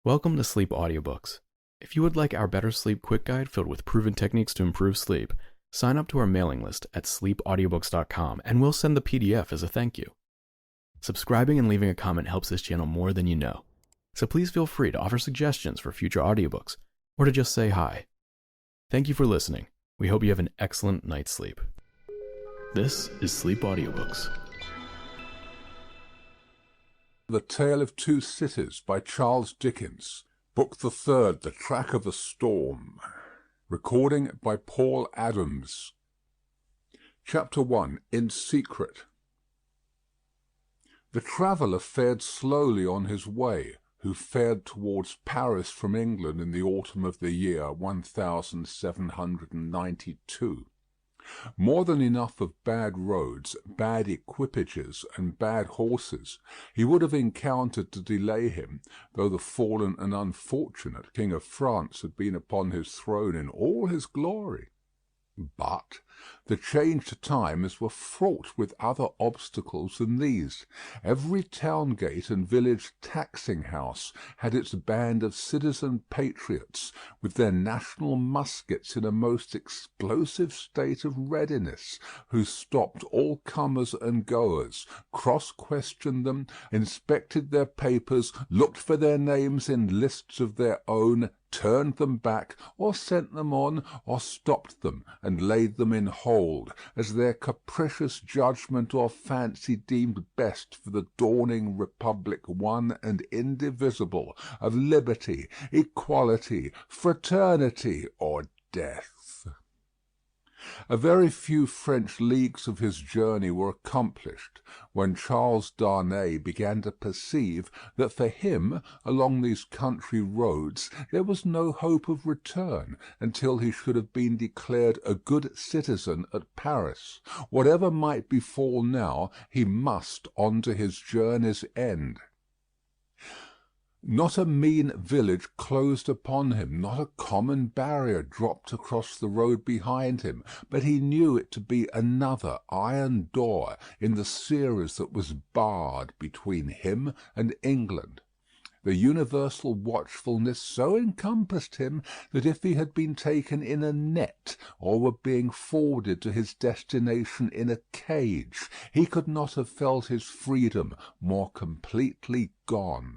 Welcome to Sleep Audiobooks. If you would like our Better Sleep Quick Guide filled with proven techniques to improve sleep, sign up to our mailing list at sleepaudiobooks.com and we'll send the PDF as a thank you. Subscribing and leaving a comment helps this channel more than you know, so please feel free to offer suggestions for future audiobooks or to just say hi. Thank you for listening. We hope you have an excellent night's sleep. This is Sleep Audiobooks. The Tale of Two Cities by Charles Dickens. Book the Third, The Track of a Storm. Recording by Paul Adams. Chapter 1. In Secret. The traveller fared slowly on his way, who fared towards Paris from England in the autumn of the year 1792. More than enough of bad roads, bad equipages, and bad horses he would have encountered to delay him, though the fallen and unfortunate King of France had been upon his throne in all his glory. But the changed times were fraught with other obstacles than these. Every town gate and village taxing house had its band of citizen patriots, with their national muskets in a most explosive state of readiness, who stopped all comers and goers, cross-questioned them, inspected their papers, looked for their names in lists of their own, turned them back, or sent them on, or stopped them, and laid them in hold, as their capricious judgment or fancy deemed best for the dawning republic one and indivisible, of liberty, equality, fraternity, or death. A very few French leagues of his journey were accomplished, when Charles Darnay began to perceive that for him, along these country roads, there was no hope of return until he should have been declared a good citizen at Paris. Whatever might befall now, he must on to his journey's end. Not a mean village closed upon him, not a common barrier dropped across the road behind him, but he knew it to be another iron door in the series that was barred between him and England. The universal watchfulness so encompassed him that if he had been taken in a net, or were being forwarded to his destination in a cage, he could not have felt his freedom more completely gone.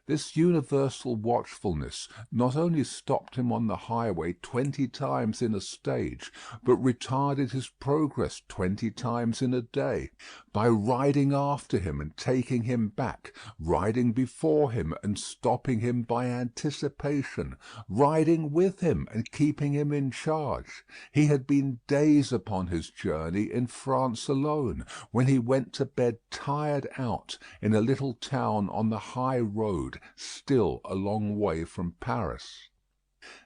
This universal watchfulness not only stopped him on the highway 20 times in a stage, but retarded his progress 20 times in a day, by riding after him and taking him back, riding before him and stopping him by anticipation, riding with him and keeping him in charge. He had been days upon his journey in France alone, when he went to bed tired out in a little town on the high road, still a long way from Paris.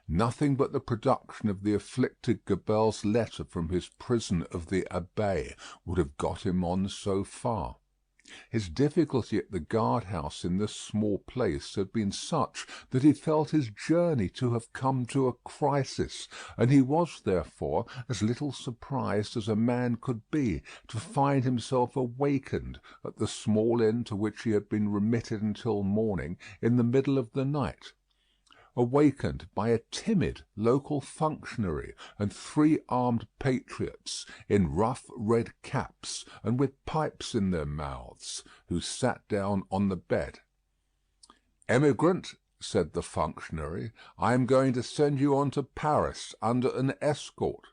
Nothing but the production of the afflicted Gabelle's letter from his prison of the Abbaye would have got him on so far. His difficulty at the guard-house in this small place had been such that he felt his journey to have come to a crisis, and he was therefore as little surprised as a man could be to find himself awakened at the small inn to which he had been remitted until morning in the middle of the night. Awakened by a timid local functionary and 3 armed patriots in rough red caps and with pipes in their mouths, who sat down on the bed. "Emigrant," said the functionary, "I am going to send you on to Paris under an escort."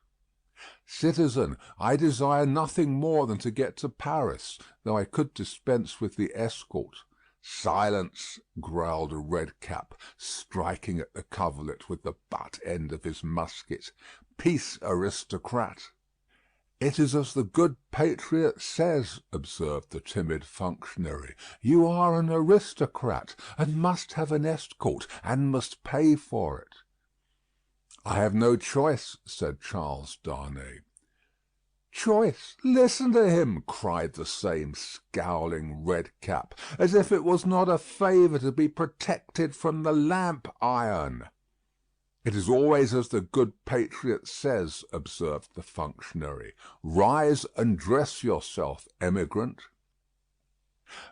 "Citizen, I desire nothing more than to get to Paris, though I could dispense with the escort." "Silence!" growled a red cap, striking at the coverlet with the butt end of his musket. "Peace, aristocrat!" "It is as the good patriot says," observed the timid functionary. "You are an aristocrat, and must have an escort, and must pay for it." "I have no choice," said Charles Darnay. "Choice! Listen to him!" cried the same scowling red cap, "as if it was not a favour to be protected from the lamp iron." "It is always as the good patriot says," observed the functionary. "Rise and dress yourself, emigrant."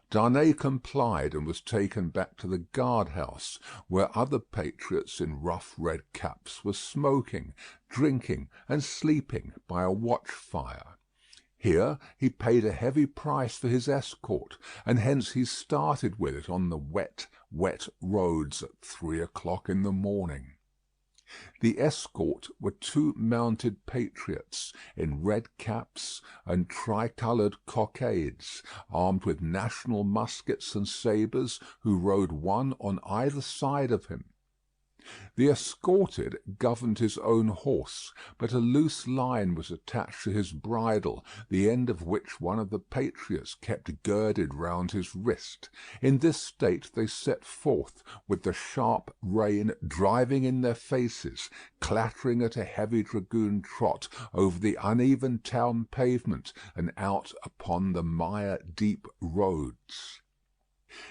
Darnay complied and was taken back to the guard-house, where other patriots in rough red caps were smoking, drinking, and sleeping by a watch-fire. Here he paid a heavy price for his escort, and hence he started with it on the wet, wet roads at 3 o'clock in the morning. The escort were 2 mounted patriots in red caps and tricoloured cockades, armed with national muskets and sabres, who rode one on either side of him. The escorted governed his own horse, but a loose line was attached to his bridle, the end of which one of the patriots kept girded round his wrist. In this state they set forth, with the sharp rain driving in their faces, clattering at a heavy dragoon trot over the uneven town pavement and out upon the mire-deep roads.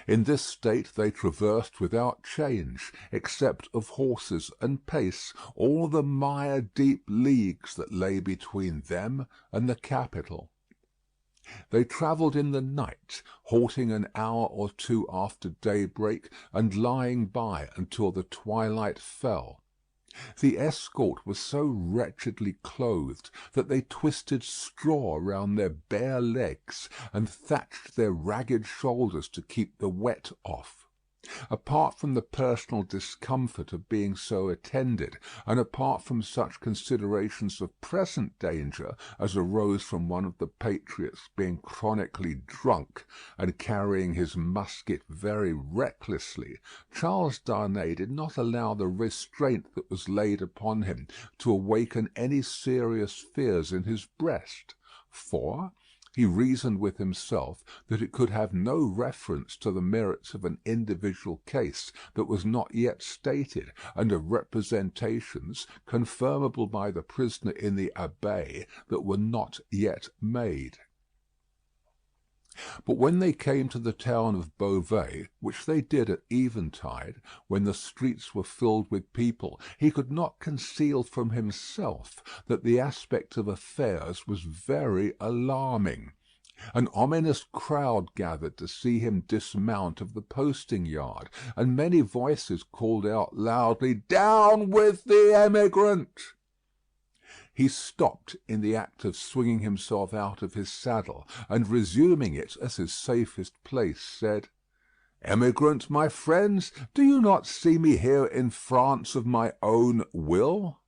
In this state they traversed without change, except of horses and pace, all the mire-deep leagues that lay between them and the capital. They travelled in the night, halting an hour or two after daybreak, and lying by until the twilight fell. The escort was so wretchedly clothed that they twisted straw round their bare legs, and thatched their ragged shoulders to keep the wet off. Apart from the personal discomfort of being so attended, and apart from such considerations of present danger as arose from one of the patriots being chronically drunk and carrying his musket very recklessly, Charles Darnay did not allow the restraint that was laid upon him to awaken any serious fears in his breast, for he reasoned with himself that it could have no reference to the merits of an individual case that was not yet stated, and of representations, confirmable by the prisoner in the Abbaye, that were not yet made. But when they came to the town of Beauvais, which they did at eventide, when the streets were filled with people, he could not conceal from himself that the aspect of affairs was very alarming. An ominous crowd gathered to see him dismount of the posting-yard, and many voices called out loudly, "Down with the emigrant!" He stopped in the act of swinging himself out of his saddle, and resuming it as his safest place, said, "Emigrant, my friends, do you not see me here in France of my own will?"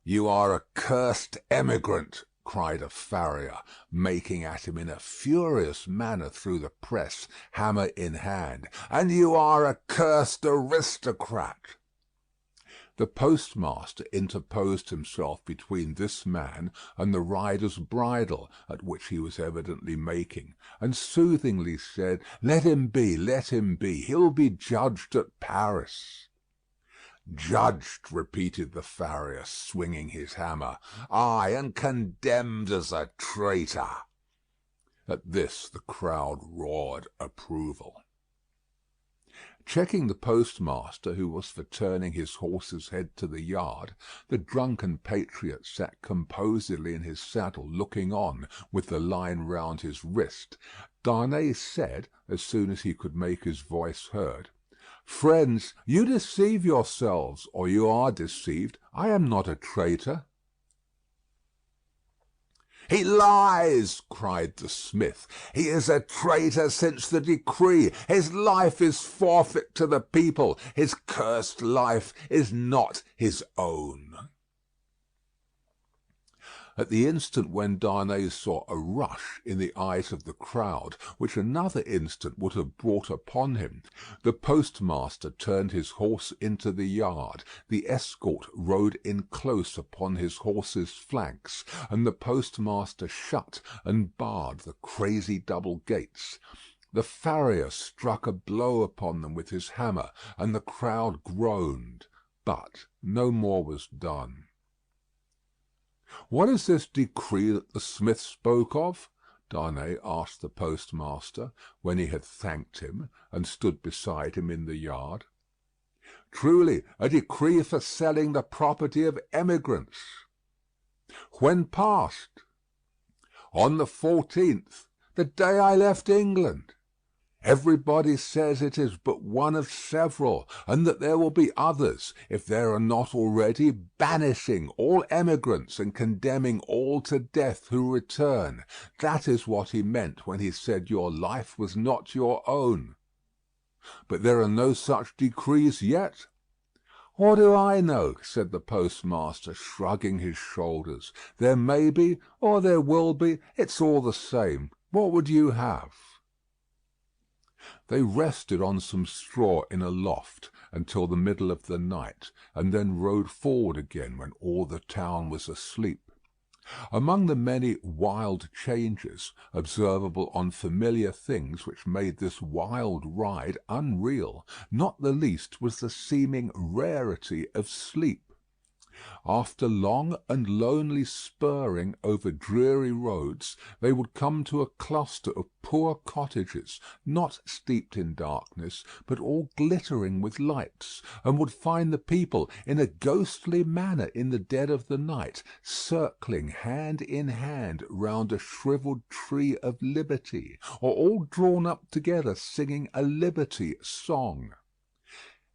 "You are a cursed emigrant," cried a farrier, making at him in a furious manner through the press, hammer in hand, "and you are a cursed aristocrat." The postmaster interposed himself between this man and the rider's bridle, at which he was evidently making, and soothingly said, "Let him be, let him be. He'll be judged at Paris." "Judged," repeated the farrier, swinging his hammer. "Ay, and condemned as a traitor." At this the crowd roared approval. Checking the postmaster, who was for turning his horse's head to the yard, the drunken patriot sat composedly in his saddle looking on, with the line round his wrist. Darnay said, as soon as he could make his voice heard, "Friends, you deceive yourselves, or you are deceived. I am not a traitor." "He lies!" cried the smith. "He is a traitor since the decree. His life is forfeit to the people. His cursed life is not his own." At the instant when Darnay saw a rush in the eyes of the crowd, which another instant would have brought upon him, the postmaster turned his horse into the yard, the escort rode in close upon his horse's flanks, and the postmaster shut and barred the crazy double gates. The farrier struck a blow upon them with his hammer, and the crowd groaned, but no more was done. "What is this decree that the smith spoke of?" Darnay asked the postmaster, when he had thanked him, and stood beside him in the yard. "Truly, a decree for selling the property of emigrants." "When passed?" "On the 14th. "The day I left England. Everybody says it is but one of several, and that there will be others, if there are not already, banishing all emigrants and condemning all to death who return. That is what he meant when he said your life was not your own. But there are no such decrees yet." "What do I know?" said the postmaster, shrugging his shoulders. "There may be, or there will be. It's all the same. What would you have?" They rested on some straw in a loft until the middle of the night, and then rode forward again when all the town was asleep. Among the many wild changes observable on familiar things which made this wild ride unreal, not the least was the seeming rarity of sleep. After long and lonely spurring over dreary roads, they would come to a cluster of poor cottages, not steeped in darkness, but all glittering with lights, and would find the people in a ghostly manner in the dead of the night, circling hand in hand round a shrivelled tree of liberty, or all drawn up together singing a liberty song.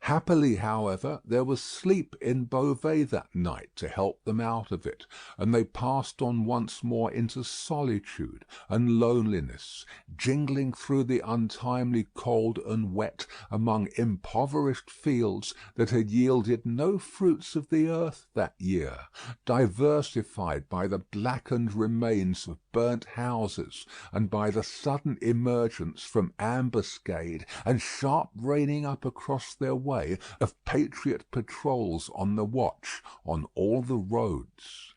Happily, however, there was sleep in Beauvais that night to help them out of it, and they passed on once more into solitude and loneliness, jingling through the untimely cold and wet among impoverished fields that had yielded no fruits of the earth that year, diversified by the blackened remains of burnt houses, and by the sudden emergence from ambuscade and sharp reining up across their way of patriot patrols on the watch on all the roads.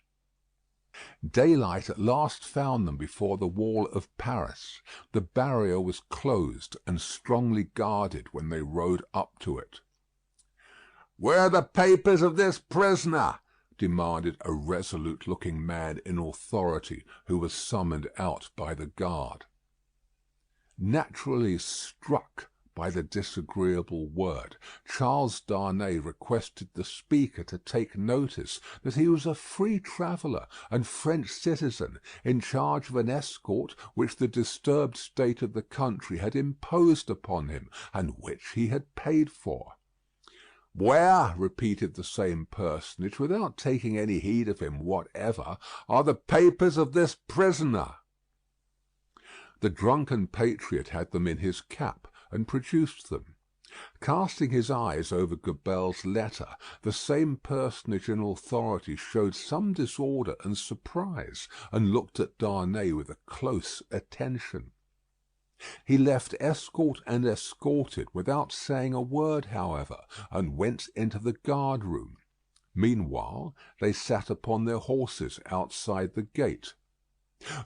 Daylight at last found them before the wall of Paris. The barrier was closed and strongly guarded when they rode up to it. "Where are the papers of this prisoner?" demanded a resolute-looking man in authority who was summoned out by the guard. Naturally struck by the disagreeable word, Charles Darnay requested the speaker to take notice that he was a free traveller and French citizen in charge of an escort which the disturbed state of the country had imposed upon him, and which he had paid for. "Where," repeated the same personage, without taking any heed of him whatever, "are the papers of this prisoner?" The drunken patriot had them in his cap, and produced them. Casting his eyes over Gabelle's letter, the same personage in authority showed some disorder and surprise, and looked at Darnay with a close attention. He left escort and escorted without saying a word, however, and went into the guard-room. Meanwhile they sat upon their horses outside the gate.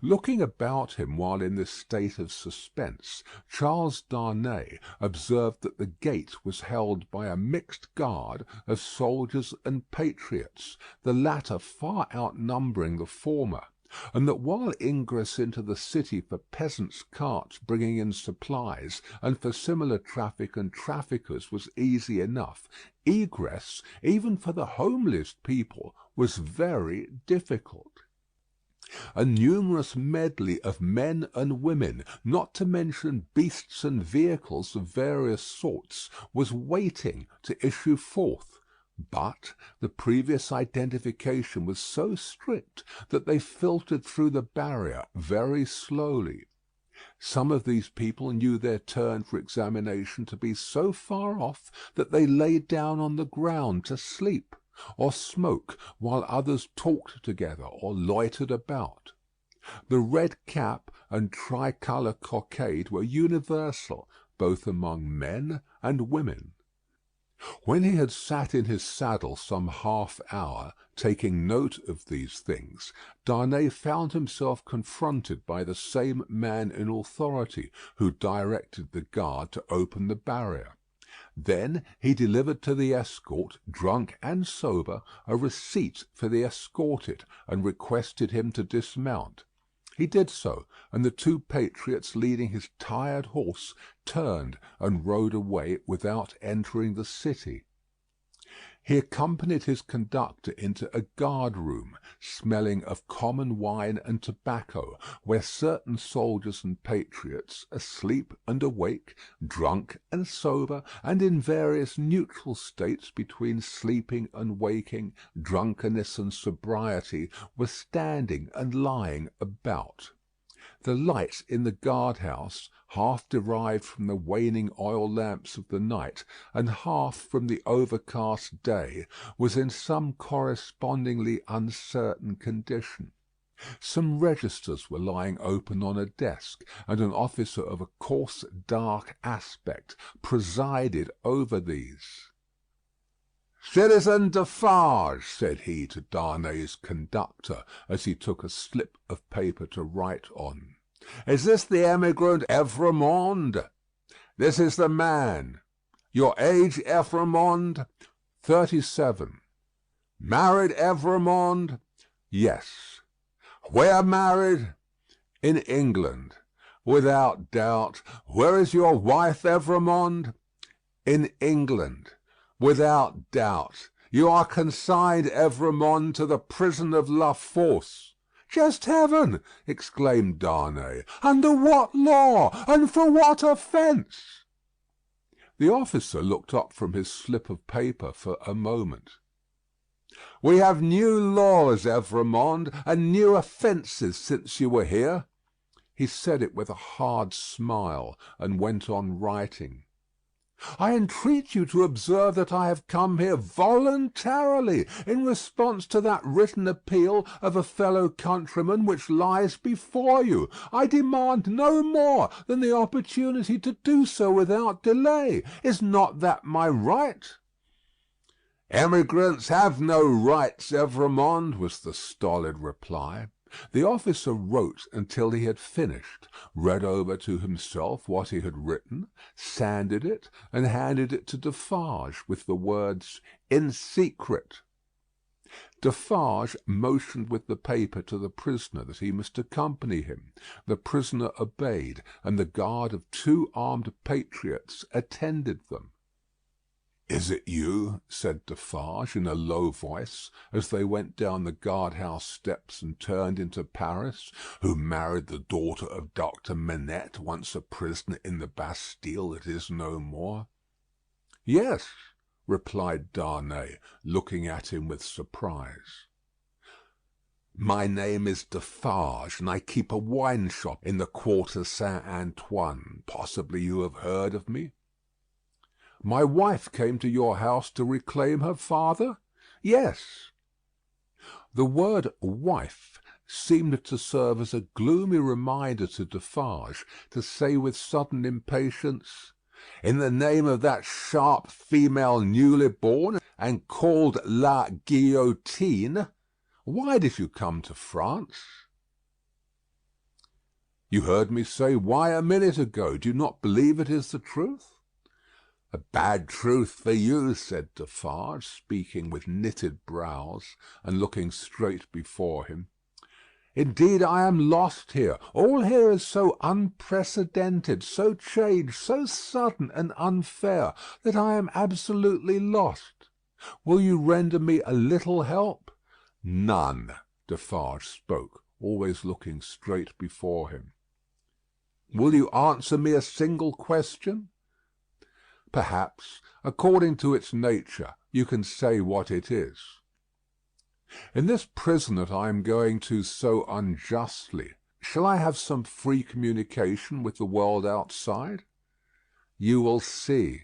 Looking about him while in this state of suspense, Charles Darnay observed that the gate was held by a mixed guard of soldiers and patriots, the latter far outnumbering the former, and that while ingress into the city for peasants' carts bringing in supplies, and for similar traffic and traffickers, was easy enough, egress, even for the homeliest people, was very difficult. A numerous medley of men and women, not to mention beasts and vehicles of various sorts, was waiting to issue forth. But the previous identification was so strict that they filtered through the barrier very slowly. Some of these people knew their turn for examination to be so far off that they lay down on the ground to sleep or smoke, while others talked together or loitered about. The red cap and tricolour cockade were universal, both among men and women. When he had sat in his saddle some half hour, taking note of these things, Darnay found himself confronted by the same man in authority who directed the guard to open the barrier. Then he delivered to the escort, drunk and sober, a receipt for the escorted, and requested him to dismount. He did so, and the two patriots, leading his tired horse, turned and rode away without entering the city. He accompanied his conductor into a guard-room, smelling of common wine and tobacco, where certain soldiers and patriots, asleep and awake, drunk and sober, and in various neutral states between sleeping and waking, drunkenness and sobriety, were standing and lying about. The light in the guard-house, half derived from the waning oil lamps of the night, and half from the overcast day, was in some correspondingly uncertain condition. Some registers were lying open on a desk, and an officer of a coarse dark aspect presided over these. "Citizen Defarge," said he to Darnay's conductor, as he took a slip of paper to write on, "is this the emigrant Evrémonde? This is the man. Your age, Evrémonde?" 37. "Married, Evrémonde?" "Yes." "Where married?" "In England." "Without doubt. Where is your wife, Evrémonde?" "In England." "Without doubt. You are consigned, Evrémonde, to the prison of La Force." "Just heaven!" exclaimed Darnay. "Under what law? And for what offence?" The officer looked up from his slip of paper for a moment. "We have new laws, Evrémonde, and new offences since you were here." He said it with a hard smile, and went on writing. "I entreat you to observe that I have come here voluntarily, in response to that written appeal of a fellow countryman which lies before you. I demand no more than the opportunity to do so without delay. Is not that my right?" "Emigrants have no rights, Evrémonde," was the stolid reply. The officer wrote until he had finished, read over to himself what he had written, sanded it, and handed it to Defarge, with the words, "In secret." Defarge motioned with the paper to the prisoner that he must accompany him. The prisoner obeyed, and the guard of 2 armed patriots attended them. "Is it you," said Defarge, in a low voice, as they went down the guard-house steps and turned into Paris, "who married the daughter of Doctor Manette, once a prisoner in the Bastille that is no more?" "Yes," replied Darnay, looking at him with surprise. "My name is Defarge, and I keep a wine shop in the Quarter Saint Antoine. Possibly you have heard of me?" "My wife came to your house to reclaim her father?" "Yes." The word wife seemed to serve as a gloomy reminder to Defarge to say with sudden impatience, "In the name of that sharp female newly born, and called La Guillotine, why did you come to France?" "You heard me say why a minute ago. Do you not believe it is the truth?" "A bad truth for you," said Defarge, speaking with knitted brows, and looking straight before him. "Indeed, I am lost here. All here is so unprecedented, so changed, so sudden and unfair, that I am absolutely lost. Will you render me a little help?" "None." Defarge spoke, always looking straight before him. "Will you answer me a single question?" "Perhaps. According to its nature, you can say what it is." "In this prison that I am going to so unjustly, shall I have some free communication with the world outside?" "You will see."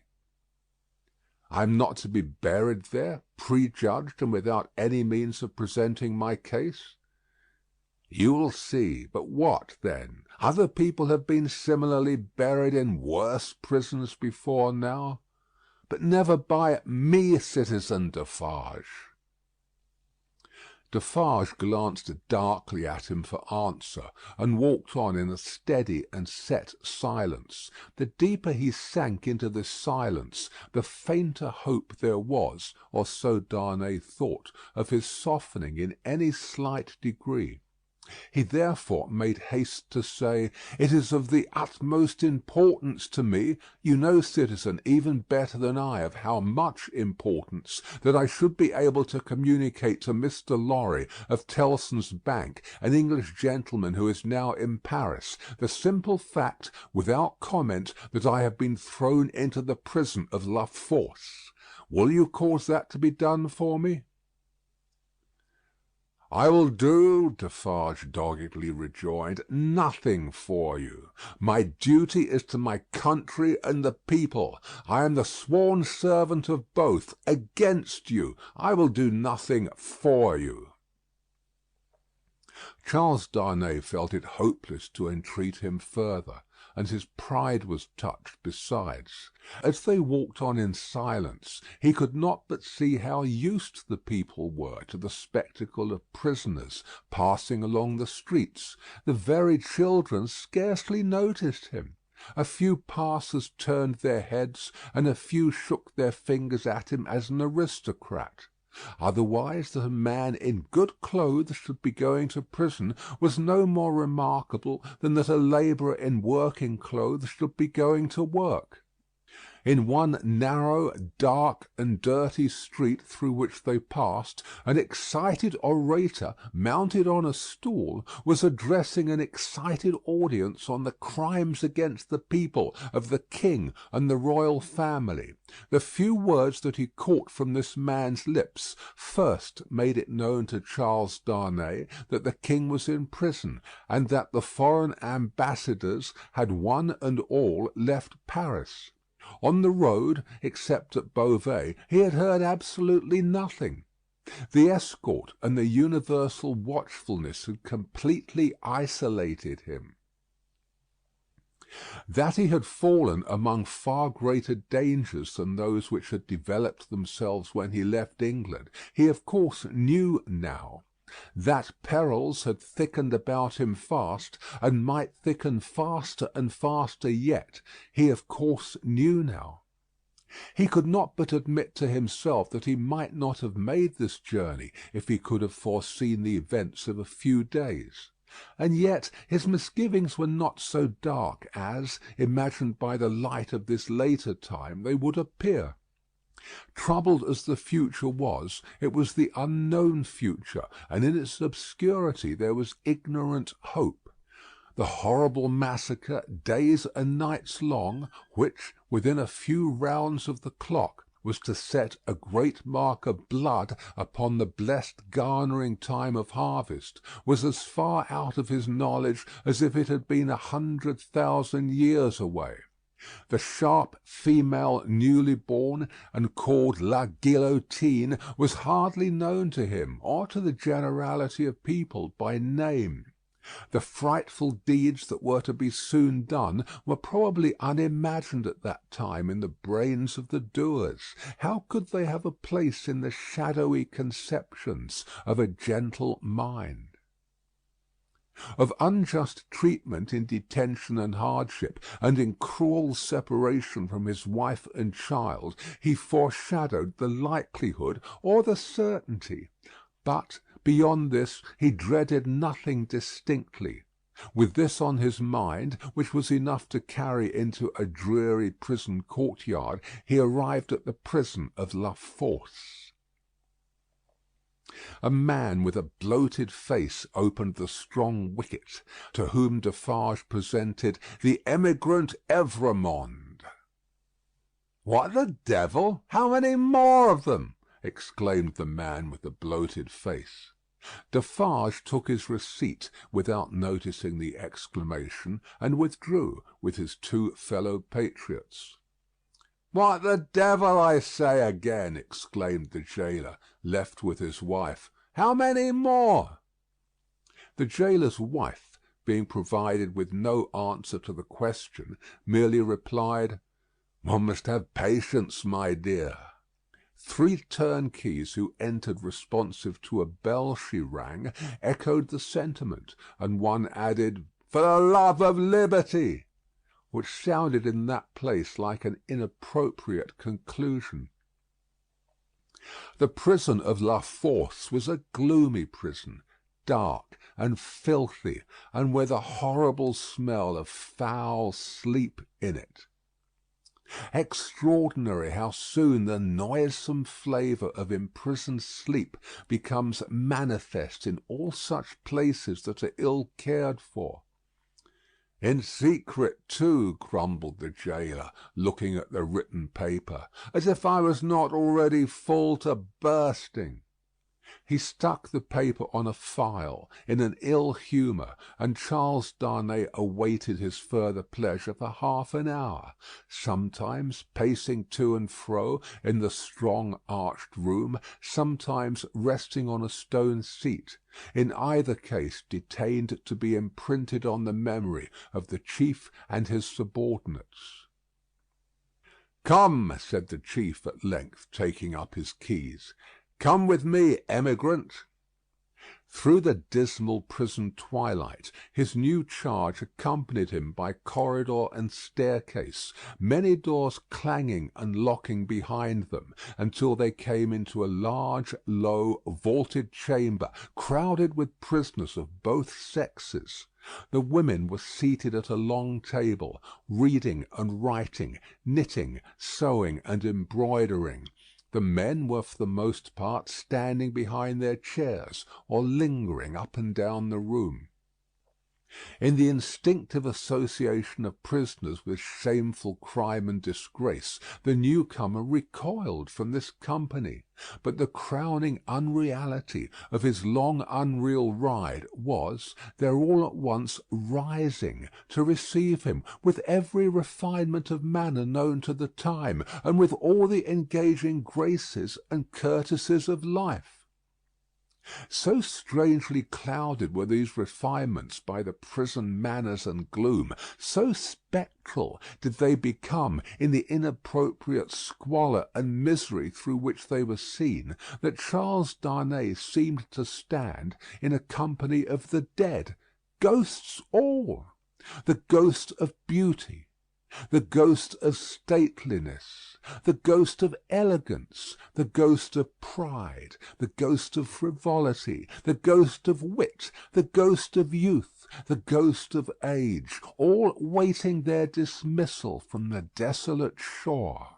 "I am not to be buried there, prejudged, and without any means of presenting my case?" "You will see. But what, then? Other people have been similarly buried in worse prisons before now. But never by me, citizen Defarge." Defarge glanced darkly at him for answer, and walked on in a steady and set silence. The deeper he sank into this silence, the fainter hope there was, or so Darnay thought, of his softening in any slight degree. He therefore made haste to say, "It is of the utmost importance to me, you know, citizen, even better than I of how much importance, that I should be able to communicate to Mr. Lorry of Tellson's Bank, an English gentleman who is now in Paris, the simple fact, without comment, that I have been thrown into the prison of La Force. Will you cause that to be done for me?" "I will do," Defarge doggedly rejoined, "nothing for you. My duty is to my country and the people. I am the sworn servant of both, against you. I will do nothing for you." Charles Darnay felt it hopeless to entreat him further, and his pride was touched besides. As they walked on in silence, he could not but see how used the people were to the spectacle of prisoners passing along the streets. The very children scarcely noticed him. A few passers turned their heads, and a few shook their fingers at him as an aristocrat. Otherwise, that a man in good clothes should be going to prison was no more remarkable than that a labourer in working clothes should be going to work. In one narrow, dark, and dirty street through which they passed, an excited orator, mounted on a stool, was addressing an excited audience on the crimes against the people of the king and the royal family. The few words that he caught from this man's lips first made it known to Charles Darnay that the king was in prison, and that the foreign ambassadors had one and all left Paris. On the road, except at Beauvais, he had heard absolutely nothing. The escort and the universal watchfulness had completely isolated him. That he had fallen among far greater dangers than those which had developed themselves when he left England, he of course knew now. That perils had thickened about him fast, and might thicken faster and faster yet, he of course knew now. He could not but admit to himself that he might not have made this journey if he could have foreseen the events of a few days. And yet his misgivings were not so dark as, imagined by the light of this later time, they would appear. Troubled as the future was, it was the unknown future, and in its obscurity there was ignorant hope. The horrible massacre, days and nights long, which, within a few rounds of the clock, was to set a great mark of blood upon the blessed garnering time of harvest, was as far out of his knowledge as if it had been 100,000 years away. The sharp female newly born, and called La Guillotine, was hardly known to him, or to the generality of people, by name. The frightful deeds that were to be soon done were probably unimagined at that time in the brains of the doers. How could they have a place in the shadowy conceptions of a gentle mind? Of unjust treatment in detention and hardship, and in cruel separation from his wife and child, he foreshadowed the likelihood or the certainty. But beyond this he dreaded nothing distinctly. With this on his mind, which was enough to carry into a dreary prison courtyard, he arrived at the prison of La Force. A man with a bloated face opened the strong wicket, to whom Defarge presented the emigrant Evrémonde. "What the devil! How many more of them?" exclaimed the man with the bloated face. Defarge took his receipt without noticing the exclamation, and withdrew with his two fellow patriots. "What the devil, I say again!" exclaimed the gaoler, left with his wife. "How many more?" The gaoler's wife, being provided with no answer to the question, merely replied, "One must have patience, my dear." Three turnkeys who entered responsive to a bell she rang echoed the sentiment, and one added, "For the love of liberty!" which sounded in that place like an inappropriate conclusion. The prison of La Force was a gloomy prison, dark and filthy, and with a horrible smell of foul sleep in it. Extraordinary how soon the noisome flavour of imprisoned sleep becomes manifest in all such places that are ill cared for. In secret, too, grumbled the gaoler, looking at the written paper, as if I was not already full to bursting. He stuck the paper on a file in an ill humour, and Charles Darnay awaited his further pleasure for half an hour, sometimes pacing to and fro in the strong arched room, sometimes resting on a stone seat, in either case detained to be imprinted on the memory of the chief and his subordinates. "Come," said the chief at length, taking up his keys. "Come with me, emigrant." Through the dismal prison twilight his new charge accompanied him by corridor and staircase, many doors clanging and locking behind them, until they came into a large, low, vaulted chamber, crowded with prisoners of both sexes. The women were seated at a long table, reading and writing, knitting, sewing, and embroidering. The men were for the most part standing behind their chairs, or lingering up and down the room. In the instinctive association of prisoners with shameful crime and disgrace, the newcomer recoiled from this company. But the crowning unreality of his long unreal ride was, their all at once rising to receive him, with every refinement of manner known to the time, and with all the engaging graces and courtesies of life. So strangely clouded were these refinements by the prison manners and gloom, so spectral did they become in the inappropriate squalor and misery through which they were seen, that Charles Darnay seemed to stand in a company of the dead, ghosts all, the ghost of beauty, the ghost of stateliness, the ghost of elegance, the ghost of pride, the ghost of frivolity, the ghost of wit, the ghost of youth, the ghost of age, all waiting their dismissal from the desolate shore,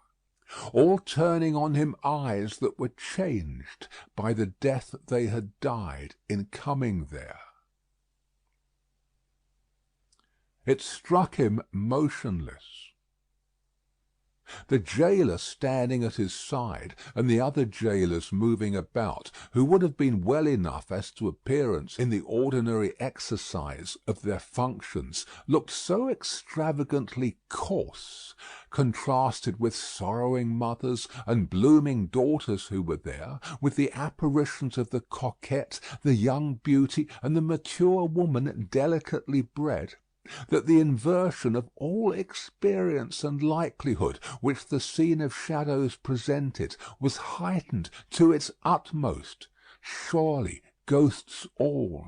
all turning on him eyes that were changed by the death they had died in coming there. It struck him motionless. The gaoler standing at his side, and the other gaolers moving about, who would have been well enough as to appearance in the ordinary exercise of their functions, looked so extravagantly coarse, contrasted with sorrowing mothers and blooming daughters who were there, with the apparitions of the coquette, the young beauty, and the mature woman delicately bred, that the inversion of all experience and likelihood which the scene of shadows presented was heightened to its utmost. Surely ghosts all.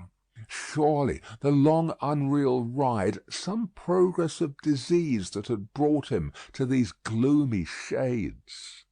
Surely the long unreal ride some progress of disease that had brought him to these gloomy shades.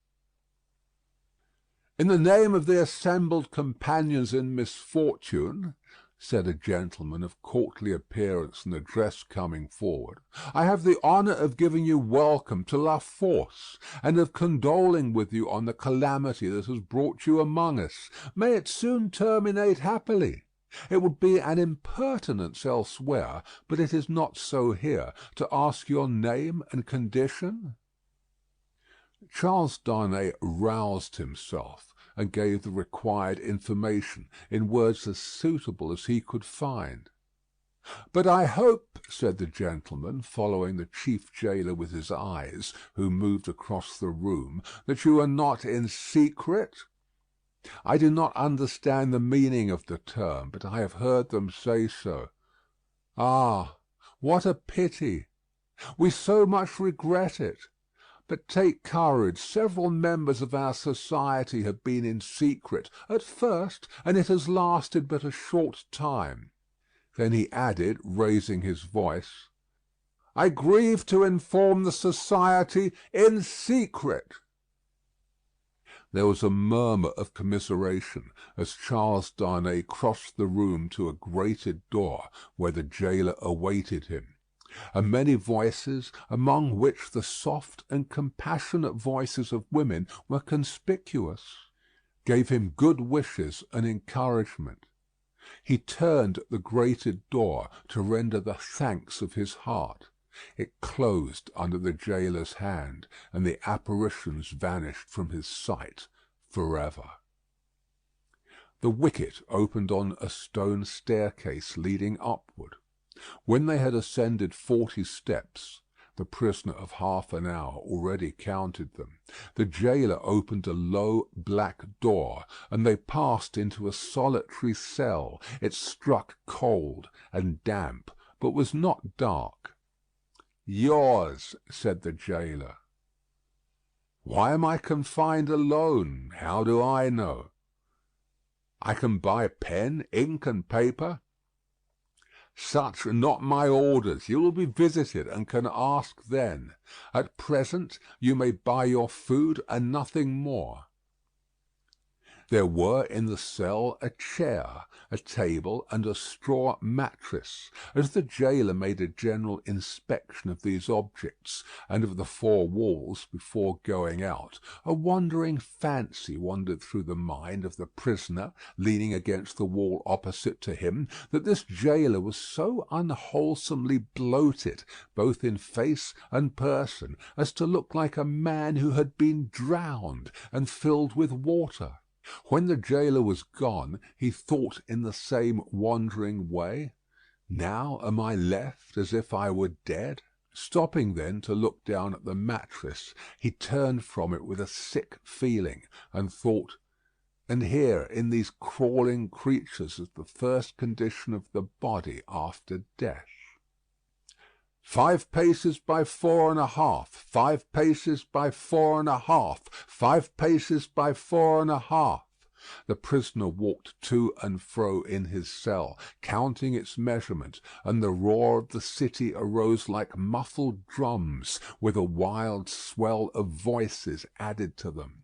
"In the name of the assembled companions in misfortune," said a gentleman of courtly appearance and address coming forward, "I have the honour of giving you welcome to La Force, and of condoling with you on the calamity that has brought you among us. May it soon terminate happily. It would be an impertinence elsewhere, but it is not so here, to ask your name and condition." Charles Darnay roused himself, and gave the required information in words as suitable as he could find. "But I hope," said the gentleman, following the chief gaoler with his eyes, who moved across the room, "that you are not in secret?" "I do not understand the meaning of the term, but I have heard them say so." "Ah, what a pity! We so much regret it. But take courage. Several members of our society have been in secret at first, and it has lasted but a short time." Then he added, raising his voice, "I grieve to inform the society in secret." There was a murmur of commiseration as Charles Darnay crossed the room to a grated door where the gaoler awaited him, and many voices, among which the soft and compassionate voices of women were conspicuous, gave him good wishes and encouragement. He turned at the grated door to render the thanks of his heart. It closed under the gaoler's hand, and the apparitions vanished from his sight for ever. The wicket opened on a stone staircase leading upward. When they had ascended 40 steps, the prisoner of half an hour already counted them, the gaoler opened a low black door, and they passed into a solitary cell. It struck cold and damp, but was not dark. "Yours," said the gaoler. "Why am I confined alone? How do I know?" "I can buy pen, ink, and paper." "Such are not my orders. You will be visited, and can ask then. At present you may buy your food and nothing more." There were in the cell a chair, a table, and a straw mattress. As the gaoler made a general inspection of these objects, and of the 4 walls before going out, a wandering fancy wandered through the mind of the prisoner, leaning against the wall opposite to him, that this gaoler was so unwholesomely bloated, both in face and person, as to look like a man who had been drowned and filled with water. When the gaoler was gone, he thought in the same wandering way, "Now am I left as if I were dead?" Stopping then to look down at the mattress, he turned from it with a sick feeling, and thought, "And here in these crawling creatures is the first condition of the body after death." 5 paces by 4½ 5 paces by 4½ 5 paces by 4½. The prisoner walked to and fro in his cell, counting its measurement, and the roar of the city arose like muffled drums, with a wild swell of voices added to them.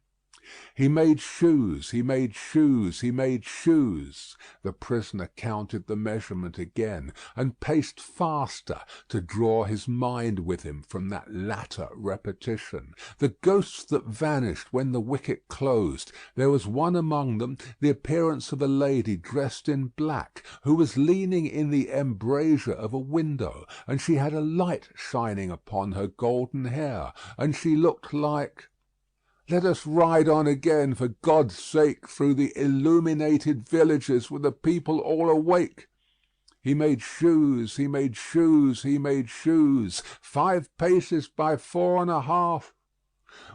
He made shoes, he made shoes, he made shoes. The prisoner counted the measurement again, and paced faster to draw his mind with him from that latter repetition. The ghosts that vanished when the wicket closed, there was one among them, the appearance of a lady dressed in black, who was leaning in the embrasure of a window, and she had a light shining upon her golden hair, and she looked like— "Let us ride on again, for God's sake, through the illuminated villages with the people all awake." He made shoes, he made shoes, he made shoes, 5 paces by 4½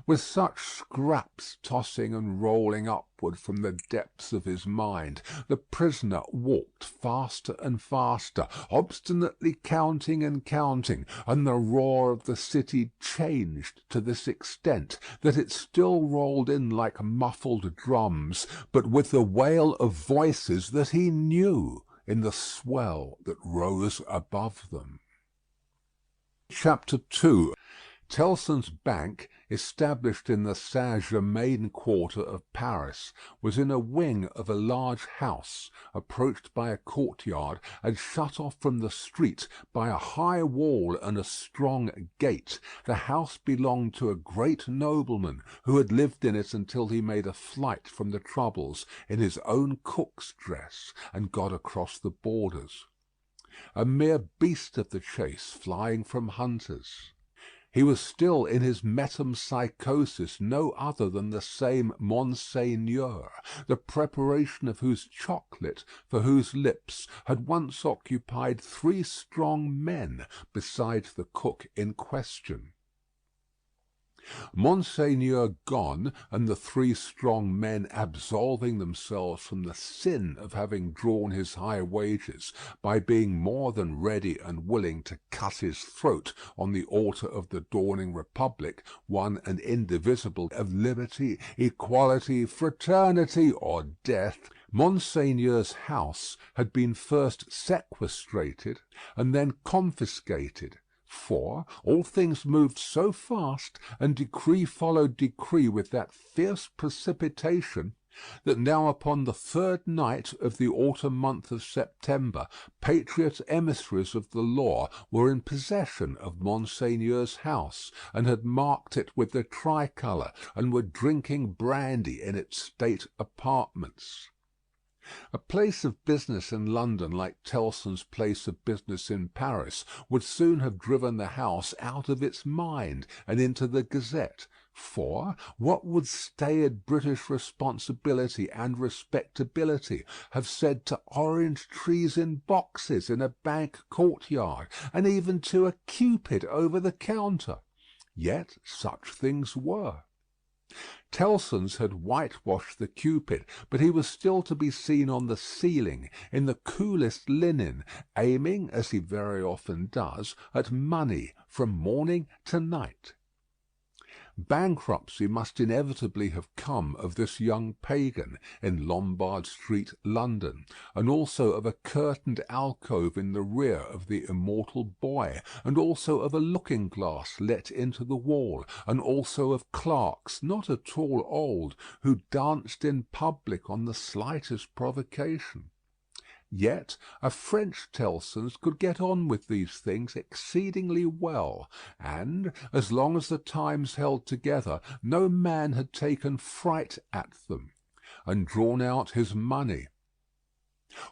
With such scraps tossing and rolling upward from the depths of his mind, the prisoner walked faster and faster, obstinately counting and counting, and the roar of the city changed to this extent, that it still rolled in like muffled drums, but with the wail of voices that he knew in the swell that rose above them. Chapter 2. Tellson's Bank, established in the Saint-Germain quarter of Paris, was in a wing of a large house, approached by a courtyard, and shut off from the street by a high wall and a strong gate. The house belonged to a great nobleman, who had lived in it until he made a flight from the troubles in his own cook's dress, and got across the borders. A mere beast of the chase, flying from hunters. He was still in his metempsychosis, no other than the same Monseigneur, the preparation of whose chocolate, for whose lips, had once occupied 3 strong men, besides the cook in question. Monseigneur gone, and the 3 strong men absolving themselves from the sin of having drawn his high wages by being more than ready and willing to cut his throat on the altar of the dawning republic, one and indivisible, of liberty, equality, fraternity, or death, Monseigneur's house had been first sequestrated and then confiscated, For all things moved so fast, and decree followed decree with that fierce precipitation, that now upon the third night of the autumn month of September, patriot emissaries of the law were in possession of Monseigneur's house, and had marked it with the tricolour, and were drinking brandy in its state apartments. A place of business in London like Tellson's place of business in Paris would soon have driven the house out of its mind and into the Gazette. For what would staid British responsibility and respectability have said to orange trees in boxes in a bank courtyard, and even to a Cupid over the counter? Yet such things were. Tellson's had whitewashed the Cupid, but he was still to be seen on the ceiling, in the coolest linen, aiming, as he very often does, at money from morning to night. Bankruptcy must inevitably have come of this young pagan in Lombard Street, London, and also of a curtained alcove in the rear of the immortal boy, and also of a looking-glass let into the wall, and also of clerks, not at all old, who danced in public on the slightest provocation. Yet a French Tellson's could get on with these things exceedingly well, and, as long as the Times held together, no man had taken fright at them, and drawn out his money.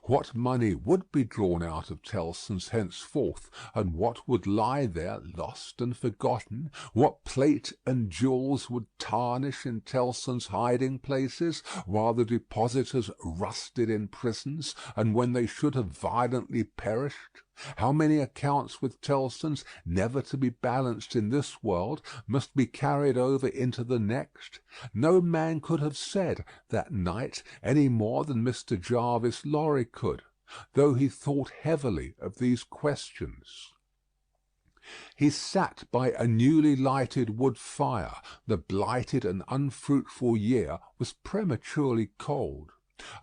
What money would be drawn out of Tellson's henceforth, and what would lie there lost and forgotten, what plate and jewels would tarnish in Tellson's hiding places, while the depositors rusted in prisons, and when they should have violently perished? How many accounts with Tellson's, never to be balanced in this world, must be carried over into the next? No man could have said that night any more than Mr. Jarvis Lorry could, though he thought heavily of these questions. He sat by a newly lighted wood fire. The blighted and unfruitful year was prematurely cold,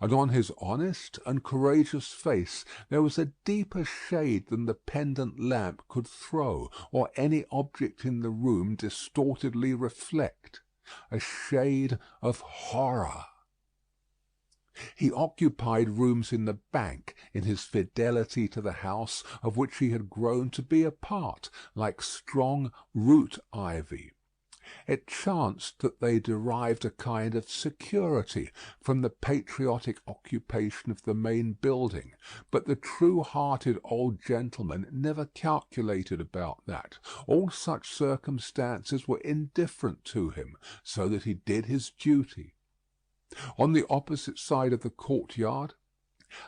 and on his honest and courageous face there was a deeper shade than the pendant lamp could throw, or any object in the room distortedly reflect, a shade of horror. He occupied rooms in the bank in his fidelity to the house of which he had grown to be a part, like strong root-ivy. It chanced that they derived a kind of security from the patriotic occupation of the main building, but the true-hearted old gentleman never calculated about that. All such circumstances were indifferent to him, so that he did his duty. On the opposite side of the courtyard,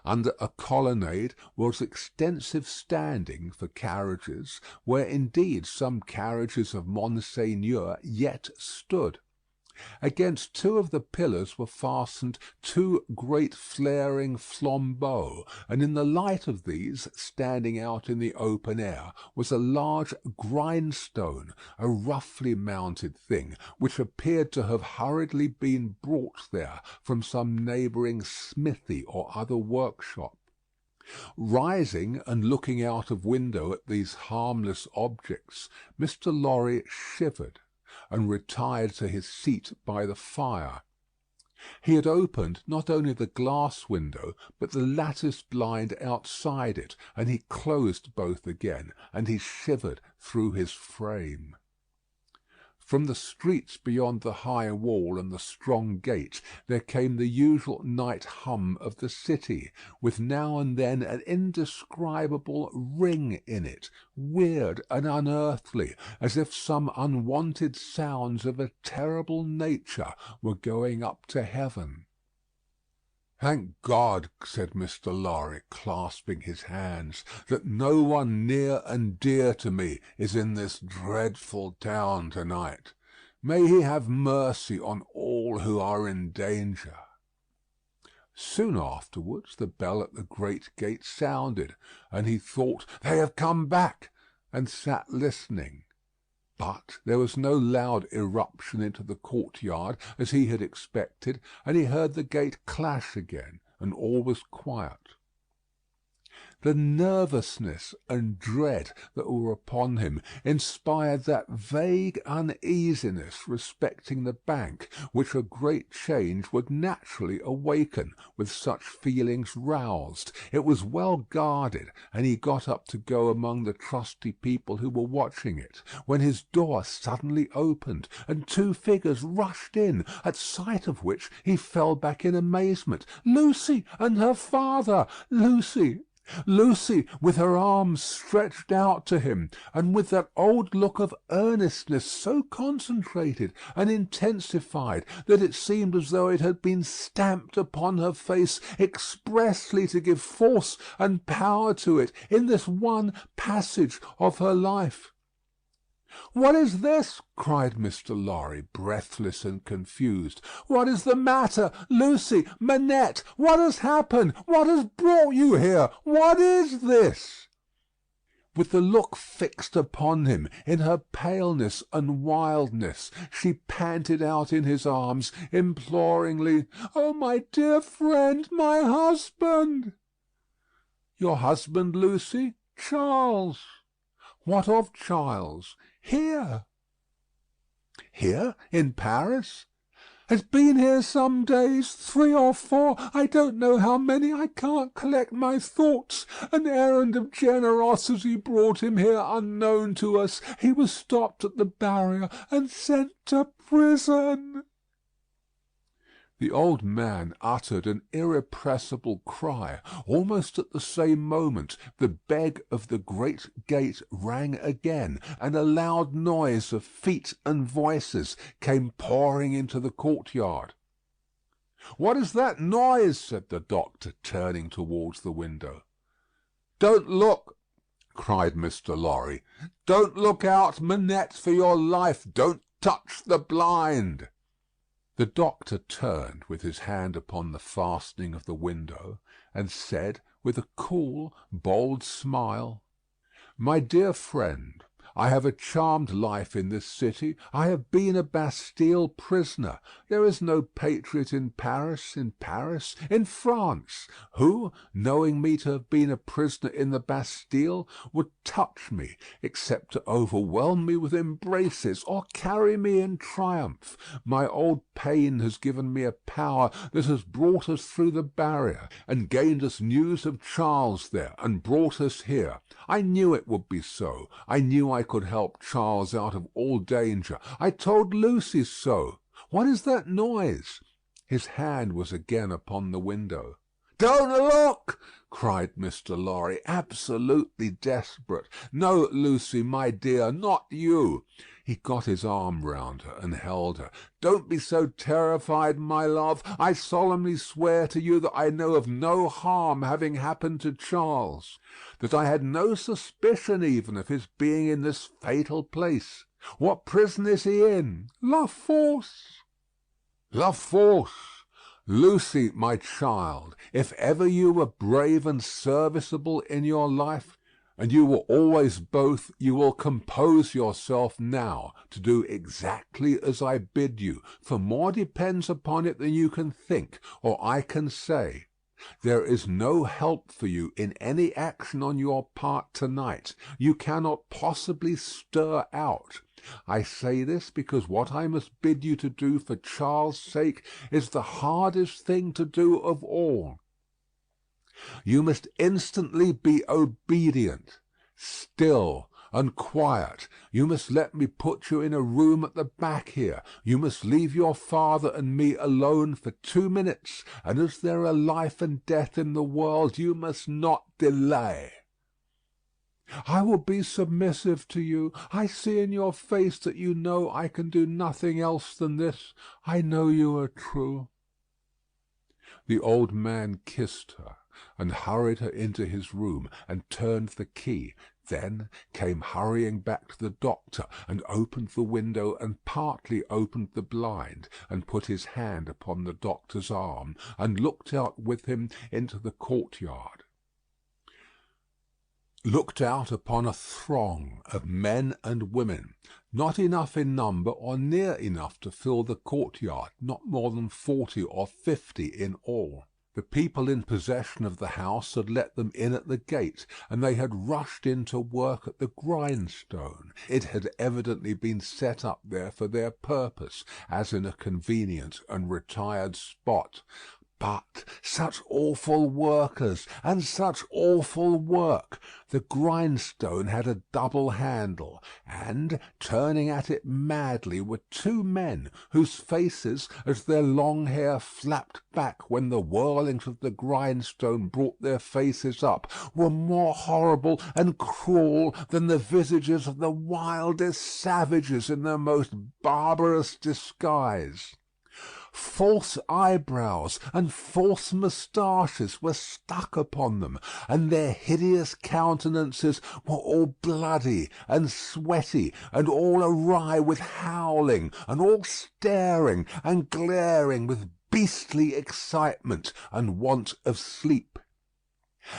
under a colonnade, was extensive standing for carriages, where indeed some carriages of Monseigneur yet stood. Against two of the pillars were fastened two great flaring flambeaux, and in the light of these, standing out in the open air, was a large grindstone, a roughly mounted thing, which appeared to have hurriedly been brought there from some neighbouring smithy or other workshop. Rising and looking out of window at these harmless objects, Mr. Lorry shivered, and retired to his seat by the fire. He had opened not only the glass window, but the lattice blind outside it, and he closed both again, and he shivered through his frame. From the streets beyond the high wall and the strong gate there came the usual night hum of the city, with now and then an indescribable ring in it, weird and unearthly, as if some unwonted sounds of a terrible nature were going up to heaven. "Thank God," said Mr. Lorry, clasping his hands, "that no one near and dear to me is in this dreadful town to-night. May he have mercy on all who are in danger." Soon afterwards the bell at the great gate sounded, and he thought, "They have come back," and sat listening. But there was no loud irruption into the courtyard, as he had expected, and he heard the gate clash again, and all was quiet. The nervousness and dread that were upon him inspired that vague uneasiness respecting the bank which a great change would naturally awaken with such feelings roused. It was well guarded, and he got up to go among the trusty people who were watching it, when his door suddenly opened, and two figures rushed in, at sight of which he fell back in amazement. Lucy and her father! Lucy, with her arms stretched out to him, and with that old look of earnestness so concentrated and intensified that it seemed as though it had been stamped upon her face expressly to give force and power to it in this one passage of her life. "What is this?" cried Mr. Lorry, breathless and confused. "What is the matter? Lucy, Manette, what has happened? What has brought you here? What is this?" With the look fixed upon him, in her paleness and wildness, she panted out in his arms, imploringly, "Oh, my dear friend, my husband!" "Your husband, Lucy?" "Charles." "What of Charles?" "Here." "Here? In Paris?" "Has been here some days, 3 or 4, I don't know how many, I can't collect my thoughts. An errand of generosity brought him here unknown to us. He was stopped at the barrier and sent to prison." The old man uttered an irrepressible cry. Almost at the same moment the beg of the great gate rang again, and a loud noise of feet and voices came pouring into the courtyard. "What is that noise?" said the doctor, turning towards the window. "Don't look!" cried Mr. Lorry. "Don't look out, Manette, for your life. Don't touch the blind." The doctor turned with his hand upon the fastening of the window, and said, with a cool, bold smile, "My dear friend, I have a charmed life in this city. I have been a Bastille prisoner. There is no patriot in Paris, in France, who, knowing me to have been a prisoner in the Bastille, would touch me, except to overwhelm me with embraces, or carry me in triumph. My old pain has given me a power that has brought us through the barrier, and gained us news of Charles there, and brought us here. I knew it would be so. I knew I could help Charles out of all danger. I told Lucy so. What is that noise?" His hand was again upon the window. "Don't look!" cried Mr. Lorry, absolutely desperate. "No, Lucy, my dear, not you." He got his arm round her and held her. "Don't be so terrified, my love. I solemnly swear to you that I know of no harm having happened to Charles; that I had no suspicion even of his being in this fatal place. What prison is he in?" "La Force." "La Force! Lucy, my child, if ever you were brave and serviceable in your life, and you were always both, you will compose yourself now to do exactly as I bid you, for more depends upon it than you can think or I can say. There is no help for you in any action on your part to-night. You cannot possibly stir out. I say this because what I must bid you to do for Charles' sake is the hardest thing to do of all. You must instantly be obedient, still, and quiet. You must let me put you in a room at the back here. You must leave your father and me alone for 2 minutes, and as there are life and death in the world, you must not delay." "I will be submissive to you. I see in your face that you know I can do nothing else than this. I know you are true." The old man kissed her, and hurried her into his room, and turned the key, then came hurrying back to the doctor, and opened the window, and partly opened the blind, and put his hand upon the doctor's arm, and looked out with him into the courtyard. Looked out upon a throng of men and women, not enough in number or near enough to fill the courtyard, not more than 40 or 50 in all. The people in possession of the house had let them in at the gate, and they had rushed in to work at the grindstone. It had evidently been set up there for their purpose, as in a convenient and retired spot. But such awful workers, and such awful work! The grindstone had a double handle, and, turning at it madly, were two men, whose faces, as their long hair flapped back when the whirlings of the grindstone brought their faces up, were more horrible and cruel than the visages of the wildest savages in their most barbarous disguise. False eyebrows and false moustaches were stuck upon them, and their hideous countenances were all bloody and sweaty, and all awry with howling, and all staring and glaring with beastly excitement and want of sleep.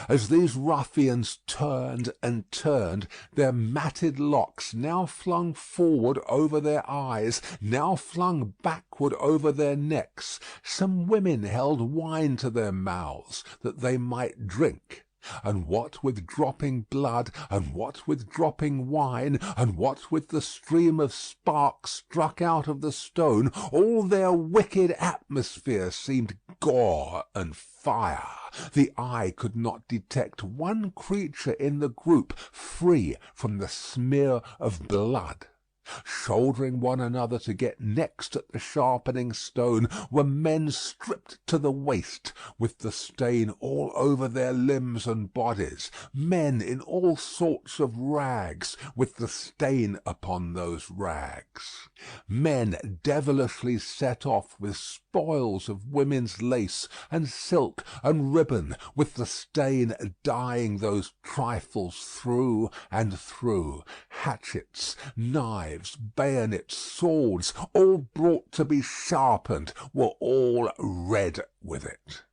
As these ruffians turned and turned, their matted locks, now flung forward over their eyes, now flung backward over their necks, some women held wine to their mouths, that they might drink. And what with dropping blood, and what with dropping wine, and what with the stream of sparks struck out of the stone, all their wicked atmosphere seemed gore and fire. The eye could not detect one creature in the group free from the smear of blood. Shouldering one another to get next at the sharpening stone were men stripped to the waist, with the stain all over their limbs and bodies, men in all sorts of rags, with the stain upon those rags, men devilishly set off with spoils of women's lace and silk and ribbon, with the stain dyeing those trifles through and through, hatchets, knives, bayonets, swords, all brought to be sharpened, were all red with it.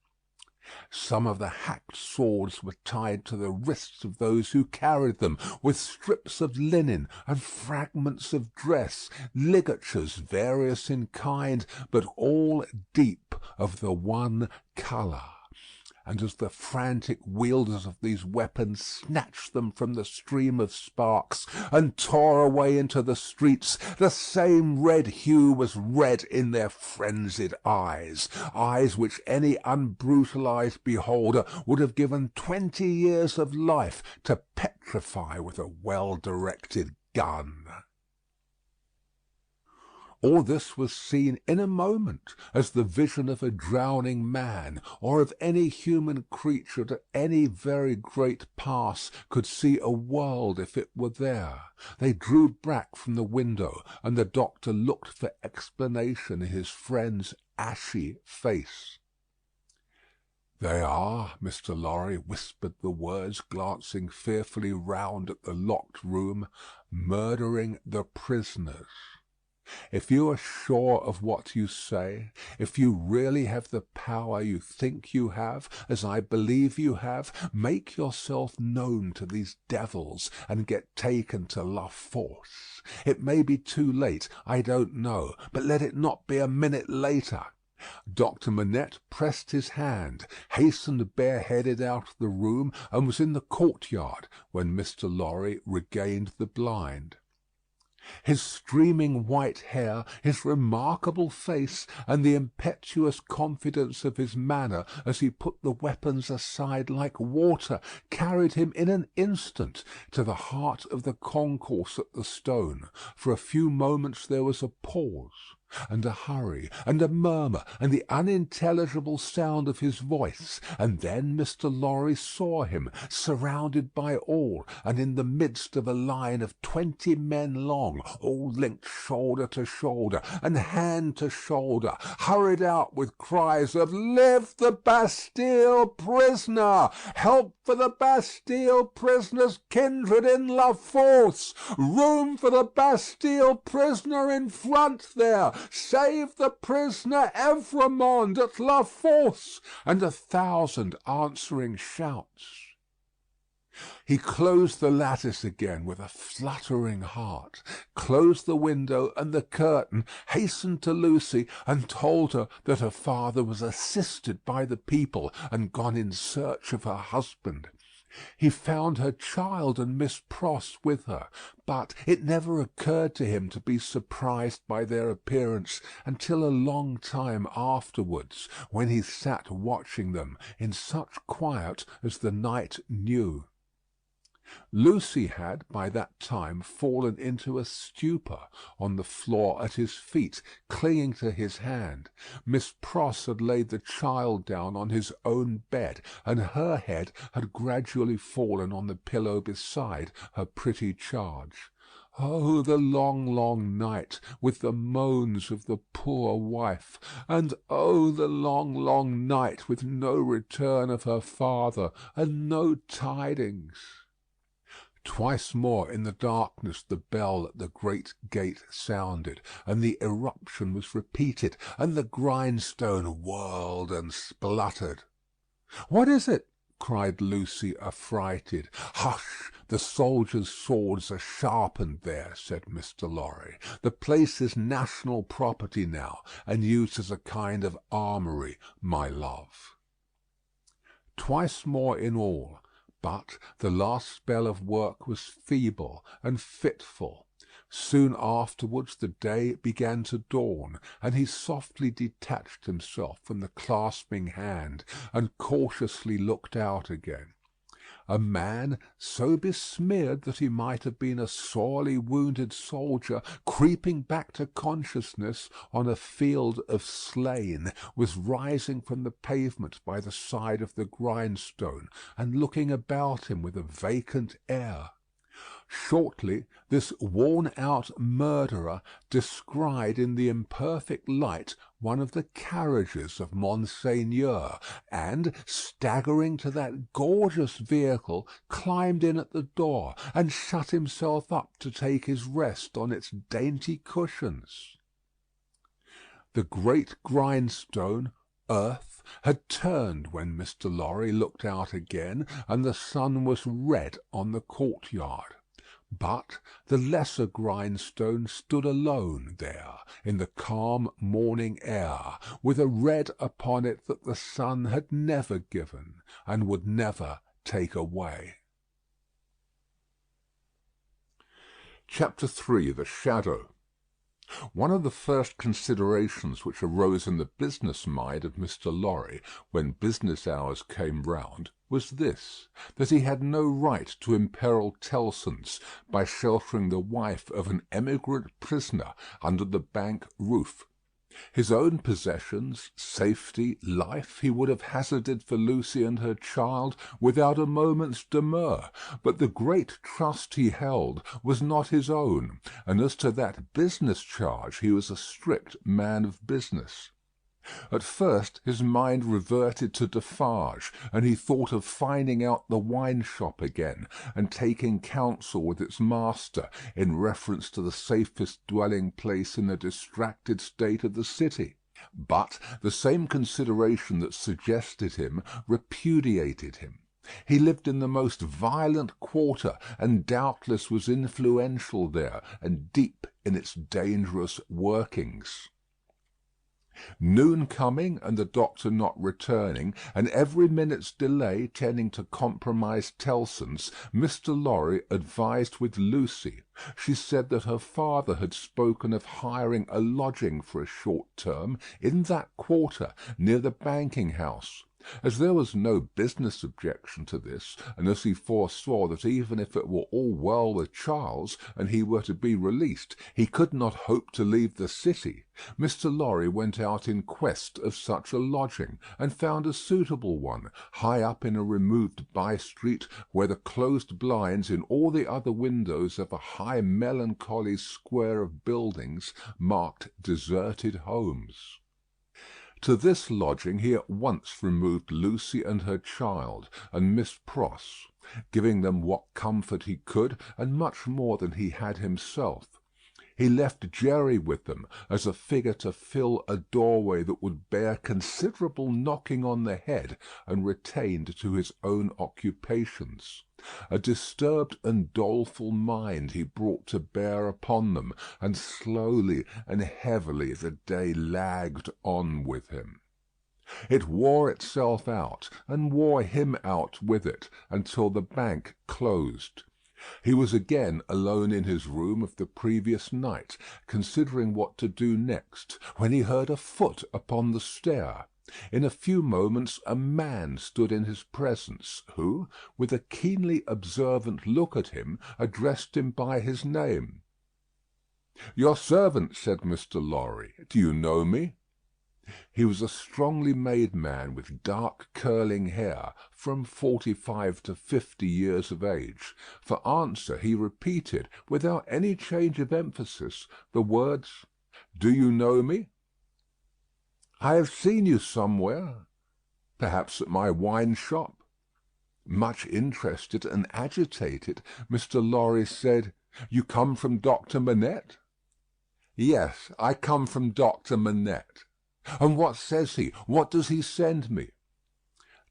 Some of the hacked swords were tied to the wrists of those who carried them, with strips of linen and fragments of dress, ligatures various in kind, but all deep of the one colour. And as the frantic wielders of these weapons snatched them from the stream of sparks and tore away into the streets, the same red hue was red in their frenzied eyes, eyes which any unbrutalized beholder would have given 20 years of life to petrify with a well-directed gun. All this was seen in a moment, as the vision of a drowning man, or of any human creature at any very great pass could see a world if it were there. They drew back from the window, and the doctor looked for explanation in his friend's ashy face. "They are," Mr. Lorry whispered the words, glancing fearfully round at the locked room, "murdering the prisoners. If you are sure of what you say, if you really have the power you think you have, as I believe you have, make yourself known to these devils and get taken to La Force. It may be too late, I don't know, but let it not be a minute later." Dr. Manette pressed his hand, hastened bareheaded out of the room, and was in the courtyard when Mr. Lorry regained the blind. His streaming white hair, his remarkable face, and the impetuous confidence of his manner as he put the weapons aside like water, carried him in an instant to the heart of the concourse at the stone. For a few moments there was a pause, and a hurry, and a murmur, and the unintelligible sound of his voice, and then Mr. Lorry saw him, surrounded by all, and in the midst of a line of 20 men long, all linked shoulder to shoulder, and hand to shoulder, hurried out with cries of "Live the Bastille prisoner! Help for the Bastille prisoner's kindred in La Force! Room for the Bastille prisoner in front there! Save the prisoner Evremond at La Force!" and 1,000 answering shouts. He closed the lattice again with a fluttering heart, closed the window and the curtain, hastened to Lucy, and told her that her father was assisted by the people and gone in search of her husband. He found her child and Miss Pross with her, but it never occurred to him to be surprised by their appearance until a long time afterwards, when he sat watching them in such quiet as the night knew. Lucy had by that time fallen into a stupor on the floor at his feet, clinging to his hand. Miss Pross had laid the child down on his own bed, and her head had gradually fallen on the pillow beside her pretty charge. Oh, the long, long night, with the moans of the poor wife, and oh, the long, long night, with no return of her father, and no tidings. Twice more in the darkness the bell at the great gate sounded, and the eruption was repeated, and the grindstone whirled and spluttered. "What is it?" cried Lucy, affrighted. "Hush! The soldiers' swords are sharpened there," said Mr. Lorry. "The place is national property now, and used as a kind of armoury, my love." Twice more in all. But the last spell of work was feeble and fitful. Soon afterwards the day began to dawn, and he softly detached himself from the clasping hand, and cautiously looked out again. A man, so besmeared that he might have been a sorely wounded soldier, creeping back to consciousness on a field of slain, was rising from the pavement by the side of the grindstone, and looking about him with a vacant air. Shortly this worn-out murderer descried in the imperfect light one of the carriages of Monseigneur, and, staggering to that gorgeous vehicle, climbed in at the door, and shut himself up to take his rest on its dainty cushions. The great grindstone, earth, had turned when Mr. Lorry looked out again, and the sun was red on the courtyard. But the lesser grindstone stood alone there in the calm morning air, with a red upon it that the sun had never given and would never take away. Chapter 3. The Shadow. One of the first considerations which arose in the business mind of Mr. Lorry, when business hours came round, was this, that he had no right to imperil Tellson's by sheltering the wife of an emigrant prisoner under the bank roof. His own possessions, safety, life, he would have hazarded for Lucy and her child without a moment's demur; but the great trust he held was not his own, and as to that business charge he was a strict man of business. At first his mind reverted to Defarge, and he thought of finding out the wine shop again, and taking counsel with its master in reference to the safest dwelling place in the distracted state of the city. But the same consideration that suggested him repudiated him. He lived in the most violent quarter, and doubtless was influential there, and deep in its dangerous workings. Noon coming, and the doctor not returning, and every minute's delay tending to compromise Tellson's, Mr. Lorry advised with Lucy. She said that her father had spoken of hiring a lodging for a short term in that quarter, near the banking house. As there was no business objection to this, and as he foresaw that even if it were all well with Charles, and he were to be released, he could not hope to leave the city, Mr. Lorry went out in quest of such a lodging, and found a suitable one, high up in a removed by-street, where the closed blinds in all the other windows of a high melancholy square of buildings marked deserted homes. To this lodging he at once removed Lucy and her child, and Miss Pross, giving them what comfort he could, and much more than he had himself. He left Jerry with them as a figure to fill a doorway that would bear considerable knocking on the head, and retained to his own occupations. A disturbed and doleful mind he brought to bear upon them, and slowly and heavily the day lagged on with him. It wore itself out, and wore him out with it, until the bank closed. He was again alone in his room of the previous night, considering what to do next, when he heard a foot upon the stair. In a few moments a man stood in his presence, who, with a keenly observant look at him, addressed him by his name. "Your servant," said Mr. Lorry. "Do you know me?" He was a strongly made man with dark curling hair, from 45 to 50 years of age. For answer he repeated, without any change of emphasis, the words, "Do you know me?" "I have seen you somewhere." "Perhaps at my wine shop." Much interested and agitated, Mr. Lorry said, "You come from Dr. Manette?" "Yes, I come from Dr. Manette." "And what says he? What does he send me?"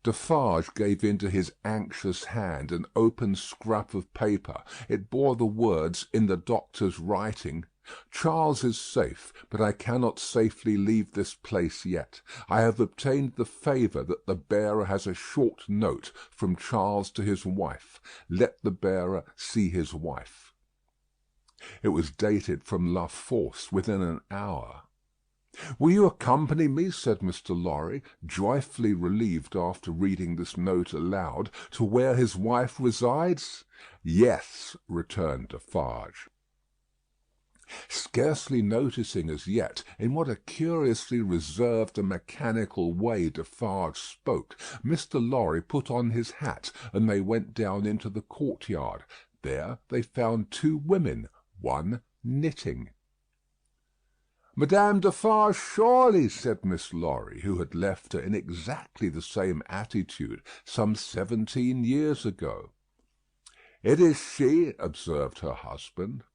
Defarge gave into his anxious hand an open scrap of paper. It bore the words in the doctor's writing, "Charles is safe, but I cannot safely leave this place yet. I have obtained the favour that the bearer has a short note from Charles to his wife. Let the bearer see his wife." It was dated from La Force within an hour. "Will you accompany me," said Mr. Lorry, joyfully relieved after reading this note aloud, "to where his wife resides?" "Yes," returned Defarge. Scarcely noticing as yet in what a curiously reserved and mechanical way Defarge spoke, Mr. Lorry put on his hat, and they went down into the courtyard. There they found two women, one knitting. "Madame Defarge, surely," said Miss Lorry, who had left her in exactly the same attitude some 17 years ago. "It is she," observed her husband.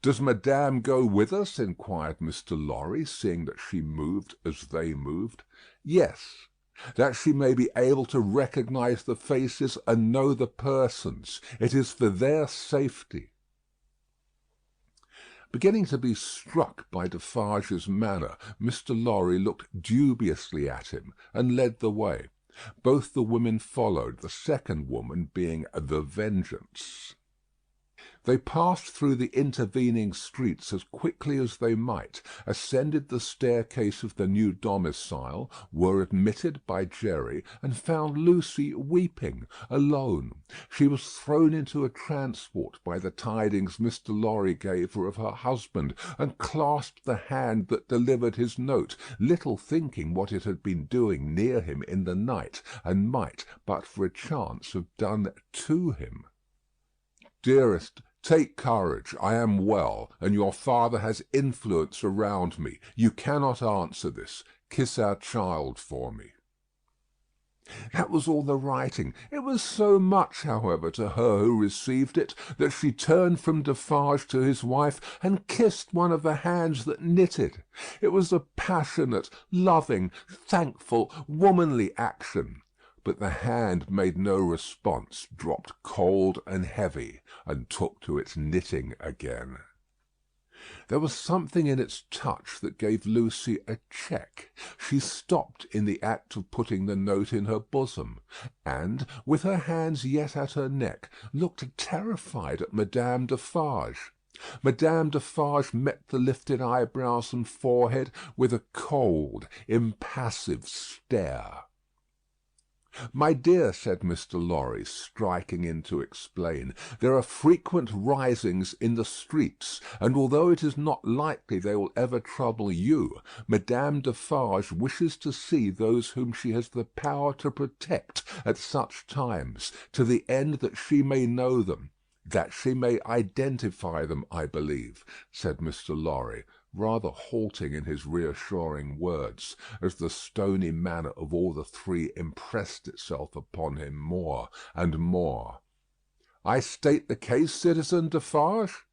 "Does Madame go with us?" inquired Mr. Lorry, seeing that she moved as they moved. "Yes, that she may be able to recognise the faces and know the persons. It is for their safety." Beginning to be struck by Defarge's manner, Mr. Lorry looked dubiously at him, and led the way. Both the women followed, the second woman being the Vengeance. They passed through the intervening streets as quickly as they might, ascended the staircase of the new domicile, were admitted by Jerry, and found Lucy weeping, alone. She was thrown into a transport by the tidings Mr. Lorry gave her of her husband, and clasped the hand that delivered his note, little thinking what it had been doing near him in the night, and might, but for a chance, have done to him. "Dearest, take courage. I am well, and your father has influence around me. You cannot answer this. Kiss our child for me." That was all the writing. It was so much, however, to her who received it, that she turned from Defarge to his wife, and kissed one of the hands that knitted. It was a passionate, loving, thankful, womanly action. But the hand made no response, dropped cold and heavy, and took to its knitting again. There was something in its touch that gave Lucy a check. She stopped in the act of putting the note in her bosom, and, with her hands yet at her neck, looked terrified at Madame Defarge. Madame Defarge met the lifted eyebrows and forehead with a cold, impassive stare. "My dear," said Mr. Lorry, striking in to explain, "there are frequent risings in the streets, and although it is not likely they will ever trouble you, Madame Defarge wishes to see those whom she has the power to protect at such times, to the end that she may know them. That she may identify them, I believe," said Mr. Lorry, rather halting in his reassuring words, as the stony manner of all the three impressed itself upon him more and more. "I state the case, citizen Defarge?"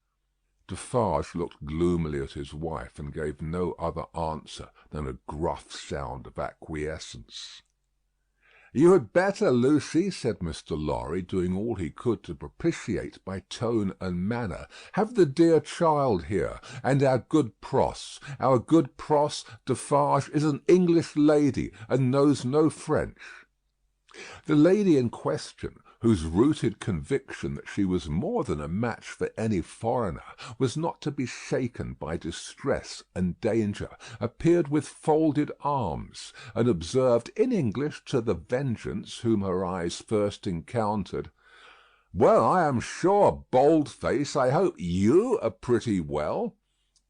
Defarge looked gloomily at his wife, and gave no other answer than a gruff sound of acquiescence. "You had better, Lucy," said Mr. Lorry, doing all he could to propitiate by tone and manner, "have the dear child here, and our good Pross. Our good Pross Defarge is an English lady, and knows no French." The lady in question, whose rooted conviction that she was more than a match for any foreigner was not to be shaken by distress and danger, appeared with folded arms, and observed in English to the Vengeance, whom her eyes first encountered, "Well, I am sure, Boldface, I hope you are pretty well."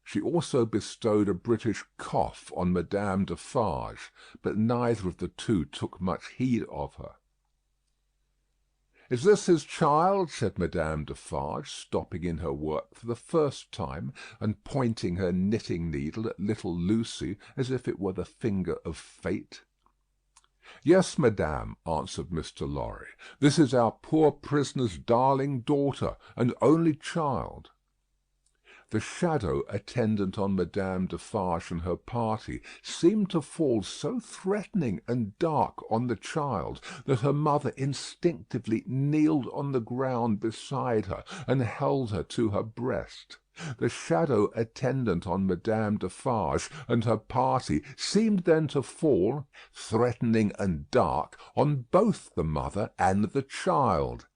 She also bestowed a British cough on Madame Defarge, but neither of the two took much heed of her. "Is this his child?" said Madame Defarge, stopping in her work for the first time, and pointing her knitting needle at little Lucy as if it were the finger of fate. "Yes, madame," answered Mr. Lorry. "This is our poor prisoner's darling daughter, and only child." The shadow attendant on Madame Defarge and her party seemed to fall so threatening and dark on the child that her mother instinctively kneeled on the ground beside her and held her to her breast. The shadow attendant on Madame Defarge and her party seemed then to fall, threatening and dark, on both the mother and the child.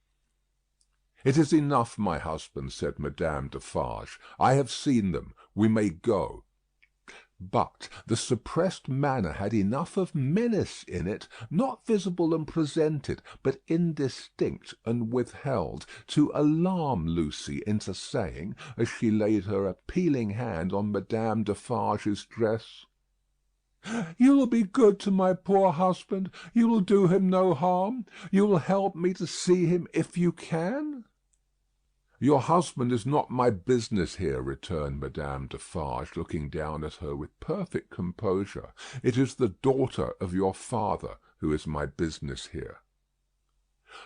"It is enough, my husband," said Madame Defarge. "I have seen them. We may go." But the suppressed manner had enough of menace in it, not visible and presented, but indistinct and withheld, to alarm Lucy into saying, as she laid her appealing hand on Madame Defarge's dress, "You will be good to my poor husband. You will do him no harm. You will help me to see him if you can." "Your husband is not my business here," returned Madame Defarge, looking down at her with perfect composure. "It is the daughter of your father who is my business here."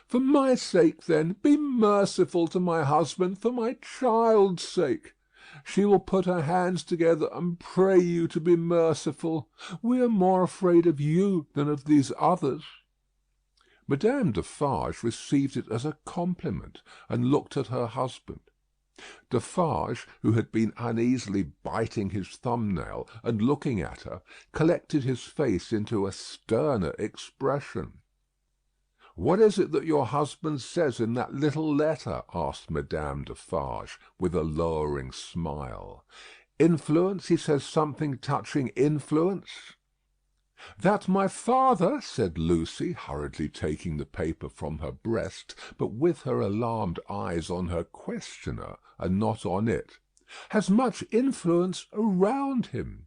"For my sake, then, be merciful to my husband, for my child's sake. She will put her hands together and pray you to be merciful. We are more afraid of you than of these others." Madame Defarge received it as a compliment, and looked at her husband. Defarge, who had been uneasily biting his thumb-nail and looking at her, collected his face into a sterner expression. "What is it that your husband says in that little letter?" asked Madame Defarge, with a lowering smile. "Influence? He says something touching influence?" "That my father," said Lucy, hurriedly taking the paper from her breast, but with her alarmed eyes on her questioner, and not on it, "has much influence around him."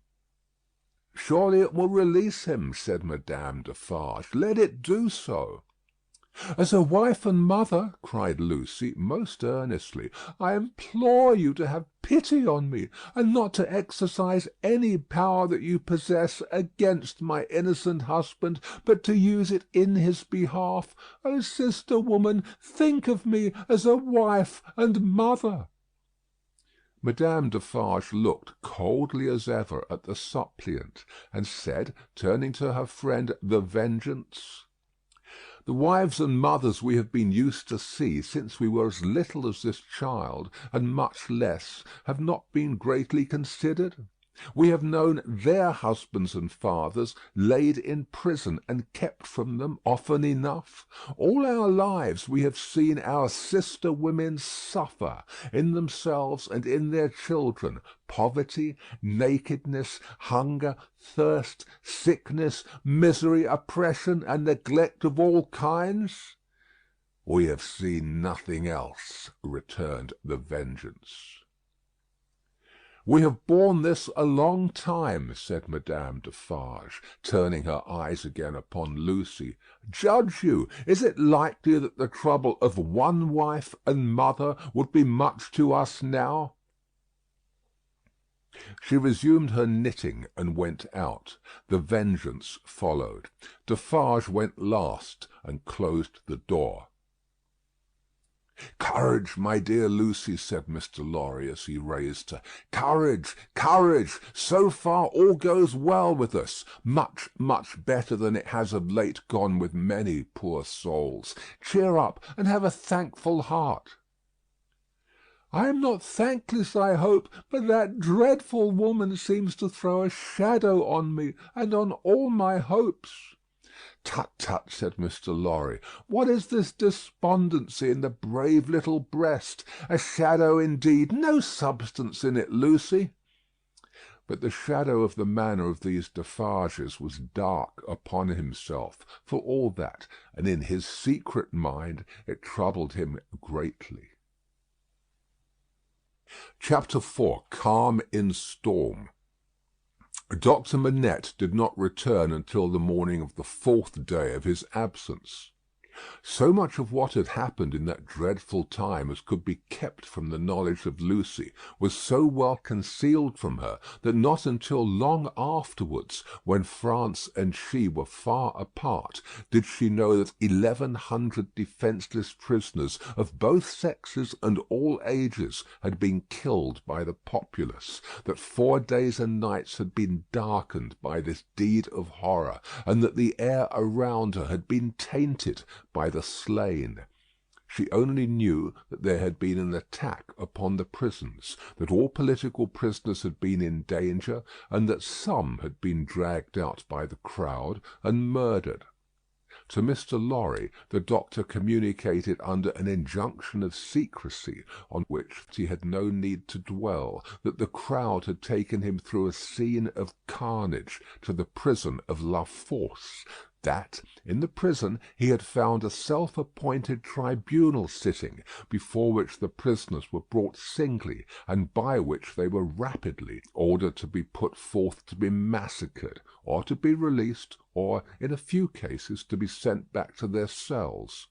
"Surely it will release him," said Madame Defarge. "Let it do so." "As a wife and mother," cried Lucy, most earnestly, "I implore you to have pity on me, and not to exercise any power that you possess against my innocent husband, but to use it in his behalf. O sister woman, think of me as a wife and mother." Madame Defarge looked coldly as ever at the suppliant, and said, turning to her friend the Vengeance, "The wives and mothers we have been used to see since we were as little as this child, and much less, have not been greatly considered. We have known their husbands and fathers laid in prison and kept from them often enough. All our lives we have seen our sister women suffer, in themselves and in their children, poverty, nakedness, hunger, thirst, sickness, misery, oppression, and neglect of all kinds." "We have seen nothing else," returned the Vengeance. "We have borne this a long time," said Madame Defarge, turning her eyes again upon Lucy. "Judge you, is it likely that the trouble of one wife and mother would be much to us now?" She resumed her knitting and went out. The Vengeance followed. Defarge went last and closed the door. "Courage, my dear Lucy," said Mr. Lorry, as he raised her. "Courage, courage! So far all goes well with us. Much, much better than it has of late gone with many poor souls. Cheer up, and have a thankful heart." "I am not thankless, I hope, but that dreadful woman seems to throw a shadow on me and on all my hopes." "Tut, tut," said Mr. Lorry. "What is this despondency in the brave little breast? A shadow indeed! No substance in it, Lucy." But the shadow of the manner of these Defarges was dark upon himself, for all that, and in his secret mind it troubled him greatly. Chapter 4. Calm in Storm. Dr. Manette did not return until the morning of the 4th day of his absence. So much of what had happened in that dreadful time as could be kept from the knowledge of Lucy was so well concealed from her that not until long afterwards, when France and she were far apart, did she know that 1100 defenceless prisoners of both sexes and all ages had been killed by the populace, that 4 days and nights had been darkened by this deed of horror, and that the air around her had been tainted by the slain. She only knew that there had been an attack upon the prisons, that all political prisoners had been in danger, and that some had been dragged out by the crowd and murdered. To Mr. Lorry the doctor communicated under an injunction of secrecy, on which he had no need to dwell, that the crowd had taken him through a scene of carnage to the prison of La Force, that, in the prison, he had found a self-appointed tribunal sitting, before which the prisoners were brought singly, and by which they were rapidly ordered to be put forth to be massacred, or to be released, or, in a few cases, to be sent back to their cells.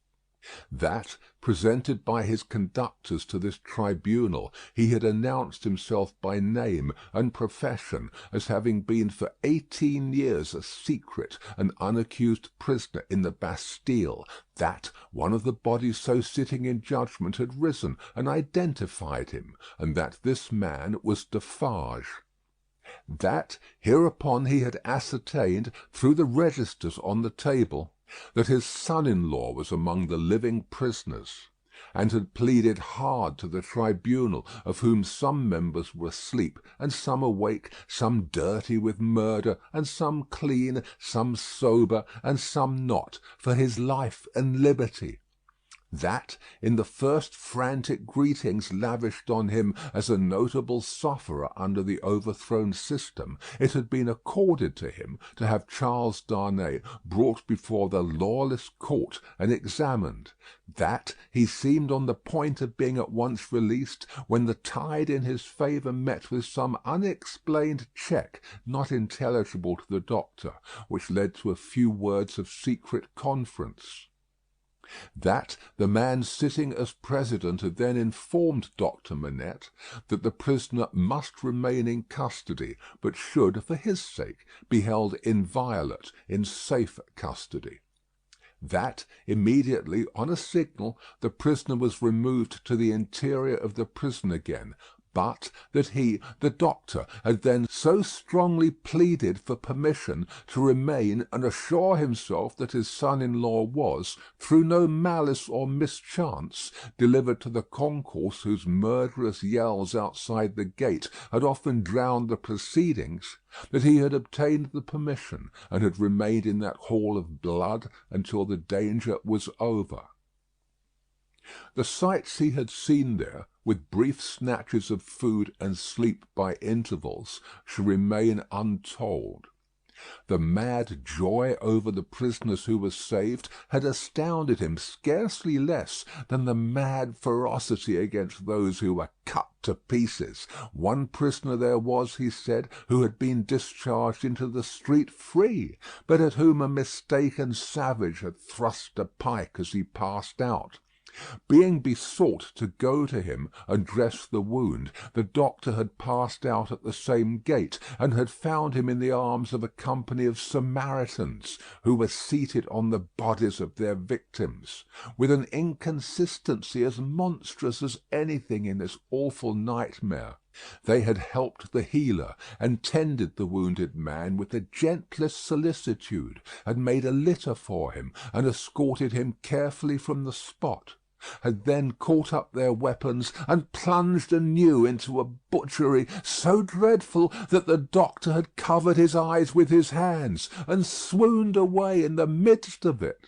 That, presented by his conductors to this tribunal, he had announced himself by name and profession as having been for 18 years a secret and unaccused prisoner in the Bastille, that one of the bodies so sitting in judgment had risen and identified him, and that this man was Defarge. That hereupon he had ascertained, through the registers on the table, that his son-in-law was among the living prisoners, and had pleaded hard to the tribunal, of whom some members were asleep and some awake, some dirty with murder and some clean, some sober and some not, for his life and liberty. That, in the first frantic greetings lavished on him as a notable sufferer under the overthrown system, it had been accorded to him to have Charles Darnay brought before the lawless court and examined. That he seemed on the point of being at once released, when the tide in his favour met with some unexplained check, not intelligible to the doctor, which led to a few words of secret conference. That the man sitting as president had then informed Dr. Manette that the prisoner must remain in custody, but should, for his sake, be held inviolate in safe custody. That, immediately, on a signal, the prisoner was removed to the interior of the prison again, but that he, the doctor, had then so strongly pleaded for permission to remain and assure himself that his son-in-law was, through no malice or mischance, delivered to the concourse whose murderous yells outside the gate had often drowned the proceedings, that he had obtained the permission, and had remained in that hall of blood until the danger was over. The sights he had seen there, with brief snatches of food and sleep by intervals, should remain untold. The mad joy over the prisoners who were saved had astounded him scarcely less than the mad ferocity against those who were cut to pieces. One prisoner there was, he said, who had been discharged into the street free, but at whom a mistaken savage had thrust a pike as he passed out. Being besought to go to him and dress the wound, the doctor had passed out at the same gate, and had found him in the arms of a company of Samaritans, who were seated on the bodies of their victims. With an inconsistency as monstrous as anything in this awful nightmare, they had helped the healer, and tended the wounded man with the gentlest solicitude, had made a litter for him, and escorted him carefully from the spot, had then caught up their weapons and plunged anew into a butchery so dreadful that the doctor had covered his eyes with his hands, and swooned away in the midst of it.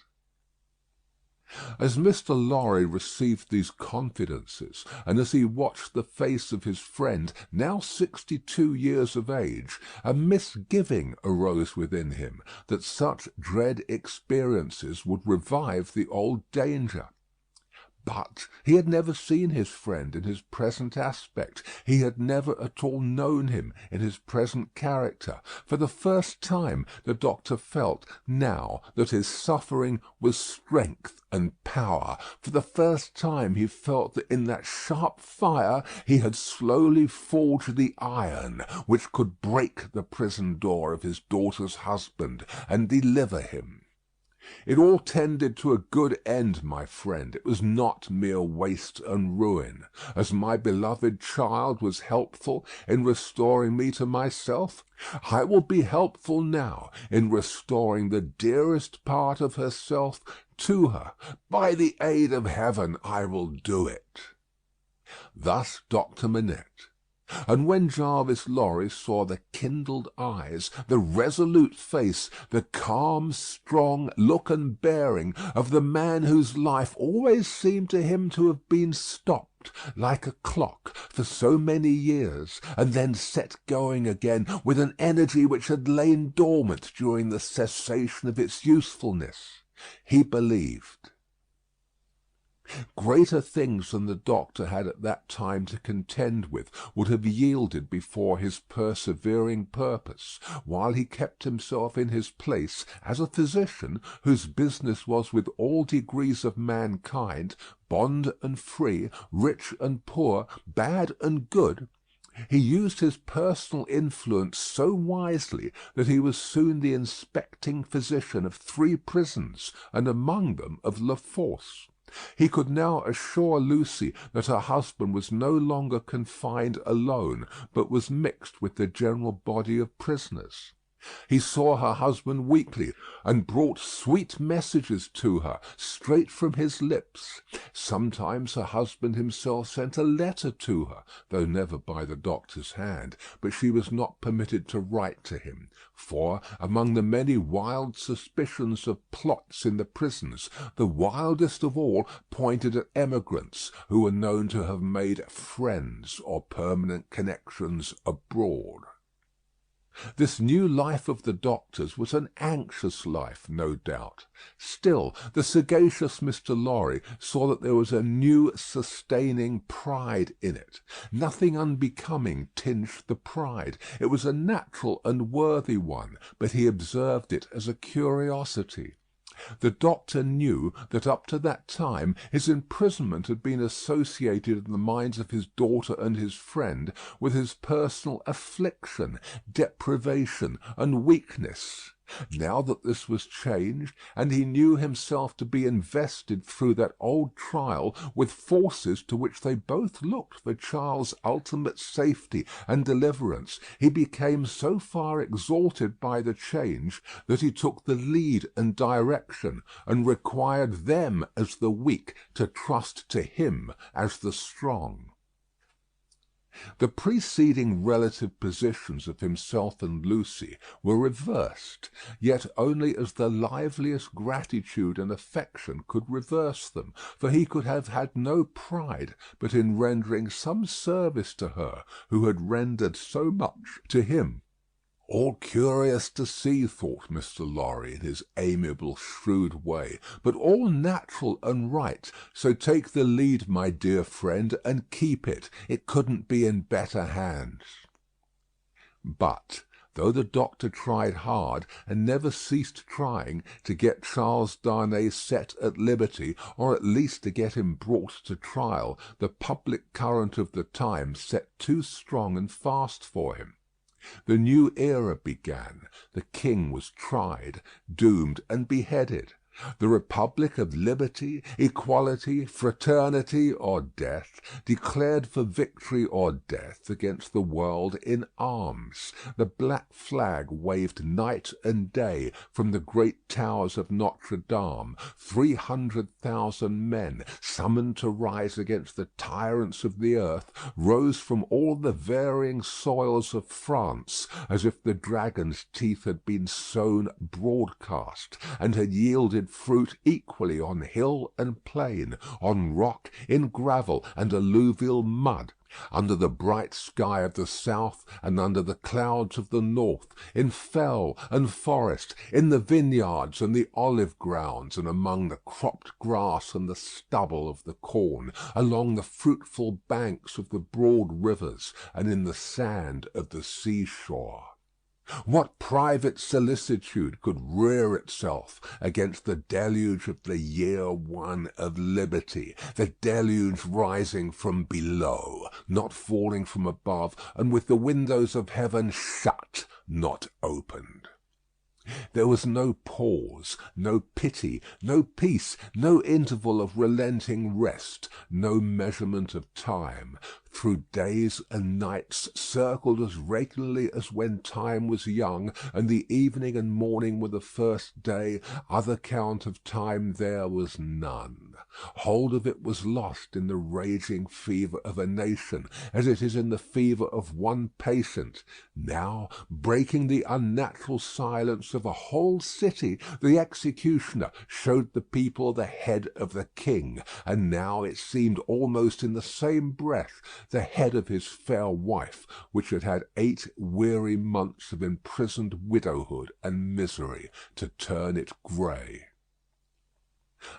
As Mr. Lorry received these confidences, and as he watched the face of his friend, now 62 years of age, a misgiving arose within him that such dread experiences would revive the old danger. But he had never seen his friend in his present aspect. He had never at all known him in his present character. For the first time the doctor felt now that his suffering was strength and power. For the first time he felt that in that sharp fire he had slowly forged the iron which could break the prison door of his daughter's husband and deliver him. It all tended to a good end, my friend. It was not mere waste and ruin. As my beloved child was helpful in restoring me to myself, I will be helpful now in restoring the dearest part of herself to her. By the aid of heaven, I will do it. Thus Dr. Manette. And when Jarvis Lorry saw the kindled eyes, the resolute face, the calm, strong look and bearing of the man whose life always seemed to him to have been stopped, like a clock, for so many years, and then set going again with an energy which had lain dormant during the cessation of its usefulness, he believed. Greater things than the doctor had at that time to contend with would have yielded before his persevering purpose, while he kept himself in his place as a physician whose business was with all degrees of mankind, bond and free, rich and poor, bad and good. He used his personal influence so wisely that he was soon the inspecting physician of 3 prisons, and among them of La Force. He could now assure Lucy that her husband was no longer confined alone, but was mixed with the general body of prisoners. He saw her husband weekly, and brought sweet messages to her, straight from his lips. Sometimes her husband himself sent a letter to her, though never by the doctor's hand, but she was not permitted to write to him, for, among the many wild suspicions of plots in the prisons, the wildest of all pointed at emigrants who were known to have made friends or permanent connections abroad. This new life of the doctor's was an anxious life, no doubt. Still, the sagacious Mr. Lorry saw that there was a new sustaining pride in it. Nothing unbecoming tinged the pride. It was a natural and worthy one, but he observed it as a curiosity. The doctor knew that up to that time his imprisonment had been associated in the minds of his daughter and his friend with his personal affliction, deprivation, and weakness. Now that this was changed, and he knew himself to be invested through that old trial with forces to which they both looked for Charles's ultimate safety and deliverance, he became so far exalted by the change that he took the lead and direction, and required them as the weak to trust to him as the strong. The preceding relative positions of himself and Lucy were reversed, yet only as the liveliest gratitude and affection could reverse them, for he could have had no pride but in rendering some service to her who had rendered so much to him. All curious to see, thought Mr. Lorry in his amiable, shrewd way, but all natural and right. So take the lead, my dear friend, and keep it. It couldn't be in better hands. But though the doctor tried hard, and never ceased trying, to get Charles Darnay set at liberty, or at least to get him brought to trial, the public current of the time set too strong and fast for him. The new era began. The king was tried, doomed, and beheaded. The Republic of Liberty, Equality, Fraternity, or Death, declared for victory or death against the world in arms. The black flag waved night and day from the great towers of Notre Dame. 300,000 men, summoned to rise against the tyrants of the earth, rose from all the varying soils of France, as if the dragon's teeth had been sown broadcast, and had yielded fruit equally on hill and plain, on rock, in gravel, and alluvial mud, under the bright sky of the south and under the clouds of the north, in fell and forest, in the vineyards and the olive grounds, and among the cropped grass and the stubble of the corn, along the fruitful banks of the broad rivers, and in the sand of the seashore. What private solicitude could rear itself against the deluge of the year one of liberty, the deluge rising from below, not falling from above, and with the windows of heaven shut, not opened? There was no pause, no pity, no peace, no interval of relenting rest, no measurement of time. Through days and nights circled as regularly as when time was young, and the evening and morning were the first day, other count of time there was none. Hold of it was lost in the raging fever of a nation, as it is in the fever of one patient. Now, breaking the unnatural silence of a whole city, the executioner showed the people the head of the king, and now it seemed almost in the same breath the head of his fair wife, which had had 8 weary months of imprisoned widowhood and misery to turn it grey.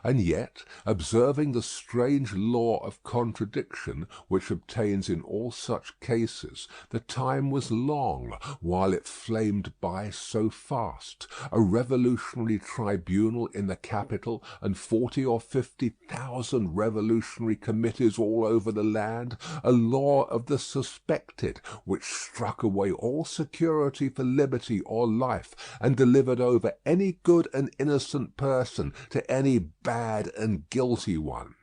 And yet, observing the strange law of contradiction which obtains in all such cases, the time was long, while it flamed by so fast. A revolutionary tribunal in the capital, and 40 or 50,000 revolutionary committees all over the land, a law of the suspected, which struck away all security for liberty or life, and delivered over any good and innocent person to any bad and guilty one.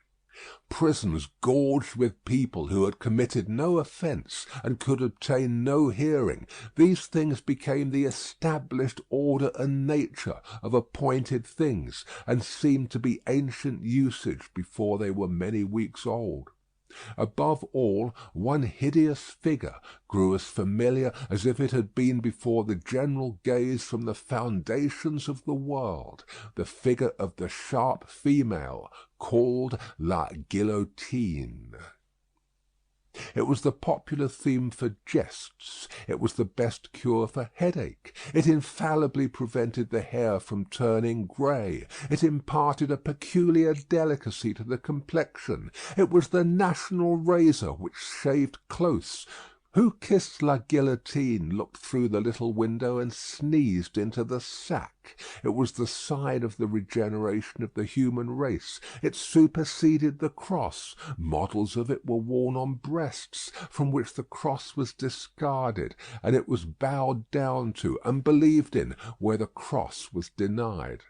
Prisons gorged with people who had committed no offence and could obtain no hearing. These things became the established order and nature of appointed things, and seemed to be ancient usage before they were many weeks old. Above all, one hideous figure grew as familiar as if it had been before the general gaze from the foundations of the world, the figure of the sharp female called La Guillotine. It was the popular theme for jests. It was the best cure for headache. It infallibly prevented the hair from turning grey. It imparted a peculiar delicacy to the complexion. It was the national razor which shaved close. Who kissed La Guillotine looked through the little window and sneezed into the sack. It was the sign of the regeneration of the human race. It superseded the cross. Models of it were worn on breasts, from which the cross was discarded, and it was bowed down to and believed in where the cross was denied.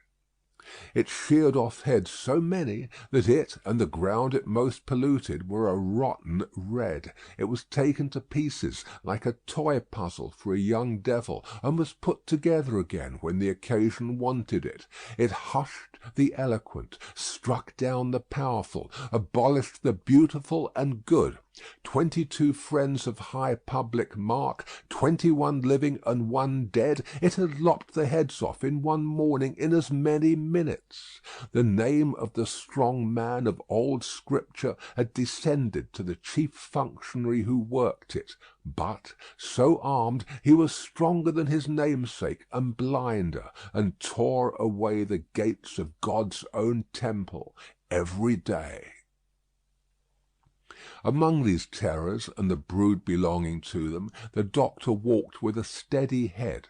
It sheared off heads so many that it and the ground it most polluted were a rotten red. It was taken to pieces like a toy puzzle for a young devil, and was put together again when the occasion wanted it. It hushed the eloquent, struck down the powerful, abolished the beautiful and good. 22 friends of high public mark, 21 living and 1 dead, it had lopped the heads off in one morning in as many minutes. The name of the strong man of old Scripture had descended to the chief functionary who worked it, but, so armed, he was stronger than his namesake and blinder, and tore away the gates of God's own temple every day. Among these terrors and the brood belonging to them, the doctor walked with a steady head,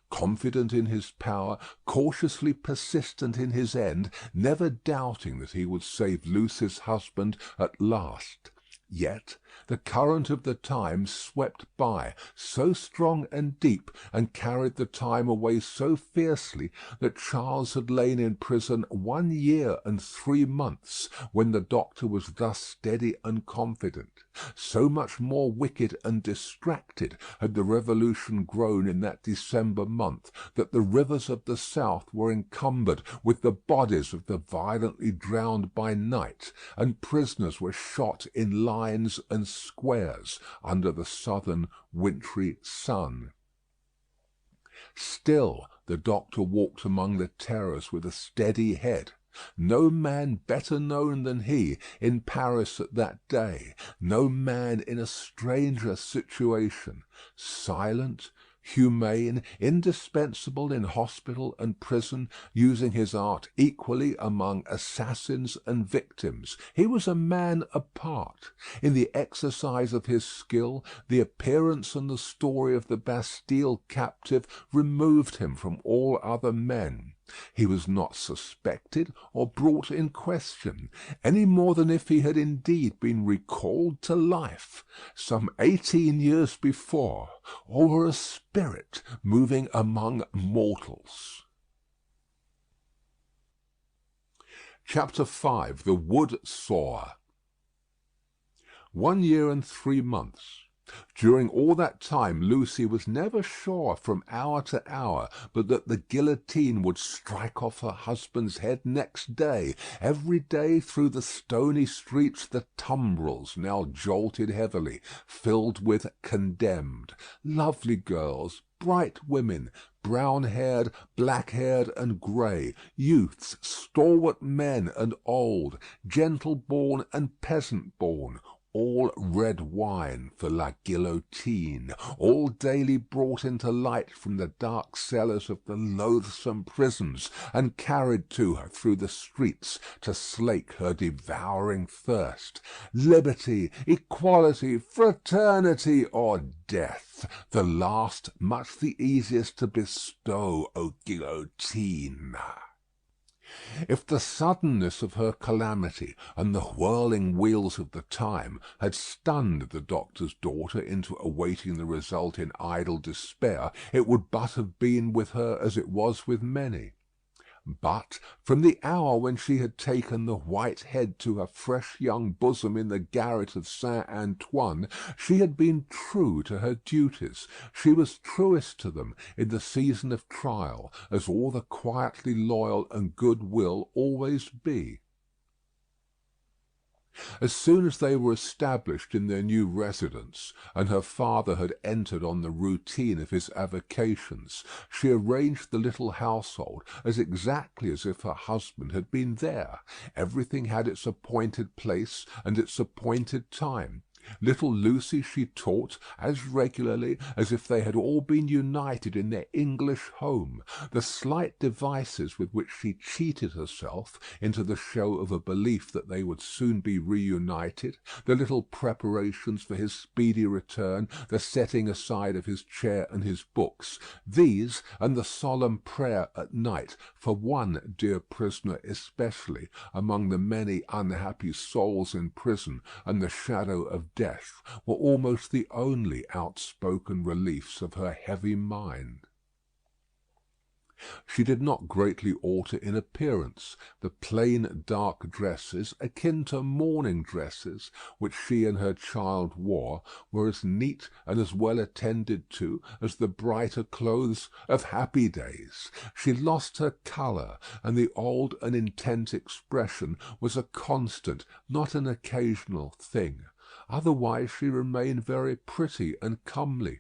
confident in his power, cautiously persistent in his end, never doubting that he would save Lucy's husband at last. Yet the current of the time swept by, so strong and deep, and carried the time away so fiercely, that Charles had lain in prison 1 year and 3 months when the doctor was thus steady and confident. So much more wicked and distracted had the Revolution grown in that December month, that the rivers of the south were encumbered with the bodies of the violently drowned by night, and prisoners were shot in lines and squares under the southern wintry sun. Still the doctor walked among the terrors with a steady head. No man better known than he in Paris at that day, no man in a stranger situation, silent, humane, indispensable in hospital and prison, using his art equally among assassins and victims. He was a man apart. In the exercise of his skill, the appearance and the story of the Bastille captive removed him from all other men. He was not suspected or brought in question, any more than if he had indeed been recalled to life some 18 years before, or were a spirit moving among mortals. Chapter 5. The Wood Saw. 1 year and 3 months. During all that time Lucy was never sure from hour to hour but that the guillotine would strike off her husband's head next day. Every day through the stony streets the tumbrils now jolted heavily, filled with condemned. Lovely girls, bright women, brown-haired, black-haired, and grey, youths, stalwart men and old, gentle-born and peasant-born, all red wine for la guillotine, all daily brought into light from the dark cellars of the loathsome prisons, and carried to her through the streets to slake her devouring thirst. Liberty, equality, fraternity, or death, the last much the easiest to bestow, O guillotine. If the suddenness of her calamity and the whirling wheels of the time had stunned the doctor's daughter into awaiting the result in idle despair, it would but have been with her as it was with many. But from the hour when she had taken the white head to her fresh young bosom in the garret of Saint Antoine, she had been true to her duties. She was truest to them in the season of trial, as all the quietly loyal and good will always be. As soon as they were established in their new residence, and her father had entered on the routine of his avocations, she arranged the little household as exactly as if her husband had been there. Everything had its appointed place and its appointed time. Little Lucy she taught as regularly as if they had all been united in their English home. The slight devices with which she cheated herself into the show of a belief that they would soon be reunited, the little preparations for his speedy return, the setting aside of his chair and his books, these, and the solemn prayer at night for one dear prisoner especially among the many unhappy souls in prison and the shadow of death, were almost the only outspoken reliefs of her heavy mind. She did not greatly alter in appearance. The plain dark dresses, akin to mourning dresses, which she and her child wore, were as neat and as well attended to as the brighter clothes of happy days. She lost her colour, and the old and intent expression was a constant, not an occasional thing. Otherwise she remained very pretty and comely.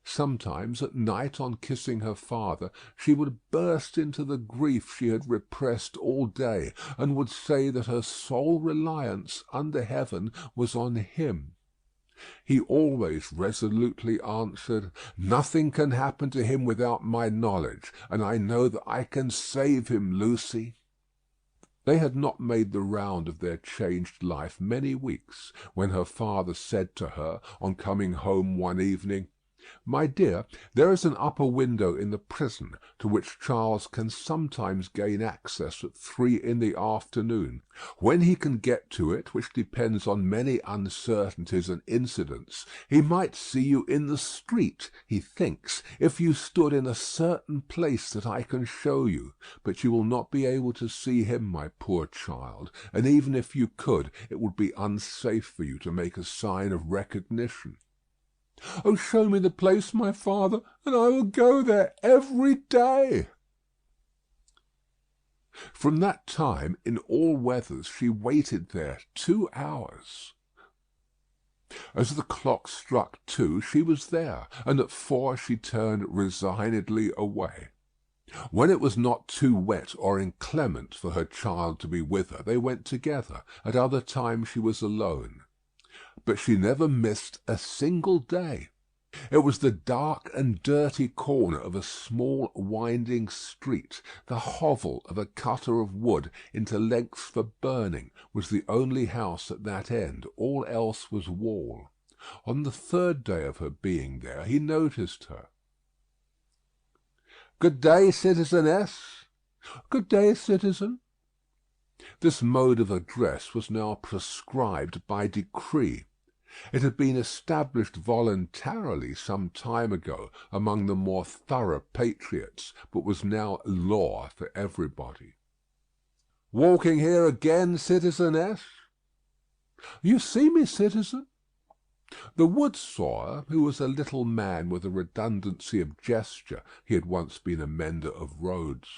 Sometimes at night, on kissing her father, she would burst into the grief she had repressed all day, and would say that her sole reliance under heaven was on him. He always resolutely answered, "Nothing can happen to him without my knowledge, and I know that I can save him, Lucy." They had not made the round of their changed life many weeks, when her father said to her, on coming home one evening, "My dear, there is an upper window in the prison, to which Charles can sometimes gain access at 3 in the afternoon. When he can get to it, which depends on many uncertainties and incidents, he might see you in the street, he thinks, if you stood in a certain place that I can show you. But you will not be able to see him, my poor child, and even if you could, it would be unsafe for you to make a sign of recognition." "Oh, show me the place, my father, and I will go there every day." From that time, in all weathers, she waited there 2 hours. As the clock struck 2, she was there, and at 4 she turned resignedly away. When it was not too wet or inclement for her child to be with her, they went together. At other times she was alone. But she never missed a single day. It was the dark and dirty corner of a small winding street. The hovel of a cutter of wood into lengths for burning was the only house at that end. All else was wall. On the 3rd day of her being there, he noticed her. "Good day, citizeness." "Good day, citizen." This mode of address was now prescribed by decree. It had been established voluntarily some time ago among the more thorough patriots, but was now law for everybody. "Walking here again, citizeness?" "You see me, citizen?" The wood sawyer, who was a little man with a redundancy of gesture (he had once been a mender of roads),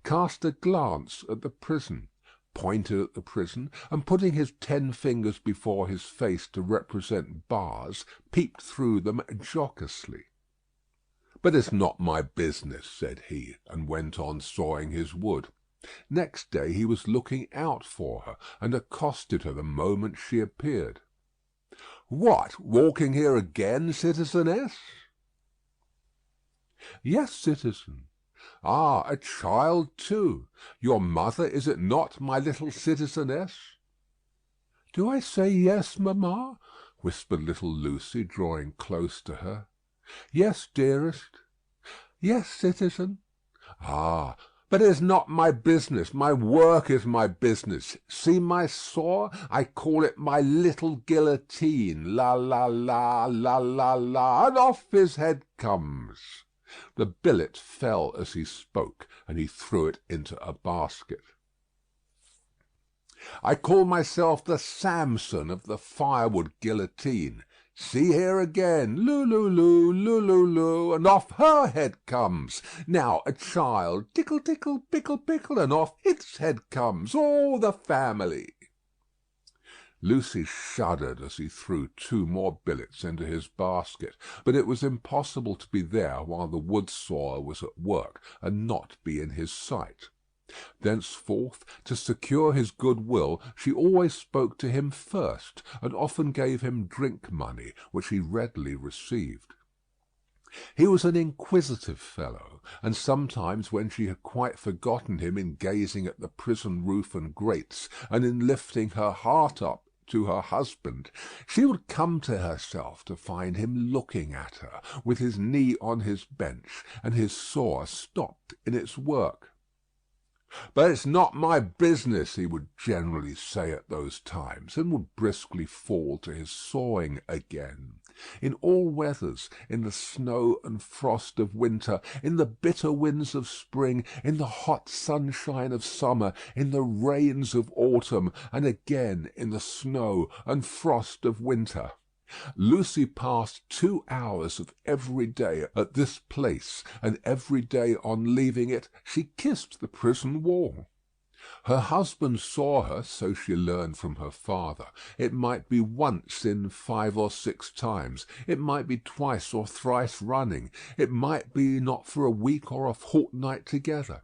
cast a glance at the prison, pointed at the prison, and putting his 10 fingers before his face to represent bars, peeped through them jocosely. "But it's not my business," said he, and went on sawing his wood. Next day he was looking out for her, and accosted her the moment she appeared. "What, walking here again, citizeness?" "Yes, citizen." "Ah, a child too. Your mother, is it not, my little citizeness?" "Do I say yes, mamma?" whispered little Lucy, drawing close to her. "Yes, dearest." "Yes, citizen." "Ah, but it is not my business. My work is my business. See my saw. I call it my little guillotine. La, la, la, la, la, la, and off his head comes." The billet fell as he spoke, and he threw it into a basket. "I call myself the Samson of the firewood guillotine. See here again, loo-loo-loo, loo-loo-loo, and off her head comes. Now a child, tickle, tickle, pickle, pickle, and off its head comes, all the family." Lucy shuddered as he threw 2 more billets into his basket, but it was impossible to be there while the wood sawyer was at work, and not be in his sight. Thenceforth, to secure his good will, she always spoke to him first, and often gave him drink money, which he readily received. He was an inquisitive fellow, and sometimes when she had quite forgotten him in gazing at the prison roof and grates, and in lifting her heart up to her husband, she would come to herself to find him looking at her, with his knee on his bench, and his saw stopped in its work. "But it's not my business," he would generally say at those times, and would briskly fall to his sawing again. In all weathers, in the snow and frost of winter, in the bitter winds of spring, in the hot sunshine of summer, in the rains of autumn, and again in the snow and frost of winter, Lucy passed 2 hours of every day at this place, and every day on leaving it she kissed the prison wall. Her husband saw her, so she learned from her father. It might be once in 5 or 6 times. It might be twice or thrice running. It might be not for a week or a fortnight together.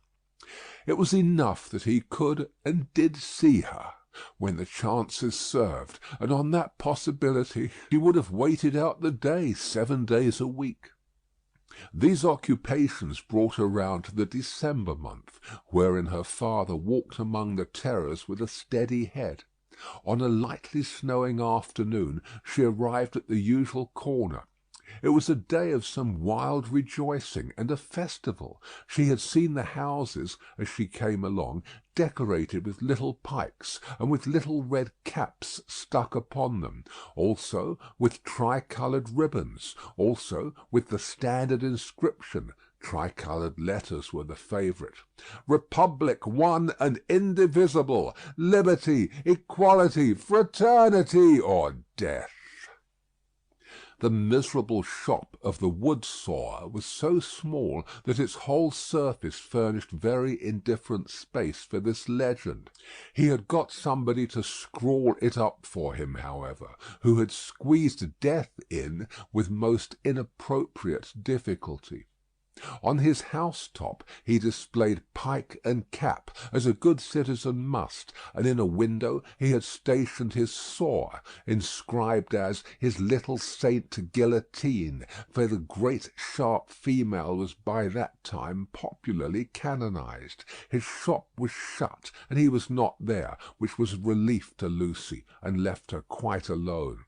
It was enough that he could and did see her when the chances served, and on that possibility he would have waited out the day 7 days a week. These occupations brought her round to the December month, wherein her father walked among the terrors with a steady head. On a lightly snowing afternoon she arrived at the usual corner. It was a day of some wild rejoicing and a festival. She had seen the houses, as she came along, decorated with little pikes, and with little red caps stuck upon them, also with tricoloured ribbons, also with the standard inscription. Tricoloured letters were the favourite. Republic one and indivisible, liberty, equality, fraternity, or death. The miserable shop of the wood sawyer was so small that its whole surface furnished very indifferent space for this legend. He had got somebody to scrawl it up for him, however, who had squeezed death in with most inappropriate difficulty. On his housetop he displayed pike and cap, as a good citizen must, and in a window he had stationed his saw, inscribed as "His little Saint Guillotine," for the great sharp female was by that time popularly canonized. His shop was shut, and he was not there, which was a relief to Lucy, and left her quite alone.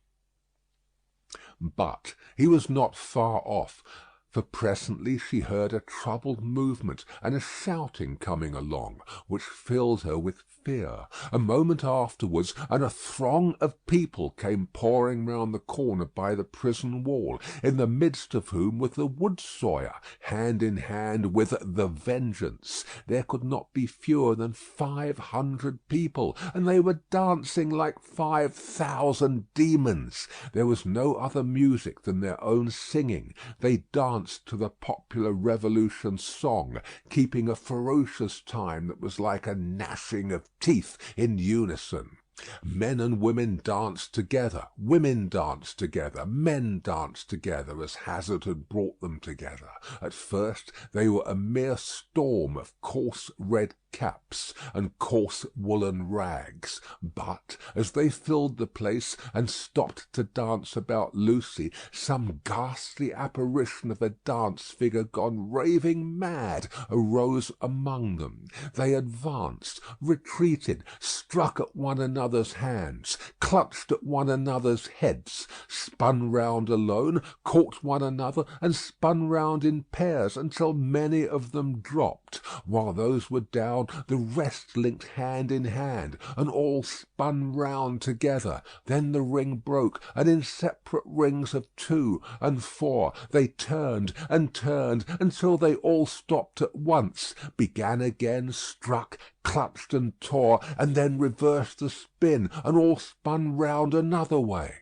But he was not far off, for presently she heard a troubled movement and a shouting coming along, which filled her with fear. A moment afterwards, and a throng of people came pouring round the corner by the prison wall, in the midst of whom was the wood sawyer, hand in hand with the Vengeance. There could not be fewer than 500 people, and they were dancing like 5,000 demons. There was no other music than their own singing. They danced to the popular Revolution song, keeping a ferocious time that was like a gnashing of teeth in unison. Men and women danced together, women danced together, men danced together, as hazard had brought them together. At first they were a mere storm of coarse red caps and coarse woollen rags, but as they filled the place and stopped to dance about Lucy, some ghastly apparition of a dance figure gone raving mad arose among them. They advanced, retreated, struck at one another's hands, clutched at one another's heads, spun round alone, caught one another, and spun round in pairs until many of them dropped. While those were down, the rest linked hand in hand, and all spun round together. Then the ring broke, and in separate rings of 2 and 4 they turned and turned until they all stopped at once, began again, struck, clutched and tore, and then reversed the spin, and all spun round another way.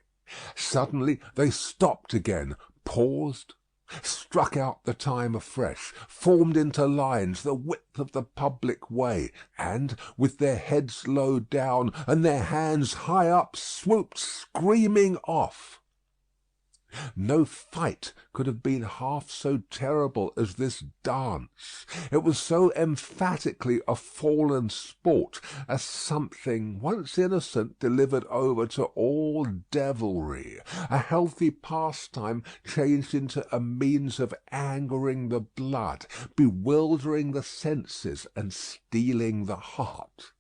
Suddenly they stopped again, paused, struck out the time afresh, formed into lines the width of the public way, and, with their heads low down and their hands high up, swooped screaming off. No fight could have been half so terrible as this dance. It was so emphatically a fallen sport, as something once innocent delivered over to all devilry, a healthy pastime changed into a means of angering the blood, bewildering the senses, and stealing the heart.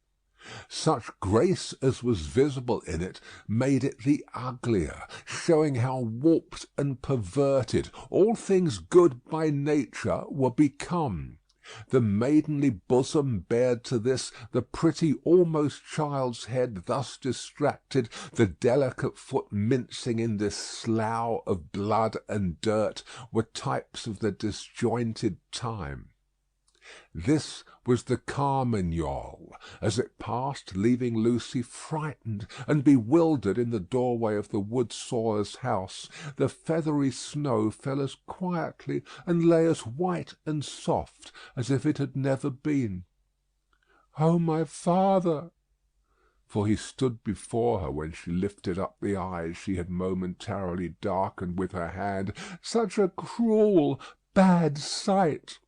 Such grace as was visible in it made it the uglier, showing how warped and perverted all things good by nature were become. The maidenly bosom bared to this, the pretty almost child's head thus distracted, the delicate foot mincing in this slough of blood and dirt, were types of the disjointed time. This was the Carmagnole, as it passed, leaving Lucy frightened and bewildered in the doorway of the wood sawyer's house. The feathery snow fell as quietly and lay as white and soft as if it had never been. "Oh, my father!" For he stood before her when she lifted up the eyes she had momentarily darkened with her hand. "Such a cruel, bad sight!"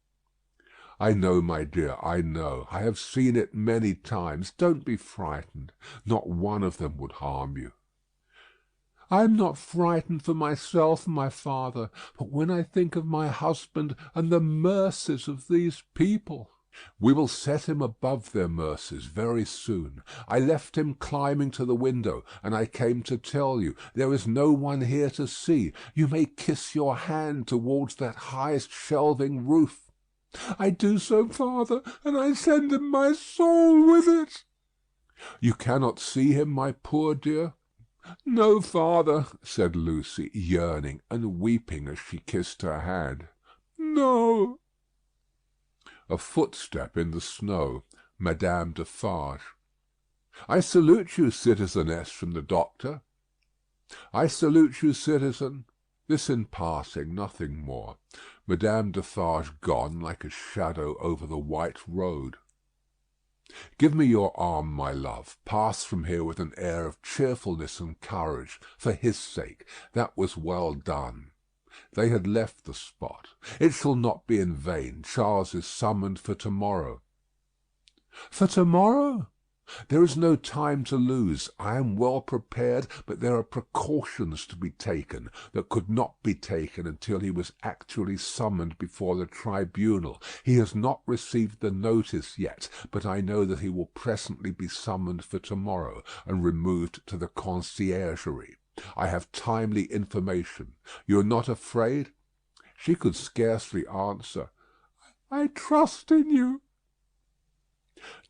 "I know, my dear, I know. I have seen it many times. Don't be frightened. Not one of them would harm you." I am not frightened for myself, my father, but when I think of my husband and the mercies of these people. We will set him above their mercies very soon. I left him climbing to the window, and I came to tell you, there is no one here to see. You may kiss your hand towards that highest shelving roof. I do so, father, and I send him my soul with it. You cannot see him, my poor dear? No, father, said Lucy, yearning and weeping as she kissed her hand. No. A footstep in the snow. Madame Defarge. I salute you, citizeness, from the doctor. I salute you, citizen. This in passing, nothing more. Madame Defarge gone like a shadow over the white road. Give me your arm, my love. Pass from here with an air of cheerfulness and courage. For his sake. That was well done. They had left the spot. It shall not be in vain. Charles is summoned for tomorrow. For tomorrow? There is no time to lose. I am well prepared, but there are precautions to be taken that could not be taken until he was actually summoned before the tribunal. He has not received the notice yet, but I know that he will presently be summoned for tomorrow and removed to the conciergerie. I have timely information. You are not afraid? She could scarcely answer. I trust in you.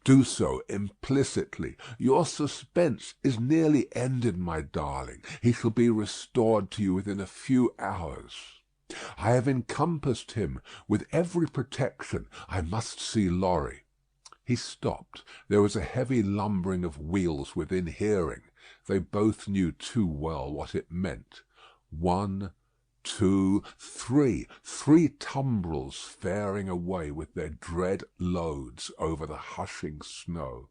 Do so implicitly. Your suspense is nearly ended, my darling. He shall be restored to you within a few hours. I have encompassed him with every protection. I must see Laurie. He stopped. There was a heavy lumbering of wheels within hearing. They both knew too well what it meant. 1, 2, 3. 3 tumbrels faring away with their dread loads over the hushing snow.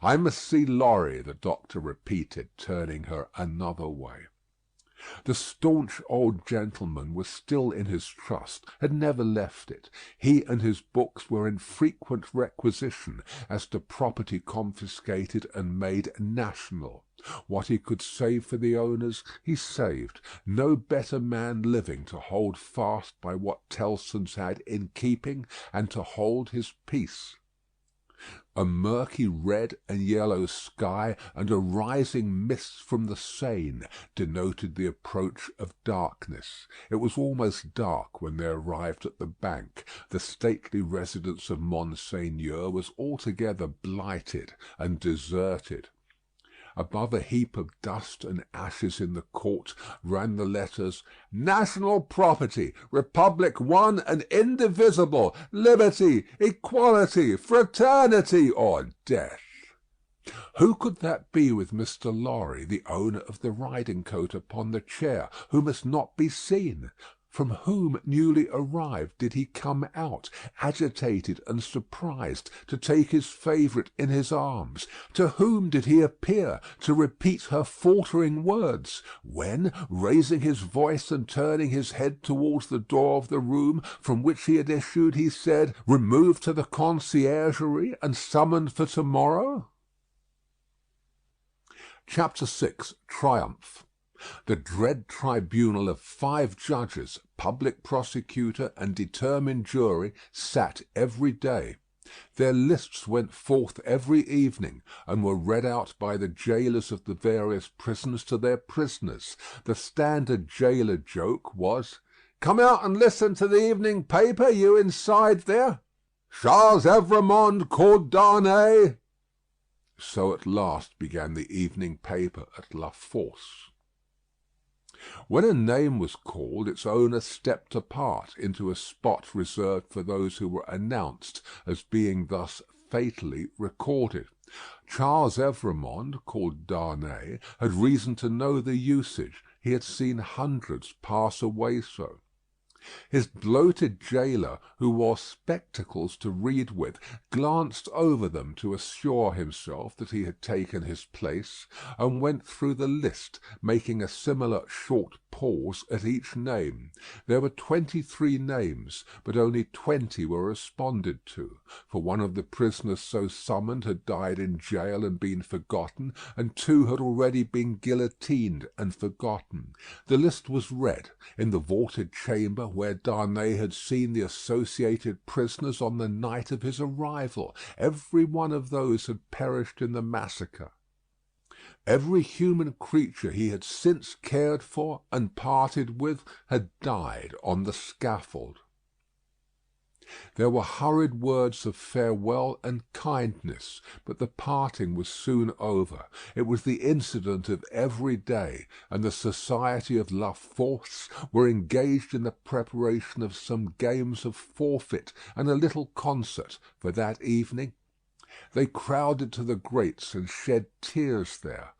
I must see Laurie, the doctor repeated, turning her another way. The staunch old gentleman was still in his trust, had never left it. He and his books were in frequent requisition as to property confiscated and made national. What he could save for the owners, he saved. No better man living to hold fast by what Tellson's had in keeping, and to hold his peace. A murky red and yellow sky and a rising mist from the Seine denoted the approach of darkness. It was almost dark when they arrived at the bank. The stately residence of Monseigneur was altogether blighted and deserted. Above a heap of dust and ashes in the court ran the letters, "National property, Republic one and indivisible, liberty, equality, fraternity, or death." Who could that be with Mr. Lorry, the owner of the riding-coat upon the chair, who must not be seen? From whom newly arrived did he come out, agitated and surprised, to take his favourite in his arms? To whom did he appear, to repeat her faltering words, when, raising his voice and turning his head towards the door of the room from which he had issued, he said, "Removed to the conciergerie and summoned for tomorrow"? Chapter 6. Triumph. The dread tribunal of 5 judges, public prosecutor, and determined jury sat every day. Their lists went forth every evening, and were read out by the jailers of the various prisons to their prisoners. The standard jailer joke was, "Come out and listen to the evening paper, you inside there. Charles Evrémonde called Darnay." So at last began the evening paper at La Force. When a name was called, its owner stepped apart into a spot reserved for those who were announced as being thus fatally recorded. Charles Evrémonde, called Darnay, had reason to know the usage. He had seen hundreds pass away so. His bloated gaoler, who wore spectacles to read with, glanced over them to assure himself that he had taken his place, and went through the list, making a similar short pause at each name. There were 23 names, but only 20 were responded to, for one of the prisoners so summoned had died in gaol and been forgotten, and 2 had already been guillotined and forgotten. The list was read. In the vaulted chamber where Darnay had seen the associated prisoners on the night of his arrival, every one of those had perished in the massacre. Every human creature he had since cared for and parted with had died on the scaffold. There were hurried words of farewell and kindness, but the parting was soon over. It was the incident of every day, and the Society of La Force were engaged in the preparation of some games of forfeit and a little concert for that evening. They crowded to the grates and shed tears there.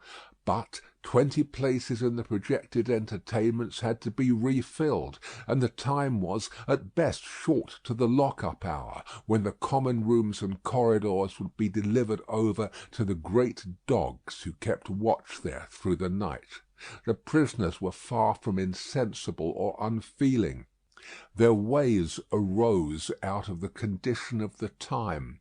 But 20 places in the projected entertainments had to be refilled, and the time was at best short to the lock-up hour, when the common rooms and corridors would be delivered over to the great dogs who kept watch there through the night. The prisoners were far from insensible or unfeeling. Their ways arose out of the condition of the time.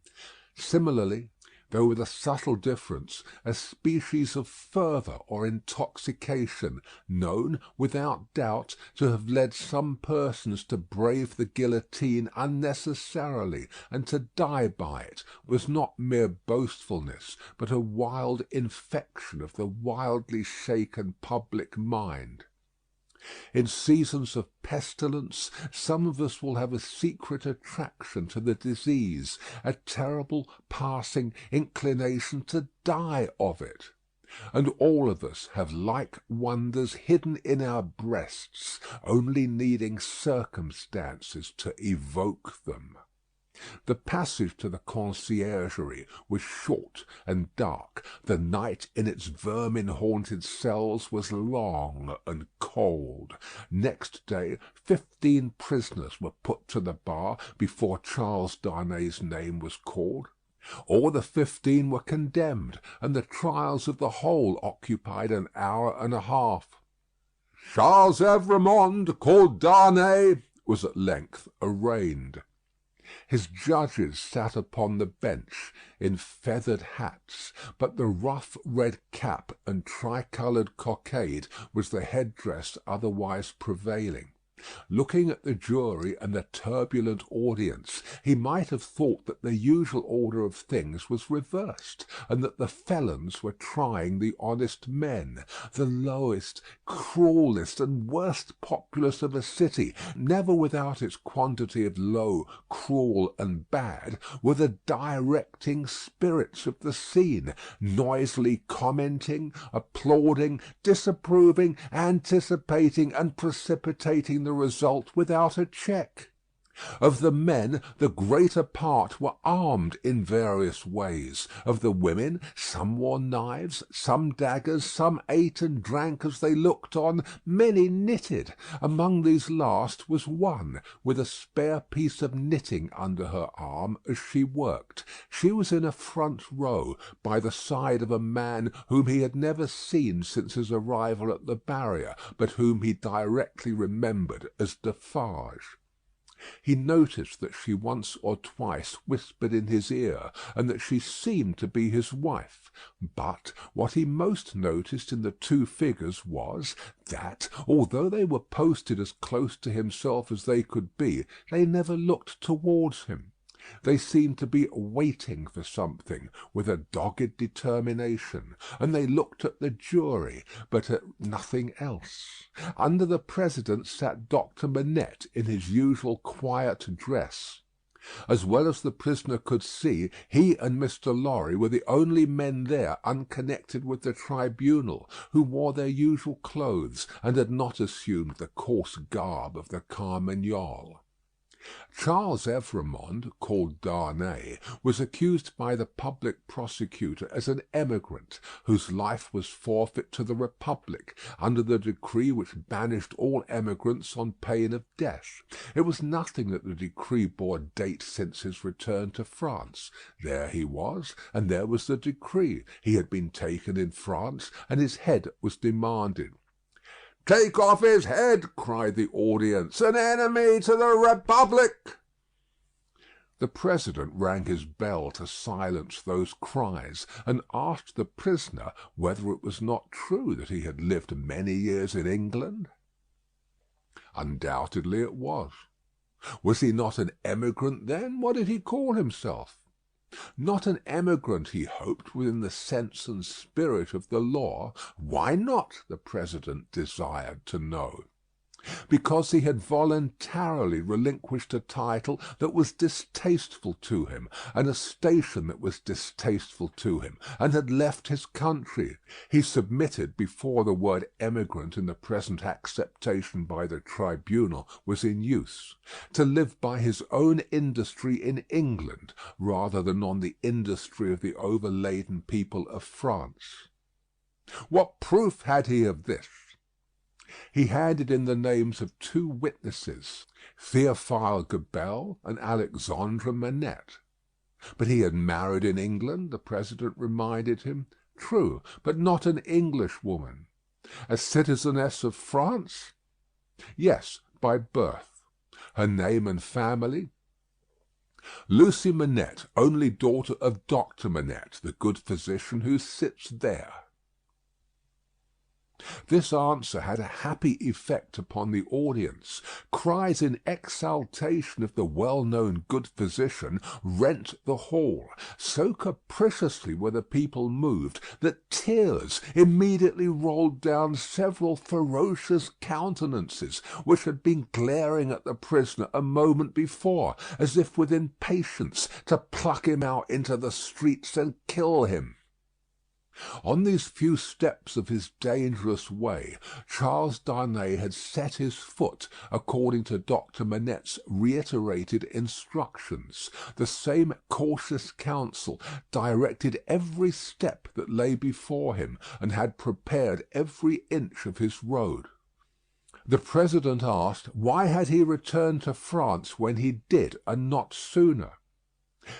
Similarly, though with a subtle difference, a species of fervour or intoxication, known, without doubt, to have led some persons to brave the guillotine unnecessarily and to die by it, was not mere boastfulness, but a wild infection of the wildly shaken public mind. In seasons of pestilence, some of us will have a secret attraction to the disease, a terrible passing inclination to die of it. And all of us have like wonders hidden in our breasts, only needing circumstances to evoke them. The passage to the conciergerie was short and dark. The night in its vermin-haunted cells was long and cold. Next day 15 prisoners were put to the bar before Charles Darnay's name was called. All the 15 were condemned, and the trials of the whole occupied an hour and a half. Charles Evrémonde, called Darnay, was at length arraigned. His judges sat upon the bench in feathered hats, but the rough red cap and tricoloured cockade was the headdress otherwise prevailing. Looking at the jury and the turbulent audience, he might have thought that the usual order of things was reversed, and that the felons were trying the honest men. The lowest, cruellest, and worst populace of a city, never without its quantity of low, cruel, and bad, were the directing spirits of the scene, noisily commenting, applauding, disapproving, anticipating, and precipitating the result without a check. Of the men, the greater part were armed in various ways. Of the women, some wore knives, some daggers, some ate and drank as they looked on, many knitted. Among these last was one, with a spare piece of knitting under her arm as she worked. She was in a front row, by the side of a man whom he had never seen since his arrival at the barrier, but whom he directly remembered as Defarge. He noticed that she once or twice whispered in his ear, and that she seemed to be his wife. But what he most noticed in the 2 figures was, that, although they were posted as close to himself as they could be, they never looked towards him. They seemed to be waiting for something with a dogged determination, and they looked at the jury, but at nothing else. Under the president sat Dr. Manette in his usual quiet dress. As well as the prisoner could see, he and Mr. Lorry were the only men there unconnected with the tribunal, who wore their usual clothes, and had not assumed the coarse garb of the Carmagnole. Charles Evrémonde, called Darnay, was accused by the public prosecutor as an emigrant whose life was forfeit to the Republic under the decree which banished all emigrants on pain of death. It was nothing that the decree bore date since his return to France. There he was, and there was the decree. He had been taken in France, and his head was demanded. "Take off his head!" cried the audience. "An enemy to the Republic!" The president rang his bell to silence those cries, and asked the prisoner whether it was not true that he had lived many years in England. Undoubtedly it was. Was he not an emigrant then? What did he call himself? Not an emigrant, he hoped, within the sense and spirit of the law. Why not, the president desired to know. Because he had voluntarily relinquished a title that was distasteful to him, and a station that was distasteful to him, and had left his country. He submitted before the word emigrant in the present acceptation by the tribunal was in use, to live by his own industry in England, rather than on the industry of the overladen people of France. What proof had he of this? He handed in the names of two witnesses, Théophile Gabelle and Alexandre Manette. But he had married in England, the president reminded him. True, but not an Englishwoman. A citizeness of France? Yes, by birth. Her name and family? Lucy Manette, only daughter of Dr. Manette, the good physician who sits there. This answer had a happy effect upon the audience. Cries in exaltation of the well-known good physician rent the hall. So capriciously were the people moved that tears immediately rolled down several ferocious countenances which had been glaring at the prisoner a moment before, as if with impatience to pluck him out into the streets and kill him. On these few steps of his dangerous way, Charles Darnay had set his foot according to Dr. Manette's reiterated instructions. The same cautious counsel directed every step that lay before him, and had prepared every inch of his road. The president asked, why had he returned to France when he did, and not sooner?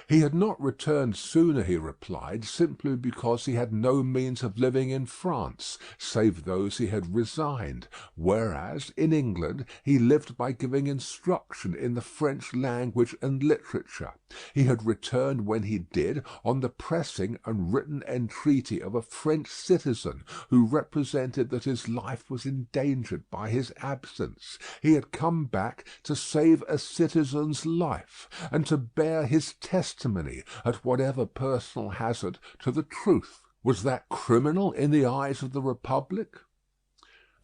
He had not returned sooner, he replied, simply because he had no means of living in France, save those he had resigned, whereas, in England, he lived by giving instruction in the French language and literature. He had returned when he did, on the pressing and written entreaty of a French citizen, who represented that his life was endangered by his absence. He had come back to save a citizen's life, and to bear his testimony, at whatever personal hazard, to the truth. Was that criminal in the eyes of the Republic?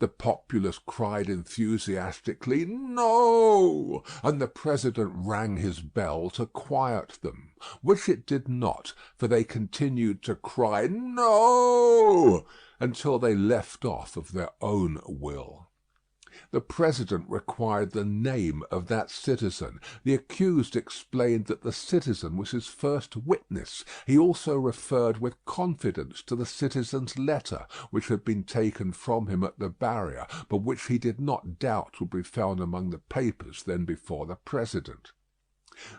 The populace cried enthusiastically, "No!" and the president rang his bell to quiet them, which it did not, for they continued to cry "No!" until they left off of their own will. The president required the name of that citizen. The accused explained that the citizen was his first witness. He also referred with confidence to the citizen's letter, which had been taken from him at the barrier, but which he did not doubt would be found among the papers then before the president.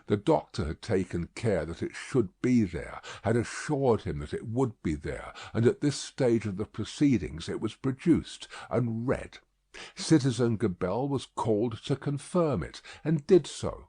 The doctor had taken care that it should be there, had assured him that it would be there, and at this stage of the proceedings it was produced and read. Citizen Gabelle was called to confirm it, and did so.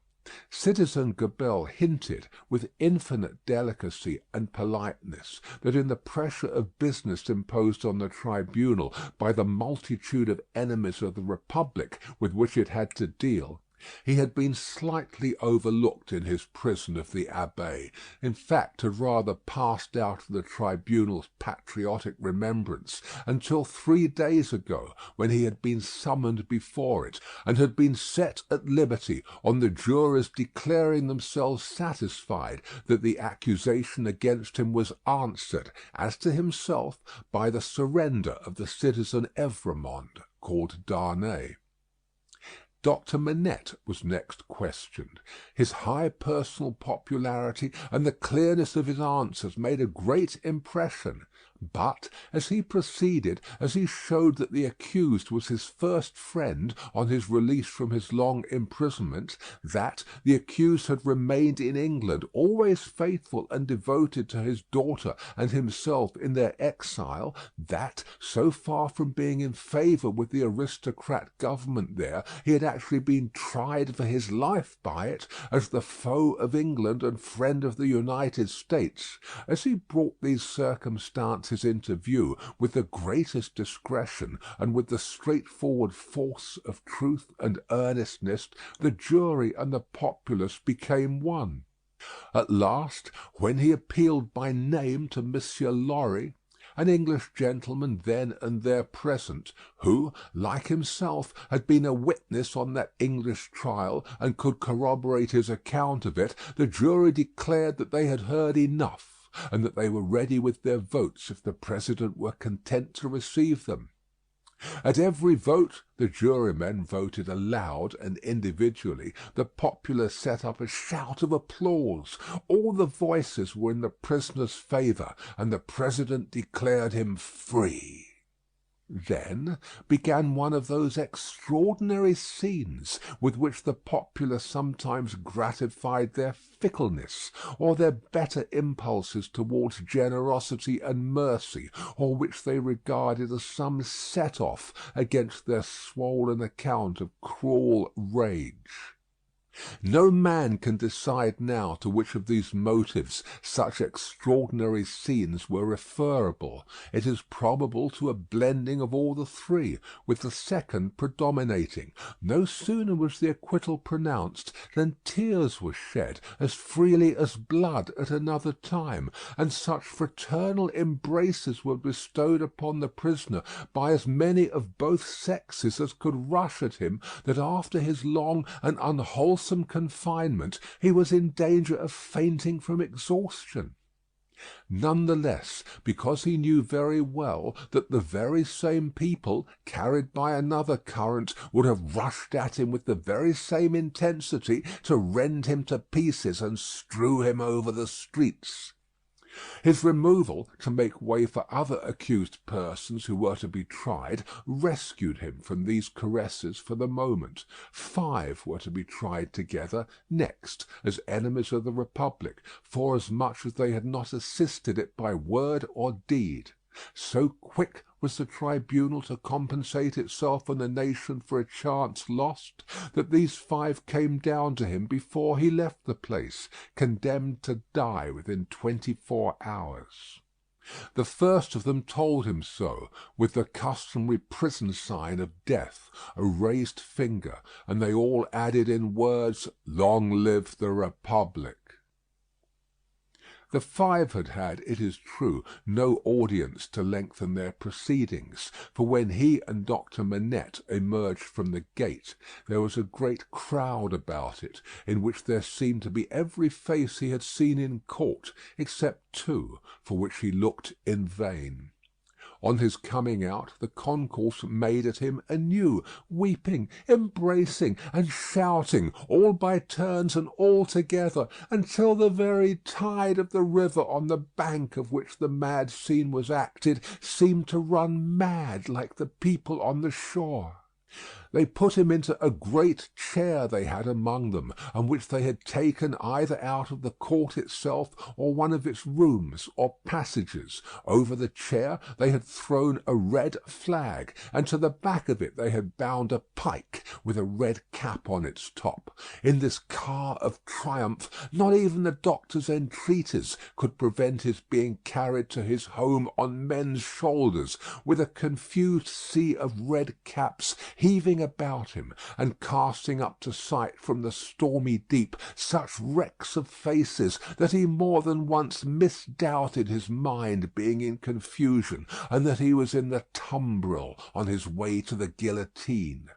Citizen Gabelle hinted, with infinite delicacy and politeness, that in the pressure of business imposed on the tribunal by the multitude of enemies of the Republic with which it had to deal, he had been slightly overlooked in his prison of the Abbaye, in fact had rather passed out of the tribunal's patriotic remembrance until 3 days ago, when he had been summoned before it, and had been set at liberty on the jurors declaring themselves satisfied that the accusation against him was answered, as to himself, by the surrender of the citizen Evrémonde, called Darnay. Dr. Manette was next questioned. His high personal popularity and the clearness of his answers made a great impression. But as he proceeded, as he showed that the accused was his first friend on his release from his long imprisonment, that the accused had remained in England, always faithful and devoted to his daughter and himself in their exile, that, so far from being in favour with the aristocrat government there, he had actually been tried for his life by it as the foe of England and friend of the United States, as he brought these circumstances into view with the greatest discretion and with the straightforward force of truth and earnestness, the jury and the populace became one. At last, when he appealed by name to Monsieur Lorry, an English gentleman then and there present, who, like himself, had been a witness on that English trial and could corroborate his account of it, the jury declared that they had heard enough, and that they were ready with their votes if the President were content to receive them. At every vote the jurymen voted aloud and individually. The populace set up a shout of applause. All the voices were in the prisoner's favour, and the President declared him free. Then began one of those extraordinary scenes with which the populace sometimes gratified their fickleness, or their better impulses towards generosity and mercy, or which they regarded as some set-off against their swollen account of cruel rage. No man can decide now to which of these motives such extraordinary scenes were referable. It is probable to a blending of all the three, with the second predominating. No sooner was the acquittal pronounced than tears were shed as freely as blood at another time, and such fraternal embraces were bestowed upon the prisoner by as many of both sexes as could rush at him, that after his long and unwholesome confinement he was in danger of fainting from exhaustion. None the less, because he knew very well that the very same people, carried by another current, would have rushed at him with the very same intensity to rend him to pieces and strew him over the streets. His removal, to make way for other accused persons who were to be tried, rescued him from these caresses for the moment. 5 were to be tried together next, as enemies of the Republic, forasmuch as they had not assisted it by word or deed. So quick was the tribunal to compensate itself and the nation for a chance lost, that these 5 came down to him before he left the place, condemned to die within 24 hours. The first of them told him so, with the customary prison sign of death, a raised finger, and they all added in words, "Long live the Republic." The 5 had had, it is true, no audience to lengthen their proceedings, for when he and Dr. Manette emerged from the gate, there was a great crowd about it, in which there seemed to be every face he had seen in court, except 2, for which he looked in vain. On his coming out, the concourse made at him anew, weeping, embracing, and shouting, all by turns and all together, until the very tide of the river on the bank of which the mad scene was acted seemed to run mad like the people on the shore. They put him into a great chair they had among them, and which they had taken either out of the court itself or one of its rooms or passages. Over the chair they had thrown a red flag, and to the back of it they had bound a pike with a red cap on its top. In this car of triumph not even the doctor's entreaties could prevent his being carried to his home on men's shoulders, with a confused sea of red caps heaving about him, and casting up to sight from the stormy deep such wrecks of faces that he more than once misdoubted his mind being in confusion, and that he was in the tumbril on his way to the guillotine.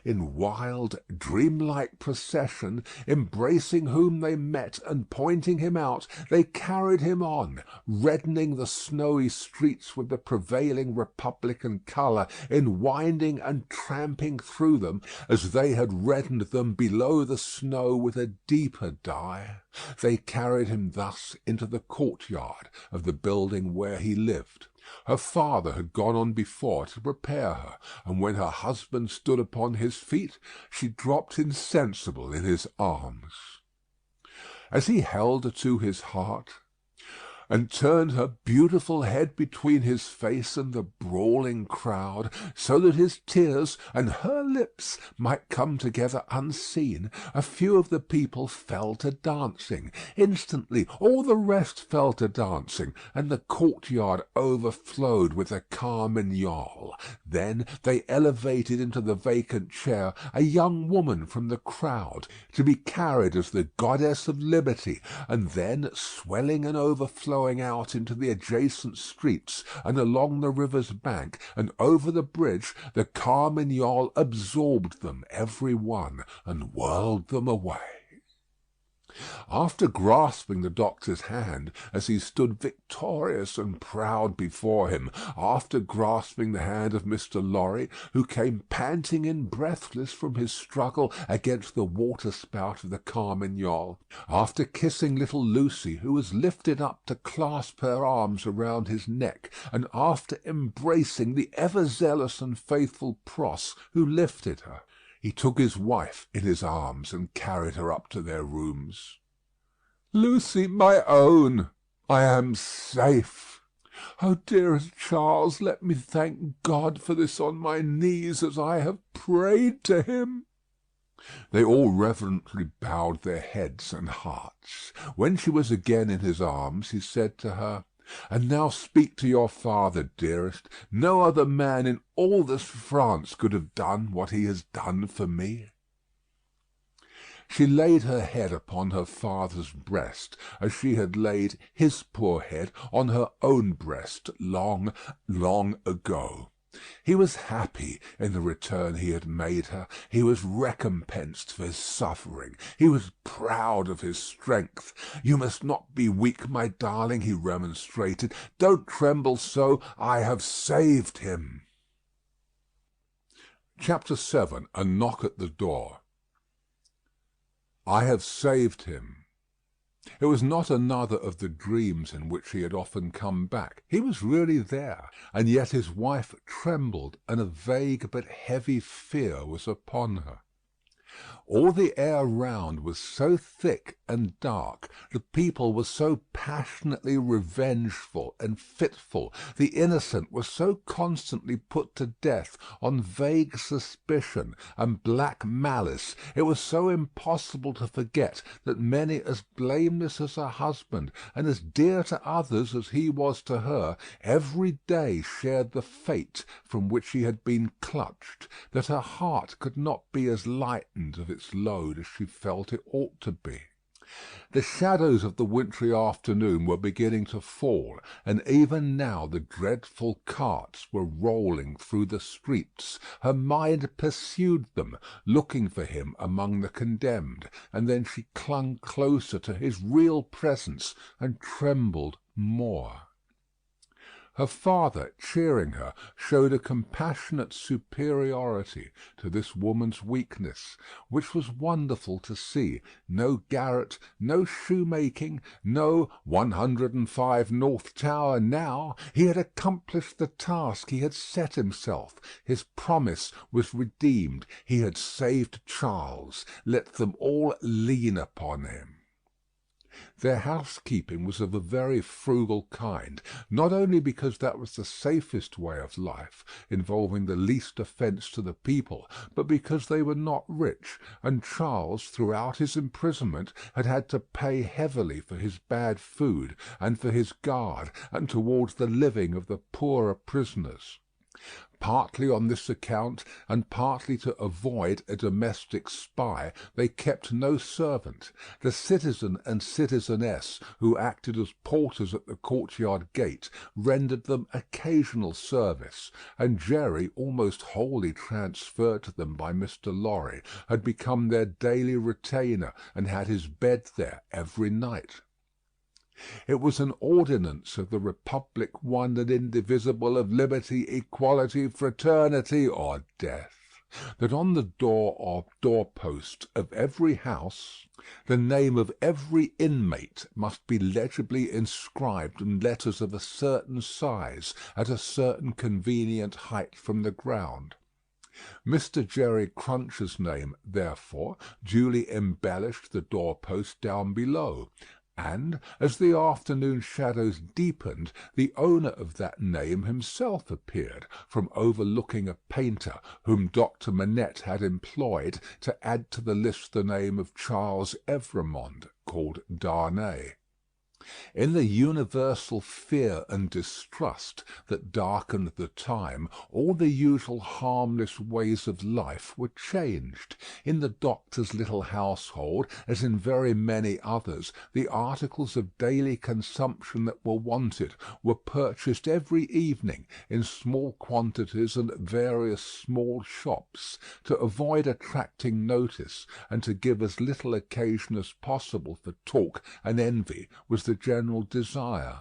In wild, dreamlike procession, embracing whom they met and pointing him out, they carried him on, reddening the snowy streets with the prevailing republican colour, in winding and tramping through them, as they had reddened them below the snow with a deeper dye. They carried him thus into the courtyard of the building where he lived. Her father had gone on before to prepare her, and when her husband stood upon his feet, she dropped insensible in his arms. As he held her to his heart, and turned her beautiful head between his face and the brawling crowd, so that his tears and her lips might come together unseen, a few of the people fell to dancing. Instantly all the rest fell to dancing, and the courtyard overflowed with a carmagnole. Then they elevated into the vacant chair a young woman from the crowd, to be carried as the goddess of liberty, and then, swelling and overflowing out into the adjacent streets and along the river's bank and over the bridge, the carmagnole absorbed them every one and whirled them away. After grasping the doctor's hand as he stood victorious and proud before him, after grasping the hand of Mr. Lorry, who came panting in breathless from his struggle against the water-spout of the carmagnole, after kissing little Lucy, who was lifted up to clasp her arms around his neck, and after embracing the ever-zealous and faithful Pross, who lifted her, he took his wife in his arms and carried her up to their rooms. "Lucy, my own, I am safe. Oh, dearest Charles, let me thank God for this on my knees, as I have prayed to him." They all reverently bowed their heads and hearts. When she was again in his arms, he said to her, "And now speak to your father, dearest. No other man in all this France could have done what he has done for me." She laid her head upon her father's breast, as she had laid his poor head on her own breast long, long ago. He was happy in the return he had made her. He was recompensed for his suffering. He was proud of his strength. "You must not be weak, my darling," he remonstrated. "Don't tremble so. I have saved him." Chapter 7. A knock at the door. I have saved him. It was not another of the dreams in which he had often come back. He was really there, and yet his wife trembled, and a vague but heavy fear was upon her. All the air round was so thick and dark, the people were so passionately revengeful and fitful, the innocent were so constantly put to death on vague suspicion and black malice, it was so impossible to forget that many as blameless as her husband, and as dear to others as he was to her, every day shared the fate from which she had been clutched, that her heart could not be as lightened of its load as she felt it ought to be. The shadows of the wintry afternoon were beginning to fall, and even now the dreadful carts were rolling through the streets. Her mind pursued them, looking for him among the condemned, and then she clung closer to his real presence and trembled more. Her father, cheering her, showed a compassionate superiority to this woman's weakness, which was wonderful to see. No garret, no shoemaking, no 105 North Tower now. He had accomplished the task he had set himself. His promise was redeemed. He had saved Charles. Let them all lean upon him. Their housekeeping was of a very frugal kind, not only because that was the safest way of life, involving the least offence to the people, but because they were not rich, and Charles, throughout his imprisonment, had had to pay heavily for his bad food, and for his guard, and towards the living of the poorer prisoners. Partly on this account, and partly to avoid a domestic spy, they kept no servant. The citizen and citizeness who acted as porters at the courtyard gate rendered them occasional service, and Jerry, almost wholly transferred to them by Mr. Lorry, had become their daily retainer, and had his bed there every night. It was an ordinance of the Republic, one and indivisible, of liberty, equality, fraternity, or death, that on the door or doorpost of every house the name of every inmate must be legibly inscribed in letters of a certain size, at a certain convenient height from the ground. Mr. Jerry Cruncher's name, therefore, duly embellished the doorpost down below, and, as the afternoon shadows deepened, the owner of that name himself appeared, from overlooking a painter whom Dr. Manette had employed to add to the list the name of Charles Evremond, called Darnay. In the universal fear and distrust that darkened the time, all the usual harmless ways of life were changed. In the doctor's little household, as in very many others, the articles of daily consumption that were wanted were purchased every evening in small quantities and at various small shops, to avoid attracting notice, and to give as little occasion as possible for talk and envy, was the general desire.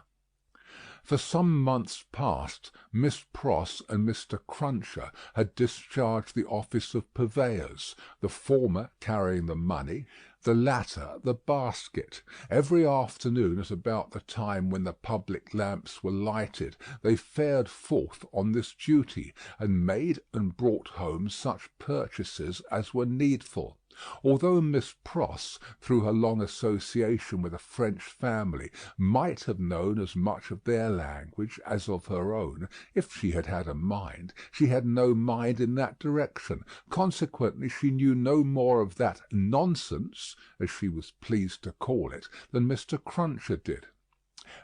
For some months past, Miss Pross and Mr. Cruncher had discharged the office of purveyors, the former carrying the money, the latter the basket. Every afternoon, at about the time when the public lamps were lighted, they fared forth on this duty, and made and brought home such purchases as were needful. Although Miss Pross, through her long association with a French family, might have known as much of their language as of her own, if she had had a mind, she had no mind in that direction. Consequently, she knew no more of that nonsense, as she was pleased to call it, than Mr. Cruncher did.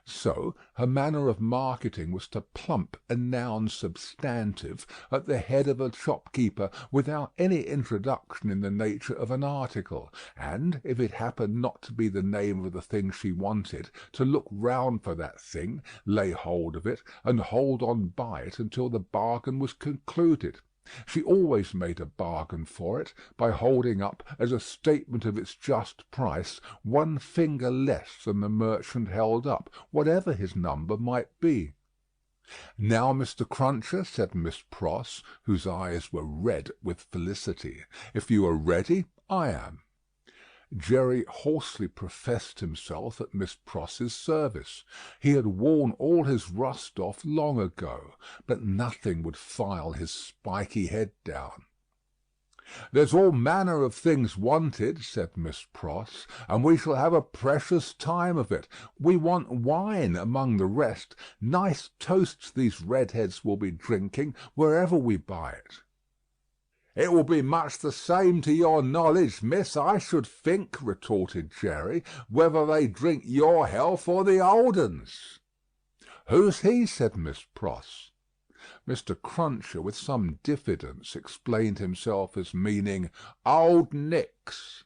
So her manner of marketing was to plump a noun substantive at the head of a shopkeeper without any introduction in the nature of an article, and, if it happened not to be the name of the thing she wanted, to look round for that thing, lay hold of it, and hold on by it until the bargain was concluded. She always made a bargain for it, by holding up, as a statement of its just price, one finger less than the merchant held up, whatever his number might be. "Now, Mr. Cruncher," said Miss Pross, whose eyes were red with felicity, "if you are ready, I am." Jerry hoarsely professed himself at Miss Pross's service. He had worn all his rust off long ago, but nothing would file his spiky head down. "There's all manner of things wanted," said Miss Pross, "and we shall have a precious time of it. We want wine among the rest. Nice toasts these redheads will be drinking wherever we buy it." "It will be much the same to your knowledge, miss, I should think," retorted Jerry, "whether they drink your health or the old un's." "Who's he?" said Miss Pross. Mr. Cruncher, with some diffidence, explained himself as meaning Old Nick's.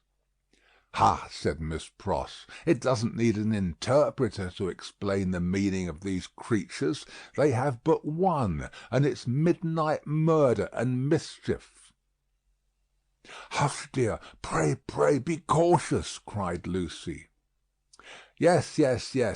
"Ha!" said Miss Pross, "it doesn't need an interpreter to explain the meaning of these creatures. They have but one, and it's midnight murder and mischief." "Hush, dear! Pray, be cautious!" cried Lucy. Yes,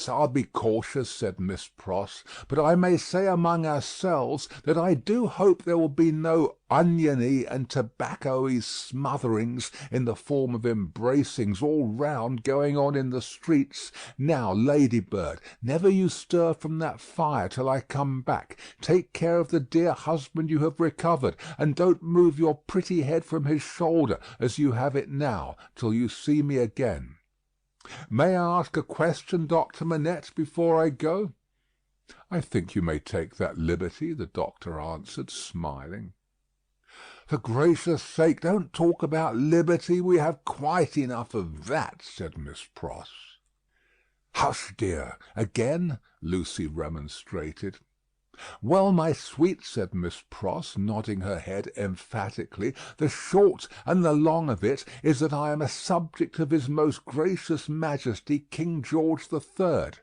I'll be cautious," said Miss Pross, "but I may say among ourselves that I do hope there will be no oniony and tobacco-y smotherings in the form of embracings all round going on in the streets. Now, Ladybird, never you stir from that fire till I come back. Take care of the dear husband you have recovered, and don't move your pretty head from his shoulder, as you have it now, till you see me again. May I ask a question, Dr. Manette, before I go?" "I think you may take that liberty," the doctor answered, smiling. "For gracious sake, don't talk about liberty. We have quite enough of that," said Miss Pross. "Hush, dear! Again?" Lucy remonstrated. "Well, my sweet," said Miss Pross, nodding her head emphatically, "the short and the long of it is that I am a subject of his most gracious Majesty King George the Third."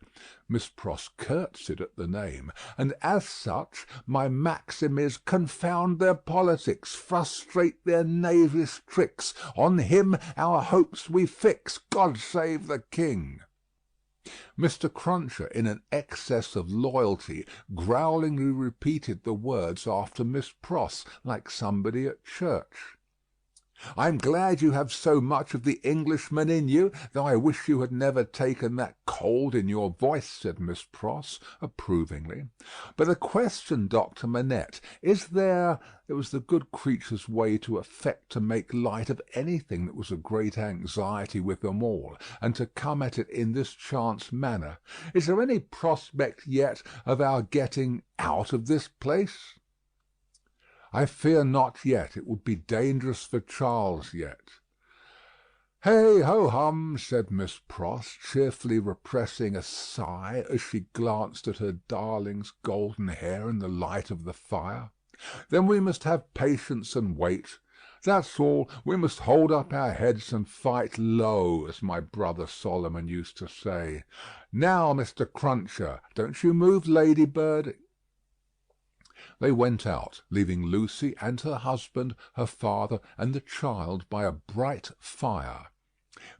Miss Pross curtsied at the name. "And as such, my maxim is, confound their politics, frustrate their knavish tricks, on him our hopes we fix, God save the King." Mr. Cruncher, in an excess of loyalty, growlingly repeated the words after Miss Pross, like somebody at church. "I'm glad you have so much of the Englishman in you, though I wish you had never taken that cold in your voice," said Miss Pross, approvingly. "But a question, Doctor Manette. Is there—" It was the good creature's way to affect to make light of anything that was a great anxiety with them all, and to come at it in this chance manner. "Is there any prospect yet of our getting out of this place?" "I fear not yet. It would be dangerous for Charles yet." "Hey, ho, hum," said Miss Pross, cheerfully repressing a sigh as she glanced at her darling's golden hair in the light of the fire. "Then we must have patience and wait. That's all. We must hold up our heads and fight low, as my brother Solomon used to say. Now, Mr. Cruncher, don't you move, Ladybird." They went out, leaving Lucy and her husband, her father, and the child by a bright fire.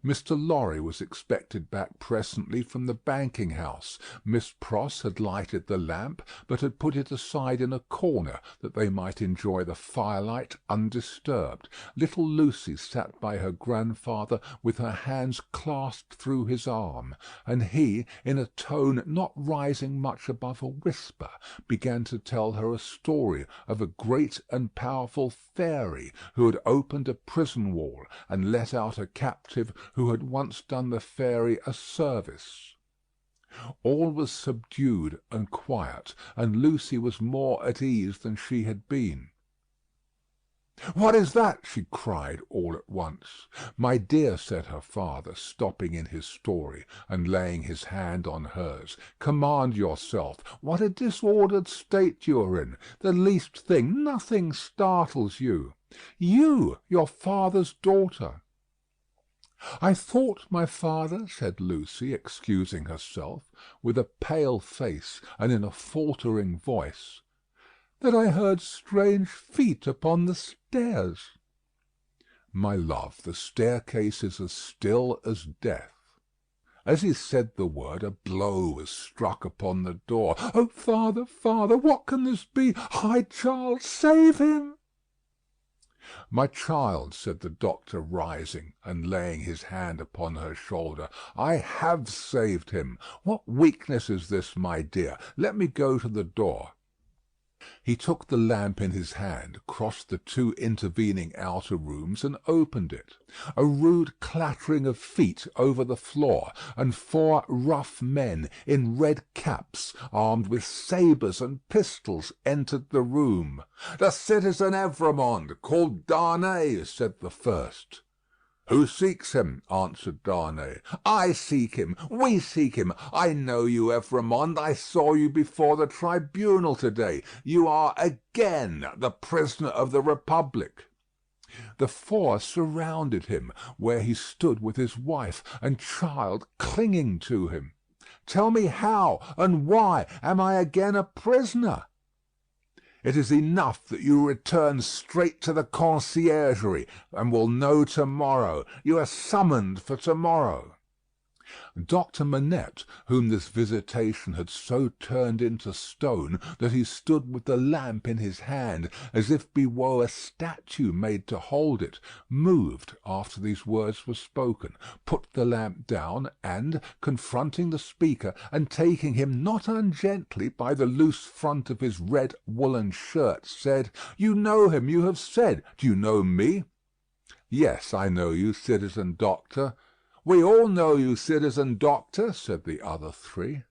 Mr. Lorry was expected back presently from the banking-house. Miss Pross had lighted the lamp, but had put it aside in a corner, that they might enjoy the firelight undisturbed. Little Lucy sat by her grandfather with her hands clasped through his arm, and he, in a tone not rising much above a whisper, began to tell her a story of a great and powerful fairy who had opened a prison wall and let out a captive who had once done the fairy a service. All was subdued and quiet, and Lucy was more at ease than she had been. "What is that?" she cried all at once. "My dear," said her father, stopping in his story, and laying his hand on hers, "command yourself. What a disordered state you are in! The least thing, nothing startles you. You, your father's daughter!" "I thought, my father," said Lucy, excusing herself, with a pale face and in a faltering voice, "that I heard strange feet upon the stairs." "My love, the staircase is as still as death." As he said the word, a blow was struck upon the door. "Oh, father, father, what can this be? Hide Charles! Save him!" "My child," said the doctor, rising and laying his hand upon her shoulder, "I have saved him. What weakness is this, my dear? Let me go to the door." He took the lamp in his hand, crossed the two intervening outer rooms, and opened it. A rude clattering of feet over the floor, and four rough men in red caps, armed with sabres and pistols, entered the room. "The citizen Evrémonde, called Darnay," said the first. "Who seeks him?" answered Darnay. "I seek him. We seek him. I know you, Evrémonde. I saw you before the tribunal to-day. You are again the prisoner of the Republic." The four surrounded him, where he stood with his wife and child clinging to him. "Tell me how and why am I again a prisoner?" "It is enough that you return straight to the conciergerie, and will know to-morrow. You are summoned for to-morrow." Doctor Manette, whom this visitation had so turned into stone that he stood with the lamp in his hand, as if he were a statue made to hold it, moved after these words were spoken, put the lamp down, and, confronting the speaker, and taking him not ungently by the loose front of his red woollen shirt, said, "You know him, you have said. Do you know me?" "Yes, I know you, citizen doctor." "We all know you, citizen doctor," said the other three.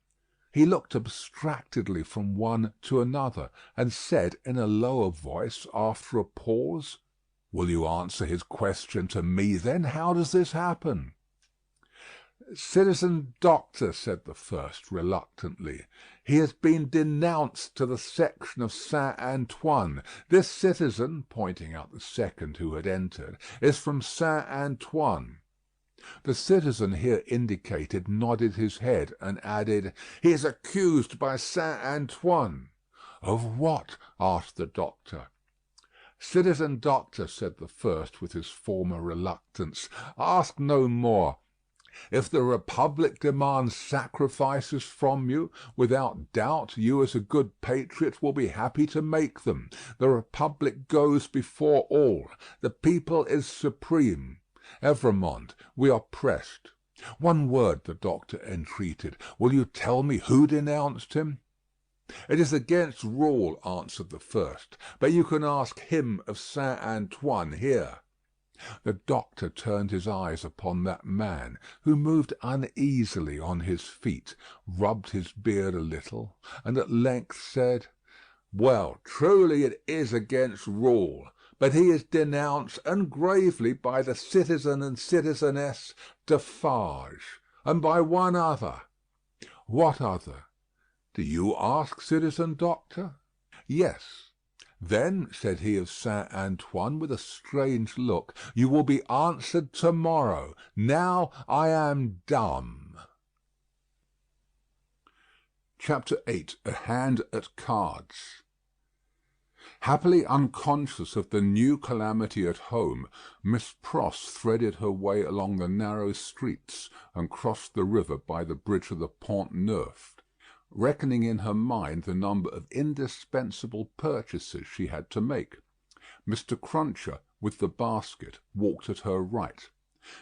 He looked abstractedly from one to another, and said in a lower voice, after a pause, "Will you answer his question to me, then? How does this happen?" "Citizen doctor," said the first, reluctantly, "he has been denounced to the section of Saint Antoine. This citizen," pointing out the second who had entered, "is from Saint Antoine." The citizen here indicated nodded his head, and added, "He is accused by Saint Antoine." "Of what?" asked the doctor. "Citizen doctor," said the first with his former reluctance, "ask no more. If the Republic demands sacrifices from you, without doubt you as a good patriot will be happy to make them. The Republic goes before all. The people is supreme. Evremond, we are pressed." "One word," the doctor entreated. "Will you tell me who denounced him?" "It is against rule," answered the first. "But you can ask him of Saint Antoine here." The doctor turned his eyes upon that man, who moved uneasily on his feet, rubbed his beard a little, and at length said, "Well, truly it is against rule, but he is denounced, and gravely, by the citizen and citizeness Defarge, and by one other." "What other?" "Do you ask, citizen doctor?" "Yes." "Then," said he of Saint Antoine, with a strange look, "you will be answered to morrow. Now I am dumb." Chapter 8. A Hand at Cards. Happily unconscious of the new calamity at home, Miss Pross threaded her way along the narrow streets, and crossed the river by the bridge of the Pont Neuf, reckoning in her mind the number of indispensable purchases she had to make. Mr. Cruncher, with the basket, walked at her right.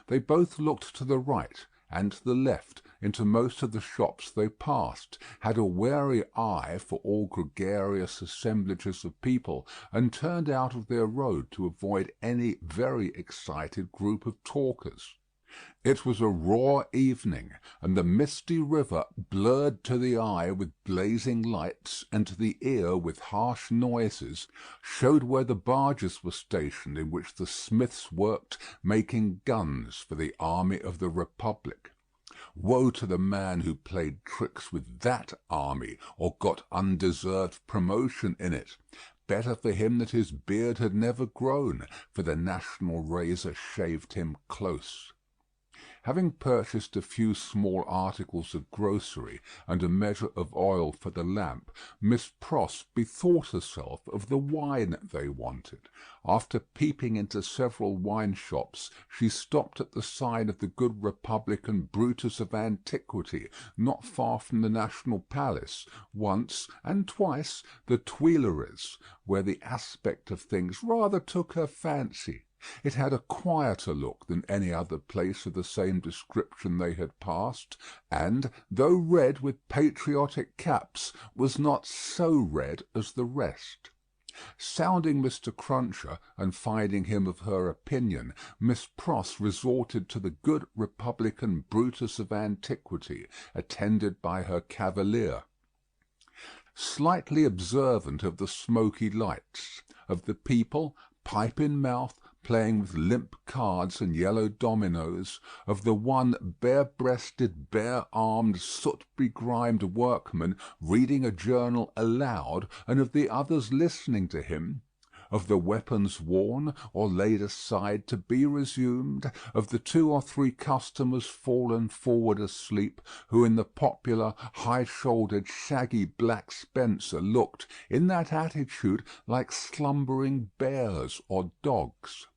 They both looked to the right and to the left into most of the shops they passed, had a wary eye for all gregarious assemblages of people, and turned out of their road to avoid any very excited group of talkers. It was a raw evening, and the misty river, blurred to the eye with blazing lights, and to the ear with harsh noises, showed where the barges were stationed in which the smiths worked making guns for the army of the Republic. Woe to the man who played tricks with that army, or got undeserved promotion in it. Better for him that his beard had never grown, for the national razor shaved him close. Having purchased a few small articles of grocery and a measure of oil for the lamp, Miss Pross bethought herself of the wine they wanted. After peeping into several wine shops, she stopped at the sign of the good Republican Brutus of Antiquity, not far from the National Palace, once and twice the Tuileries, where the aspect of things rather took her fancy. It had a quieter look than any other place of the same description they had passed, and, though red with patriotic caps, was not so red as the rest. Sounding Mr. Cruncher, and finding him of her opinion, Miss Pross resorted to the good Republican Brutus of Antiquity, attended by her cavalier. Slightly observant of the smoky lights, of the people, pipe in mouth, playing with limp cards and yellow dominoes, of the one bare-breasted, bare-armed, soot-begrimed workman reading a journal aloud, and of the others listening to him, of the weapons worn or laid aside to be resumed, of the 2 or 3 customers fallen forward asleep, who in the popular high-shouldered shaggy black spencer looked, in that attitude, like slumbering bears or dogs.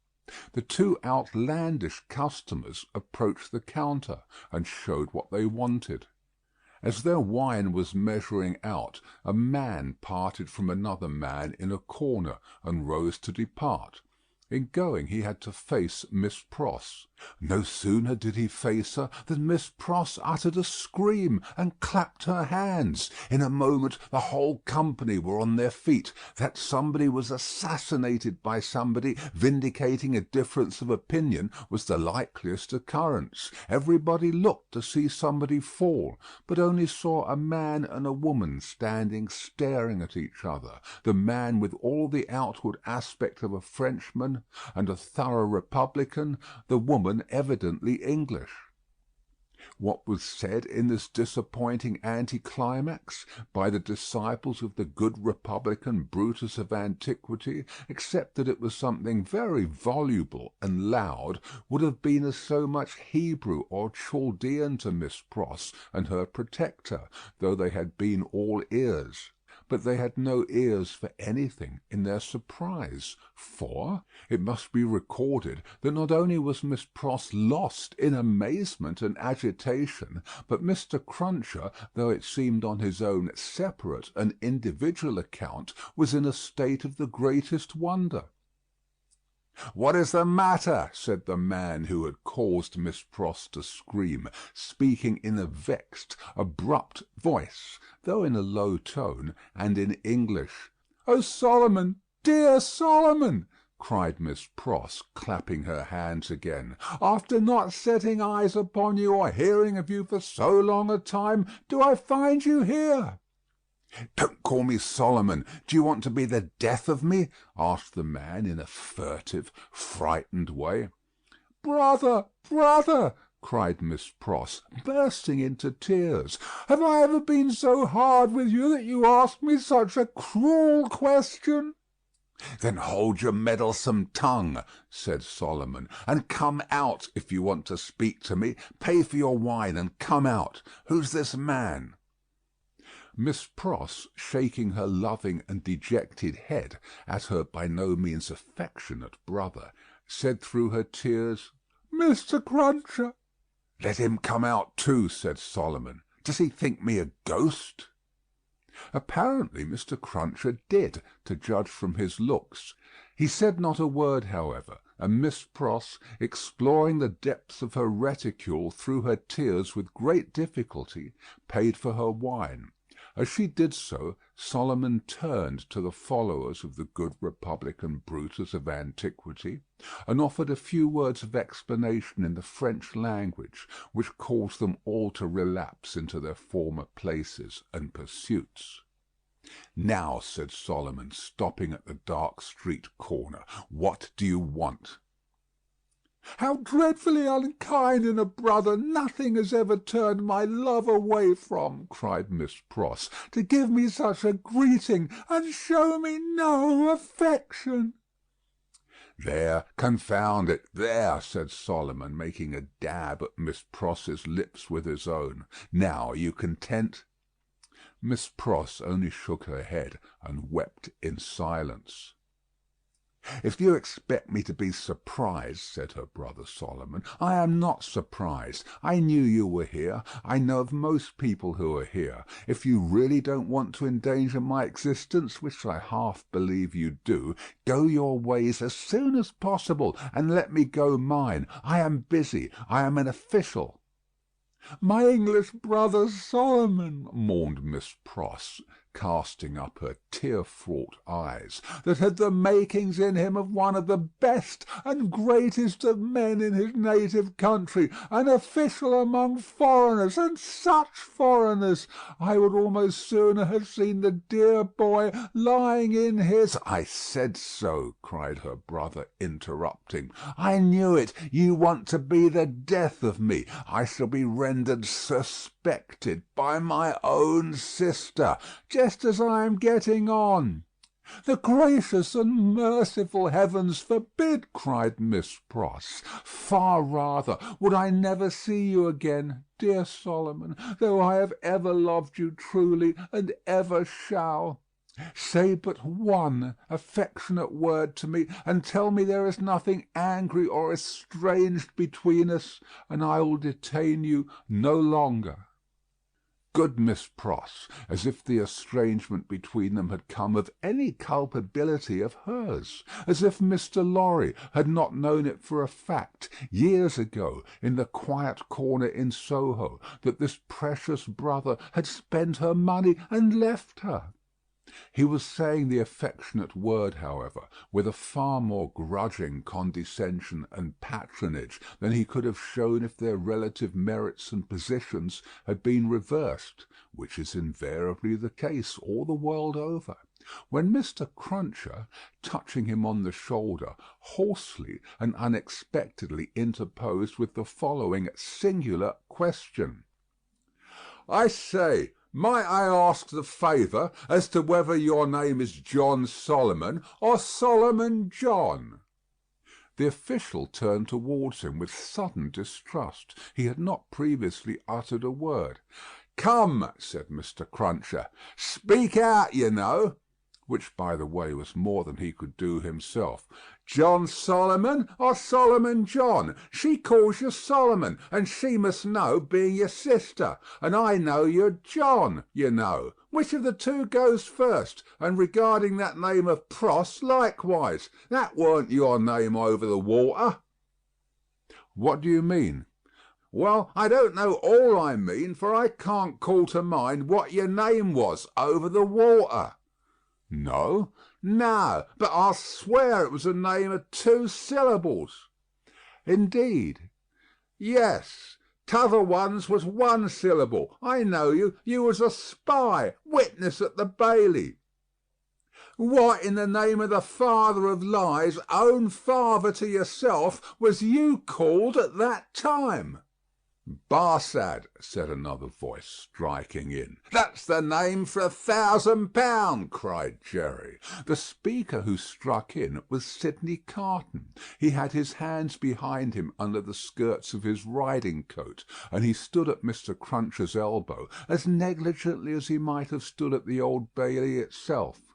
The 2 outlandish customers approached the counter, and showed what they wanted. As their wine was measuring out, a man parted from another man in a corner, and rose to depart. In going he had to face Miss Pross. No sooner did he face her than Miss Pross uttered a scream and clapped her hands. In a moment the whole company were on their feet. That somebody was assassinated by somebody, vindicating a difference of opinion, was the likeliest occurrence. Everybody looked to see somebody fall, but only saw a man and a woman standing staring at each other, the man with all the outward aspect of a Frenchman and a thorough republican, the woman evidently English. What was said in this disappointing anticlimax by the disciples of the good republican Brutus of antiquity, except that it was something very voluble and loud, would have been as so much Hebrew or Chaldean to Miss Pross and her protector, though they had been all ears. But they had no ears for anything in their surprise, for it must be recorded that not only was Miss Pross lost in amazement and agitation, but Mr. Cruncher, though it seemed on his own separate and individual account, was in a state of the greatest wonder. "What is the matter?" said the man who had caused Miss Pross to scream, speaking in a vexed, abrupt voice, though in a low tone, and in English. "Oh, Solomon, dear Solomon!" cried Miss Pross, clapping her hands again. "After not setting eyes upon you or hearing of you for so long a time, do I find you here?" "Don't call me Solomon. Do you want to be the death of me?" asked the man in a furtive, frightened way. "Brother, brother!" cried Miss Pross, bursting into tears. "Have I ever been so hard with you that you ask me such a cruel question?" "Then hold your meddlesome tongue," said Solomon, "and come out if you want to speak to me. Pay for your wine and come out. Who's this man?" Miss Pross, shaking her loving and dejected head at her by no means affectionate brother, said through her tears, "Mr. Cruncher." "Let him come out too," said Solomon. "Does he think me a ghost?" Apparently Mr. Cruncher did, to judge from his looks. He said not a word, however, and Miss Pross, exploring the depths of her reticule through her tears with great difficulty, paid for her wine. As she did so, Solomon turned to the followers of the good republican Brutus of antiquity, and offered a few words of explanation in the French language, which caused them all to relapse into their former places and pursuits. "Now," said Solomon, stopping at the dark street corner, "what do you want?" "How dreadfully unkind in a brother nothing has ever turned my love away from," cried Miss Pross, "to give me such a greeting and show me no affection." "There, confound it, there," said Solomon, making a dab at Miss Pross's lips with his own. "Now, are you content?" Miss Pross only shook her head and wept in silence. "If you expect me to be surprised," said her brother Solomon, "I am not surprised. I knew you were here. I know of most people who are here. If you really don't want to endanger my existence, which I half believe you do, go your ways as soon as possible, and let me go mine. I am busy. I am an official." "My English brother Solomon," mourned Miss Pross, casting up her tear-fraught eyes, "that had the makings in him of one of the best and greatest of men in his native country, an official among foreigners, and such foreigners! I would almost sooner have seen the dear boy lying in his—" "I said so," cried her brother, interrupting. "I knew it. You want to be the death of me. I shall be rendered suspected by my own sister, just as I am getting on." "The gracious and merciful heavens forbid!" cried Miss Pross. "Far rather would I never see you again, dear Solomon, though I have ever loved you truly and ever shall. Say but one affectionate word to me, and tell me there is nothing angry or estranged between us, and I will detain you no longer." Good Miss Pross, as if the estrangement between them had come of any culpability of hers, as if Mr. Lorry had not known it for a fact, years ago, in the quiet corner in Soho, that this precious brother had spent her money and left her. He was saying the affectionate word, however, with a far more grudging condescension and patronage than he could have shown if their relative merits and positions had been reversed, which is invariably the case all the world over, when Mr. Cruncher, touching him on the shoulder, hoarsely and unexpectedly interposed with the following singular question: "I say, might I ask the favour as to whether your name is John Solomon or Solomon John?" The official turned towards him with sudden distrust. He had not previously uttered a word. "Come," said Mr. Cruncher, "speak out, you know," which, by the way, was more than he could do himself. "John Solomon or Solomon John? She calls you Solomon, and she must know, being your sister, and I know you're John, you know. Which of the two goes first? And regarding that name of Pross, likewise. That weren't your name over the water." "What do you mean?" "Well, I don't know all I mean, for I can't call to mind what your name was over the water." "No?" "No, but I'll swear it was a name of 2 syllables." "Indeed?" "Yes. T'other one's was 1 syllable. I know you. You was a spy, witness at the Bailey." "What in the name of the father of lies, own father to yourself, was you called at that time?" "Barsad," said another voice, striking in. "That's the name for £1,000," cried Jerry. The speaker who struck in was Sidney Carton. He had his hands behind him under the skirts of his riding-coat, and he stood at Mr. Cruncher's elbow as negligently as he might have stood at the Old Bailey itself.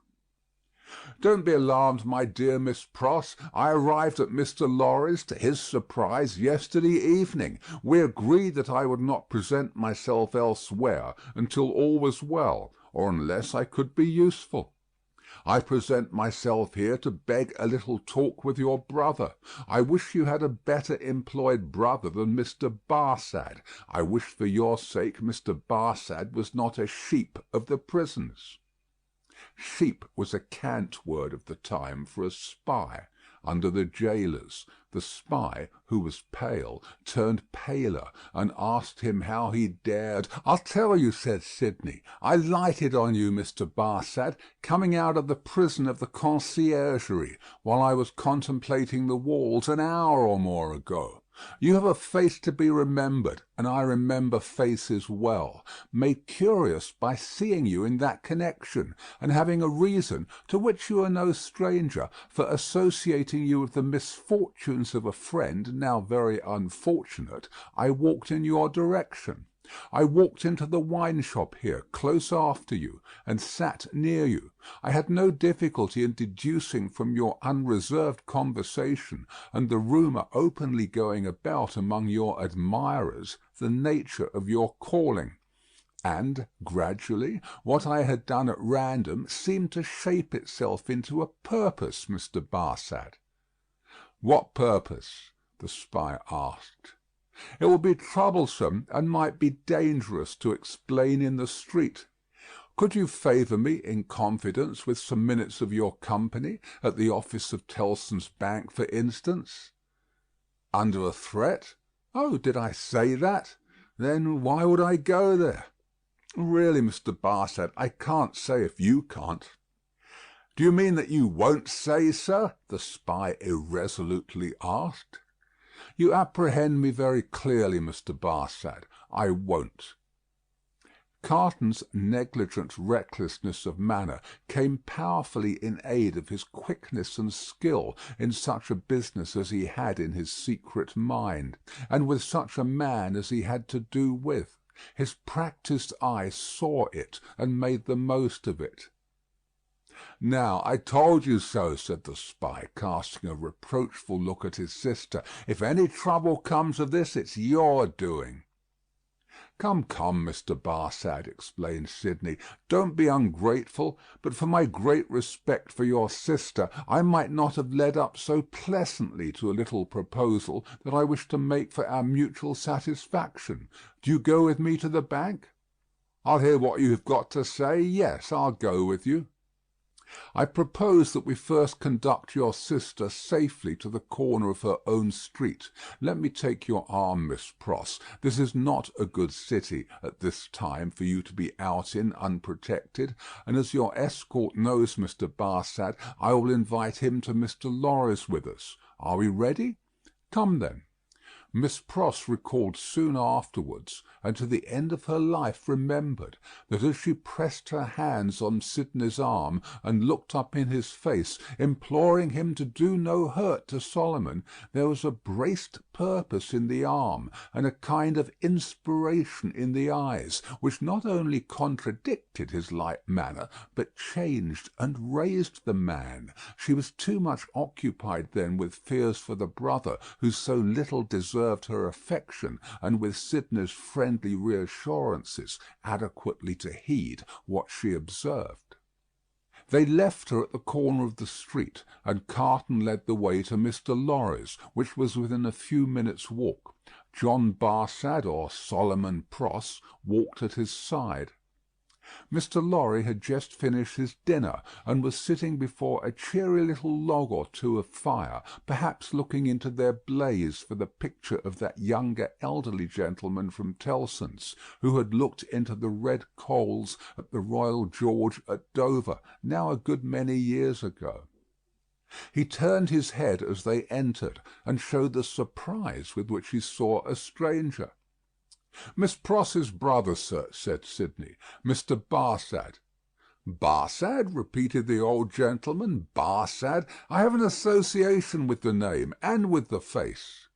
"Don't be alarmed, my dear Miss Pross. I arrived at Mr. Lorry's, to his surprise, yesterday evening. We agreed that I would not present myself elsewhere until all was well, or unless I could be useful. I present myself here to beg a little talk with your brother. I wish you had a better employed brother than Mr. Barsad. I wish for your sake Mr. Barsad was not a sheep of the prisons." Sheep was a cant word of the time for a spy. Under the jailers, the spy, who was pale, turned paler, and asked him how he dared. "I'll tell you," said Sidney. "I lighted on you, Mr. Barsad, coming out of the prison of the Conciergerie, while I was contemplating the walls an hour or more ago. You have a face to be remembered, and I remember faces well, made curious by seeing you in that connection, and having a reason, to which you are no stranger, for associating you with the misfortunes of a friend now very unfortunate, I walked in your direction. I walked into the wine-shop here, close after you, and sat near you. I had no difficulty in deducing from your unreserved conversation, and the rumour openly going about among your admirers, the nature of your calling. And, gradually, what I had done at random seemed to shape itself into a purpose, Mr. Barsad." "What purpose?" the spy asked. "It will be troublesome and might be dangerous to explain in the street. Could you favour me, in confidence, with some minutes of your company, at the office of Tellson's Bank, for instance?" "Under a threat? Oh, did I say that? Then why would I go there?" "Really, Mr. Barsad, I can't say if you can't." "Do you mean that you won't say, sir?" the spy irresolutely asked. "You apprehend me very clearly, Mr. Barsad. I won't." Carton's negligent recklessness of manner came powerfully in aid of his quickness and skill in such a business as he had in his secret mind, and with such a man as he had to do with. His practised eye saw it, and made the most of it. "Now, I told you so," said the spy, casting a reproachful look at his sister. "If any trouble comes of this, it's your doing." "Come, come, Mr. Barsad," explained Sidney, "don't be ungrateful. But for my great respect for your sister, I might not have led up so pleasantly to a little proposal that I wish to make for our mutual satisfaction. Do you go with me to the bank?" "I'll hear what you have got to say. Yes, I'll go with you." I propose that we first conduct your sister safely to the corner of her own street. Let me take your arm, Miss Pross. This is not a good city at this time for you to be out in unprotected, and as your escort knows Mr. Barsad, I will invite him to Mr. Lorry's with us. Are we ready? Come then. Miss Pross recalled soon afterwards, and to the end of her life remembered, that as she pressed her hands on Sidney's arm and looked up in his face, imploring him to do no hurt to Solomon, there was a braced purpose in the arm, and a kind of inspiration in the eyes, which not only contradicted his light manner, but changed and raised the man. She was too much occupied then with fears for the brother who so little deserved her affection, and with Sidney's friendly reassurances, adequately to heed what she observed. They left her at the corner of the street, and Carton led the way to Mr. Lorry's, which was within a few minutes' walk. John Barsad, or Solomon Pross, walked at his side. Mr. Lorry had just finished his dinner, and was sitting before a cheery little log or two of fire, perhaps looking into their blaze for the picture of that younger elderly gentleman from Tellson's, who had looked into the red coals at the Royal George at Dover, now a good many years ago. He turned his head as they entered, and showed the surprise with which he saw a stranger. "Miss Pross's brother, sir," said Sidney, "Mr. Barsad." "Barsad?" repeated the old gentleman. "Barsad? I have an association with the name, and with the face."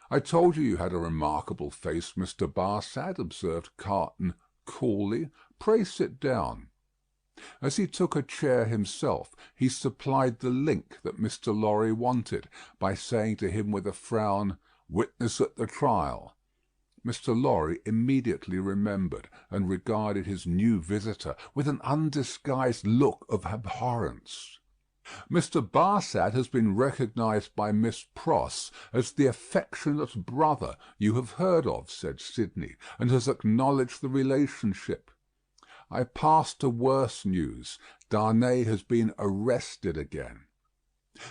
"I told you had a remarkable face, Mr. Barsad," observed Carton coolly. "Pray sit down." As he took a chair himself, he supplied the link that Mr. Lorry wanted, by saying to him with a frown, "Witness at the trial." Mr. Lorry immediately remembered, and regarded his new visitor with an undisguised look of abhorrence. "Mr. Barsad has been recognized by Miss Pross as the affectionate brother you have heard of," said Sidney, "and has acknowledged the relationship. I pass to worse news. Darnay has been arrested again."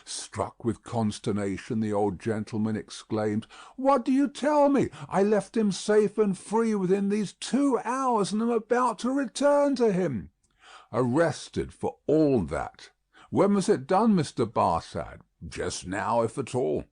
Struck with consternation, the old gentleman exclaimed, "What do you tell me? I left him safe and free within these 2 hours, and am about to return to him." "Arrested for all that. When was it done, Mr. Barsad?" "Just now, if at all."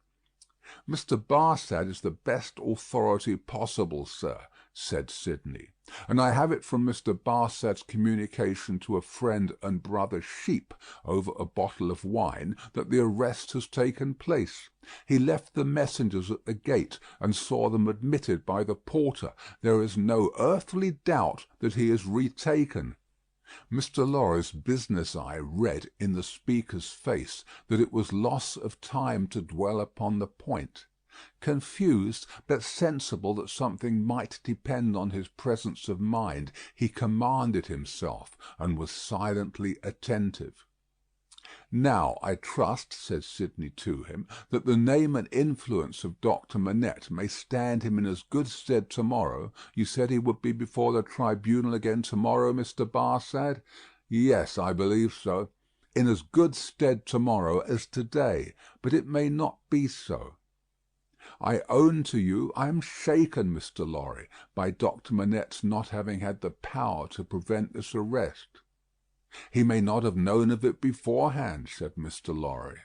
"Mr. Barsad is the best authority possible, sir," said Sidney, "and I have it from Mr. Barsad's communication to a friend and brother Sheep over a bottle of wine that the arrest has taken place. He left the messengers at the gate, and saw them admitted by the porter. There is no earthly doubt that he is retaken." Mr. Lorry's business eye read in the speaker's face that it was loss of time to dwell upon the point. Confused, but sensible that something might depend on his presence of mind, he commanded himself, and was silently attentive. "Now, I trust," said Sidney to him, "that the name and influence of Dr. Manette may stand him in as good stead to-morrow. You said he would be before the tribunal again to-morrow, Mr. Barsad?" "Yes, I believe so." "In as good stead to-morrow as to-day, but it may not be so. I own to you I am shaken, Mr. Lorry, by Dr. Manette's not having had the power to prevent this arrest." "He may not have known of it beforehand," said Mr. Lorry.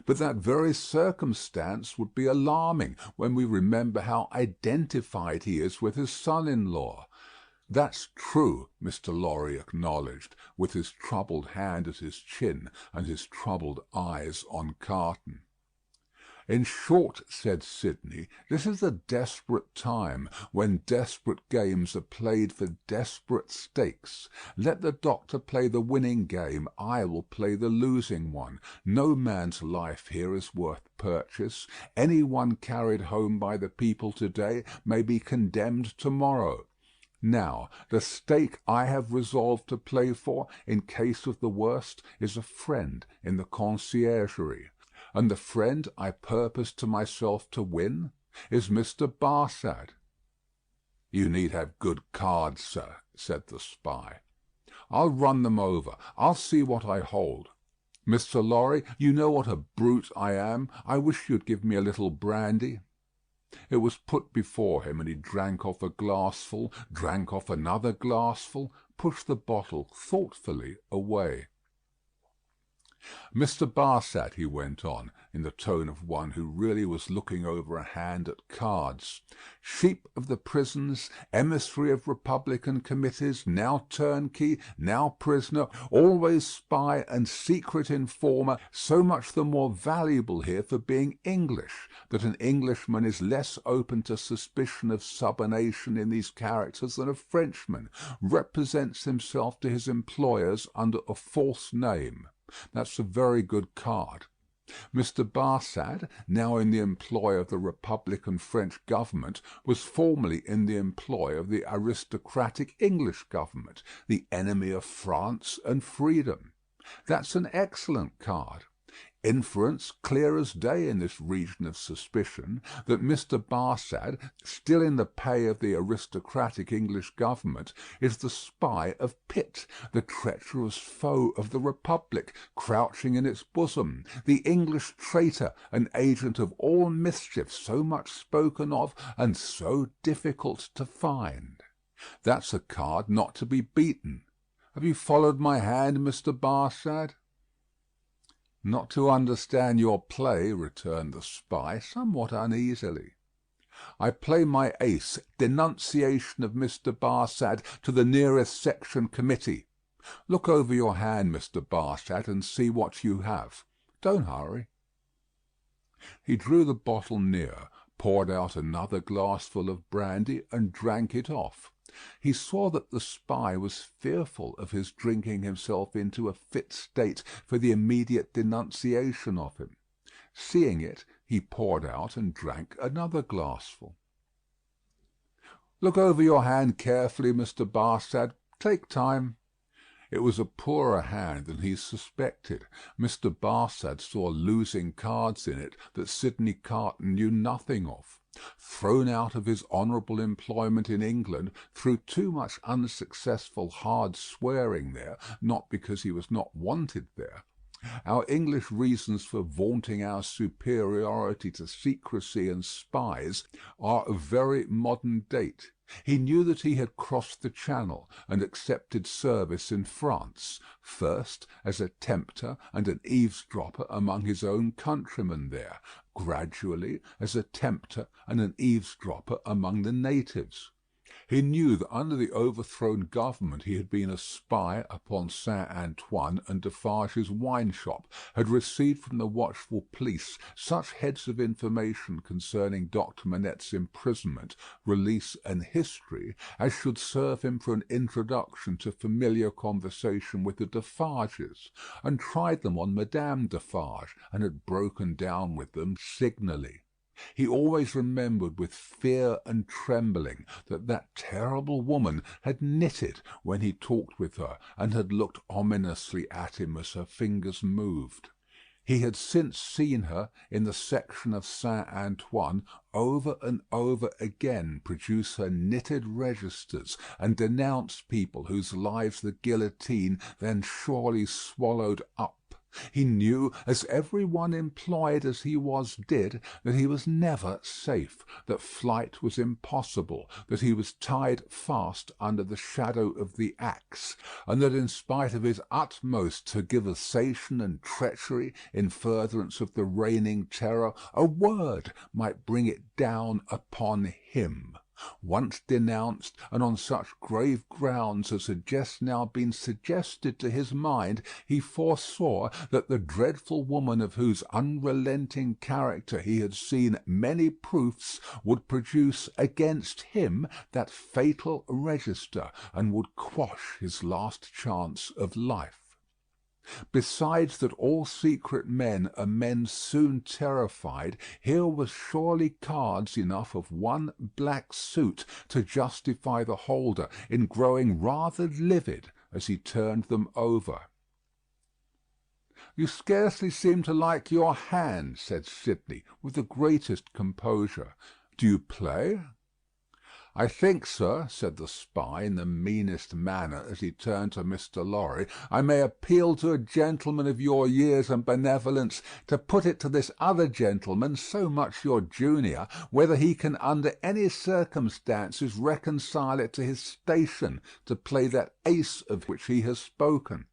"But that very circumstance would be alarming, when we remember how identified he is with his son-in-law." "That's true," Mr. Lorry acknowledged, with his troubled hand at his chin, and his troubled eyes on Carton. "In short," said Sidney, "this is a desperate time, when desperate games are played for desperate stakes. Let the doctor play the winning game, I will play the losing one. No man's life here is worth purchase. Any one carried home by the people to-day may be condemned to-morrow. Now, the stake I have resolved to play for, in case of the worst, is a friend in the conciergerie. And the friend I purpose to myself to win is Mr. Barsad." "You need have good cards, sir," said the spy. I'll run them over. I'll see what I hold. Mr. Lorry, you know what a brute I am. I wish you'd give me a little brandy." It was put before him, and he drank off a glassful, drank off another glassful, pushed the bottle thoughtfully away. "Mr. Barsad," he went on, in the tone of one who really was looking over a hand at cards, "sheep of the prisons, emissary of Republican committees, now turnkey, now prisoner, always spy and secret informer, so much the more valuable here for being English, that an Englishman is less open to suspicion of subornation in these characters than a Frenchman, represents himself to his employers under a false name. That's a very good card. Mr. Barsad, now in the employ of the Republican French government, was formerly in the employ of the aristocratic English government, the enemy of France and freedom. That's an excellent card. Inference clear as day in this region of suspicion that Mr. Barsad, still in the pay of the aristocratic English government, is the spy of Pitt, the treacherous foe of the Republic, crouching in its bosom, the English traitor, an agent of all mischief so much spoken of and so difficult to find. That's a card not to be beaten. Have you followed my hand, Mr. Barsad?" "Not to understand your play," returned the spy, somewhat uneasily. "I play my ace, denunciation of Mr. Barsad to the nearest section committee. Look over your hand, Mr. Barsad, and see what you have. Don't hurry." He drew the bottle near, poured out another glassful of brandy, and drank it off. He saw that the spy was fearful of his drinking himself into a fit state for the immediate denunciation of him. Seeing it, he poured out and drank another glassful. "Look over your hand carefully, Mr. Barsad. Take time." It was a poorer hand than he suspected. Mr. Barsad saw losing cards in it that Sidney Carton knew nothing of. Thrown out of his honourable employment in England through too much unsuccessful hard swearing there, not because he was not wanted there. Our English reasons for vaunting our superiority to secrecy and spies are of very modern date. He knew that he had crossed the Channel and accepted service in France, first as a tempter and an eavesdropper among his own countrymen there, gradually as a tempter and an eavesdropper among the natives. He knew that under the overthrown government he had been a spy upon Saint Antoine and Defarge's wine shop, had received from the watchful police such heads of information concerning Doctor Manette's imprisonment, release, and history, as should serve him for an introduction to familiar conversation with the Defarges, and tried them on Madame Defarge, and had broken down with them signally. He always remembered with fear and trembling that that terrible woman had knitted when he talked with her, and had looked ominously at him as her fingers moved. He had since seen her in the section of Saint Antoine over and over again produce her knitted registers and denounce people whose lives the guillotine then surely swallowed up. He knew, as every one employed as he was did, that he was never safe, that flight was impossible, that he was tied fast under the shadow of the axe, and that in spite of his utmost tergiversation and treachery in furtherance of the reigning terror, a word might bring it down upon him. Once denounced, and on such grave grounds as had just now been suggested to his mind, he foresaw that the dreadful woman of whose unrelenting character he had seen many proofs would produce against him that fatal register, and would quash his last chance of life. Besides that all secret men are men soon terrified, here was surely cards enough of one black suit to justify the holder in growing rather livid as he turned them over. "You scarcely seem to like your hand," said Sidney, with the greatest composure. "Do you play?" "I think, sir," said the spy, in the meanest manner, as he turned to Mr. Lorry, "I may appeal to a gentleman of your years and benevolence to put it to this other gentleman, so much your junior, whether he can under any circumstances reconcile it to his station to play that ace of which he has spoken.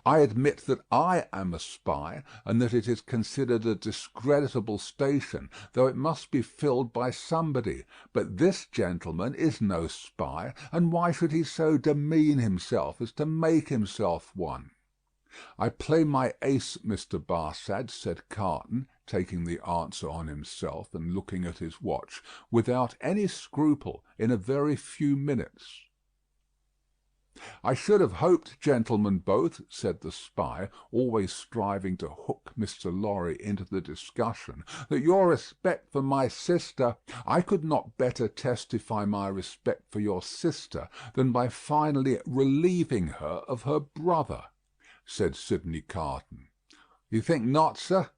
I admit that I am a spy, and that it is considered a discreditable station, though it must be filled by somebody. But this gentleman is no spy, and why should he so demean himself as to make himself one?" "I play my ace, Mr. Barsad," said Carton, taking the answer on himself, and looking at his watch, "without any scruple, in a very few minutes." "I should have hoped, gentlemen both," said the spy, always striving to hook Mr. Lorry into the discussion, "that your respect for my sister—" "I could not better testify my respect for your sister than by finally relieving her of her brother," said Sidney Carton. "You think not, sir?"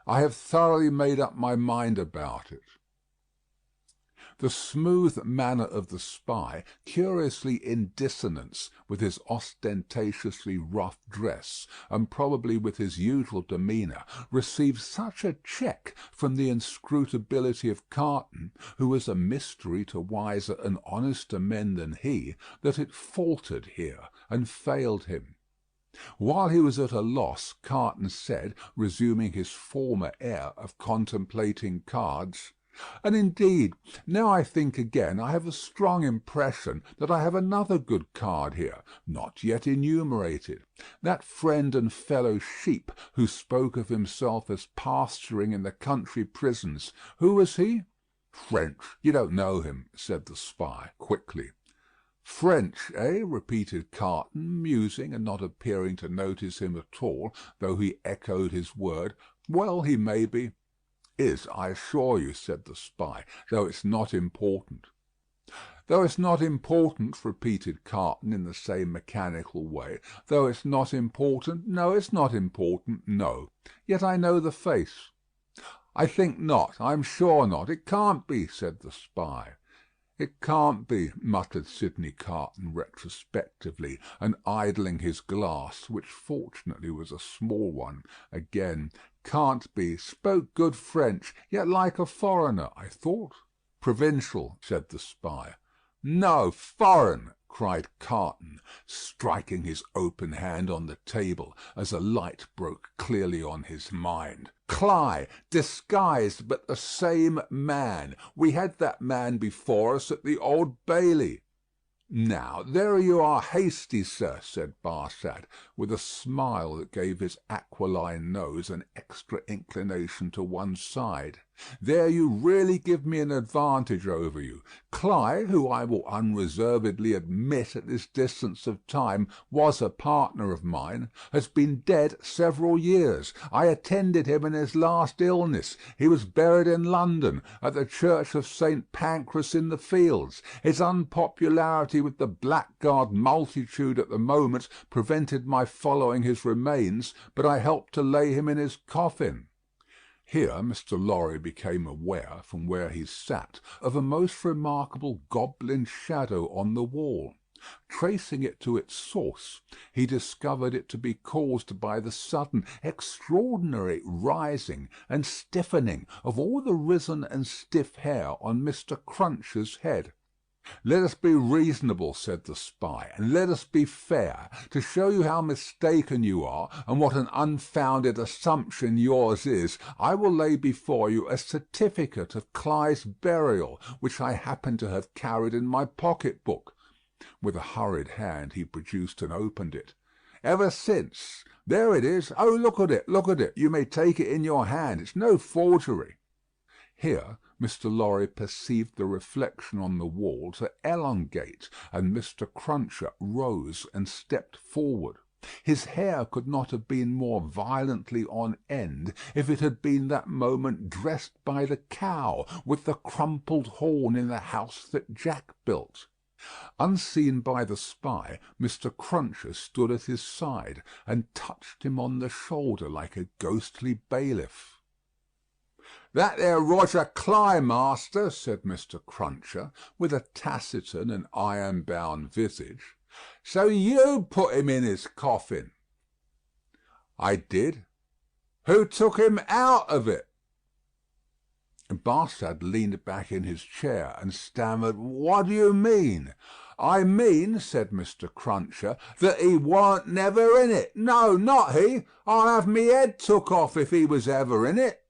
"I have thoroughly made up my mind about it." The smooth manner of the spy, curiously in dissonance with his ostentatiously rough dress, and probably with his usual demeanour, received such a check from the inscrutability of Carton, who was a mystery to wiser and honester men than he, that it faltered here, and failed him. While he was at a loss, Carton said, resuming his former air of contemplating cards, "And indeed, now I think again, I have a strong impression that I have another good card here, not yet enumerated. That friend and fellow Sheep, who spoke of himself as pasturing in the country prisons, who was he?" "French. You don't know him," said the spy, quickly. "French, eh?" repeated Carton, musing, and not appearing to notice him at all, though he echoed his word. "Well, he may be." "Is, I assure you," said the spy, "though it's not important." "Though it's not important," repeated Carton in the same mechanical way. "Though it's not important. No, it's not important, no. Yet I know the face." "I think not. I am sure not. It can't be," said the spy. "It can't be," muttered Sidney Carton retrospectively, and idling his glass, which fortunately was a small one, again. "Can't be. Spoke good French, yet like a foreigner, I thought." "Provincial," said the spy. "No, foreign," cried Carton, striking his open hand on the table as a light broke clearly on his mind. "Cly, disguised, but the same man. We had that man before us at the Old Bailey." "Now, there you are hasty, sir," said Barsad, with a smile that gave his aquiline nose an extra inclination to one side. "There you really give me an advantage over you. Cly, who I will unreservedly admit at this distance of time was a partner of mine, has been dead several years. I attended him in his last illness. He was buried in London, at the church of St. Pancras in the Fields. His unpopularity with the blackguard multitude at the moment prevented my following his remains, but I helped to lay him in his coffin." Here Mr. Lorry became aware, from where he sat, of a most remarkable goblin shadow on the wall. Tracing it to its source, he discovered it to be caused by the sudden, extraordinary rising and stiffening of all the risen and stiff hair on Mr. Cruncher's head. "Let us be reasonable," said the spy, "and let us be fair. To show you how mistaken you are, and what an unfounded assumption yours is, I will lay before you a certificate of Cly's burial, which I happen to have carried in my pocket-book." With a hurried hand he produced and opened it. "Ever since. There it is. Oh, look at it, look at it. You may take it in your hand. It's no forgery." Here Mr. Lorry perceived the reflection on the wall to elongate, and Mr. Cruncher rose and stepped forward. His hair could not have been more violently on end if it had been that moment dressed by the cow with the crumpled horn in the house that Jack built. Unseen by the spy, Mr. Cruncher stood at his side, and touched him on the shoulder like a ghostly bailiff. "That there Roger Cly, master," said Mr. Cruncher, with a taciturn and iron-bound visage. "So you put him in his coffin?" "I did." "Who took him out of it?" Barsad leaned back in his chair and stammered, "What do you mean?" "I mean," said Mr. Cruncher, "that he warn't never in it. No, not he. I'll have me head took off if he was ever in it."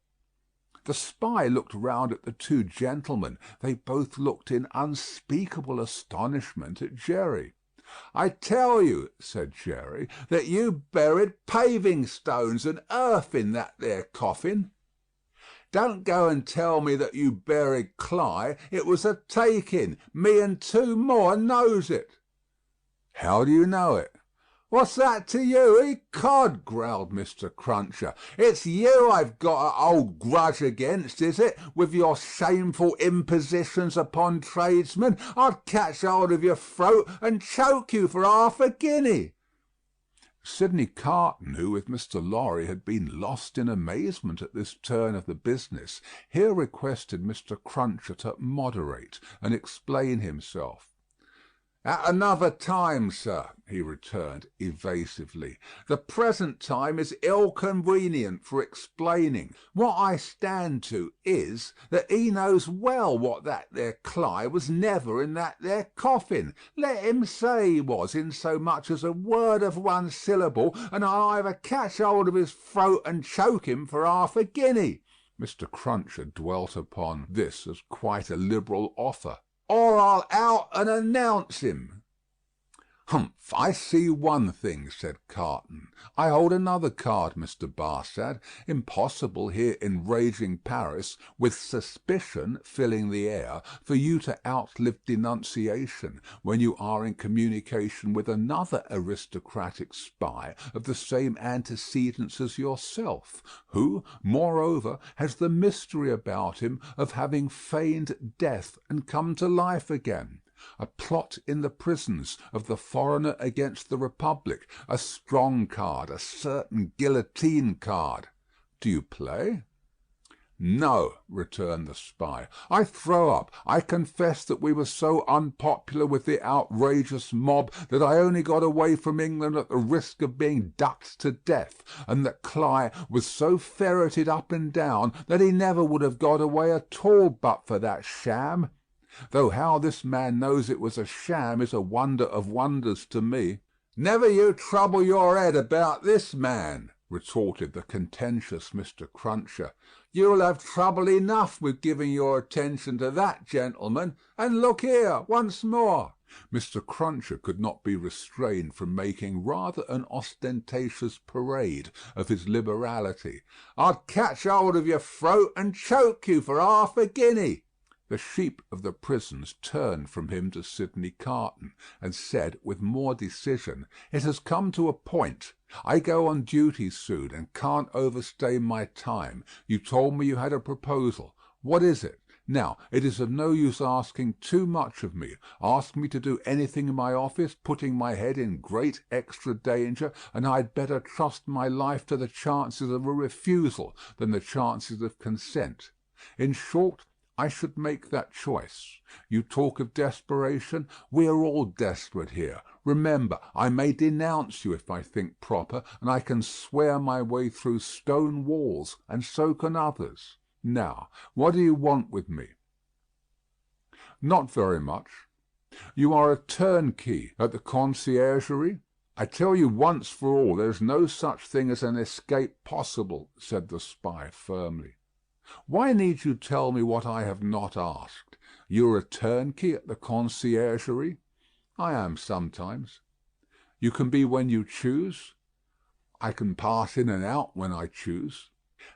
The spy looked round at the two gentlemen. They both looked in unspeakable astonishment at Jerry. "I tell you," said Jerry, "that you buried paving stones and earth in that there coffin. Don't go and tell me that you buried Cly. It was a take-in. Me and two more knows it." "How do you know it?" "What's that to you, ecod?" growled Mr. Cruncher. "It's you I've got a old grudge against, is it, with your shameful impositions upon tradesmen? I'd catch hold of your throat and choke you for half a guinea." Sidney Carton, who with Mr. Lorry had been lost in amazement at this turn of the business, here requested Mr. Cruncher to moderate and explain himself. "At another time, sir," he returned evasively. "The present time is ill convenient for explaining. What I stand to is, that he knows well what that there Cly was never in that there coffin. Let him say he was, in so much as a word of one syllable, and I'll either catch hold of his throat and choke him for half a guinea." Mr. Cruncher dwelt upon this as quite a liberal offer. "Or I'll out and announce him." "Humph! I see one thing," said Carton. "I hold another card, Mr. Barsad. Impossible here in raging Paris, with suspicion filling the air, for you to outlive denunciation, when you are in communication with another aristocratic spy of the same antecedents as yourself, who, moreover, has the mystery about him of having feigned death and come to life again. A plot in the prisons of the foreigner against the Republic, a strong card, a certain guillotine card. Do you play?" "No," returned the spy. "I throw up. I confess that we were so unpopular with the outrageous mob that I only got away from England at the risk of being ducked to death, and that Cly was so ferreted up and down that he never would have got away at all but for that sham. Though how this man knows it was a sham is a wonder of wonders to me." "Never you trouble your head about this man," retorted the contentious Mr. Cruncher. "You'll have trouble enough with giving your attention to that gentleman. And look here, once more." Mr. Cruncher could not be restrained from making rather an ostentatious parade of his liberality. "I'd catch hold of your throat and choke you for half a guinea." The sheep of the prisons turned from him to Sidney Carton, and said with more decision, "It has come to a point. I go on duty soon, and can't overstay my time. You told me you had a proposal. What is it? Now, it is of no use asking too much of me. Ask me to do anything in my office, putting my head in great extra danger, and I'd better trust my life to the chances of a refusal than the chances of consent. In short, I should make that choice. You talk of desperation. We are all desperate here. Remember, I may denounce you if I think proper, and I can swear my way through stone walls, and so can others. Now, what do you want with me?" "Not very much." "You are a turnkey at the conciergerie?" "I tell you once for all, there is no such thing as an escape possible," said the spy firmly. "Why need you tell me what I have not asked? You are a turnkey at the conciergerie?" "I am sometimes." "You can be when you choose?" "I can pass in and out when I choose."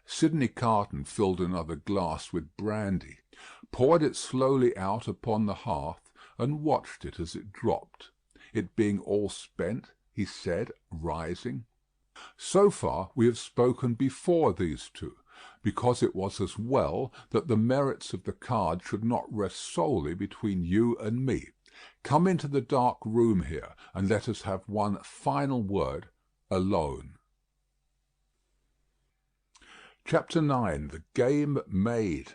Sidney Carton filled another glass with brandy, poured it slowly out upon the hearth, and watched it as it dropped. It being all spent, he said, rising, "So far we have spoken before these two, because it was as well that the merits of the card should not rest solely between you and me. Come into the dark room here, and let us have one final word alone." Chapter 9. The Game Made.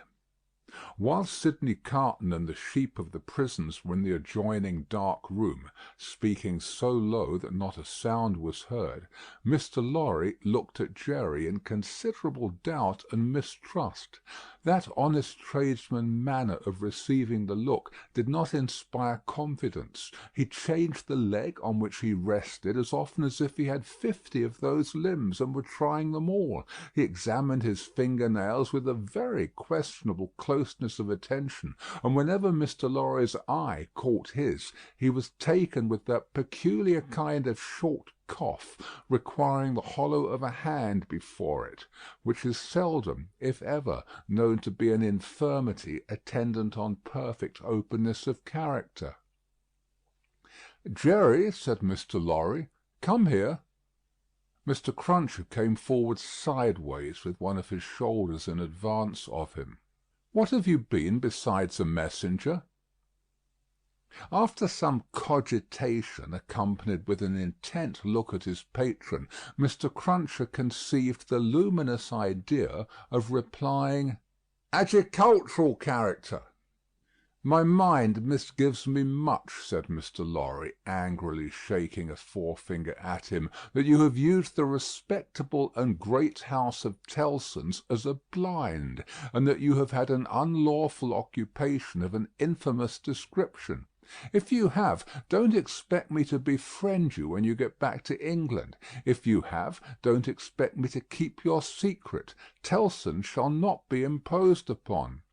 While Sidney Carton and the sheep of the prisons were in the adjoining dark room, speaking so low that not a sound was heard, Mr. Lorry looked at Jerry in considerable doubt and mistrust. That honest tradesman manner of receiving the look did not inspire confidence. He changed the leg on which he rested as often as if he had 50 of those limbs and were trying them all. He examined his finger-nails with a very questionable closeness of attention, and whenever Mr. Lorry's eye caught his, he was taken with that peculiar kind of short cough, requiring the hollow of a hand before it, which is seldom, if ever, known to be an infirmity attendant on perfect openness of character. "Jerry," said Mr. Lorry, "come here." Mr. Cruncher came forward sideways with one of his shoulders in advance of him. "What have you been besides a messenger?" After some cogitation, accompanied with an intent look at his patron, Mr. Cruncher conceived the luminous idea of replying, "Agricultural character." "My mind misgives me much," said Mr. Lorry, angrily shaking a forefinger at him, "that you have used the respectable and great house of Tellson's as a blind, and that you have had an unlawful occupation of an infamous description. If you have, don't expect me to befriend you when you get back to England. If you have, don't expect me to keep your secret. Tellson shall not be imposed upon."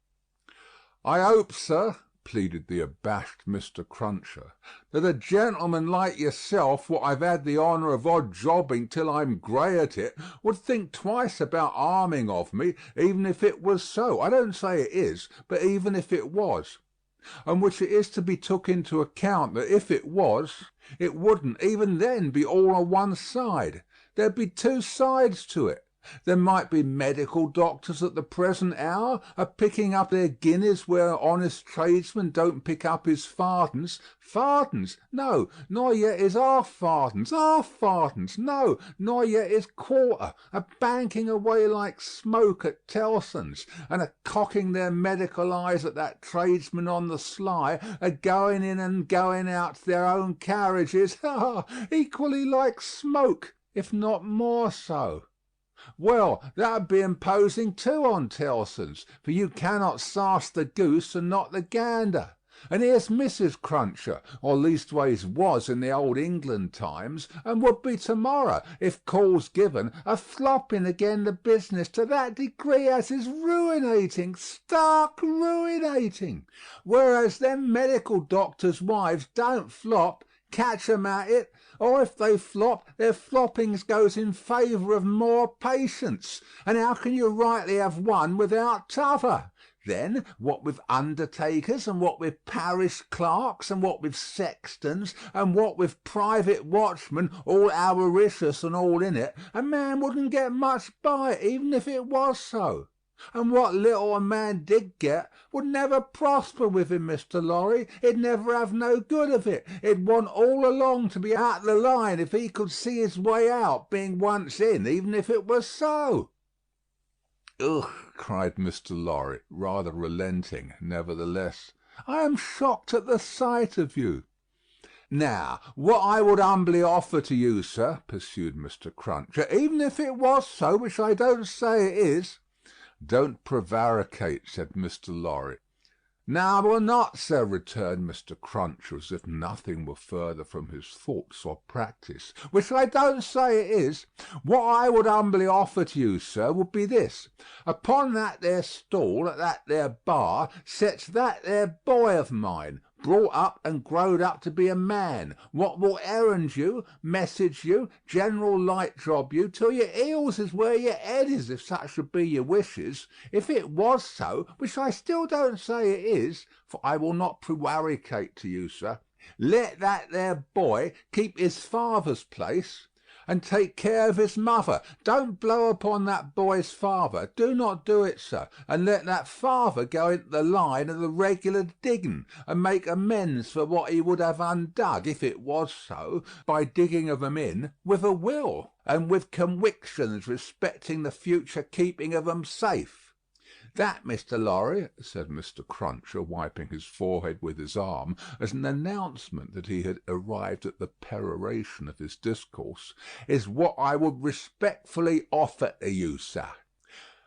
"I hope, sir," pleaded the abashed Mr. Cruncher, "that a gentleman like yourself, what I've had the honour of odd jobbing till I'm grey at it, would think twice about arming of me, even if it was so. I don't say it is, but even if it was. And which it is to be took into account that if it was, it wouldn't even then be all on one side. There'd be two sides to it. There might be medical doctors at the present hour a picking up their guineas where honest tradesman don't pick up his fardens. Fardens? No, nor yet his half fardens, no, nor yet his quarter, a banking away like smoke at Tellson's, and a cocking their medical eyes at that tradesman on the sly, a going in and going out to their own carriages, equally like smoke, if not more so. Well, that would be imposing too on Tellson's, for you cannot sarse the goose and not the gander. And here's Mrs. Cruncher, or leastways was in the old England times, and would be to-morrow, if call's given, a flopping again the business to that degree as is ruinating, stark ruinating. Whereas them medical doctors' wives don't flop, catch 'em at it, or if they flop, their floppings goes in favour of more patients, and how can you rightly have one without t'other? Then, what with undertakers, and what with parish clerks, and what with sextons, and what with private watchmen, all avaricious and all in it, a man wouldn't get much by it, even if it was so. And what little a man did get would never prosper with him, Mr. Lorry. He'd never have no good of it. He'd want all along to be out the line if he could see his way out, being once in, even if it was so." "Ugh!" cried Mr. Lorry, rather relenting, nevertheless. "I am shocked at the sight of you." "Now, what I would humbly offer to you, sir," pursued Mr. Cruncher, "even if it was so, which I don't say it is—" "Don't prevaricate," said Mr. Lorry. "No, I will not, sir," returned Mr. Cruncher, as if nothing were further from his thoughts or practice, "which I don't say it is. What I would humbly offer to you, sir, would be this. Upon that there stall at that there bar sets that there boy of mine, brought up and growed up to be a man, what will errand you, message you, general light job you, till your heels is where your head is, if such should be your wishes. If it was so, which I still don't say it is, for I will not prewaricate to you, sir, let that there boy keep his father's place, and take care of his mother. Don't blow upon that boy's father. Do not do it, sir, and let that father go into the line of the regular digging, and make amends for what he would have undug, if it was so, by digging of 'em in with a will, and with conwictions respecting the future keeping of 'em safe. That, Mr. Lorry," said Mr. Cruncher, wiping his forehead with his arm, as an announcement that he had arrived at the peroration of his discourse, "is what I would respectfully offer to you, sir.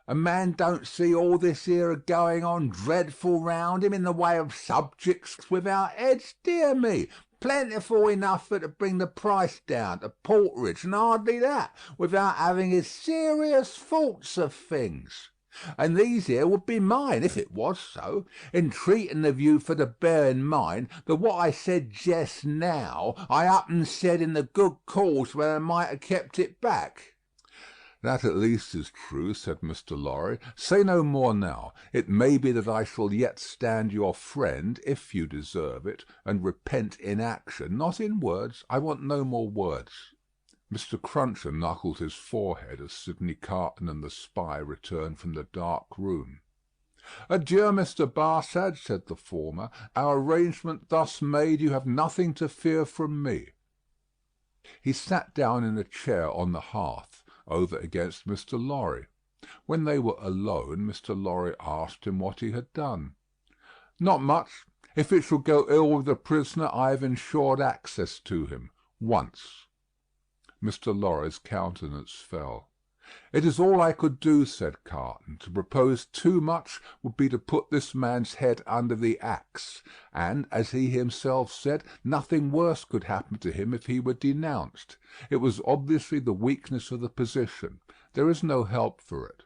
A man don't see all this here a going on dreadful round him in the way of subjects without heads, dear me. Plentiful enough for to bring the price down to porterage, and hardly that, without having his serious thoughts of things. And these here would be mine, if it was so, entreating of you for to bear in mind that what I said jest now, I up and said in the good cause where I might have kept it back." "That at least is true," said Mr. Lorry. "Say no more now. It may be that I shall yet stand your friend, if you deserve it, and repent in action, not in words. I want no more words." Mr. Cruncher knuckled his forehead as Sidney Carton and the spy returned from the dark room. "Adieu, Mr. Barsad," said the former. "Our arrangement thus made, you have nothing to fear from me." He sat down in a chair on the hearth, over against Mr. Lorry. When they were alone, Mr. Lorry asked him what he had done. "Not much. If it shall go ill with the prisoner, I have ensured access to him, once." Mr. Lorry's countenance fell. "It is all I could do," said Carton. "To propose too much would be to put this man's head under the axe, and, as he himself said, nothing worse could happen to him if he were denounced. It was obviously the weakness of the position. There is no help for it."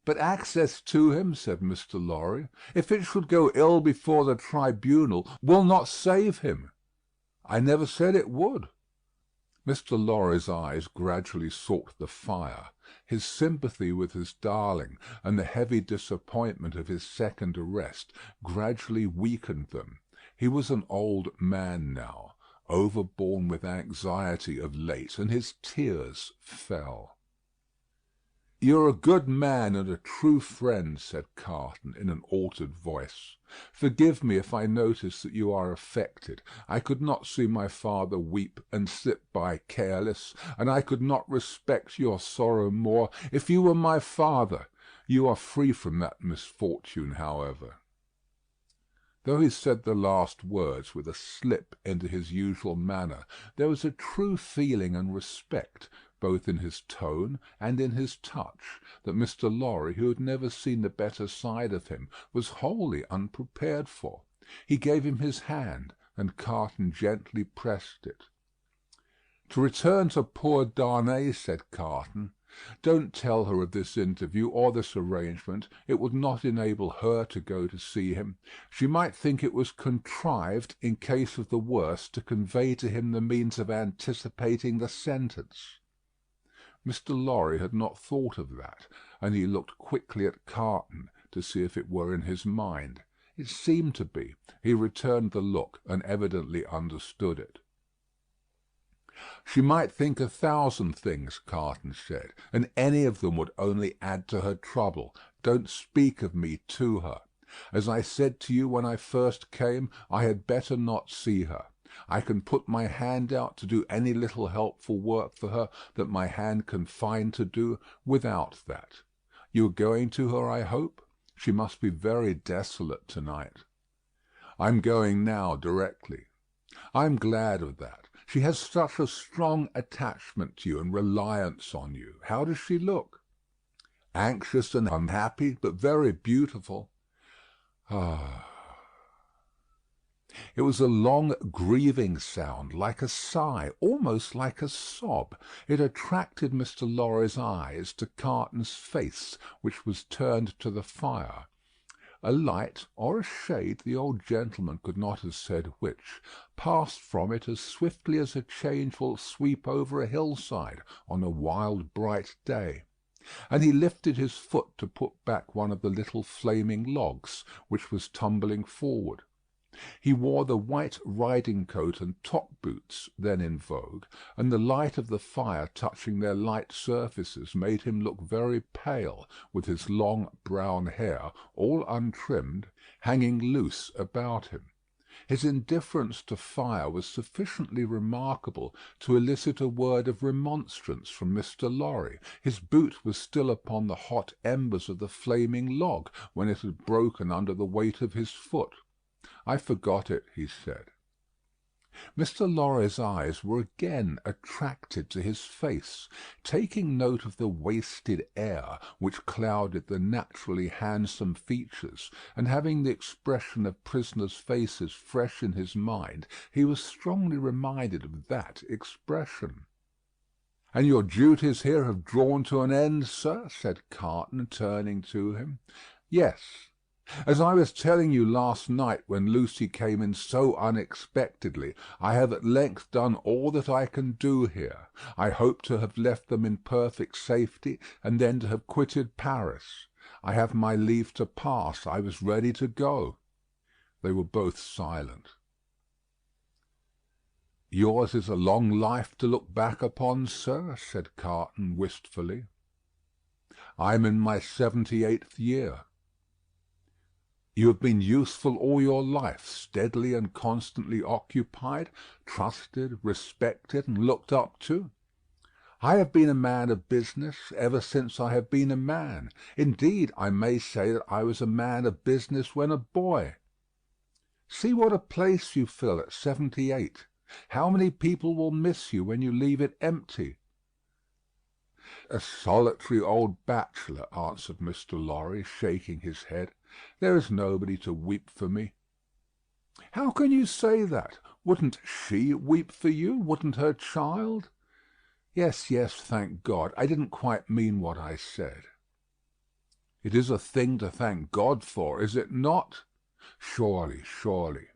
"But access to him," said Mr. Lorry, "if it should go ill before the tribunal, will not save him." "I never said it would." Mr. Lorry's eyes gradually sought the fire. His sympathy with his darling, and the heavy disappointment of his second arrest, gradually weakened them. He was an old man now, overborne with anxiety of late, and his tears fell. "You're a good man and a true friend," said Carton, in an altered voice. "Forgive me if I notice that you are affected. I could not see my father weep and slip by careless, and I could not respect your sorrow more if you were my father. You are free from that misfortune, however." Though he said the last words with a slip into his usual manner, there was a true feeling and respect, both in his tone and in his touch, that Mr. Lorry, who had never seen the better side of him, was wholly unprepared for. He gave him his hand, and Carton gently pressed it. "To return to poor Darnay," said Carton. "Don't tell her of this interview or this arrangement. It would not enable her to go to see him. She might think it was contrived, in case of the worst, to convey to him the means of anticipating the sentence." Mr. Lorry had not thought of that, and he looked quickly at Carton to see if it were in his mind. It seemed to be. He returned the look, and evidently understood it. "She might think 1,000 things," Carton said, "and any of them would only add to her trouble. Don't speak of me to her. As I said to you when I first came, I had better not see her. I can put my hand out to do any little helpful work for her that my hand can find to do, without that. You are going to her, I hope? She must be very desolate to-night." "I am going now, directly." "I am glad of that. She has such a strong attachment to you and reliance on you. How does she look?" "Anxious and unhappy, but very beautiful." "Ah." It was a long grieving sound, like a sigh, almost like a sob. It attracted Mr. Lorry's eyes to Carton's face, which was turned to the fire. A light, or a shade, the old gentleman could not have said which, passed from it as swiftly as a change will sweep over a hillside on a wild bright day, and he lifted his foot to put back one of the little flaming logs, which was tumbling forward. He wore the white riding-coat and top-boots then in vogue, and the light of the fire touching their light surfaces made him look very pale, with his long brown hair, all untrimmed, hanging loose about him. His indifference to fire was sufficiently remarkable to elicit a word of remonstrance from Mr. Lorry. His boot was still upon the hot embers of the flaming log when it had broken under the weight of his foot. "I forgot it," he said. Mr. Lorry's eyes were again attracted to his face. Taking note of the wasted air which clouded the naturally handsome features, and having the expression of prisoners' faces fresh in his mind, he was strongly reminded of that expression. "And your duties here have drawn to an end, sir?" said Carton, turning to him. "Yes. As I was telling you last night when Lucy came in so unexpectedly, I have at length done all that I can do here. I hope to have left them in perfect safety, and then to have quitted Paris. I have my leave to pass. I was ready to go." They were both silent. "Yours is a long life to look back upon, sir," said Carton wistfully. "I am in my 78th year." "You have been useful all your life, steadily and constantly occupied, trusted, respected, and looked up to?" "I have been a man of business ever since I have been a man. Indeed, I may say that I was a man of business when a boy." "See what a place you fill at 78. How many people will miss you when you leave it empty?" "A solitary old bachelor," answered Mr. Lorry, shaking his head. "There is nobody to weep for me." "How can you say that? Wouldn't she weep for you? Wouldn't her child?" "Yes, yes, thank God. I didn't quite mean what I said." "It is a thing to thank God for, is it not?" "Surely, surely."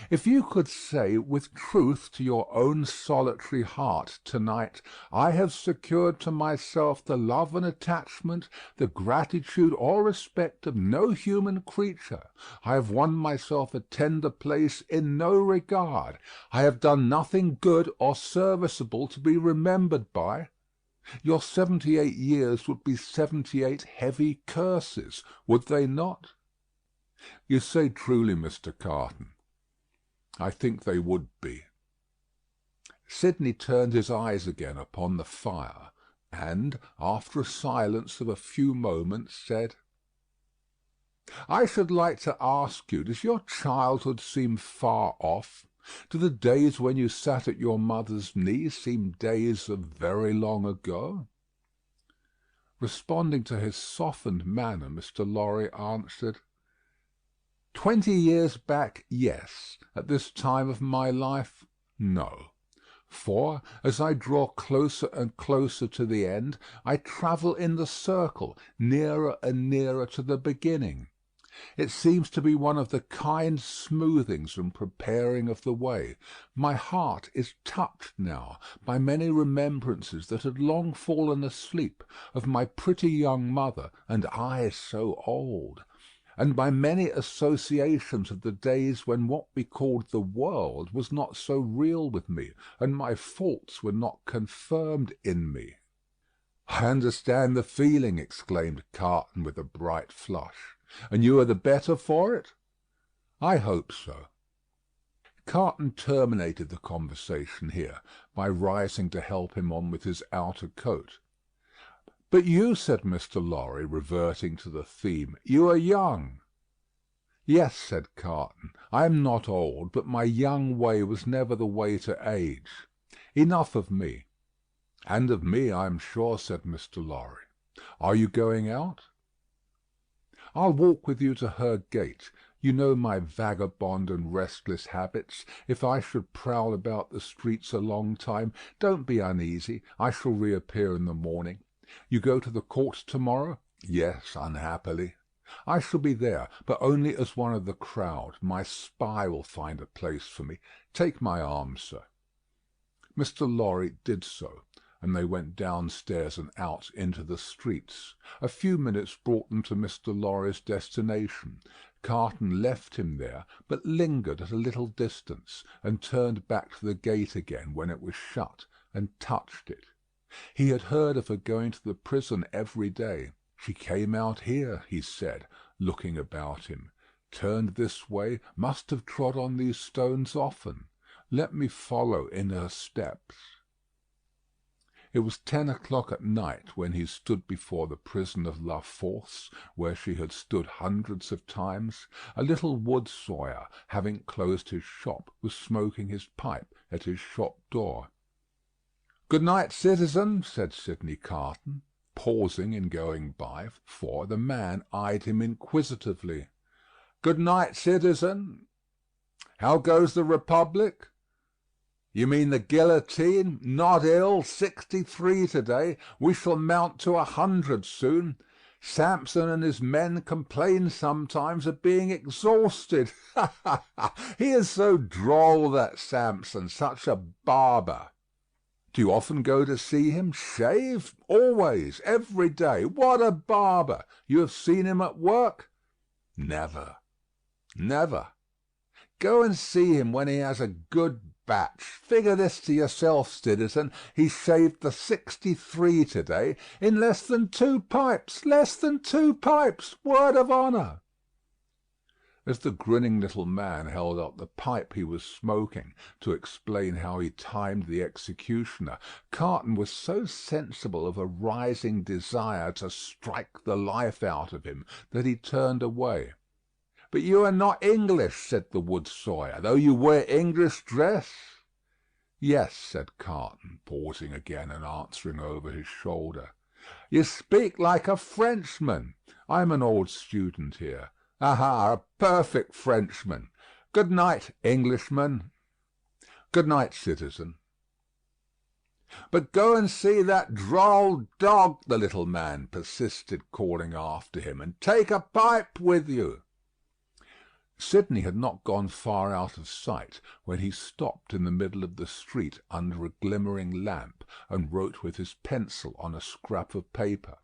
"If you could say with truth to your own solitary heart to-night, 'I have secured to myself the love and attachment, the gratitude or respect of no human creature. I have won myself a tender place in no regard. I have done nothing good or serviceable to be remembered by,' your 78 years would be 78 heavy curses, would they not?" "You say truly, Mr. Carton. I think they would be." Sidney turned his eyes again upon the fire, and, after a silence of a few moments, said, "I should like to ask you, does your childhood seem far off? Do the days when you sat at your mother's knee seem days of very long ago?" Responding to his softened manner, Mr. Lorry answered, 20 years back, yes. At this time of my life, no. For, as I draw closer and closer to the end, I travel in the circle, nearer and nearer to the beginning. It seems to be one of the kind smoothings and preparing of the way. My heart is touched now by many remembrances that had long fallen asleep, of my pretty young mother, and I so old, and by many associations of the days when what we called the world was not so real with me, and my faults were not confirmed in me." "I understand the feeling," exclaimed Carton with a bright flush. "And you are the better for it?" "I hope so." Carton terminated the conversation here by rising to help him on with his outer coat. "But you," said Mr. Lorry, reverting to the theme, "you are young." "Yes," said Carton, "I am not old, but my young way was never the way to age. Enough of me." "And of me, I am sure," said Mr. Lorry. "Are you going out?" "I'll walk with you to her gate. You know my vagabond and restless habits. If I should prowl about the streets a long time, don't be uneasy. I shall reappear in the morning. You go to the court to-morrow?" "Yes, unhappily." "I shall be there, but only as one of the crowd. My spy will find a place for me. Take my arm, sir." Mr. Lorry did so, and they went downstairs and out into the streets. A few minutes brought them to Mr. Lorry's destination. Carton left him there, but lingered at a little distance, and turned back to the gate again when it was shut, and touched it. He had heard of her going to the prison every day. She came out here, he said, looking about him. Turned this way, must have trod on these stones often. Let me follow in her steps. It was 10 o'clock at night when he stood before the prison of La Force, where she had stood hundreds of times. A little wood sawyer, having closed his shop, was smoking his pipe at his shop door. "Good night, citizen," said Sidney Carton, pausing in going by, for the man eyed him inquisitively. "Good night, citizen. How goes the Republic?" "You mean the guillotine? Not ill. 63 to-day. We shall mount to 100 soon. Samson and his men complain sometimes of being exhausted. Ha, ha, ha! He is so droll, that Samson, such a barber." "Do you often go to see him? Shave?" "Always. Every day. What a barber! You have seen him at work?" "Never." "Never. Go and see him when he has a good batch. Figure this to yourself, citizen. He shaved the 63 to-day in less than 2 pipes. Less than 2 pipes. Word of honour." As the grinning little man held up the pipe he was smoking to explain how he timed the executioner, Carton was so sensible of a rising desire to strike the life out of him that he turned away. "But you are not English," said the wood sawyer, "though you wear English dress." "Yes," said Carton, pausing again and answering over his shoulder. "You speak like a Frenchman. I am an old student here. Aha, a perfect Frenchman. Good night, Englishman." "Good night, citizen." "But go and see that droll dog," the little man persisted, calling after him, "and take a pipe with you." Sidney had not gone far out of sight when he stopped in the middle of the street under a glimmering lamp, and wrote with his pencil on a scrap of paper.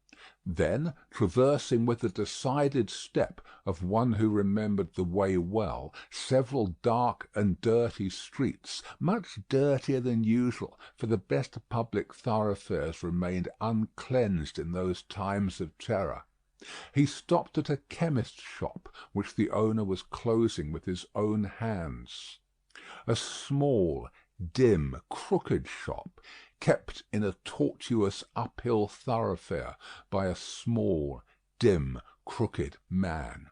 Then, traversing with the decided step of one who remembered the way well, several dark and dirty streets, much dirtier than usual, for the best public thoroughfares remained uncleansed in those times of terror, he stopped at a chemist's shop which the owner was closing with his own hands. A small, dim, crooked shop, kept in a tortuous uphill thoroughfare by a small, dim, crooked man.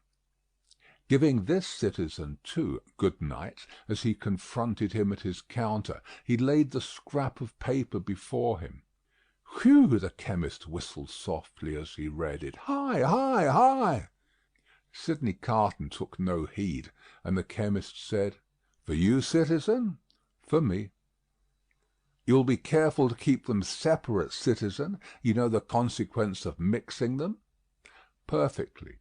Giving this citizen, too, good night, as he confronted him at his counter, he laid the scrap of paper before him. "Whew!" the chemist whistled softly as he read it. "Hi, hi, hi!" Sidney Carton took no heed, and the chemist said, "For you, citizen?" "For me." "You'll be careful to keep them separate, citizen. You know the consequence of mixing them?" "Perfectly."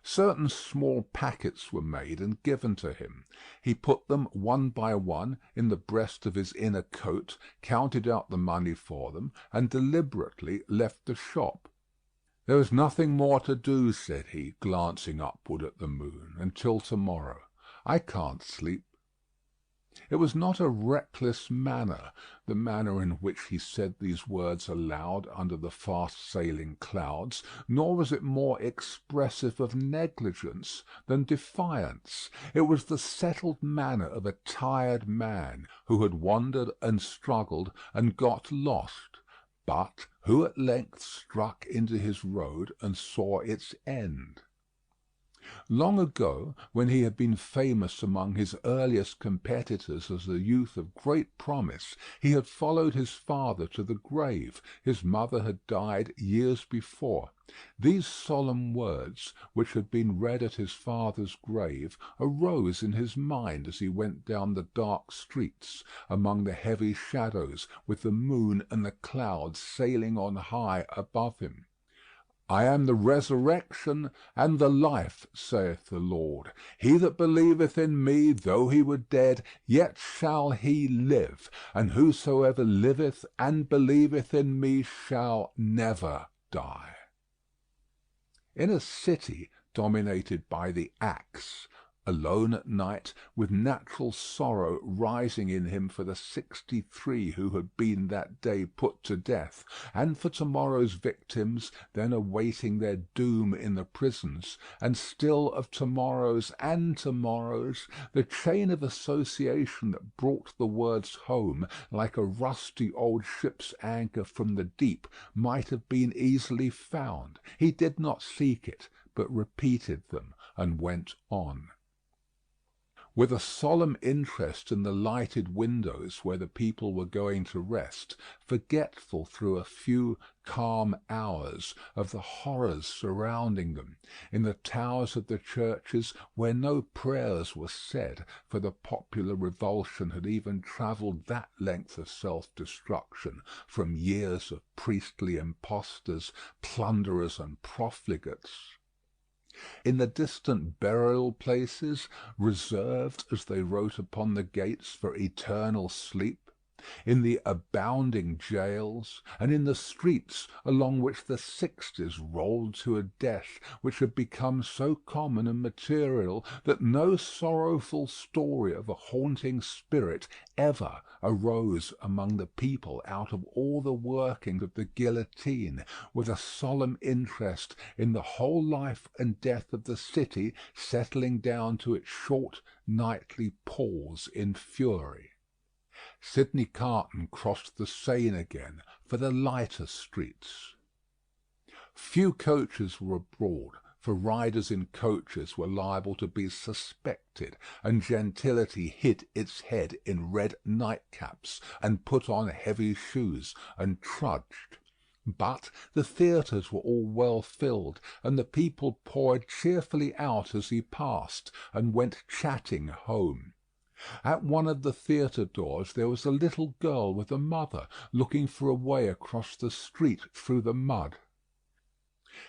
Certain small packets were made and given to him. He put them one by one in the breast of his inner coat, counted out the money for them, and deliberately left the shop. "There is nothing more to do," said he, glancing upward at the moon, "until to-morrow. I can't sleep." It was not a reckless manner, the manner in which he said these words aloud under the fast-sailing clouds, nor was it more expressive of negligence than defiance. It was the settled manner of a tired man who had wandered and struggled and got lost, but who at length struck into his road and saw its end. Long ago, when he had been famous among his earliest competitors as a youth of great promise, he had followed his father to the grave. His mother had died years before. These solemn words, which had been read at his father's grave, arose in his mind as he went down the dark streets, among the heavy shadows, with the moon and the clouds sailing on high above him. "I am the resurrection and the life, saith the Lord. He that believeth in me, though he were dead, yet shall he live. And whosoever liveth and believeth in me shall never die." In a city dominated by the axe, alone at night, with natural sorrow rising in him for the 63 who had been that day put to death, and for tomorrow's victims then awaiting their doom in the prisons, and still of tomorrows and tomorrows, the chain of association that brought the words home like a rusty old ship's anchor from the deep might have been easily found. He did not seek it, but repeated them and went on. With a solemn interest in the lighted windows where the people were going to rest, forgetful through a few calm hours of the horrors surrounding them, in the towers of the churches where no prayers were said, for the popular revulsion had even travelled that length of self-destruction from years of priestly impostors, plunderers, and profligates. In the distant burial places, reserved, as they wrote upon the gates, for eternal sleep, in the abounding jails, and in the streets along which the sixties rolled to a death which had become so common and material that no sorrowful story of a haunting spirit ever arose among the people out of all the workings of the guillotine, with a solemn interest in the whole life and death of the city settling down to its short nightly pause in fury. Sidney Carton crossed the Seine again for the lighter streets. Few coaches were abroad, for riders in coaches were liable to be suspected, and gentility hid its head in red nightcaps, and put on heavy shoes, and trudged. But the theatres were all well filled, and the people poured cheerfully out as he passed, and went chatting home. At one of the theatre doors there was a little girl with a mother, looking for a way across the street through the mud.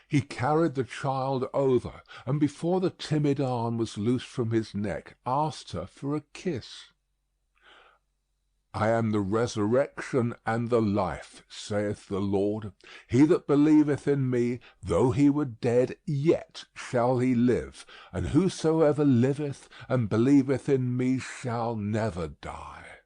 He carried the child over, and before the timid arm was loosed from his neck, asked her for a kiss. "I am the resurrection and the life, saith the Lord. He that believeth in me, though he were dead, yet shall he live. And whosoever liveth and believeth in me shall never die."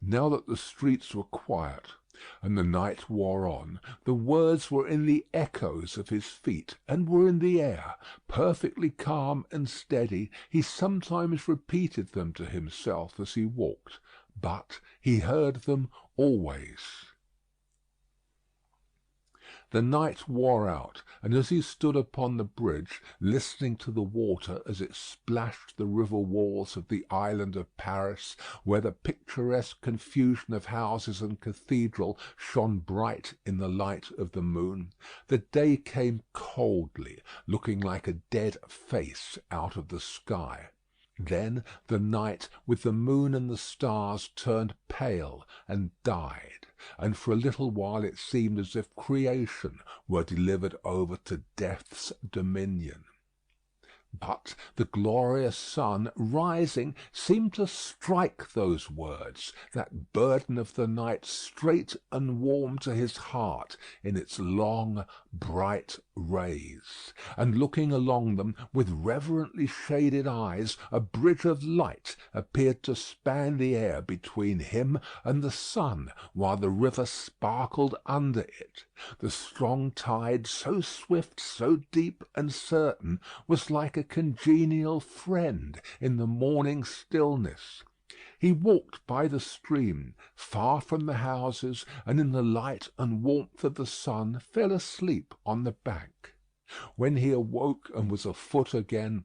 Now that the streets were quiet, and the night wore on, the words were in the echoes of his feet, and were in the air, perfectly calm and steady. He sometimes repeated them to himself as he walked, but he heard them always. The night wore out, and as he stood upon the bridge, listening to the water as it splashed the river walls of the island of Paris, where the picturesque confusion of houses and cathedral shone bright in the light of the moon, the day came coldly, looking like a dead face out of the sky. Then the night, with the moon and the stars, turned pale and died, and for a little while it seemed as if creation were delivered over to death's dominion. But the glorious sun, rising, seemed to strike those words, that burden of the night, straight and warm to his heart in its long, bright rays. And looking along them with reverently shaded eyes, a bridge of light appeared to span the air between him and the sun, while the river sparkled under it. The strong tide, so swift, so deep and certain, was like a congenial friend in the morning stillness. He walked by the stream, far from the houses, and in the light and warmth of the sun fell asleep on the bank. When he awoke and was afoot again,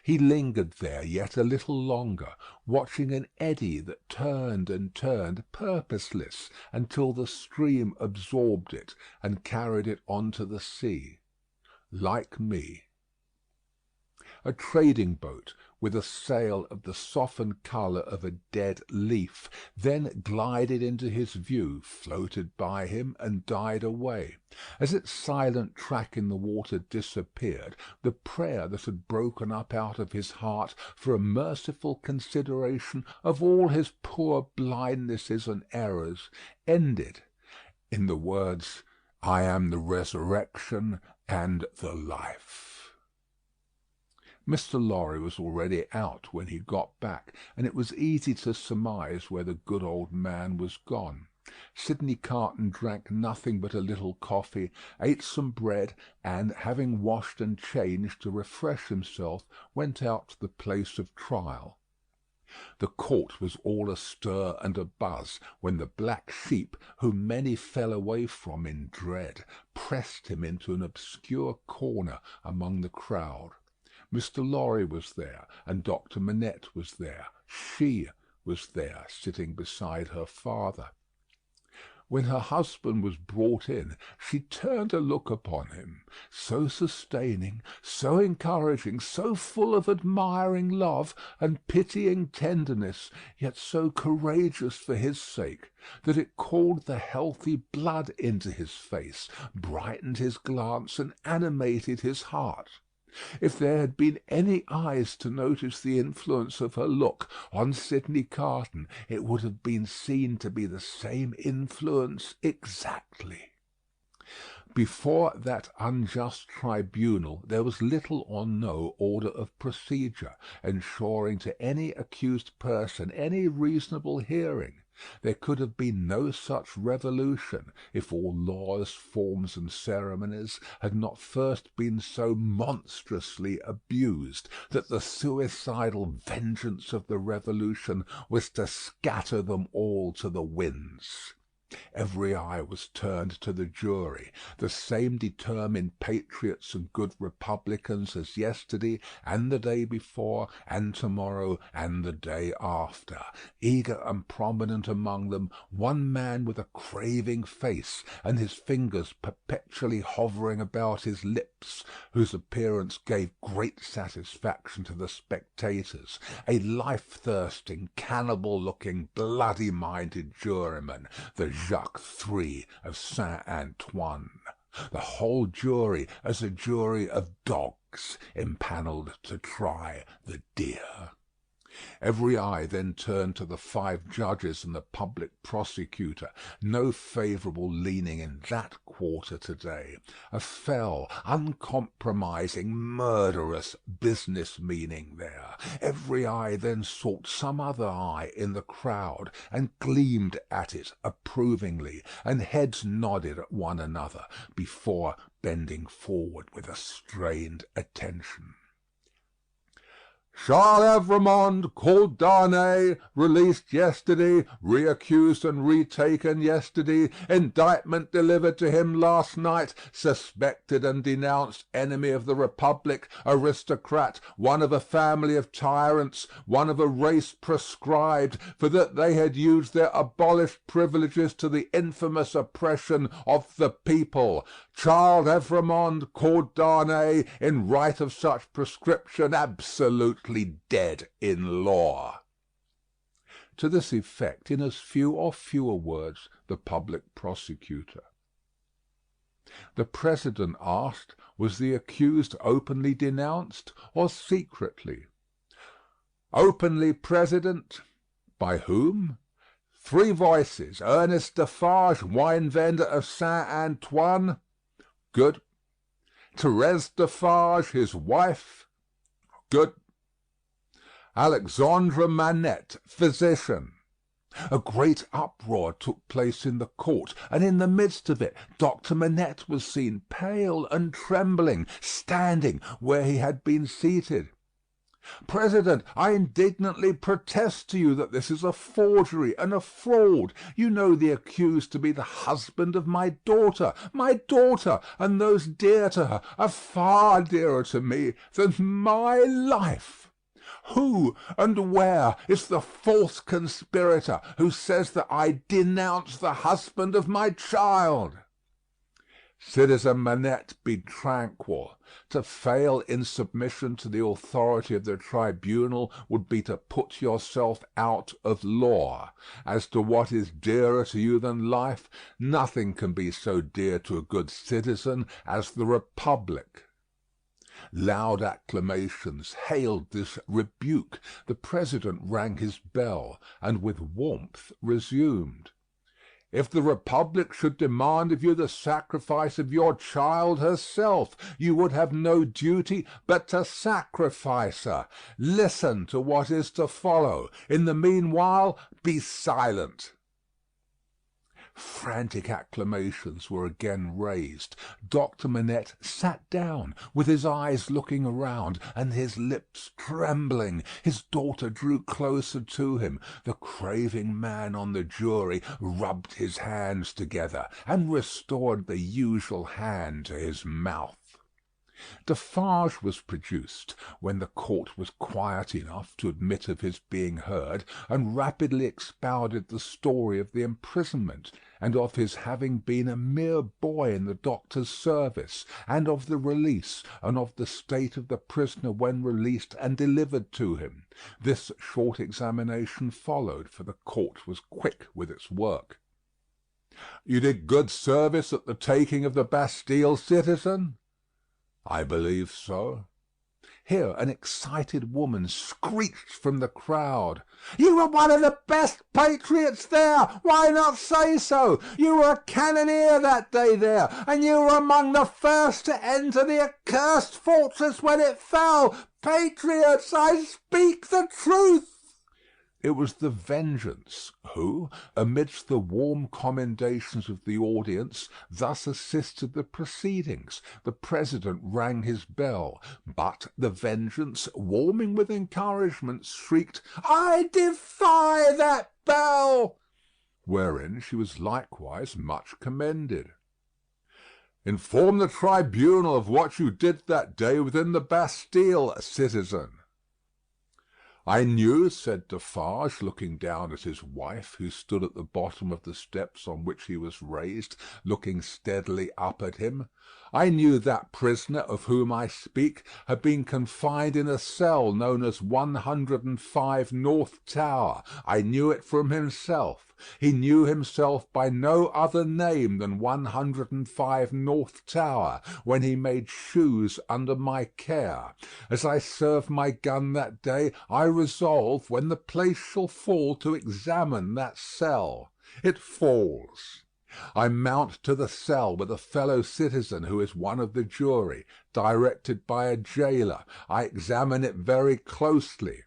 he lingered there yet a little longer, watching an eddy that turned and turned, purposeless, until the stream absorbed it and carried it on to the sea. Like me. A trading boat, with a sail of the softened colour of a dead leaf, then glided into his view, floated by him, and died away. As its silent track in the water disappeared, the prayer that had broken up out of his heart for a merciful consideration of all his poor blindnesses and errors ended in the words, "I am the resurrection and the life. Mr. Lorry was already out when he got back, and it was easy to surmise where the good old man was gone. Sidney Carton drank nothing but a little coffee, ate some bread, and, having washed and changed to refresh himself, went out to the place of trial. The court was all astir and abuzz when the black sheep, whom many fell away from in dread, pressed him into an obscure corner among the crowd. Mr. Lorry was there, and Dr. Manette was there. She was there, sitting beside her father. When her husband was brought in, she turned a look upon him, so sustaining, so encouraging, so full of admiring love and pitying tenderness, yet so courageous for his sake, that it called the healthy blood into his face, brightened his glance, and animated his heart. If there had been any eyes to notice the influence of her look on Sidney Carton, it would have been seen to be the same influence exactly. Before that unjust tribunal there was little or no order of procedure, ensuring to any accused person any reasonable hearing. There could have been no such revolution if all laws, forms, and ceremonies had not first been so monstrously abused that the suicidal vengeance of the revolution was to scatter them all to the winds. Every eye was turned to the jury, the same determined patriots and good republicans as yesterday and the day before and tomorrow and the day after. Eager and prominent among them, one man with a craving face and his fingers perpetually hovering about his lips, whose appearance gave great satisfaction to the spectators, a life-thirsting, cannibal-looking, bloody-minded juryman, the Jacques III of Saint-Antoine. The whole jury as a jury of dogs impanelled to try the deer. Every eye then turned to the 5 judges and the public prosecutor. No favourable leaning in that quarter to-day. A fell, uncompromising, murderous business meaning there. Every eye then sought some other eye in the crowd, and gleamed at it approvingly, and heads nodded at one another, before bending forward with a strained attention. Charles Evrémonde, called Darnay, released yesterday, reaccused and retaken yesterday, indictment delivered to him last night, suspected and denounced enemy of the Republic, aristocrat, one of a family of tyrants, one of a race proscribed, for that they had used their abolished privileges to the infamous oppression of the people. Charles Evrémonde, called Darnay, in right of such prescription, absolutely dead in law. To this effect, in as few or fewer words, the public prosecutor. The President asked, was the accused openly denounced or secretly? Openly, President. By whom? 3 voices. Ernest Defarge, wine vendor of Saint-Antoine. Good. Thérèse Defarge, his wife. Good. Alexandre Manette, physician. A great uproar took place in the court, and in the midst of it Dr. Manette was seen, pale and trembling, standing where he had been seated. President, I indignantly protest to you that this is a forgery and a fraud. You know the accused to be the husband of my daughter, and those dear to her are far dearer to me than my life. Who and where is the false conspirator who says that I denounce the husband of my child? Citizen Manette, be tranquil. To fail in submission to the authority of the tribunal would be to put yourself out of law. As to what is dearer to you than life, nothing can be so dear to a good citizen as the Republic. Loud acclamations hailed this rebuke. The President rang his bell, and with warmth resumed. If the Republic should demand of you the sacrifice of your child herself, you would have no duty but to sacrifice her. Listen to what is to follow. In the meanwhile, be silent." Frantic acclamations were again raised. Doctor Manette sat down, with his eyes looking around, and his lips trembling. His daughter drew closer to him. The craving man on the jury rubbed his hands together, and restored the usual hand to his mouth. Defarge was produced, when the court was quiet enough to admit of his being heard, and rapidly expounded the story of the imprisonment, and of his having been a mere boy in the doctor's service, and of the release, and of the state of the prisoner when released and delivered to him. This short examination followed, for the court was quick with its work. "You did good service at the taking of the Bastille, citizen?" "I believe so." Here an excited woman screeched from the crowd. "You were one of the best patriots there. Why not say so? You were a cannoneer that day there, and you were among the first to enter the accursed fortress when it fell. Patriots, I speak the truth." It was the Vengeance who, amidst the warm commendations of the audience, thus assisted the proceedings. The president rang his bell, but the Vengeance, warming with encouragement, shrieked, "I defy that bell!" wherein she was likewise much commended. "Inform the tribunal of what you did that day within the Bastille, citizen." "I knew," said Defarge, looking down at his wife, who stood at the bottom of the steps on which he was raised, looking steadily up at him, "I knew that prisoner of whom I speak had been confined in a cell known as 105 North Tower. I knew it from himself. He knew himself by no other name than 105 North Tower, when he made shoes under my care. As I served my gun that day, I resolve, when the place shall fall, to examine that cell. It falls. I mount to the cell with a fellow citizen who is one of the jury, directed by a gaoler. I examine it very closely.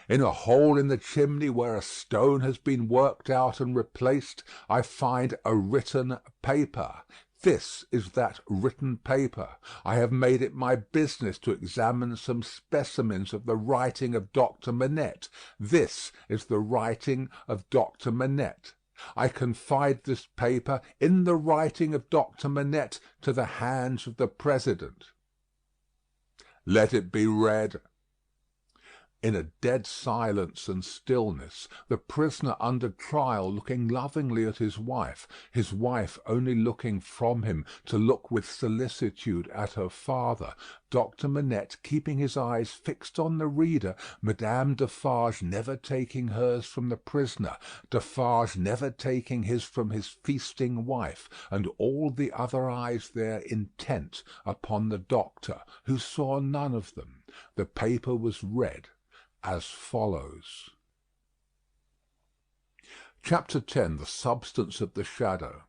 In a hole in the chimney where a stone has been worked out and replaced, I find a written paper. This is that written paper. I have made it my business to examine some specimens of the writing of Doctor Manette. This is the writing of Doctor Manette. I confide this paper, in the writing of Doctor Manette, to the hands of the President. Let it be read." In a dead silence and stillness, the prisoner under trial looking lovingly at his wife only looking from him to look with solicitude at her father, Doctor Manette keeping his eyes fixed on the reader, Madame Defarge never taking hers from the prisoner, Defarge never taking his from his feasting wife, and all the other eyes there intent upon the doctor, who saw none of them. The paper was read as follows. Chapter 10. The Substance of the Shadow.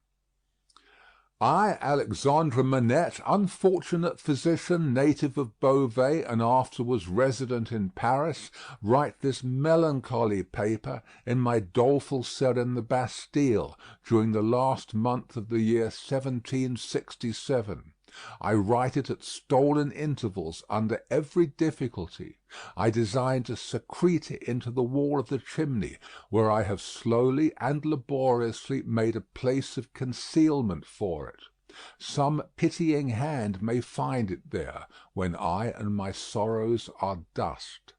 I, Alexandre Manette, unfortunate physician, native of Beauvais, and afterwards resident in Paris, write this melancholy paper in my doleful cell in the Bastille, during the last month of the year 1767. I write it at stolen intervals, under every difficulty. I design to secrete it into the wall of the chimney, where I have slowly and laboriously made a place of concealment for it. Some pitying hand may find it there, when I and my sorrows are dust.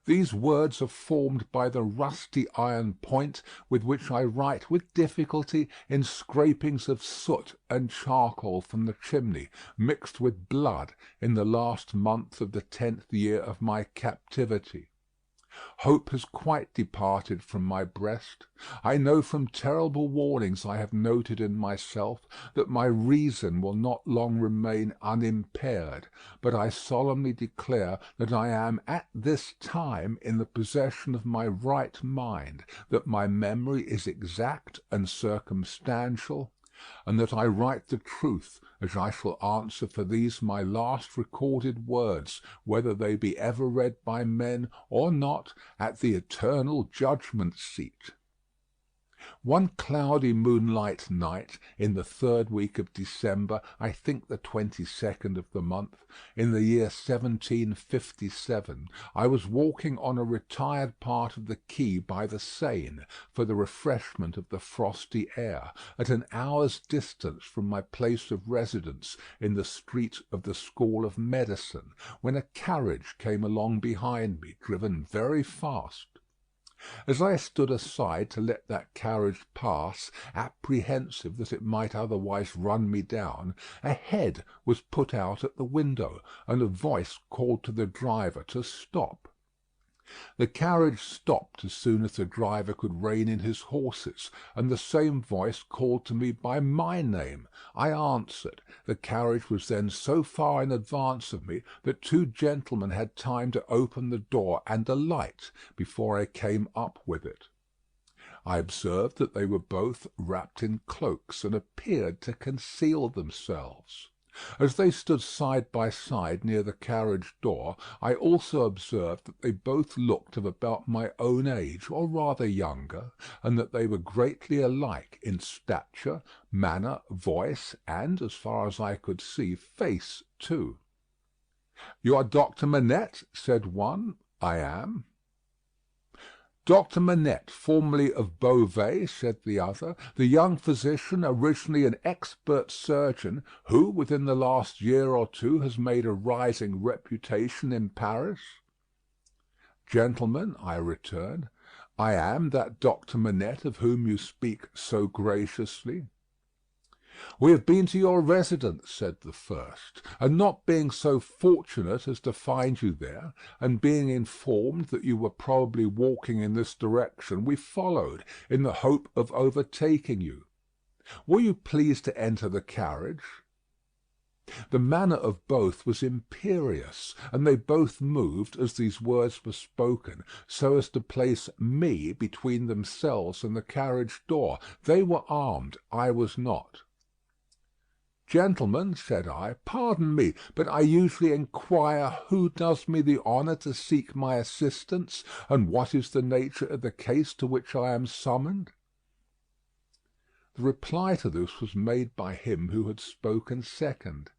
These words are formed by the rusty iron point with which I write with difficulty in scrapings of soot and charcoal from the chimney, mixed with blood, in the last month of the 10th year of my captivity. Hope has quite departed from my breast. I know from terrible warnings I have noted in myself that my reason will not long remain unimpaired, but I solemnly declare that I am at this time in the possession of my right mind, that my memory is exact and circumstantial, and that I write the truth, as I shall answer for these my last recorded words, whether they be ever read by men or not, at the eternal judgment seat. One cloudy moonlight night, in the 3rd week of December, I think the 22nd of the month, in the year 1757, I was walking on a retired part of the quay by the Seine, for the refreshment of the frosty air, at an hour's distance from my place of residence in the street of the School of Medicine, when a carriage came along behind me, driven very fast. As I stood aside to let that carriage pass, apprehensive that it might otherwise run me down, a head was put out at the window, and a voice called to the driver to stop. The carriage stopped as soon as the driver could rein in his horses, and the same voice called to me by my name. I answered. The carriage was then so far in advance of me that 2 gentlemen had time to open the door and alight before I came up with it. I observed that they were both wrapped in cloaks, and appeared to conceal themselves. As they stood side by side near the carriage door, I also observed that they both looked of about my own age, or rather younger, and that they were greatly alike in stature, manner, voice, and, as far as I could see, face too. "You are Doctor Manette?" said one. "I am." "Doctor Manette, formerly of Beauvais," said the other, "the young physician, originally an expert surgeon, who within the last year or two has made a rising reputation in Paris?" "Gentlemen," I returned, "I am that Doctor Manette of whom you speak so graciously." "We have been to your residence," said the first, "and not being so fortunate as to find you there, and being informed that you were probably walking in this direction, we followed, in the hope of overtaking you. Will you please to enter the carriage?" The manner of both was imperious, and they both moved, as these words were spoken, so as to place me between themselves and the carriage door. They were armed, I was not. "Gentlemen," said I, "pardon me, but I usually inquire who does me the honour to seek my assistance, and what is the nature of the case to which I am summoned?" The reply to this was made by him who had spoken second.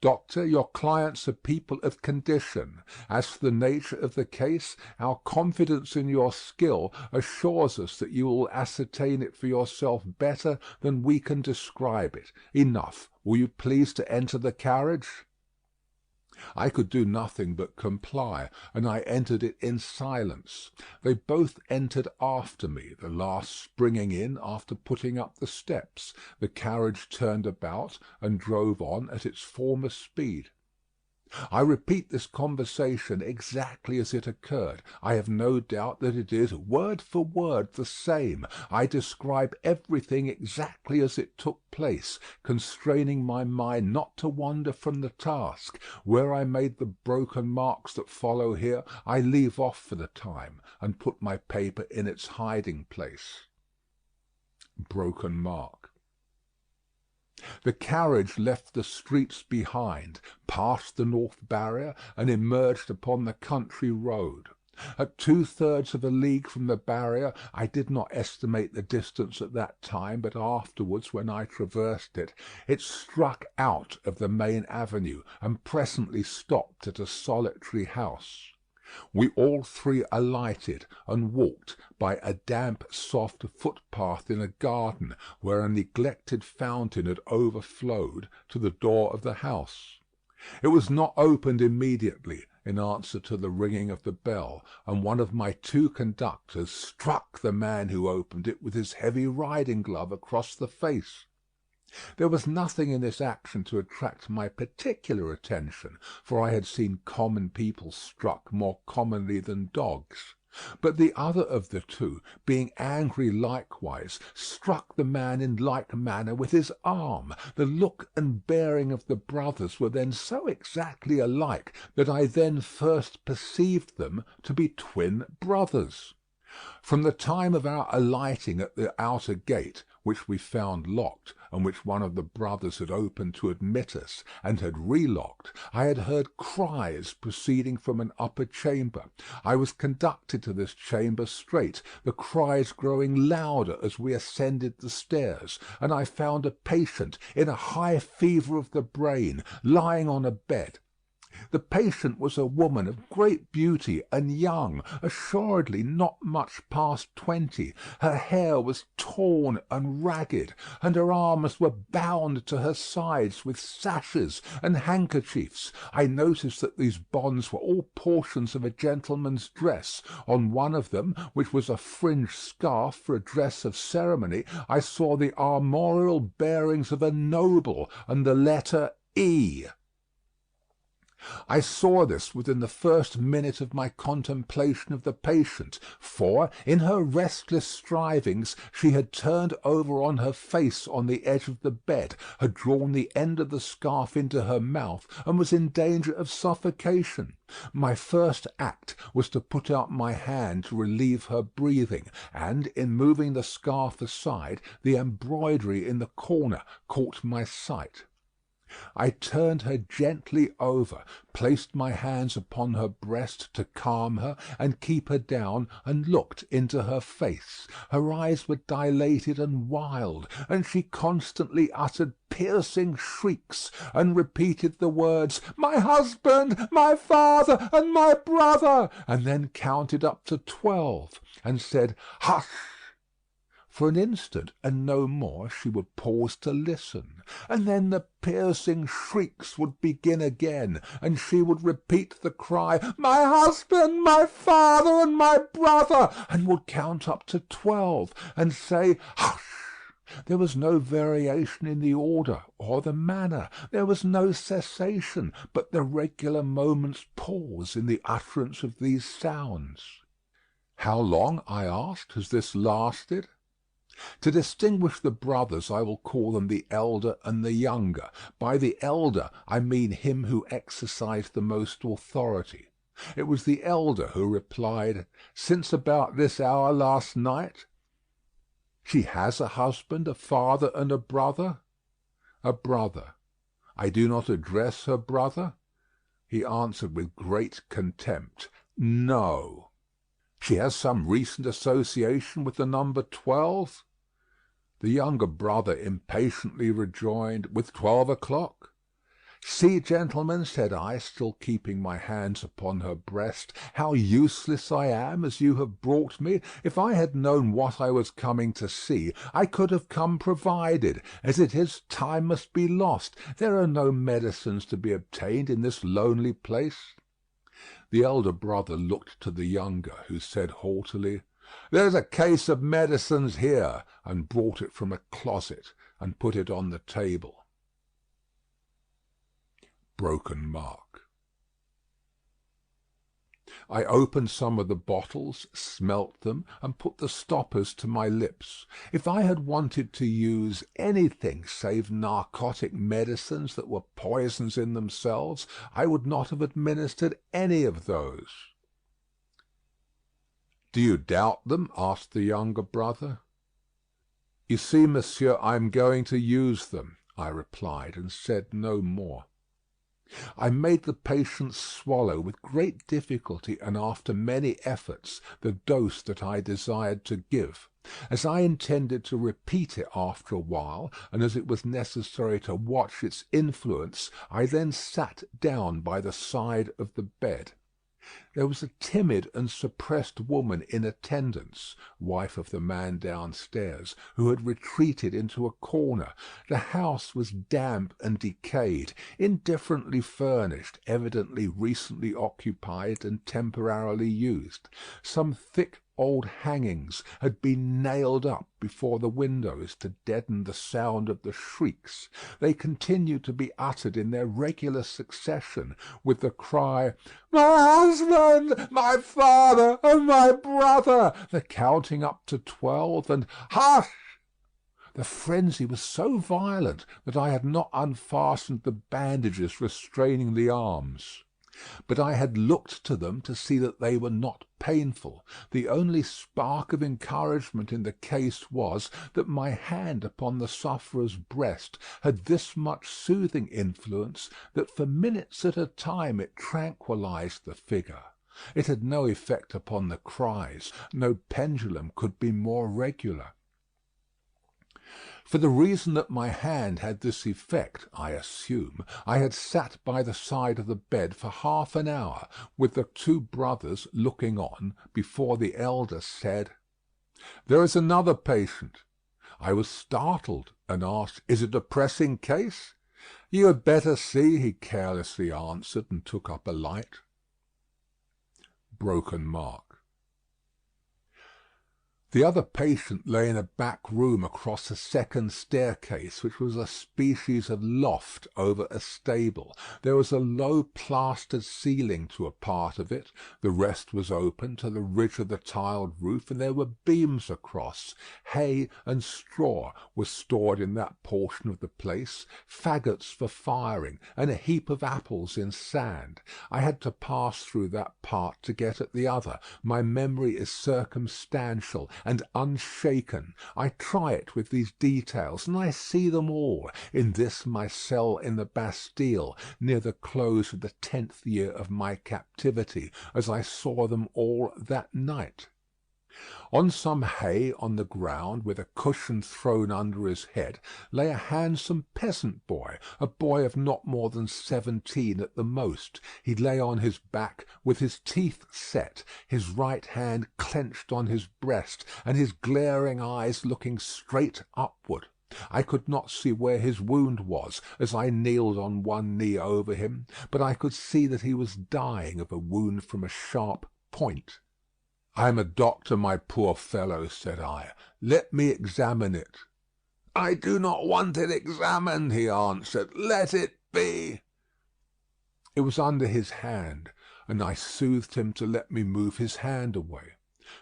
"Doctor, your clients are people of condition. As to the nature of the case, our confidence in your skill assures us that you will ascertain it for yourself better than we can describe it. Enough. Will you please to enter the carriage?" I could do nothing but comply, and I entered it in silence. They both entered after me, the last springing in after putting up the steps. The carriage turned about and drove on at its former speed. I repeat this conversation exactly as it occurred. I have no doubt that it is, word for word, the same. I describe everything exactly as it took place, constraining my mind not to wander from the task. Where I made the broken marks that follow here, I leave off for the time, and put my paper in its hiding place. Broken mark. The carriage left the streets behind, passed the North Barrier, and emerged upon the country road. At 2/3 of a league from the barrier, I did not estimate the distance at that time, but afterwards, when I traversed it, it struck out of the main avenue, and presently stopped at a solitary house. We all three alighted, and walked by a damp soft footpath in a garden where a neglected fountain had overflowed, to the door of the house. It was not opened immediately, in answer to the ringing of the bell, and one of my 2 conductors struck the man who opened it with his heavy riding glove across the face. There was nothing in this action to attract my particular attention, for I had seen common people struck more commonly than dogs. But the other of the two, being angry likewise, struck the man in like manner with his arm. The look and bearing of the brothers were then so exactly alike that I then first perceived them to be twin brothers. From the time of our alighting at the outer gate, which we found locked, and which one of the brothers had opened to admit us, and had relocked, I had heard cries proceeding from an upper chamber. I was conducted to this chamber straight, the cries growing louder as we ascended the stairs, and I found a patient in a high fever of the brain, lying on a bed. The patient was a woman of great beauty and young, assuredly not much past 20. Her hair was torn and ragged, and her arms were bound to her sides with sashes and handkerchiefs. I noticed that these bonds were all portions of a gentleman's dress. On one of them, which was a fringed scarf for a dress of ceremony, I saw the armorial bearings of a noble and the letter E. I saw this within the first minute of my contemplation of the patient, for, in her restless strivings, she had turned over on her face on the edge of the bed, had drawn the end of the scarf into her mouth, and was in danger of suffocation. My first act was to put out my hand to relieve her breathing, and, in moving the scarf aside, the embroidery in the corner caught my sight. I turned her gently over, placed my hands upon her breast to calm her and keep her down, and looked into her face. Her eyes were dilated and wild, and she constantly uttered piercing shrieks, and repeated the words, "My husband, my father, and my brother," and then counted up to 12, and said, "Hush!" For an instant, and no more, she would pause to listen, and then the piercing shrieks would begin again, and she would repeat the cry, "My husband, my father, and my brother," and would count up to 12, and say, "Hush!" There was no variation in the order or the manner. There was no cessation, but the regular moment's pause in the utterance of these sounds. "How long," I asked, "has this lasted?" To distinguish the brothers I will call them the elder and the younger. By the elder I mean him who exercised the most authority. It was the elder who replied, "Since about this hour last night." "She has a husband, a father, and a brother?" "A brother." "I do not address her brother?" He answered with great contempt, "No." "She has some recent association with the number 12?" The younger brother impatiently rejoined, "With 12 o'clock?" "See, gentlemen," said I, still keeping my hands upon her breast, "how useless I am, as you have brought me. If I had known what I was coming to see, I could have come provided. As it is, time must be lost. There are no medicines to be obtained in this lonely place." The elder brother looked to the younger, who said haughtily, "There's a case of medicines here," and brought it from a closet and put it on the table. Broken mark. I opened some of the bottles, smelt them, and put the stoppers to my lips. If I had wanted to use anything save narcotic medicines that were poisons in themselves, I would not have administered any of those. "Do you doubt them?" asked the younger brother. "You see, monsieur, I am going to use them," I replied, and said no more. I made the patient swallow with great difficulty and after many efforts the dose that I desired to give. As I intended to repeat it after a while, and as it was necessary to watch its influence, I then sat down by the side of the bed. There was a timid and suppressed woman in attendance, wife of the man downstairs, who had retreated into a corner. The house was damp and decayed, indifferently furnished, evidently recently occupied and temporarily used. Some thick old hangings had been nailed up before the windows to deaden the sound of the shrieks. They continued to be uttered in their regular succession, with the cry, "My husband! My father! And my brother!" the counting up to 12, and "Hush!" The frenzy was so violent that I had not unfastened the bandages restraining the arms. But I had looked to them to see that they were not painful. The only spark of encouragement in the case was, that my hand upon the sufferer's breast had this much soothing influence, that for minutes at a time it tranquillized the figure. It had no effect upon the cries. No pendulum could be more regular. For the reason that my hand had this effect, I assume, I had sat by the side of the bed for half an hour, with the two brothers looking on, before the elder said, "There is another patient." I was startled, and asked, "Is it a pressing case?" "You had better see," he carelessly answered, and took up a light. Broken mark. The other patient lay in a back room across a second staircase, which was a species of loft over a stable. There was a low plastered ceiling to a part of it, the rest was open to the ridge of the tiled roof, and there were beams across. Hay and straw were stored in that portion of the place, faggots for firing, and a heap of apples in sand. I had to pass through that part to get at the other. My memory is circumstantial and unshaken. I try it with these details, and I see them all, in this my cell in the Bastille, near the close of the 10th year of my captivity, as I saw them all that night. On some hay on the ground, with a cushion thrown under his head, lay a handsome peasant boy, a boy of not more than 17 at the most. He lay on his back, with his teeth set, his right hand clenched on his breast, and his glaring eyes looking straight upward. I could not see where his wound was, as I kneeled on one knee over him, but I could see that he was dying of a wound from a sharp point. "I am a doctor, my poor fellow," said I. "Let me examine it." "I do not want it examined," he answered. "Let it be." It was under his hand, and I soothed him to let me move his hand away.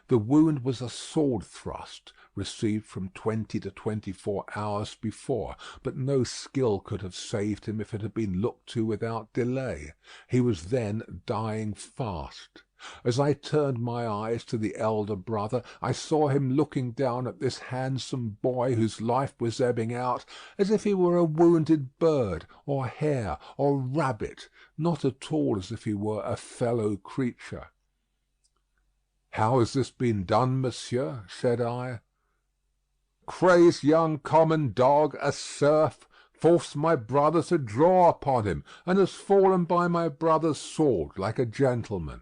The wound was a sword thrust, received from 20 to 24 hours before, but no skill could have saved him if it had been looked to without delay. He was then dying fast. As I turned my eyes to the elder brother, I saw him looking down at this handsome boy whose life was ebbing out, as if he were a wounded bird, or hare, or rabbit, not at all as if he were a fellow creature. "How has this been done, monsieur?" said I. "Crazed young common dog, a serf, forced my brother to draw upon him, and has fallen by my brother's sword like a gentleman."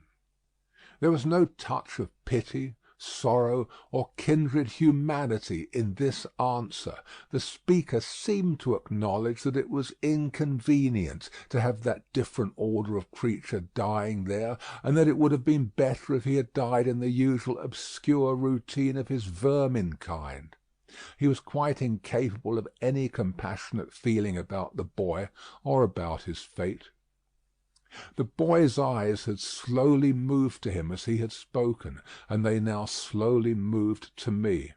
There was no touch of pity, sorrow, or kindred humanity in this answer. The speaker seemed to acknowledge that it was inconvenient to have that different order of creature dying there, and that it would have been better if he had died in the usual obscure routine of his vermin kind. He was quite incapable of any compassionate feeling about the boy or about his fate. The boy's eyes had slowly moved to him as he had spoken, and they now slowly moved to me.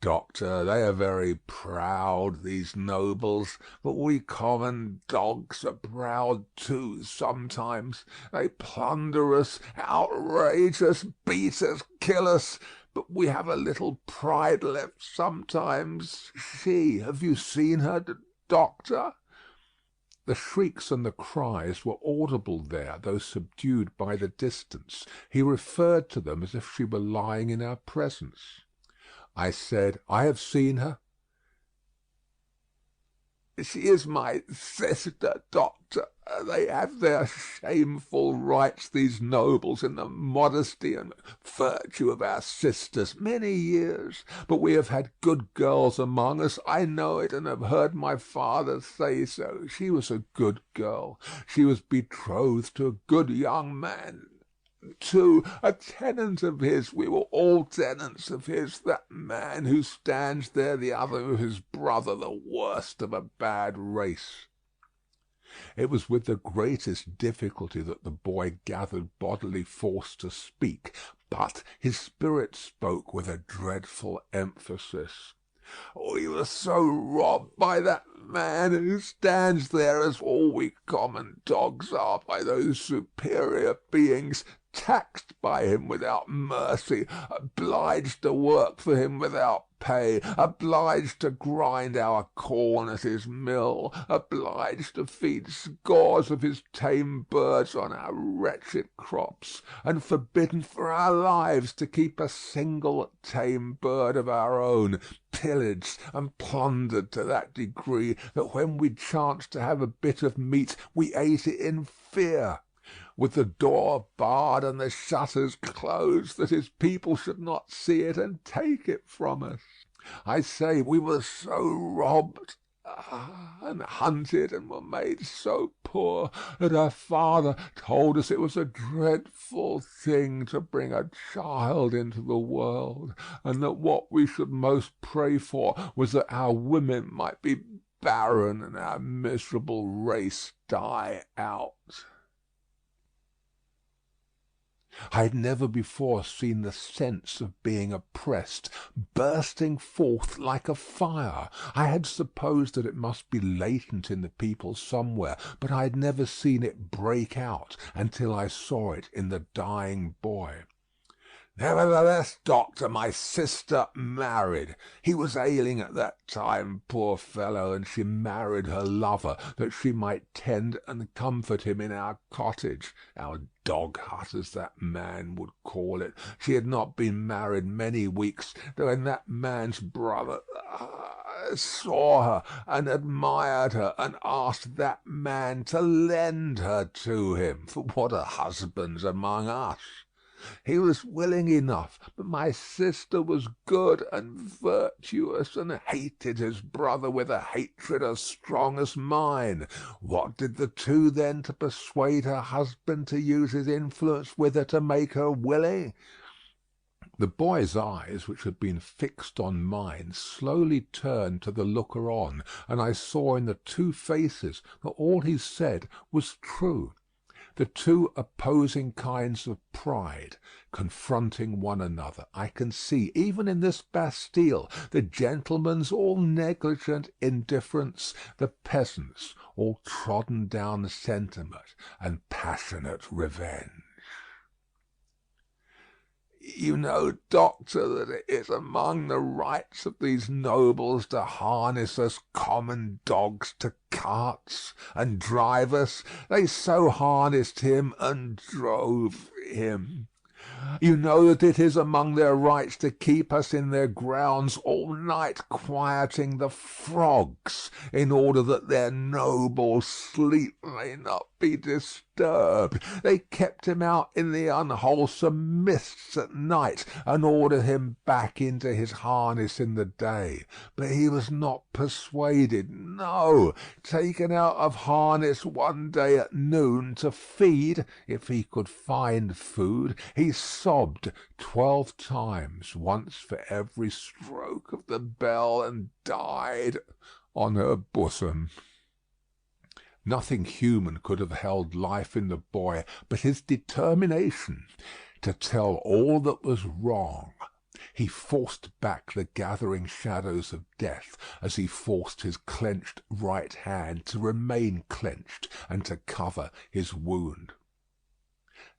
"Doctor, they are very proud, these nobles, but we common dogs are proud too sometimes. They plunder us, outrage us, beat us, kill us, but we have a little pride left sometimes. Have you seen her, doctor?" The shrieks and the cries were audible there, though subdued by the distance. He referred to them as if she were lying in our presence. I said, "I have seen her." "She is my sister, doctor. They have their shameful rights, these nobles, in the modesty and virtue of our sisters, many years. But we have had good girls among us. I know it, and have heard my father say so. She was a good girl. She was betrothed to a good young man. too, a tenant of his. We were all tenants of his. That man who stands there, the other, his brother, the worst of a bad race." It was with the greatest difficulty that the boy gathered bodily force to speak, but his spirit spoke with a dreadful emphasis. "We were so robbed by that man who stands there, as all we common dogs are by those superior beings, taxed by him without mercy, obliged to work for him without pay, obliged to grind our corn at his mill, obliged to feed scores of his tame birds on our wretched crops, and forbidden for our lives to keep a single tame bird of our own, pillaged and plundered to that degree that when we chanced to have a bit of meat we ate it in fear, with the door barred and the shutters closed, that his people should not see it and take it from us. I say, we were so robbed and hunted and were made so poor that our father told us it was a dreadful thing to bring a child into the world, and that what we should most pray for was that our women might be barren and our miserable race die out. I had never before seen the sense of being oppressed bursting forth like a fire. I had supposed that it must be latent in the people somewhere, but I had never seen it break out until I saw it in the dying boy. "Nevertheless, doctor, my sister married. He was ailing at that time, poor fellow, and she married her lover, that she might tend and comfort him in our cottage, our dog hut, as that man would call it. She had not been married many weeks, when that man's brother saw her and admired her, and asked that man to lend her to him, for what are husbands among us? He was willing enough, but my sister was good and virtuous, and hated his brother with a hatred as strong as mine. What did the two then to persuade her husband to use his influence with her to make her willing?" The boy's eyes, which had been fixed on mine, slowly turned to the looker-on, and I saw in the two faces that all he said was true. The two opposing kinds of pride confronting one another, I can see, even in this Bastille, the gentleman's all negligent indifference, the peasant's all trodden down sentiment and passionate revenge. "You know, doctor, that it is among the rights of these nobles to harness us common dogs to carts and drive us. They so harnessed him and drove him. You know that it is among their rights to keep us in their grounds all night, quieting the frogs, in order that their noble sleep may not be disturbed. They kept him out in the unwholesome mists at night, and ordered him back into his harness in the day. But he was not persuaded. No, taken out of harness one day at noon to feed, if he could find food, he sobbed 12 times, once for every stroke of the bell, and died on her bosom. Nothing human could have held life in the boy but his determination to tell all that was wrong. He forced back the gathering shadows of death as he forced his clenched right hand to remain clenched and to cover his wound.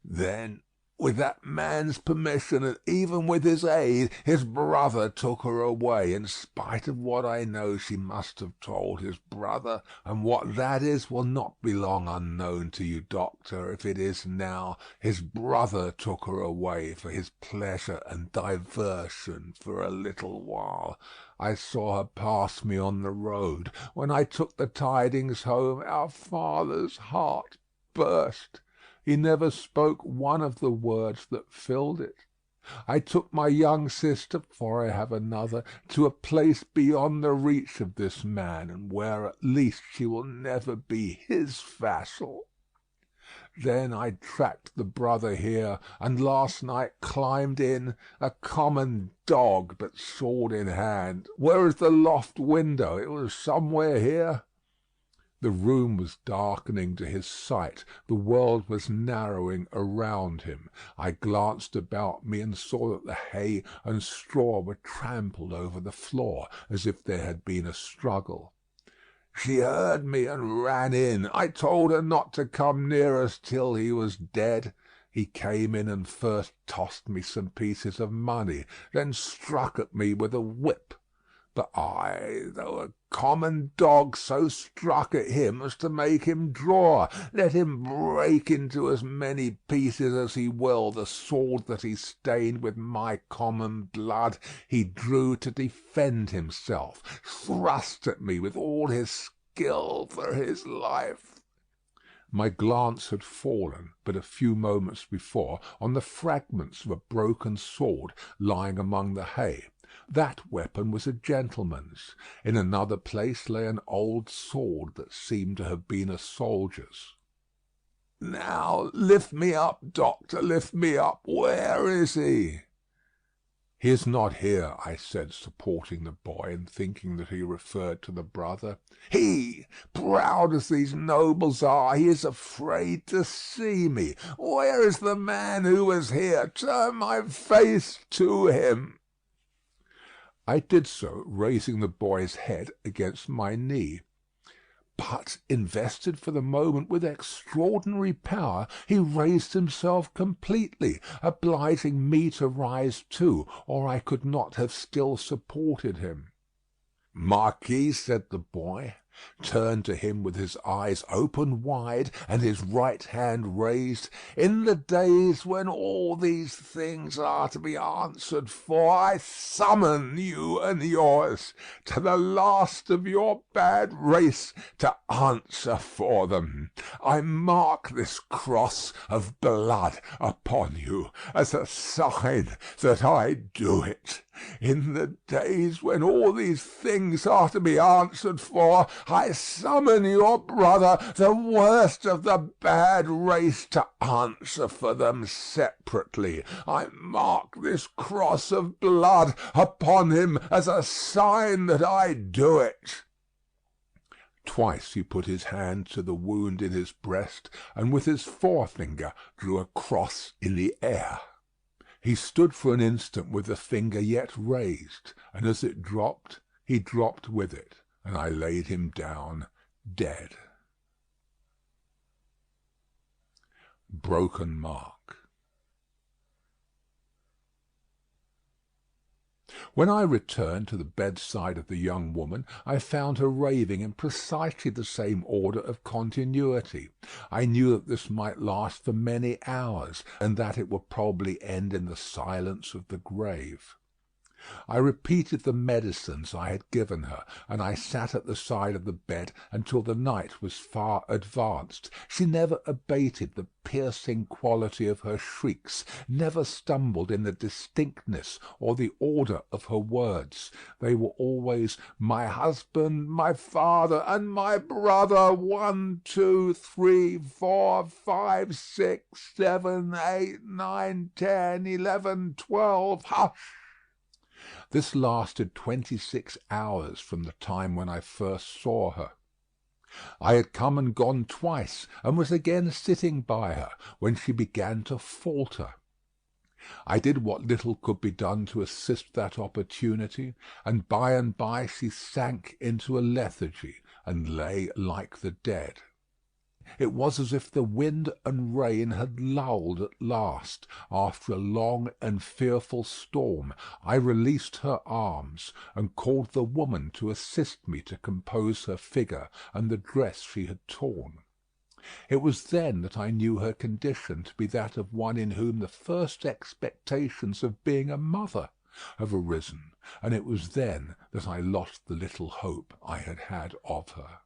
Then, with that man's permission, and even with his aid, his brother took her away. In spite of what I know, she must have told his brother, and what that is will not be long unknown to you, doctor. If it is now, his brother took her away for his pleasure and diversion for a little while. I saw her pass me on the road. When I took the tidings home, our father's heart burst. He never spoke one of the words that filled it. I took my young sister, for I have another, to a place beyond the reach of this man, and where at least she will never be his vassal. Then I tracked the brother here, and last night climbed in, a common dog, but sword in hand. Where is the loft window? It was somewhere here." The room was darkening to his sight, the world was narrowing around him. I glanced about me and saw that the hay and straw were trampled over the floor, as if there had been a struggle. "She heard me and ran in. I told her not to come near us till he was dead. He came in and first tossed me some pieces of money, then struck at me with a whip. But I, though a common dog, so struck at him as to make him draw. Let him break into as many pieces as he will the sword that he stained with my common blood. He drew to defend himself, thrust at me with all his skill for his life." My glance had fallen, but a few moments before, on the fragments of a broken sword lying among the hay. That weapon was a gentleman's. In another place lay an old sword that seemed to have been a soldier's. "Now lift me up, doctor, lift me up. Where is he?" "He is not here," I said, supporting the boy, and thinking that he referred to the brother. "He, proud as these nobles are, he is afraid to see me. Where is the man who was here? Turn my face to him." I did so, raising the boy's head against my knee. But, invested for the moment with extraordinary power, he raised himself completely, obliging me to rise too, or I could not have still supported him. "Marquis," said the boy, turned to him with his eyes open wide and his right hand raised, "in the days when all these things are to be answered for, I summon you and yours to the last of your bad race to answer for them. I mark this cross of blood upon you as a sign that I do it. In the days when all these things are to be answered for, I summon your brother, the worst of the bad race, to answer for them separately. I mark this cross of blood upon him as a sign that I do it." Twice he put his hand to the wound in his breast, and with his forefinger drew a cross in the air. He stood for an instant with the finger yet raised, and as it dropped, he dropped with it, and I laid him down dead. Broken mark. When I returned to the bedside of the young woman, I found her raving in precisely the same order of continuity. I knew that this might last for many hours, and that it would probably end in the silence of the grave. I repeated the medicines I had given her, and I sat at the side of the bed until the night was far advanced. She never abated the piercing quality of her shrieks, never stumbled in the distinctness or the order of her words. They were always "my husband, my father, and my brother, 1, 2, 3, 4, 5, 6, 7, 8, 9, 10, 11, 12, hush!" This lasted 26 hours from the time when I first saw her. I had come and gone twice, and was again sitting by her, when she began to falter. I did what little could be done to assist that opportunity, and by she sank into a lethargy, and lay like the dead. It was as if the wind and rain had lulled at last. After a long and fearful storm, I released her arms, and called the woman to assist me to compose her figure and the dress she had torn. It was then that I knew her condition to be that of one in whom the first expectations of being a mother have arisen, and it was then that I lost the little hope I had had of her.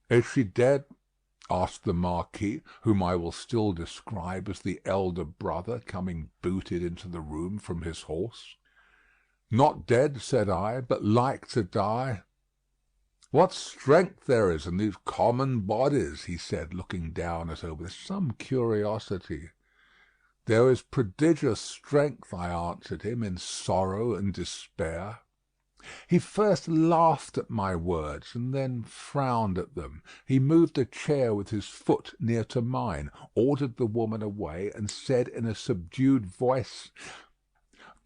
"Is she dead?" asked the Marquis, whom I will still describe as the elder brother coming booted into the room from his horse. "Not dead," said I, "but like to die." "What strength there is in these common bodies," he said, looking down at her with some curiosity. "There is prodigious strength," I answered him, "in sorrow and despair." He first laughed at my words and then frowned at them. He moved a chair with his foot near to mine, ordered the woman away, and said in a subdued voice,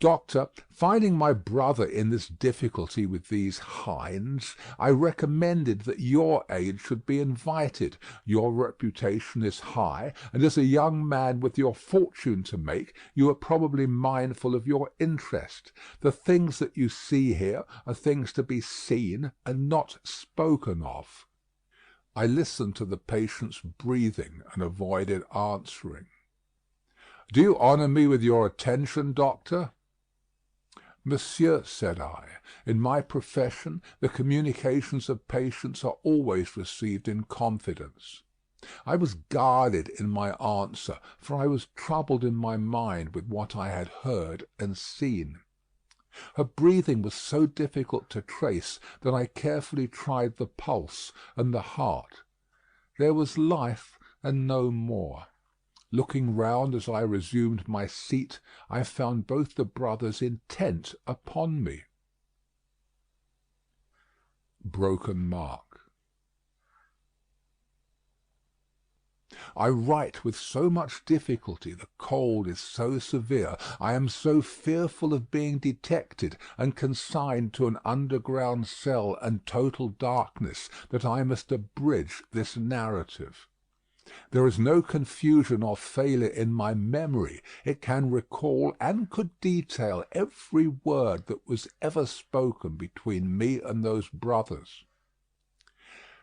"Doctor, finding my brother in this difficulty with these hinds, I recommended that your aid should be invited. Your reputation is high, and as a young man with your fortune to make, you are probably mindful of your interest. The things that you see here are things to be seen and not spoken of." I listened to the patient's breathing and avoided answering. "Do you honour me with your attention, doctor?" "Monsieur," said I, "in my profession the communications of patients are always received in confidence." I was guarded in my answer, for I was troubled in my mind with what I had heard and seen. Her breathing was so difficult to trace that I carefully tried the pulse and the heart. There was life and no more. Looking round as I resumed my seat, I found both the brothers intent upon me. Broken mark. I write with so much difficulty, the cold is so severe, I am so fearful of being detected and consigned to an underground cell and total darkness, that I must abridge this narrative. There is no confusion or failure in my memory. It can recall and could detail every word that was ever spoken between me and those brothers.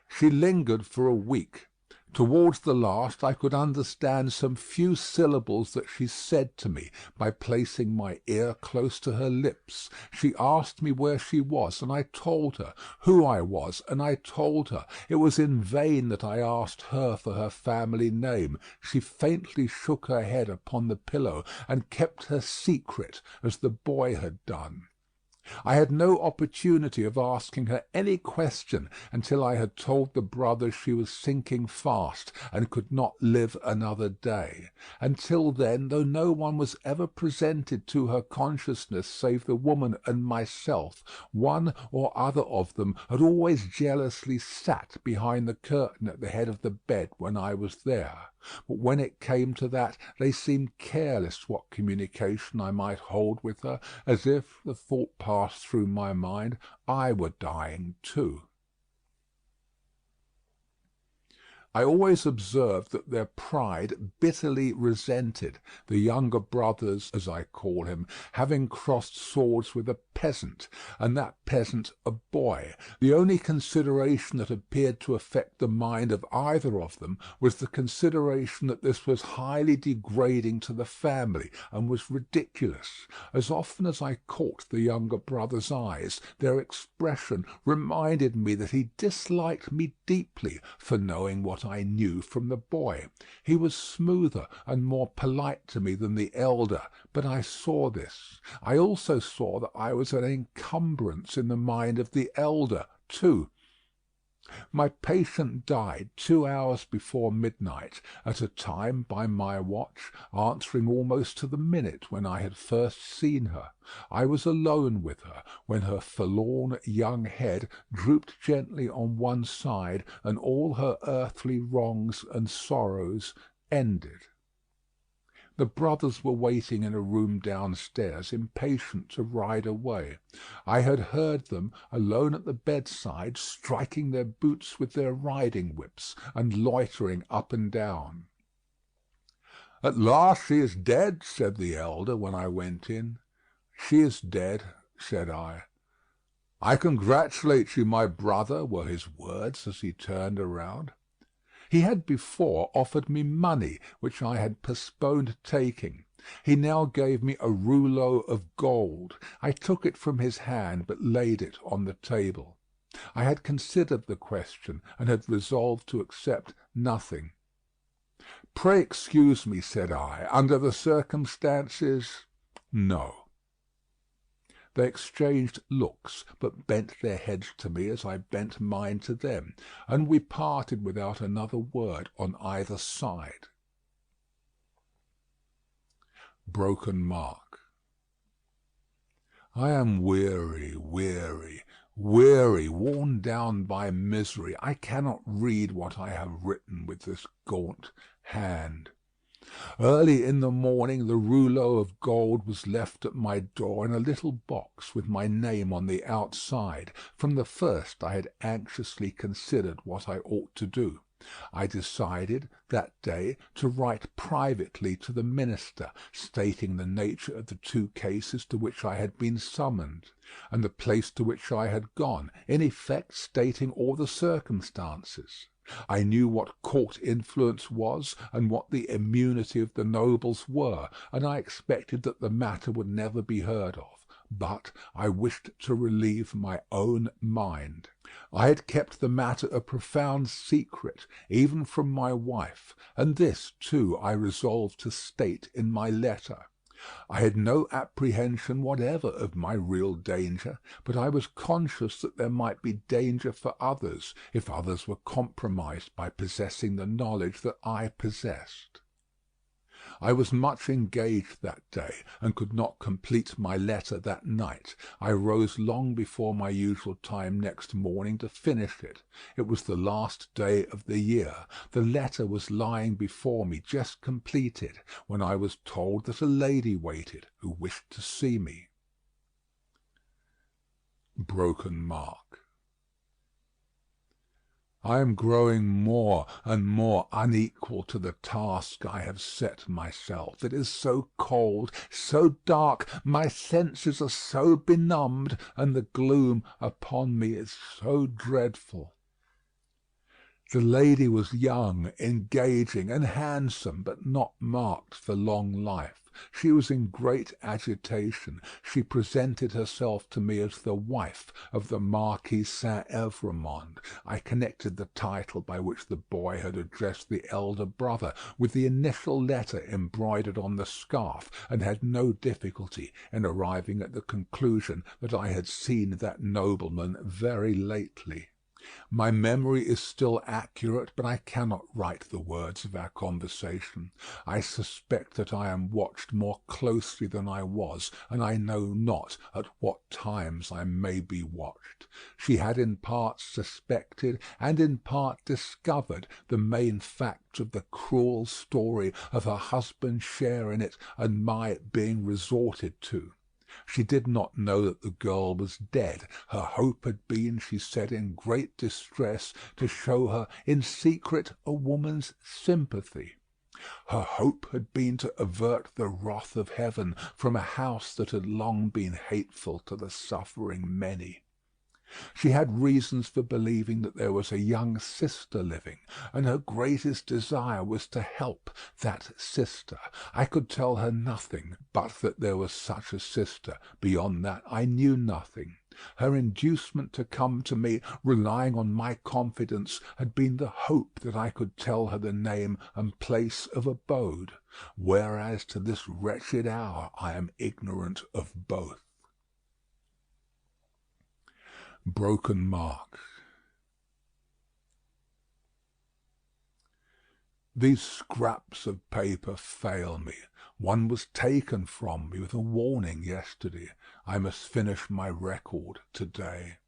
She lingered for a week. Towards the last I could understand some few syllables that she said to me by placing my ear close to her lips. She asked me where she was, and I told her; who I was, and I told her. It was in vain that I asked her for her family name. She faintly shook her head upon the pillow, and kept her secret as the boy had done. I had no opportunity of asking her any question until I had told the brothers she was sinking fast and could not live another day. Until then, though no one was ever presented to her consciousness save the woman and myself, one or other of them had always jealously sat behind the curtain at the head of the bed when I was there. But when it came to that, they seemed careless what communication I might hold with her, as if, the thought passed through my mind, I were dying too. I always observed that their pride bitterly resented the younger brothers, as I call him, having crossed swords with a peasant, and that peasant a boy. The only consideration that appeared to affect the mind of either of them was the consideration that this was highly degrading to the family and was ridiculous. As often as I caught the younger brother's eyes, their expression reminded me that he disliked me deeply for knowing what I knew from the boy. He was smoother and more polite to me than the elder, but I saw this. I also saw that I was an encumbrance in the mind of the elder too. My patient died 2 hours before midnight, at a time, by my watch, answering almost to the minute when I had first seen her. I was alone with her, when her forlorn young head drooped gently on one side, and all her earthly wrongs and sorrows ended. The brothers were waiting in a room downstairs, impatient to ride away. I had heard them, alone at the bedside, striking their boots with their riding whips, and loitering up and down. "At last she is dead," said the elder, when I went in. "She is dead," said I. "I congratulate you, my brother," were his words as he turned around. He had before offered me money, which I had postponed taking. He now gave me a rouleau of gold. I took it from his hand, but laid it on the table. I had considered the question, and had resolved to accept nothing. "Pray excuse me," said I. "Under the circumstances, no." They exchanged looks, but bent their heads to me as I bent mine to them, and we parted without another word on either side. Broken Mark. I am weary, weary, weary, worn down by misery. I cannot read what I have written with this gaunt hand. Early in the morning the rouleau of gold was left at my door in a little box with my name on the outside. From the first I had anxiously considered what I ought to do. I decided that day to write privately to the minister, stating the nature of the two cases to which I had been summoned, and the place to which I had gone, in effect stating all the circumstances. I knew what court influence was, and what the immunity of the nobles were, and I expected that the matter would never be heard of. But I wished to relieve my own mind. I had kept the matter a profound secret, even from my wife, and this, too, I resolved to state in my letter. I had no apprehension whatever of my real danger, but I was conscious that there might be danger for others, if others were compromised by possessing the knowledge that I possessed. I was much engaged that day, and could not complete my letter that night. I rose long before my usual time next morning to finish it. It was the last day of the year. The letter was lying before me, just completed, when I was told that a lady waited, who wished to see me. Broken Mark. I am growing more and more unequal to the task I have set myself. It is so cold, so dark, my senses are so benumbed, and the gloom upon me is so dreadful. The lady was young, engaging, and handsome, but not marked for long life. She was in great agitation. She presented herself to me as the wife of the Marquis Saint-Evremond. I connected the title by which the boy had addressed the elder brother with the initial letter embroidered on the scarf, and had no difficulty in arriving at the conclusion that I had seen that nobleman very lately. My memory is still accurate, but I cannot write the words of our conversation. I suspect that I am watched more closely than I was, and I know not at what times I may be watched. She had in part suspected and in part discovered the main facts of the cruel story of her husband's share in it and my being resorted to. She did not know that the girl was dead. Her hope had been, she said in great distress, to show her in secret a woman's sympathy. Her hope had been to avert the wrath of heaven from a house that had long been hateful to the suffering many. She had reasons for believing that there was a young sister living, and her greatest desire was to help that sister. I could tell her nothing but that there was such a sister. Beyond that I knew nothing. Her inducement to come to me, relying on my confidence, had been the hope that I could tell her the name and place of abode, whereas to this wretched hour I am ignorant of both. Broken Mark. These scraps of paper fail me. One was taken from me with a warning yesterday. I must finish my record today.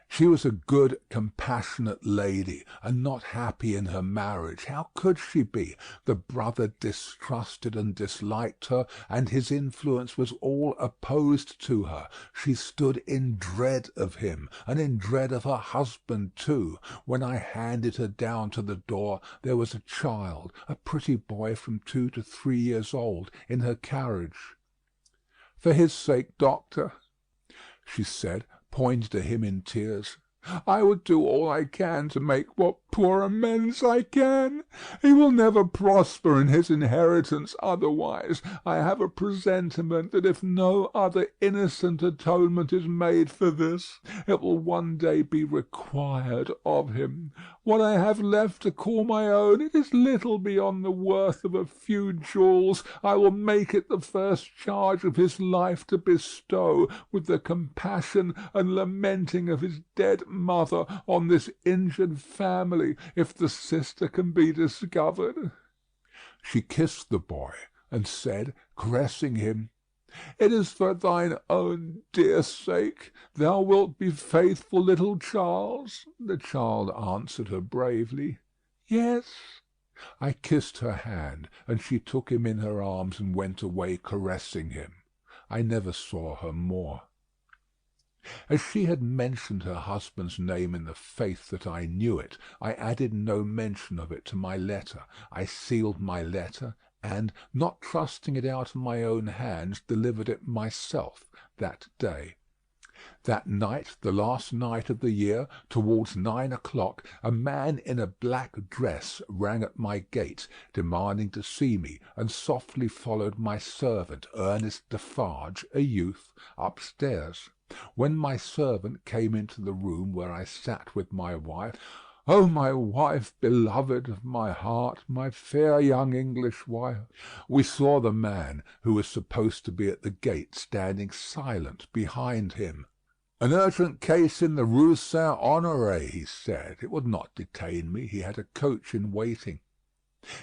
She was a good, compassionate lady, and not happy in her marriage. How could she be? The brother distrusted and disliked her, and his influence was all opposed to her. She stood in dread of him, and in dread of her husband too. When I handed her down to the door, there was a child, a pretty boy from 2 to 3 years old, in her carriage. "For his sake, doctor," she said, pointed to him in tears, I will do all I can to make what poor amends I can. He will never prosper in his inheritance otherwise. I have a presentiment that if no other innocent atonement is made for this, it will one day be required of him. What I have left to call my own, it is little beyond the worth of a few jewels. I will make it the first charge of his life to bestow, with the compassion and lamenting of his dead mother, on this injured family, if the sister can be discovered." She kissed the boy, and said, caressing him, "It is for thine own dear sake. Thou wilt be faithful, little Charles?" The child answered her bravely, "Yes." I kissed her hand, and she took him in her arms and went away caressing him. I never saw her more. As she had mentioned her husband's name in the faith that I knew it, I added no mention of it to my letter. I sealed my letter, and, not trusting it out of my own hands, delivered it myself that day. That night, the last night of the year, towards 9 o'clock, a man in a black dress rang at my gate, demanding to see me, and softly followed my servant, Ernest Defarge, a youth, upstairs. When my servant came into the room where I sat with my wife, "O my wife, beloved of my heart, my fair young English wife," we saw the man, who was supposed to be at the gate, standing silent behind him. "An urgent case in the Rue Saint Honoré," he said. It would not detain me. He had a coach in waiting.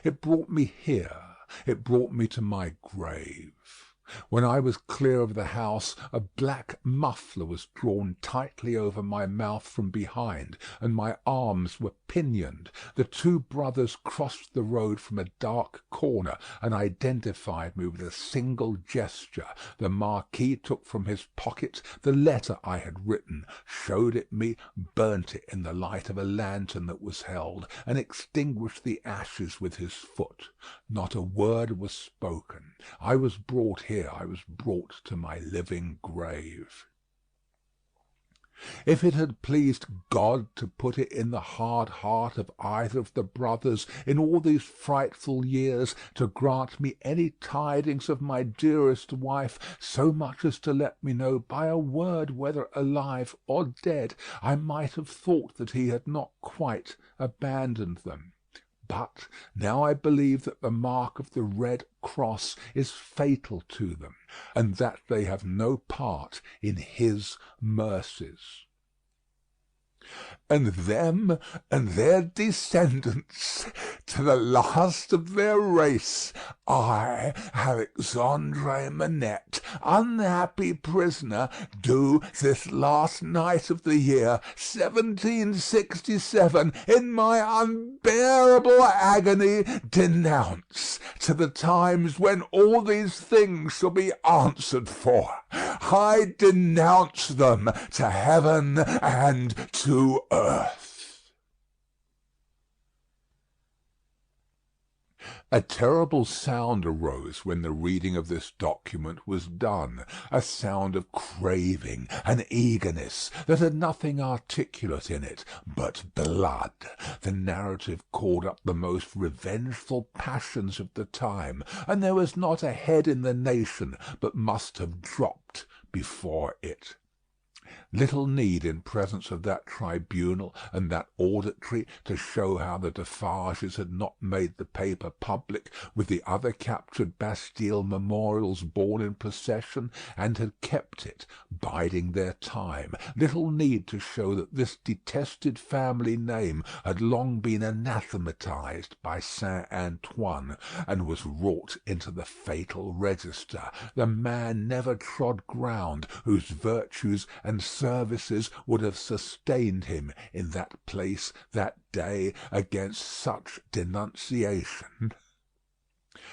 It brought me here. It brought me to my grave. When I was clear of the house, a black muffler was drawn tightly over my mouth from behind, and my arms were pinioned. The two brothers crossed the road from a dark corner, and identified me with a single gesture. The Marquis took from his pocket the letter I had written, showed it me, burnt it in the light of a lantern that was held, and extinguished the ashes with his foot. Not a word was spoken. I was brought here. I was brought to my living grave. If it had pleased God to put it in the hard heart of either of the brothers in all these frightful years to grant me any tidings of my dearest wife, so much as to let me know by a word whether alive or dead, I might have thought that he had not quite abandoned them. But now I believe that the mark of the Red Cross is fatal to them, and that they have no part in his mercies. And them and their descendants, to the last of their race, I, Alexandre Manette, unhappy prisoner, do this last night of the year 1767, in my unbearable agony, denounce, to the times when all these things shall be answered for. I denounce them to heaven and to earth. A terrible sound arose when the reading of this document was done, a sound of craving and eagerness that had nothing articulate in it but blood. The narrative called up the most revengeful passions of the time, and there was not a head in the nation but must have dropped before it. Little need in presence of that tribunal and that auditory to show how the Defarges had not made the paper public with the other captured Bastille memorials borne in procession, and had kept it, biding their time. Little need to show that this detested family name had long been anathematized by Saint Antoine, and was wrought into the fatal register. The man never trod ground whose virtues and services would have sustained him in that place that day against such denunciation.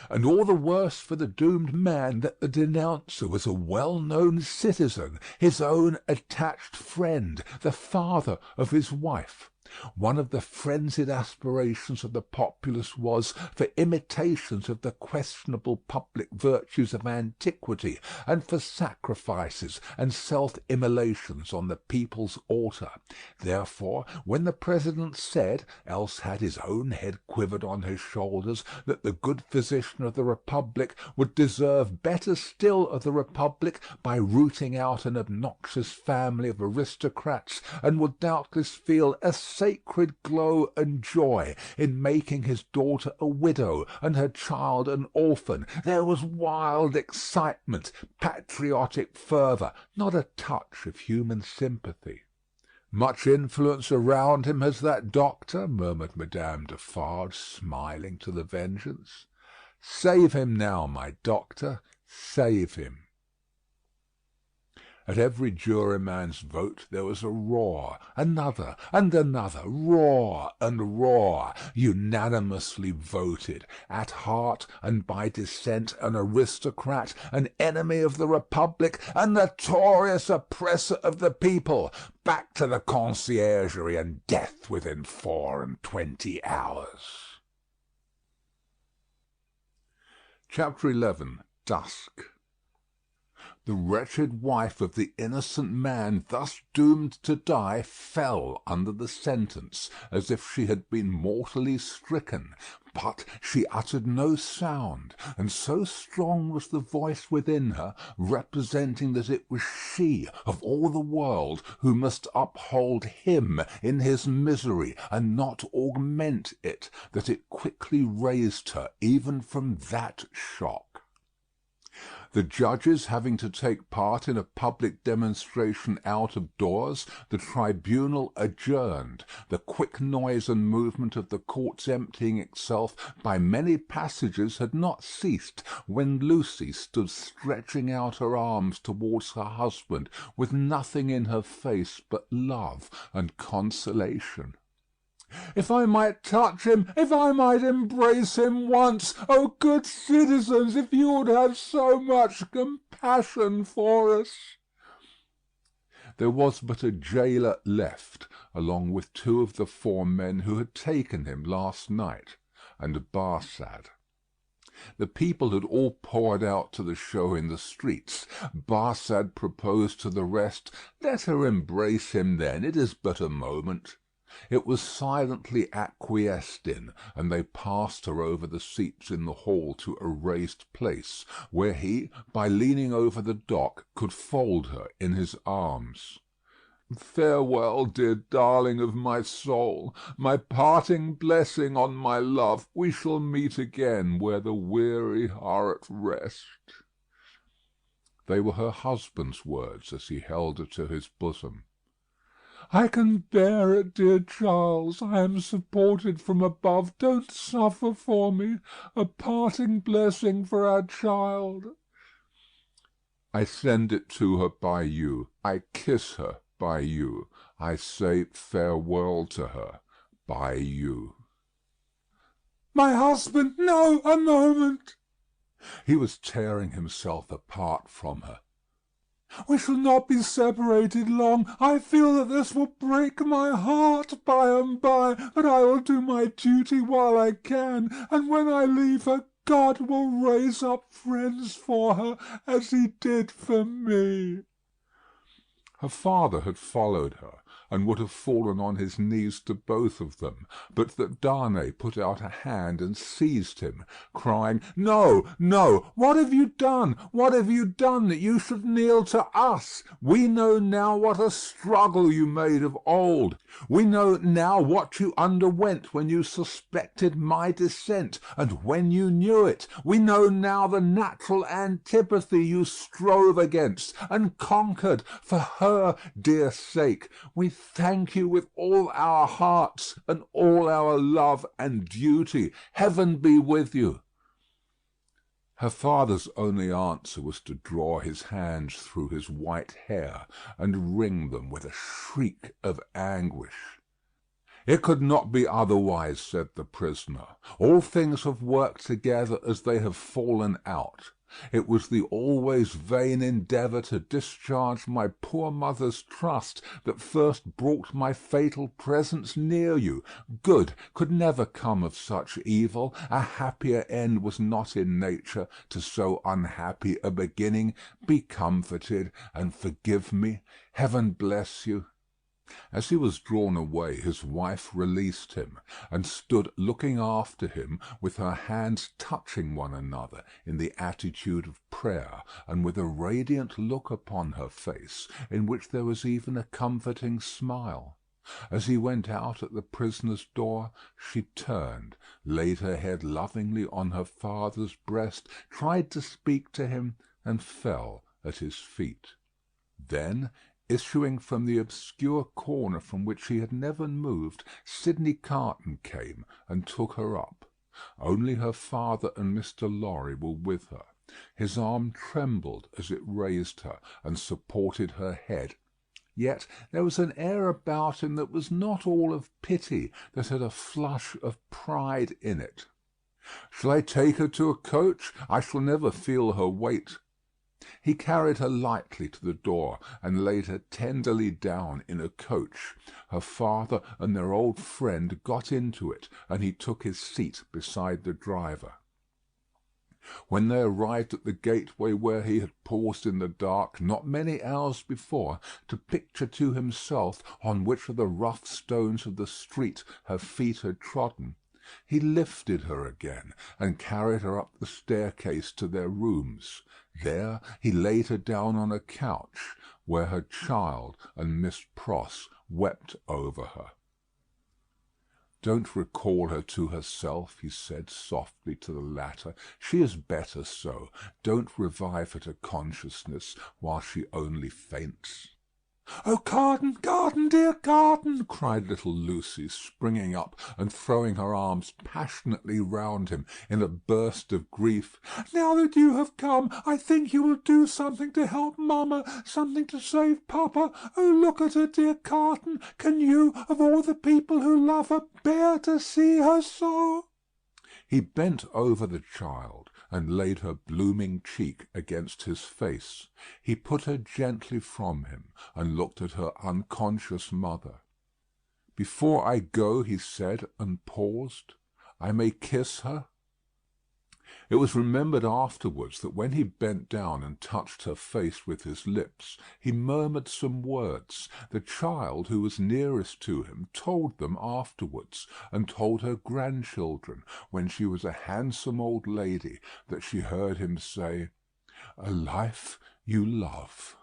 And all the worse for the doomed man that the denouncer was a well-known citizen, his own attached friend, the father of his wife. One of the frenzied aspirations of the populace was for imitations of the questionable public virtues of antiquity, and for sacrifices and self-immolations on the people's altar. Therefore, when the President said, else had his own head quivered on his shoulders, that the good physician of the Republic would deserve better still of the Republic by rooting out an obnoxious family of aristocrats, and would doubtless feel a sacred glow and joy in making his daughter a widow and her child an orphan. There was wild excitement, patriotic fervour, not a touch of human sympathy. "Much influence around him has that doctor," murmured Madame Defarge, smiling to the Vengeance. "Save him now, my doctor, save him." At every juryman's vote there was a roar, another and another, roar and roar. Unanimously voted, at heart and by descent an aristocrat, an enemy of the Republic, a notorious oppressor of the people. Back to the Conciergerie, and death within 24 hours. Chapter 11. Dusk. The wretched wife of the innocent man thus doomed to die fell under the sentence, as if she had been mortally stricken. But she uttered no sound, and so strong was the voice within her, representing that it was she, of all the world, who must uphold him in his misery, and not augment it, that it quickly raised her even from that shock. The judges having to take part in a public demonstration out of doors, the tribunal adjourned, the quick noise and movement of the court's emptying itself by many passages had not ceased, when Lucy stood stretching out her arms towards her husband, with nothing in her face but love and consolation. "If I might touch him, if I might embrace him once, oh good citizens, if you would have so much compassion for us!" There was but a gaoler left, along with 2 of the 4 men who had taken him last night, and Barsad. The people had all poured out to the show in the streets. Barsad proposed to the rest, "Let her embrace him then, it is but a moment." It was silently acquiesced in, and they passed her over the seats in the hall to a raised place, where he, by leaning over the dock, could fold her in his arms. "Farewell, dear darling of my soul, my parting blessing on my love. We shall meet again where the weary are at rest." They were her husband's words as he held her to his bosom. "I can bear it, dear Charles. I am supported from above. Don't suffer for me. A parting blessing for our child." "I send it to her by you. I kiss her by you. I say farewell to her by you." "My husband! No, a moment!" He was tearing himself apart from her. "We shall not be separated long. I feel that this will break my heart by and by, but I will do my duty while I can, and when I leave her, God will raise up friends for her, as he did for me." Her father had followed her, and would have fallen on his knees to both of them, but that Darnay put out a hand and seized him, crying, "No, no! What have you done? What have you done that you should kneel to us? We know now what a struggle you made of old. We know now what you underwent when you suspected my descent, and when you knew it. We know now the natural antipathy you strove against, and conquered for her dear sake. We thank you with all our hearts and all our love and duty. Heaven be with you." Her father's only answer was to draw his hands through his white hair and wring them with a shriek of anguish. "It could not be otherwise," said the prisoner. "All things have worked together as they have fallen out. It was the always vain endeavour to discharge my poor mother's trust that first brought my fatal presence near you. Good could never come of such evil. A happier end was not in nature to so unhappy a beginning. Be comforted, and forgive me. Heaven bless you." As he was drawn away, his wife released him, and stood looking after him, with her hands touching one another in the attitude of prayer, and with a radiant look upon her face, in which there was even a comforting smile. As he went out at the prisoner's door, she turned, laid her head lovingly on her father's breast, tried to speak to him, and fell at his feet. Then, issuing from the obscure corner from which he had never moved, Sidney Carton came and took her up. Only her father and Mr. Lorry were with her. His arm trembled as it raised her and supported her head. Yet there was an air about him that was not all of pity, that had a flush of pride in it. "Shall I take her to a coach? I shall never feel her weight." He carried her lightly to the door, and laid her tenderly down in a coach. Her father and their old friend got into it, and he took his seat beside the driver. When they arrived at the gateway where he had paused in the dark, not many hours before, to picture to himself on which of the rough stones of the street her feet had trodden, he lifted her again, and carried her up the staircase to their rooms. There he laid her down on a couch, where her child and Miss Pross wept over her. "Don't recall her to herself," he said softly to the latter. "She is better so. Don't revive her to consciousness while she only faints." "Oh, Carton, Carton, dear Carton!" cried little Lucy, springing up and throwing her arms passionately round him in a burst of grief. "Now that you have come, I think you will do something to help mamma, something to save papa. Oh, look at her, dear Carton! Can you, of all the people who love her, bear to see her so?" He bent over the child, and laid her blooming cheek against his face. He put her gently from him, and looked at her unconscious mother. "Before I go," he said, and paused, "I may kiss her?" It was remembered afterwards that when he bent down and touched her face with his lips, he murmured some words. The child, who was nearest to him, told them afterwards, and told her grandchildren, when she was a handsome old lady, that she heard him say, "A life you love."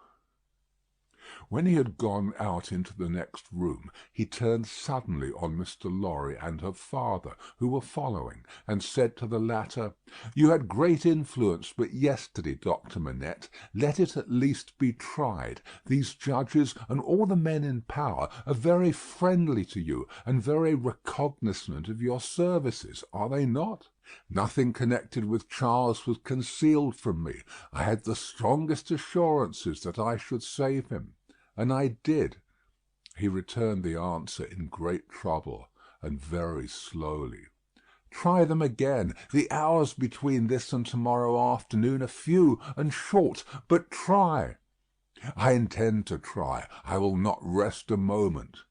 When he had gone out into the next room, he turned suddenly on Mr. Lorry and her father, who were following, and said to the latter, "You had great influence but yesterday, Dr. Manette. Let it at least be tried. These judges and all the men in power are very friendly to you, and very recognisant of your services, are they not? Nothing connected with Charles was concealed from me. I had the strongest assurances that I should save him. And I did." He returned the answer in great trouble, and very slowly. "Try them again. The hours between this and tomorrow afternoon are few and short, but try." "I intend to try. I will not rest a moment."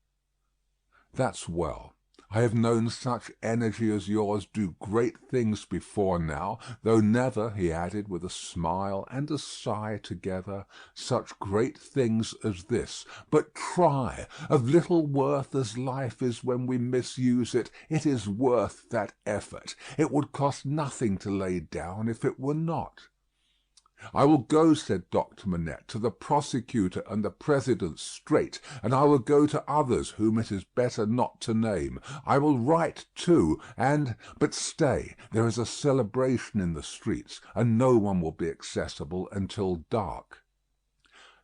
"That's well. I have known such energy as yours do great things before now, though never," he added, with a smile and a sigh together, "such great things as this. But try. Of little worth as life is when we misuse it, it is worth that effort. It would cost nothing to lay down if it were not." "I will go," said Dr. Manette, "to the prosecutor and the president straight, and I will go to others whom it is better not to name. I will write too, and but stay, there is a celebration in the streets, and no one will be accessible until dark."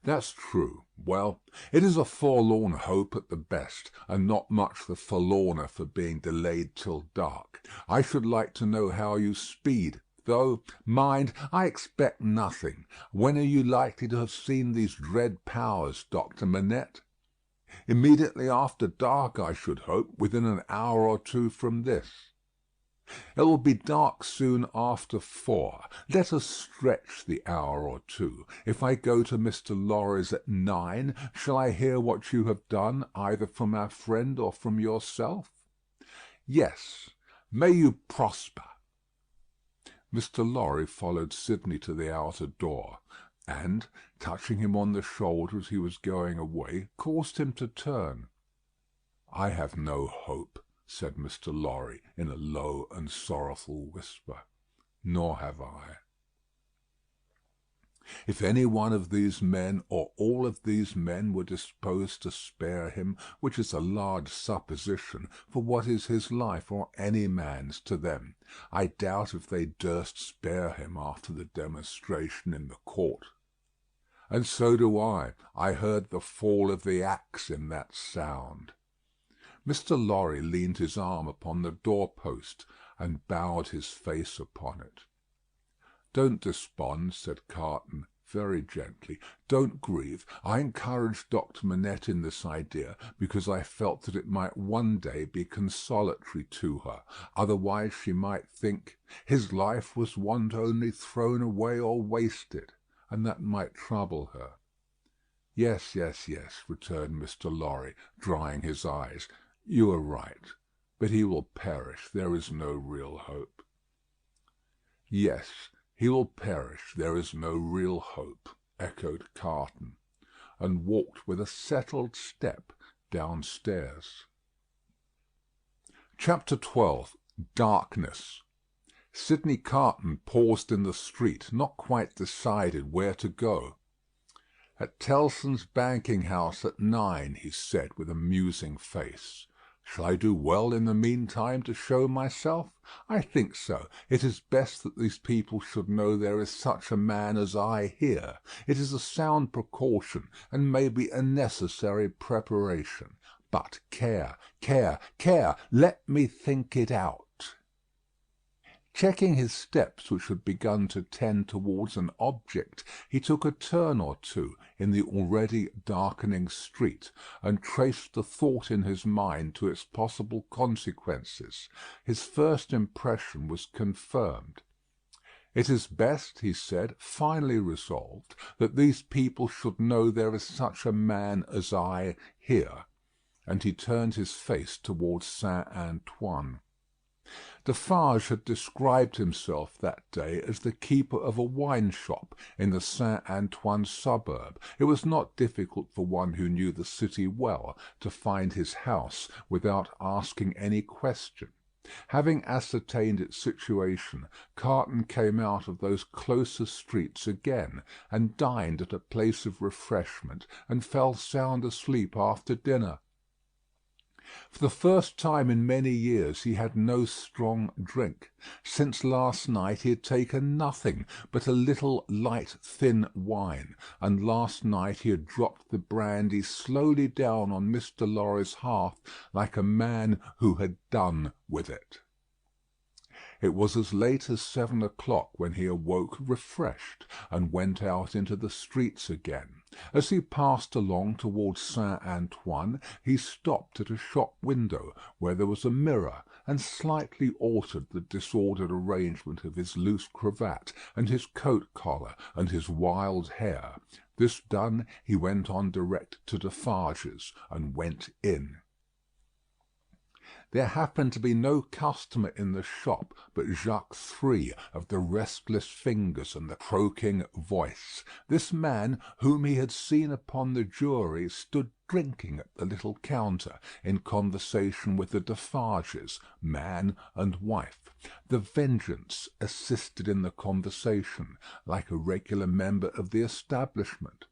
"That's true. Well, it is a forlorn hope at the best, and not much the forlorner for being delayed till dark. I should like to know how you speed. Though, mind, I expect nothing. When are you likely to have seen these dread powers, Dr. Manette?" "Immediately after dark, I should hope, within an hour or two from this." It will be dark soon after 4. Let us stretch the hour or two. If I go to Mr. Lorry's at 9, shall I hear what you have done, either from our friend or from yourself? Yes. May you prosper. Mr. Lorry followed Sidney to the outer door, and, touching him on the shoulder as he was going away, caused him to turn. "I have no hope," said Mr. Lorry, in a low and sorrowful whisper. "Nor have I. If any one of these men, or all of these men, were disposed to spare him, which is a large supposition, for what is his life or any man's to them, I doubt if they durst spare him after the demonstration in the court. And so do I. I heard the fall of the axe in that sound." Mr. Lorry leaned his arm upon the door-post, and bowed his face upon it. "Don't despond," said Carton, very gently. "Don't grieve. I encouraged Dr. Manette in this idea, because I felt that it might one day be consolatory to her. Otherwise she might think his life was want only thrown away or wasted, and that might trouble her." "Yes, yes, yes," returned Mr. Lorry, drying his eyes. "You are right. But he will perish. There is no real hope." "Yes, he will perish. There is no real hope," echoed Carton, and walked with a settled step downstairs. Chapter 12. Darkness. Sidney Carton paused in the street, not quite decided where to go. "At Tellson's banking-house at 9, he said, with a musing face. "Shall I do well in the meantime to show myself? I think so. It is best that these people should know there is such a man as I here. It is a sound precaution, and may be a necessary preparation. But care, care, care! Let me think it out." Checking his steps, which had begun to tend towards an object, he took a turn or two in the already darkening street, and traced the thought in his mind to its possible consequences. His first impression was confirmed. "It is best," he said, finally resolved, "that these people should know there is such a man as I here." And he turned his face towards Saint Antoine. Defarge had described himself that day as the keeper of a wine-shop in the Saint Antoine suburb. It was not difficult for one who knew the city well to find his house without asking any question. Having ascertained its situation, Carton came out of those closer streets again, and dined at a place of refreshment, and fell sound asleep after dinner. For the first time in many years he had no strong drink. Since last night he had taken nothing but a little light thin wine, and last night he had dropped the brandy slowly down on Mr. Lorry's hearth like a man who had done with it. It was as late as 7 o'clock when he awoke refreshed, and went out into the streets again. As he passed along towards Saint Antoine, he stopped at a shop window, where there was a mirror, and slightly altered the disordered arrangement of his loose cravat, and his coat collar, and his wild hair. This done, he went on direct to Defarge's, and went in. There happened to be no customer in the shop but Jacques Three, of the restless fingers and the croaking voice. This man, whom he had seen upon the jury, stood drinking at the little counter, in conversation with the Defarges, man and wife. The Vengeance assisted in the conversation, like a regular member of the establishment.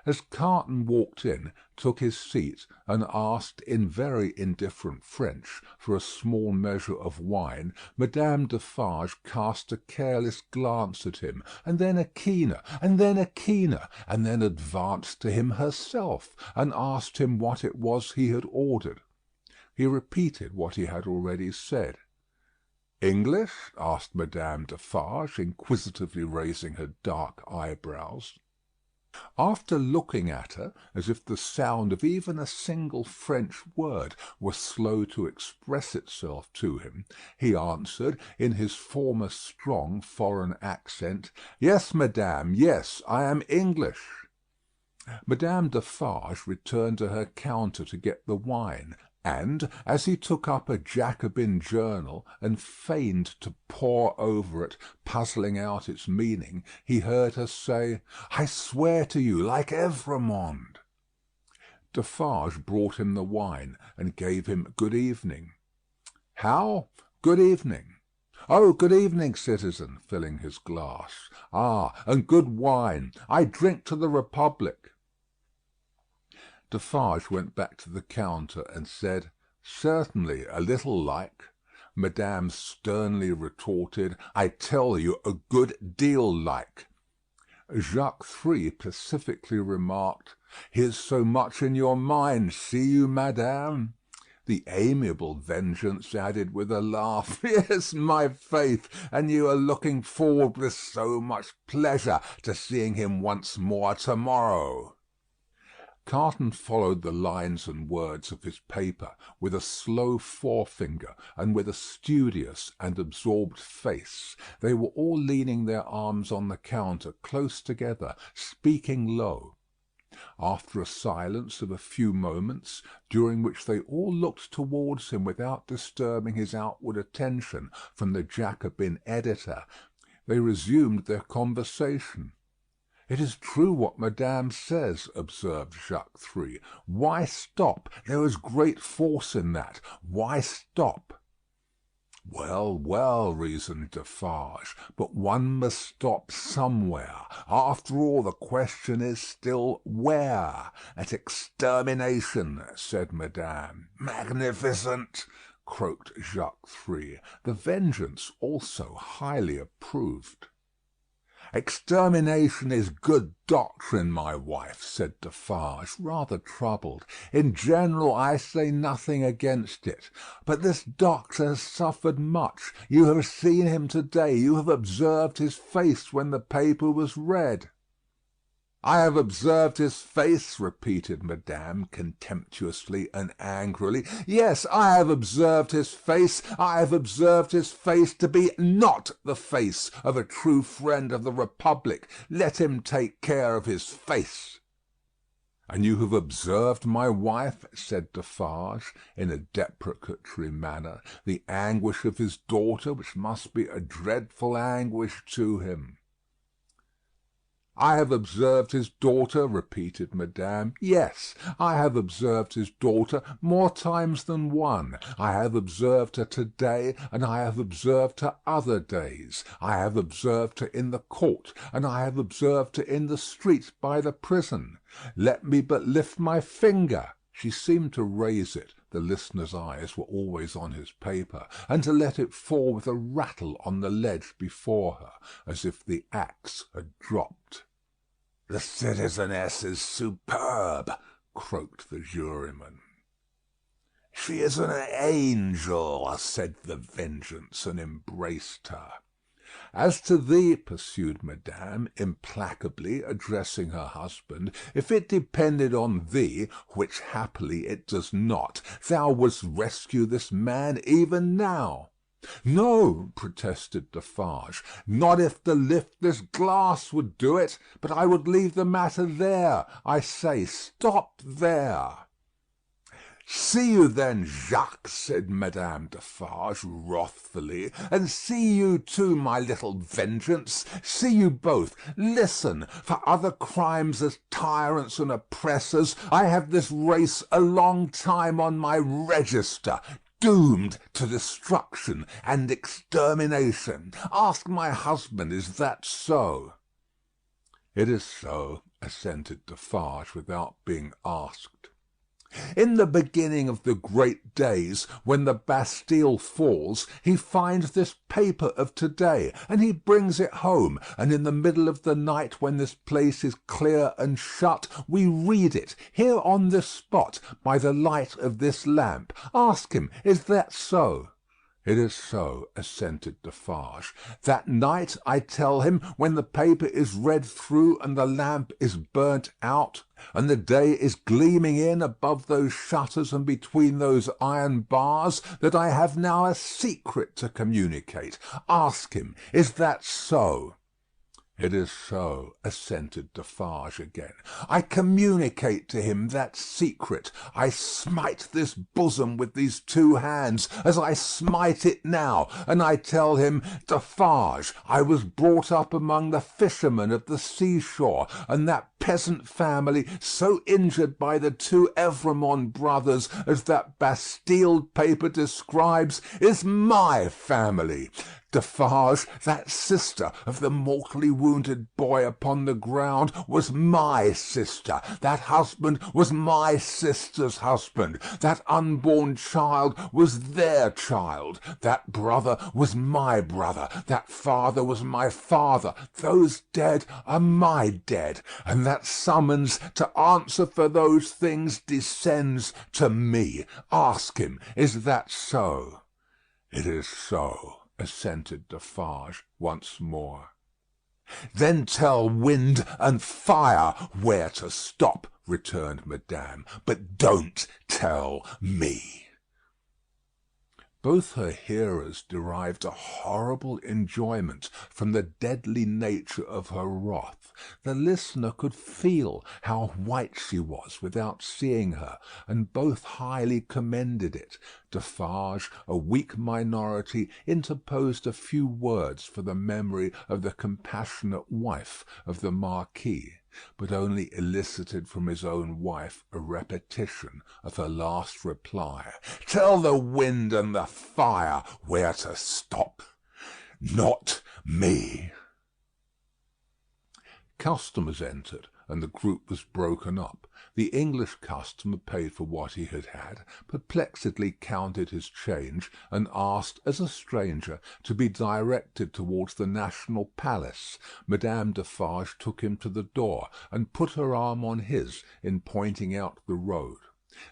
As Carton walked in, took his seat, and asked in very indifferent French for a small measure of wine, Madame Defarge cast a careless glance at him, and then a keener, and then a keener, and then advanced to him herself, and asked him what it was he had ordered. He repeated what he had already said. "English?" asked Madame Defarge, inquisitively raising her dark eyebrows. After looking at her, as if the sound of even a single French word were slow to express itself to him, he answered, in his former strong foreign accent, "Yes, madame, yes, I am English." Madame Defarge returned to her counter to get the wine, and, as he took up a Jacobin journal and feigned to pore over it, puzzling out its meaning, he heard her say, "I swear to you, like Evrémonde." Defarge brought him the wine, and gave him good evening. "How? Good evening." "Oh, good evening, citizen," filling his glass. "Ah, and good wine. I drink to the Republic." Defarge went back to the counter and said, "Certainly, a little like." Madame sternly retorted, "I tell you, a good deal like." Jacques Three pacifically remarked, "Here's so much in your mind, see you, madame?" The amiable Vengeance added with a laugh, "Yes, my faith, and you are looking forward with so much pleasure to seeing him once more to-morrow." Carton followed the lines and words of his paper with a slow forefinger and with a studious and absorbed face. They were all leaning their arms on the counter close together, speaking low. After a silence of a few moments, during which they all looked towards him without disturbing his outward attention from the Jacobin editor, they resumed their conversation. "It is true what madame says," observed Jacques Three. "Why stop? There is great force in that. Why stop?" "Well, well," reasoned Defarge, "but one must stop somewhere. After all, the question is still where. At extermination," said madame. "Magnificent!" croaked Jacques Three. The Vengeance also highly approved. "Extermination is good doctrine, my wife," said Defarge, rather troubled. "In general, I say nothing against it. But this doctor has suffered much. You have seen him to-day. You have observed his face when the paper was read." "I have observed his face," repeated madame, contemptuously and angrily. "Yes, I have observed his face. I have observed his face to be not the face of a true friend of the Republic. Let him take care of his face." "And you have observed, my wife," said Defarge, in a deprecatory manner, "the anguish of his daughter, which must be a dreadful anguish to him." "I have observed his daughter," repeated madame. "Yes, I have observed his daughter more times than one. I have observed her to-day, and I have observed her other days. I have observed her in the court, and I have observed her in the street by the prison. Let me but lift my finger." She seemed to raise it, the listener's eyes were always on his paper, and to let it fall with a rattle on the ledge before her, as if the axe had dropped. "The citizeness is superb," croaked the juryman. "She is an angel," said the Vengeance, and embraced her. "As to thee," pursued madame, implacably, addressing her husband, "if it depended on thee, which happily it does not, thou wouldst rescue this man even now." "No," protested Defarge, "not if to lift this glass would do it. But I would leave the matter there. I say, stop there." "See you then, Jacques," said Madame Defarge, wrathfully, "and see you too, my little Vengeance. See you both. Listen. For other crimes as tyrants and oppressors, I have this race a long time on my register, doomed to destruction and extermination. Ask my husband, is that so?" "It is so," assented Defarge, without being asked. "In the beginning of the great days, when the Bastille falls, he finds this paper of to-day, and he brings it home, and in the middle of the night, when this place is clear and shut, we read it, here on this spot, by the light of this lamp. Ask him, is that so?" "It is so," assented Defarge. "That night, I tell him, when the paper is read through and the lamp is burnt out, and the day is gleaming in above those shutters and between those iron bars, that I have now a secret to communicate. Ask him, is that so?" "It is so," assented Defarge again. "I communicate to him that secret. I smite this bosom with these two hands, as I smite it now, and I tell him, 'Defarge, I was brought up among the fishermen of the seashore, and that peasant family, so injured by the two Evremond brothers as that Bastilled paper describes, is my family. Defarge, that sister of the mortally wounded boy upon the ground was my sister. That husband was my sister's husband. That unborn child was their child. That brother was my brother. That father was my father. Those dead are my dead. And that summons to answer for those things descends to me. Ask him, is that so?" "It is so," assented Defarge once more. "Then tell wind and fire where to stop," returned Madame, "but don't tell me." Both her hearers derived a horrible enjoyment from the deadly nature of her wrath. The listener could feel how white she was without seeing her, and both highly commended it. Defarge, a weak minority, interposed a few words for the memory of the compassionate wife of the Marquis, but only elicited from his own wife a repetition of her last reply. "Tell the wind and the fire where to stop. Not me." Customers entered, and the group was broken up. The English customer paid for what he had had, perplexedly counted his change, and asked, as a stranger, to be directed towards the National Palace. Madame Defarge took him to the door, and put her arm on his in pointing out the road.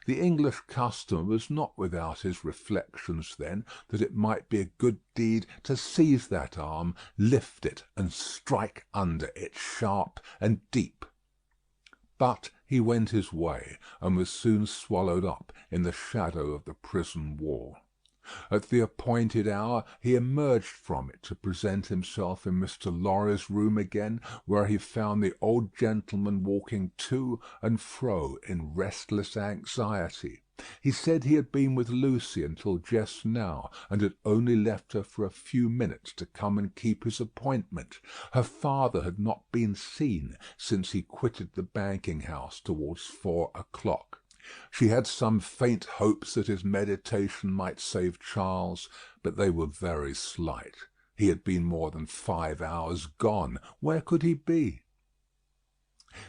The English customer was not without his reflections then that it might be a good deed to seize that arm, lift it, and strike under it sharp and deep. But he went his way, and was soon swallowed up in the shadow of the prison wall. At the appointed hour he emerged from it to present himself in Mr. Lorry's room again, where he found the old gentleman walking to and fro in restless anxiety. He said he had been with Lucy until just now, and had only left her for a few minutes to come and keep his appointment. Her father had not been seen since he quitted the banking-house towards 4 o'clock. She had some faint hopes that his meditation might save Charles, but they were very slight. He had been more than 5 hours gone. Where could he be?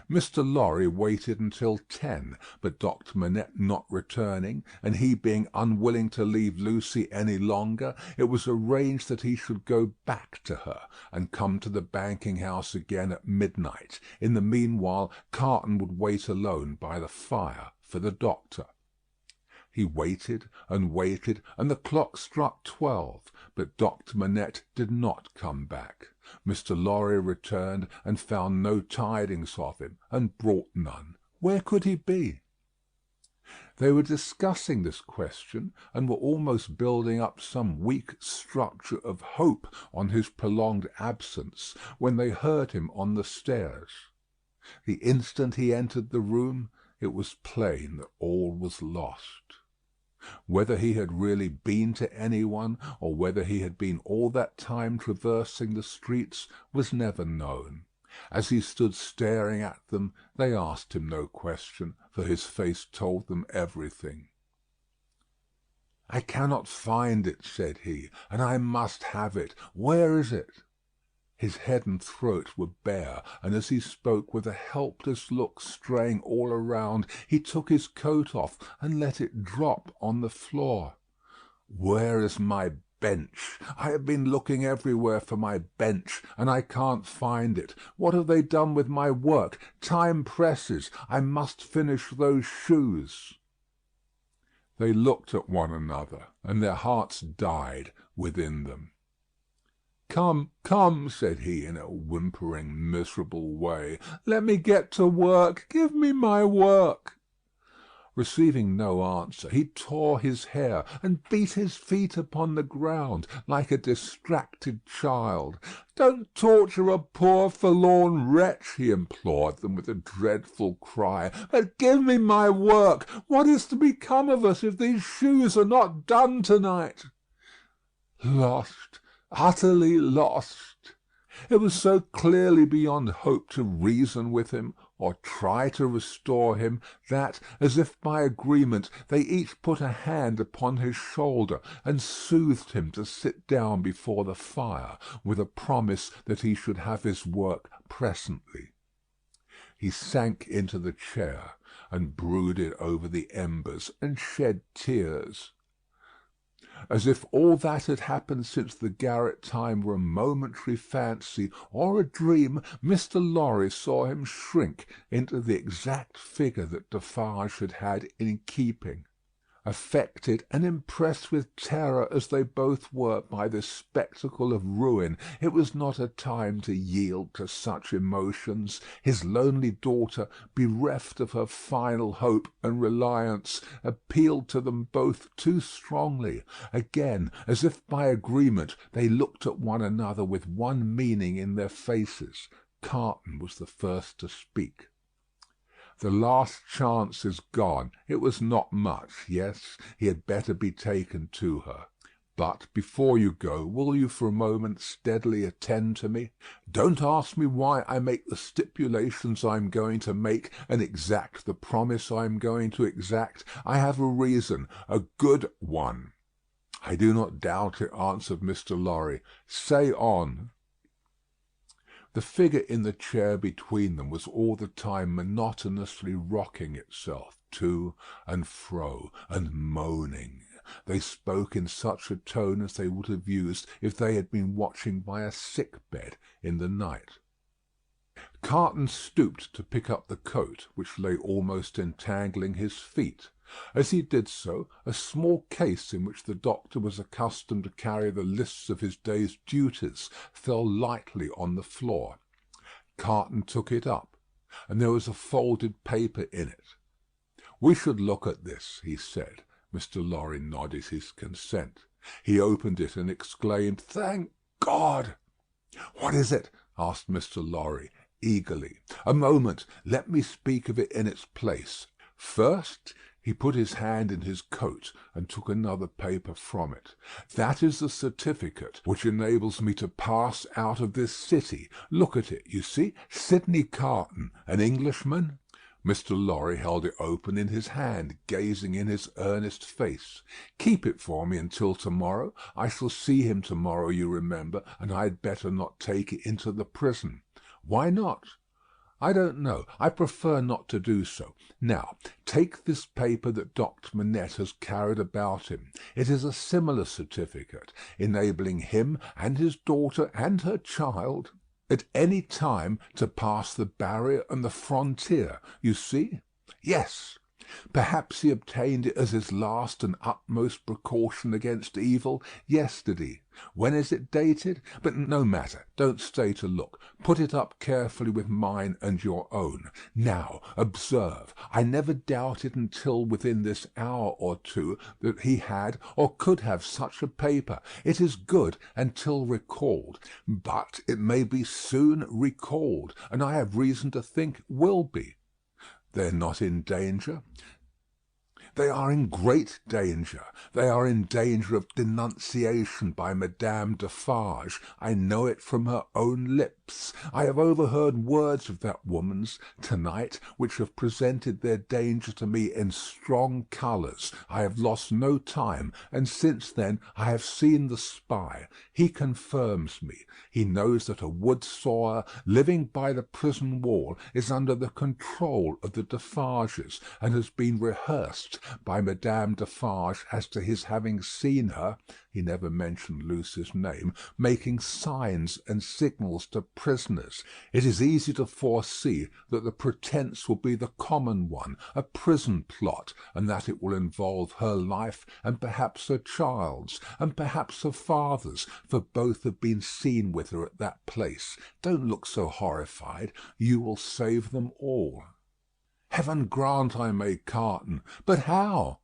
Mr. Lorry waited until 10, but Dr. Manette not returning, and he being unwilling to leave Lucy any longer, it was arranged that he should go back to her, and come to the banking-house again at midnight. In the meanwhile, Carton would wait alone by the fire for the doctor. He waited, and the clock struck 12, but Dr. Manette did not come back. Mr. Lorry returned, and found no tidings of him, and brought none. Where could he be? They were discussing this question, and were almost building up some weak structure of hope on his prolonged absence, when they heard him on the stairs. The instant he entered the room, it was plain that all was lost. Whether he had really been to any one, or whether he had been all that time traversing the streets, was never known. As he stood staring at them, they asked him no question, for his face told them everything. "I cannot find it," said he, "and I must have it. Where is it?" His head and throat were bare, and as he spoke with a helpless look straying all around, he took his coat off and let it drop on the floor. "Where is my bench? I have been looking everywhere for my bench, and I can't find it. What have they done with my work? Time presses. I must finish those shoes." They looked at one another, and their hearts died within them. "Come, come," said he, in a whimpering, miserable way. "Let me get to work. Give me my work." Receiving no answer, he tore his hair and beat his feet upon the ground like a distracted child. "Don't torture a poor forlorn wretch," he implored them with a dreadful cry, "but give me my work. What is to become of us if these shoes are not done to-night?" Lost, utterly lost. It was so clearly beyond hope to reason with him, or try to restore him, that, as if by agreement, they each put a hand upon his shoulder and soothed him to sit down before the fire, with a promise that he should have his work presently. He sank into the chair and brooded over the embers and shed tears. As if all that had happened since the garret time were a momentary fancy or a dream, Mr. Lorry saw him shrink into the exact figure that Defarge had had in keeping. Affected and impressed with terror as they both were by this spectacle of ruin, it was not a time to yield to such emotions. His lonely daughter, bereft of her final hope and reliance, appealed to them both too strongly. Again, as if by agreement, they looked at one another with one meaning in their faces. Carton was the first to speak. "The last chance is gone. It was not much. Yes, he had better be taken to her. But before you go, will you for a moment steadily attend to me? Don't ask me why I make the stipulations I am going to make, and exact the promise I am going to exact. I have a reason, a good one." "I do not doubt it," answered Mr. Lorry. "Say on." The figure in the chair between them was all the time monotonously rocking itself to and fro, and moaning. They spoke in such a tone as they would have used if they had been watching by a sick bed in the night. Carton stooped to pick up the coat, which lay almost entangling his feet. As he did so, a small case in which the doctor was accustomed to carry the lists of his day's duties fell lightly on the floor. Carton took it up, and there was a folded paper in it. "We should look at this," he said. Mr. Lorry nodded his consent. He opened it and exclaimed, "Thank God!" "What is it?" asked Mr. Lorry, eagerly. "A moment. Let me speak of it in its place. First," he put his hand in his coat and took another paper from it. "That is the certificate which enables me to pass out of this city. Look at it. You see, Sidney Carton, an Englishman." Mr. Lorry held it open in his hand, gazing in his earnest face. "Keep it for me until to-morrow. I shall see him to-morrow, you remember, and I had better not take it into the prison." "Why not?" "I don't know. I prefer not to do so. Now, take this paper that Dr. Manette has carried about him. It is a similar certificate, enabling him and his daughter and her child at any time to pass the barrier and the frontier. You see?" "Yes." "Perhaps he obtained it as his last and utmost precaution against evil yesterday. When is it dated? But no matter. Don't stay to look. Put it up carefully with mine and your own. Now, observe. I never doubted until within this hour or two that he had or could have such a paper. It is good until recalled. But it may be soon recalled, and I have reason to think will be. They are not in danger. They are in great danger. They are in danger of denunciation by Madame Defarge. I know it from her own lips. I have overheard words of that woman's to-night which have presented their danger to me in strong colours. I have lost no time, and since then I have seen the spy. He confirms me. He knows that a wood sawyer living by the prison wall is under the control of the Defarges, and has been rehearsed by Madame Defarge as to his having seen her (he never mentioned Lucy's name) making signs and signals to prisoners, it is easy to foresee that the pretence will be the common one, a prison plot, and that it will involve her life, and perhaps her child's, and perhaps her father's, for both have been seen with her at that place. Don't look so horrified. You will save them all." "Heaven grant I may, Carton. But how?"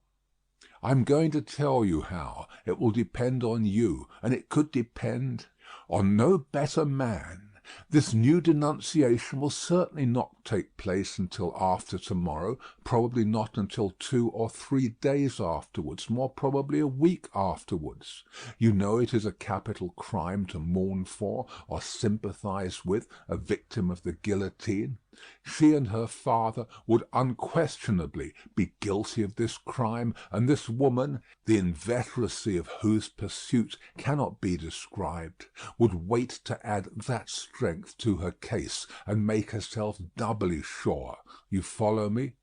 "I am going to tell you how. It will depend on you, and it could depend on no better man. This new denunciation will certainly not take place until after to-morrow, probably not until 2 or 3 days afterwards, more probably a week afterwards. You know it is a capital crime to mourn for, or sympathise with, a victim of the guillotine. She and her father would unquestionably be guilty of this crime, and this woman, the inveteracy of whose pursuit cannot be described, would wait to add that strength to her case, and make herself doubly sure. You follow me?"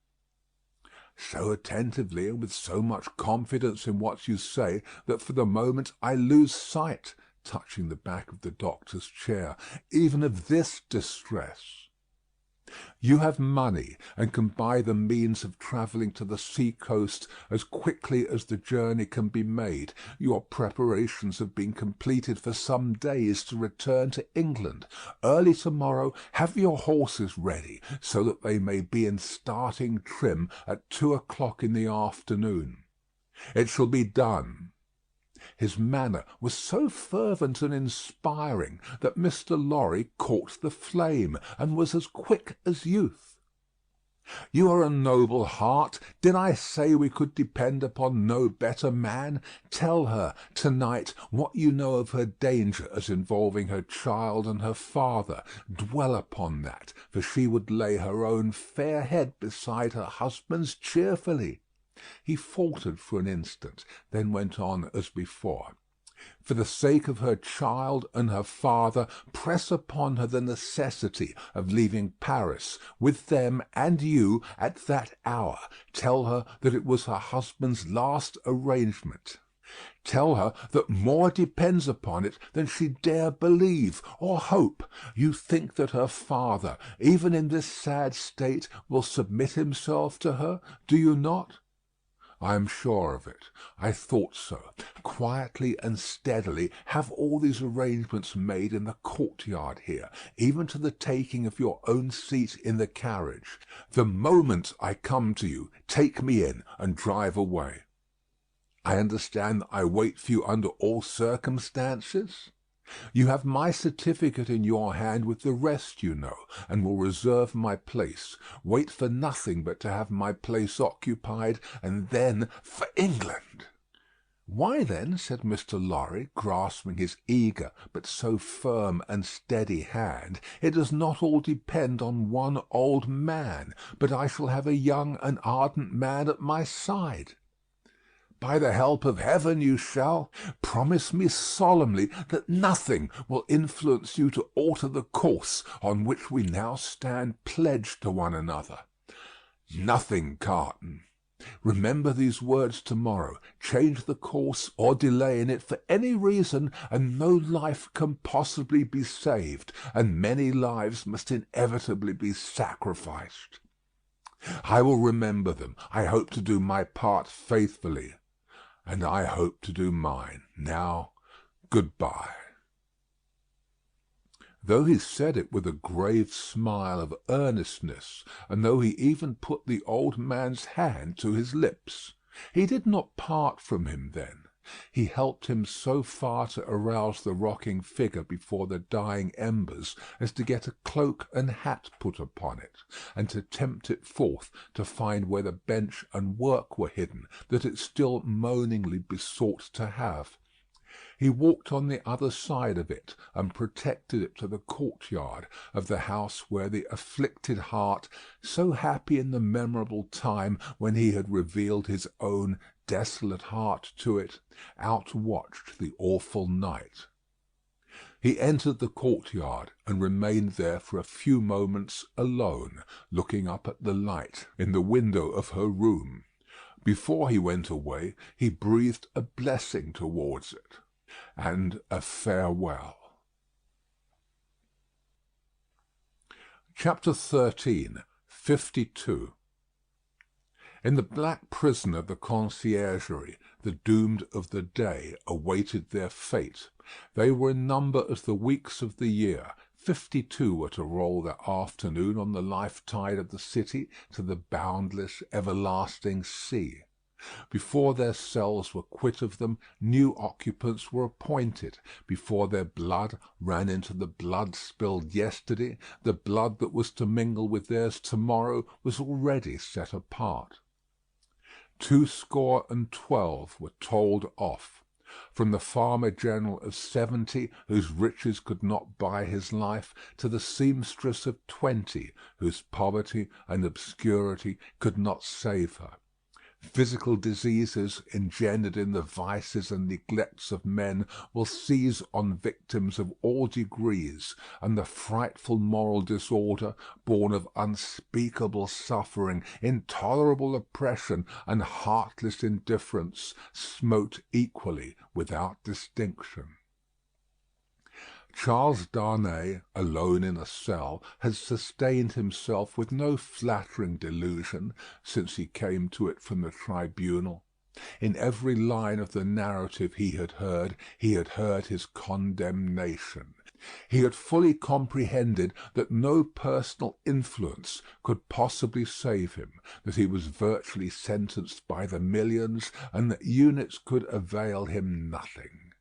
"So attentively, and with so much confidence in what you say, that for the moment I lose sight," touching the back of the doctor's chair, "even of this distress. You have money, and can buy the means of travelling to the sea-coast as quickly as the journey can be made. Your preparations have been completed for some days to return to England. Early to-morrow have your horses ready, so that they may be in starting trim at 2 o'clock in the afternoon. It shall be done." His manner was so fervent and inspiring that Mr. Lorry caught the flame, and was as quick as youth. "You are a noble heart. Did I say we could depend upon no better man? Tell her to-night what you know of her danger as involving her child and her father. Dwell upon that, for she would lay her own fair head beside her husband's cheerfully." He faltered for an instant, then went on as before. "For the sake of her child and her father, press upon her the necessity of leaving Paris with them and you at that hour. Tell her that it was her husband's last arrangement. Tell her that more depends upon it than she dare believe or hope. You think that her father, even in this sad state, will submit himself to her, do you not?" "I am sure of it. I thought so. Quietly and steadily have all these arrangements made in the courtyard here, even to the taking of your own seat in the carriage. The moment I come to you, take me in and drive away. I understand that I wait for you under all circumstances? You have my certificate in your hand with the rest, you know, and will reserve my place. Wait for nothing but to have my place occupied, and then for England." "Why then," said Mr. Lorry, grasping his eager but so firm and steady hand, "it does not all depend on one old man, but I shall have a young and ardent man at my side." "By the help of Heaven you shall. Promise me solemnly that nothing will influence you to alter the course on which we now stand pledged to one another." "Nothing, Carton. Remember these words to-morrow. Change the course or delay in it for any reason, and no life can possibly be saved, and many lives must inevitably be sacrificed." "I will remember them. I hope to do my part faithfully." "And I hope to do mine. Now, good-bye." Though he said it with a grave smile of earnestness, and though he even put the old man's hand to his lips, he did not part from him then. He helped him so far to arouse the rocking figure before the dying embers as to get a cloak and hat put upon it, and to tempt it forth to find where the bench and work were hidden that it still moaningly besought to have. He walked on the other side of it, and protected it to the courtyard of the house where the afflicted heart, so happy in the memorable time when he had revealed his own desolate heart to it, outwatched the awful night. He entered the courtyard, and remained there for a few moments alone, looking up at the light in the window of her room. Before he went away, he breathed a blessing towards it, and a farewell. Chapter 13. 52. In the black prison of the conciergerie, the doomed of the day awaited their fate. They were in number as the weeks of the year. 52 were to roll that afternoon on the life tide of the city to the boundless, everlasting sea. Before their cells were quit of them, new occupants were appointed. Before their blood ran into the blood spilled yesterday, the blood that was to mingle with theirs tomorrow was already set apart. 212 were told off. From the farmer general of 70, whose riches could not buy his life, to the seamstress of 20, whose poverty and obscurity could not save her. Physical diseases engendered in the vices and neglects of men will seize on victims of all degrees, and the frightful moral disorder, born of unspeakable suffering, intolerable oppression, and heartless indifference, smote equally without distinction. Charles Darnay, alone in a cell, had sustained himself with no flattering delusion since he came to it from the tribunal. In every line of the narrative he had heard his condemnation. He had fully comprehended that no personal influence could possibly save him, that he was virtually sentenced by the millions, and that units could avail him nothing.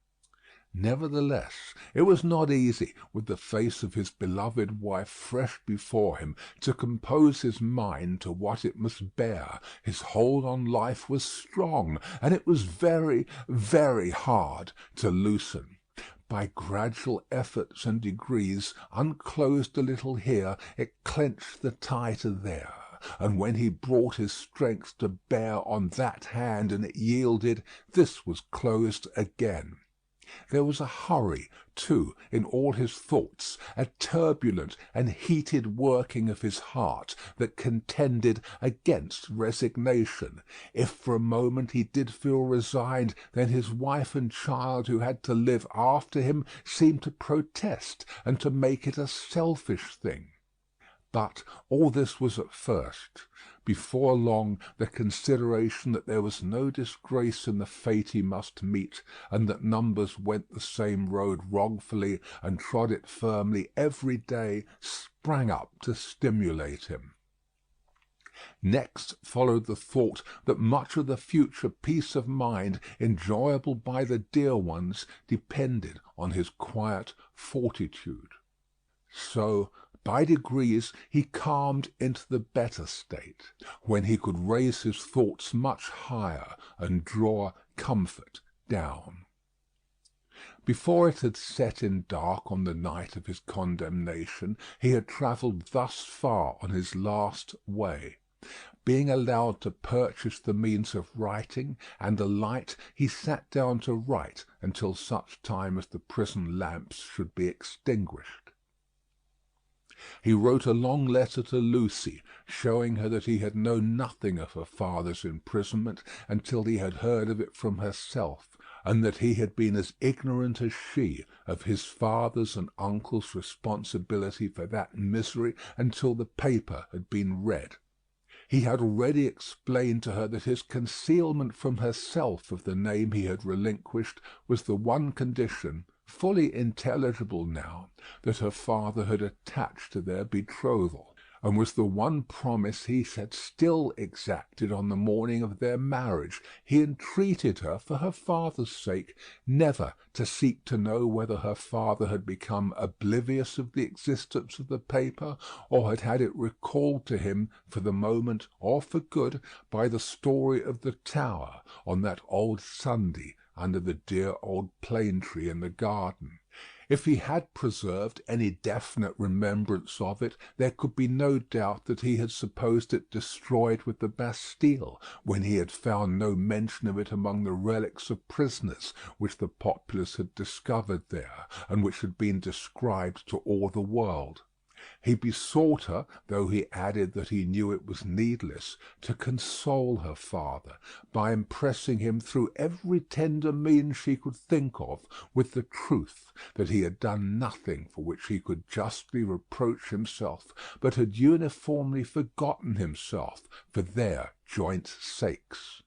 Nevertheless, it was not easy, with the face of his beloved wife fresh before him, to compose his mind to what it must bear. His hold on life was strong, and it was very, very hard to loosen. By gradual efforts and degrees, unclosed a little here, it clenched the tighter there. And when he brought his strength to bear on that hand and it yielded, this was closed again. There was a hurry, too, in all his thoughts, a turbulent and heated working of his heart that contended against resignation. If for a moment he did feel resigned, then his wife and child who had to live after him seemed to protest and to make it a selfish thing. But all this was at first. Before long the consideration that there was no disgrace in the fate he must meet, and that numbers went the same road wrongfully and trod it firmly every day, sprang up to stimulate him. Next followed the thought that much of the future peace of mind enjoyable by the dear ones depended on his quiet fortitude. So by degrees he calmed into the better state, when he could raise his thoughts much higher and draw comfort down. Before it had set in dark on the night of his condemnation, he had travelled thus far on his last way. Being allowed to purchase the means of writing and a light, he sat down to write until such time as the prison lamps should be extinguished. He wrote a long letter to Lucy, showing her that he had known nothing of her father's imprisonment until he had heard of it from herself, and that he had been as ignorant as she of his father's and uncle's responsibility for that misery until the paper had been read. He had already explained to her that his concealment from herself of the name he had relinquished was the one condition, fully intelligible now, that her father had attached to their betrothal, and was the one promise he had still exacted on the morning of their marriage. He entreated her, for her father's sake, never to seek to know whether her father had become oblivious of the existence of the paper, or had had it recalled to him for the moment, or for good, by the story of the tower on that old Sunday under the dear old plane tree in the garden. If he had preserved any definite remembrance of it, there could be no doubt that he had supposed it destroyed with the Bastille, when he had found no mention of it among the relics of prisoners which the populace had discovered there, and which had been described to all the world. He besought her, though he added that he knew it was needless, to console her father, by impressing him through every tender means she could think of with the truth that he had done nothing for which he could justly reproach himself, but had uniformly forgotten himself for their joint sakes.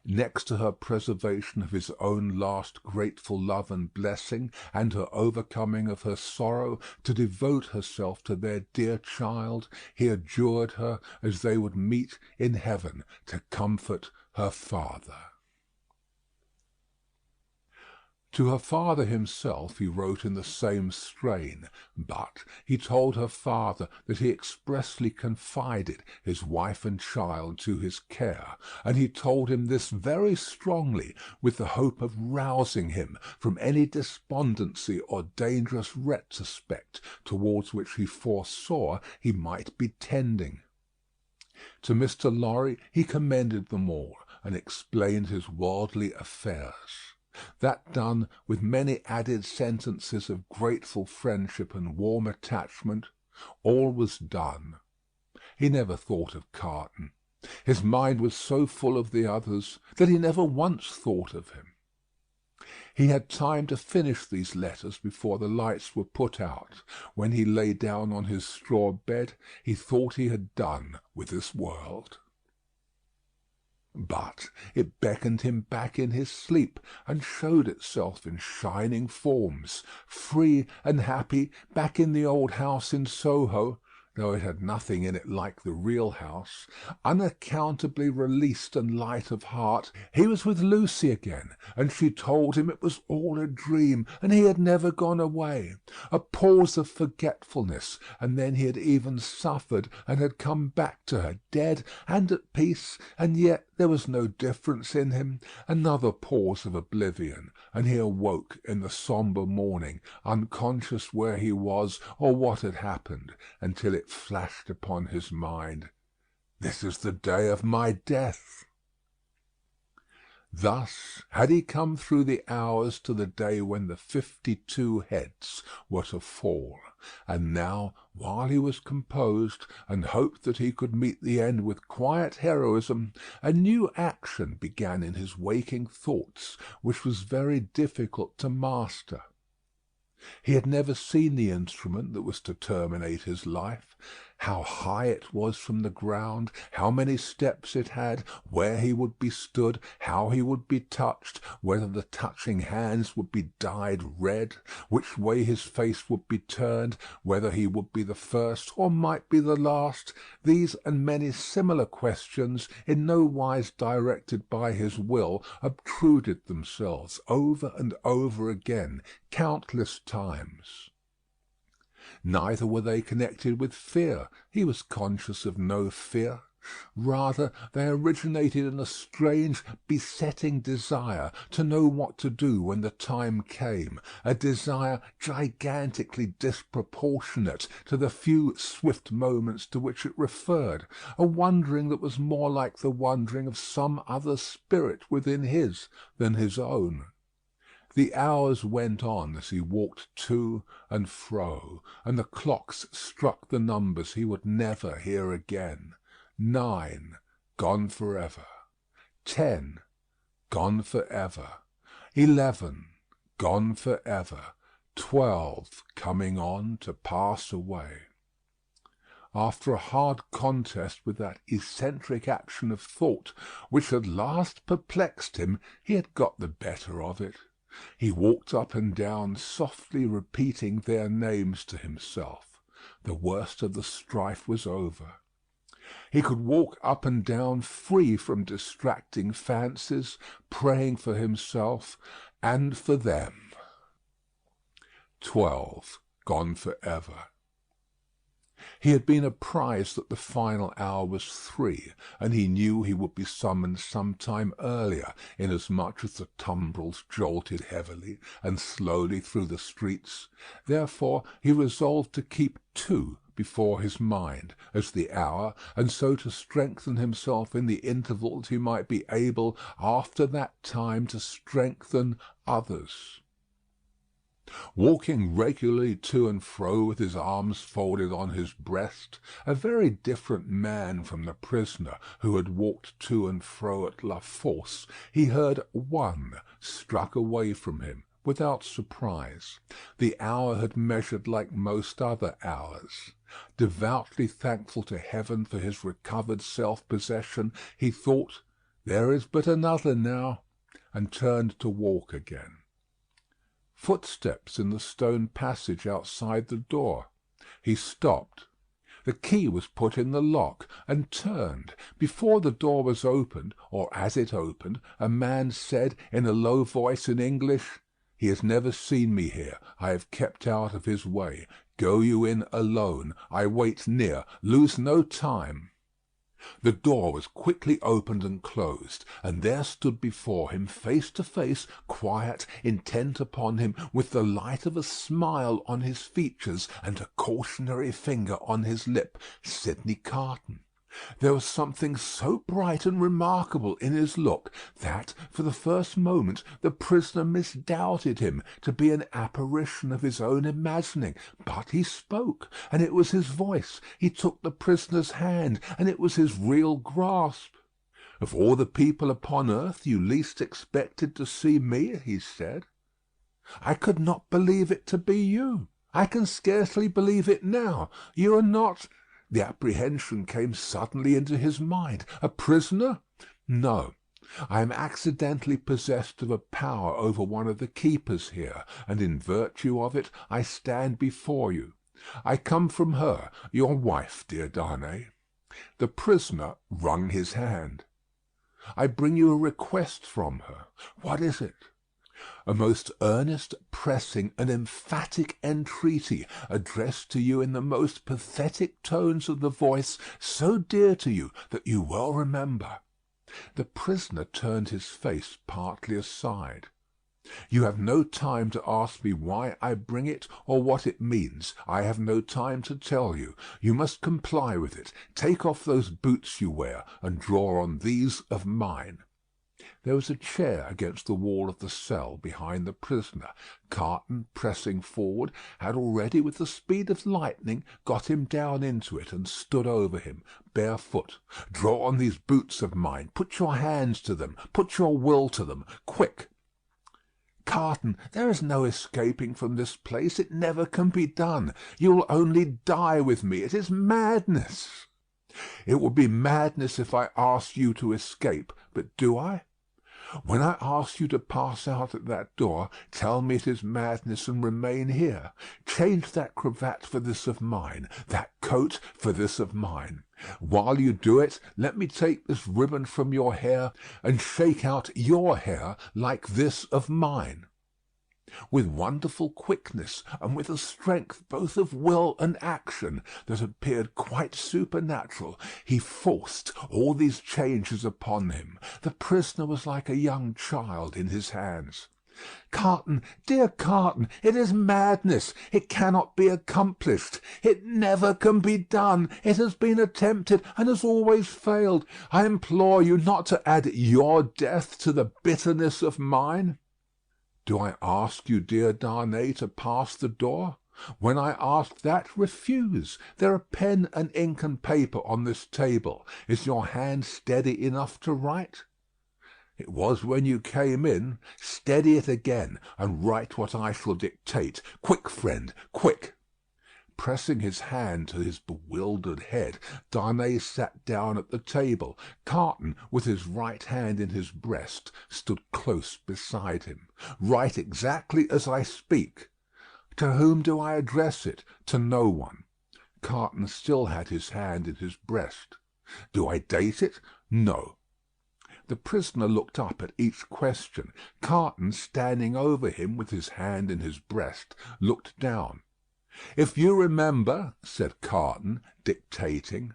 Next to her preservation of his own last grateful love and blessing, and her overcoming of her sorrow, to devote herself to their dear child, he adjured her, as they would meet in heaven, to comfort her father. To her father himself he wrote in the same strain, but he told her father that he expressly confided his wife and child to his care, and he told him this very strongly, with the hope of rousing him from any despondency or dangerous retrospect towards which he foresaw he might be tending. To Mr. Lorry he commended them all, and explained his worldly affairs. That done, with many added sentences of grateful friendship and warm attachment, all was done. He never thought of Carton. His mind was so full of the others that he never once thought of him. He had time to finish these letters before the lights were put out. When he lay down on his straw bed, he thought he had done with this world. But it beckoned him back in his sleep, and showed itself in shining forms, free and happy, back in the old house in Soho, though it had nothing in it like the real house. Unaccountably released and light of heart, he was with Lucy again, and she told him it was all a dream, and he had never gone away. A pause of forgetfulness, and then he had even suffered, and had come back to her, dead and at peace, and yet there was no difference in him. Another pause of oblivion, and he awoke in the sombre morning, unconscious where he was or what had happened, until it flashed upon his mind, "This is the day of my death." Thus had he come through the hours to the day when the 52 heads were to fall, and now, while he was composed, and hoped that he could meet the end with quiet heroism, a new action began in his waking thoughts, which was very difficult to master. He had never seen the instrument that was to terminate his life. How high it was from the ground, how many steps it had, where he would be stood, how he would be touched, whether the touching hands would be dyed red, which way his face would be turned, whether he would be the first or might be the last, these and many similar questions, in no wise directed by his will, obtruded themselves over and over again, countless times. Neither were they connected with fear. He was conscious of no fear. Rather, they originated in a strange, besetting desire to know what to do when the time came, a desire gigantically disproportionate to the few swift moments to which it referred, a wondering that was more like the wondering of some other spirit within his than his own. The hours went on as he walked to and fro, and the clocks struck the numbers he would never hear again. 9, gone for ever. 10, gone for ever. 11, gone for ever. 12, coming on to pass away. After a hard contest with that eccentric action of thought, which at last perplexed him, he had got the better of it. He walked up and down, softly repeating their names to himself. The worst of the strife was over. He could walk up and down free from distracting fancies, praying for himself and for them. 12, gone for ever. He had been apprised that the final hour was 3, and he knew he would be summoned some time earlier, inasmuch as the tumbrils jolted heavily and slowly through the streets. Therefore he resolved to keep 2 before his mind as the hour, and so to strengthen himself in the interval that he might be able after that time to strengthen others. walking regularly to and fro with his arms folded on his breast, a very different man from the prisoner who had walked to and fro at La Force, he heard one struck away from him without surprise. The hour had measured like most other hours. Devoutly thankful to heaven for his recovered self-possession, he thought, "There is but another now," and turned to walk again. Footsteps in the stone passage outside the door. He stopped. The key was put in the lock, and turned. Before the door was opened, or as it opened, a man said in a low voice in English, "He has never seen me here. I have kept out of his way. Go you in alone. I wait near. Lose no time." The door was quickly opened and closed, and there stood before him, face to face, quiet, intent upon him, with the light of a smile on his features and a cautionary finger on his lip, Sidney Carton. There was something so bright and remarkable in his look that, for the first moment, the prisoner misdoubted him to be an apparition of his own imagining. But he spoke, and it was his voice. He took the prisoner's hand, and it was his real grasp. "Of all the people upon earth you least expected to see me," he said. "I could not believe it to be you. I can scarcely believe it now. You are not—" The apprehension came suddenly into his mind. "A prisoner? No. I am accidentally possessed of a power over one of the keepers here, and in virtue of it I stand before you. I come from her, your wife, dear Darnay." The prisoner wrung his hand. "I bring you a request from her. What is it?" "A most earnest, pressing, and emphatic entreaty, addressed to you in the most pathetic tones of the voice so dear to you that you well remember." The prisoner turned his face partly aside. "You have no time to ask me why I bring it, or what it means. I have no time to tell you. You must comply with it. Take off those boots you wear, and draw on these of mine." There was a chair against the wall of the cell behind the prisoner. Carton, pressing forward, had already, with the speed of lightning, got him down into it, and stood over him, barefoot. "Draw on these boots of mine. Put your hands to them. Put your will to them. Quick!" "Carton, there is no escaping from this place. It never can be done. You will only die with me. It is madness." "It would be madness if I asked you to escape. But do I? When I ask you to pass out at that door, tell me it is madness and remain here. Change that cravat for this of mine, that coat for this of mine. While you do it, let me take this ribbon from your hair and shake out your hair like this of mine." With wonderful quickness, and with a strength both of will and action that appeared quite supernatural, he forced all these changes upon him. The prisoner was like a young child in his hands. "Carton, dear Carton, it is madness. It cannot be accomplished. It never can be done. It has been attempted, and has always failed. I implore you not to add your death to the bitterness of mine." "Do I ask you, dear Darnay, to pass the door? When I ask that, refuse. There are pen and ink and paper on this table. Is your hand steady enough to write?" "It was when you came in. Steady it again, and write what I shall dictate. Quick, friend, quick." Pressing his hand to his bewildered head, Darnay sat down at the table. Carton, with his right hand in his breast, stood close beside him. "Write exactly as I speak." "To whom do I address it?" "To no one." Carton still had his hand in his breast. "Do I date it?" "No." The prisoner looked up at each question. Carton, standing over him with his hand in his breast, looked down. "If you remember," said Carton, dictating,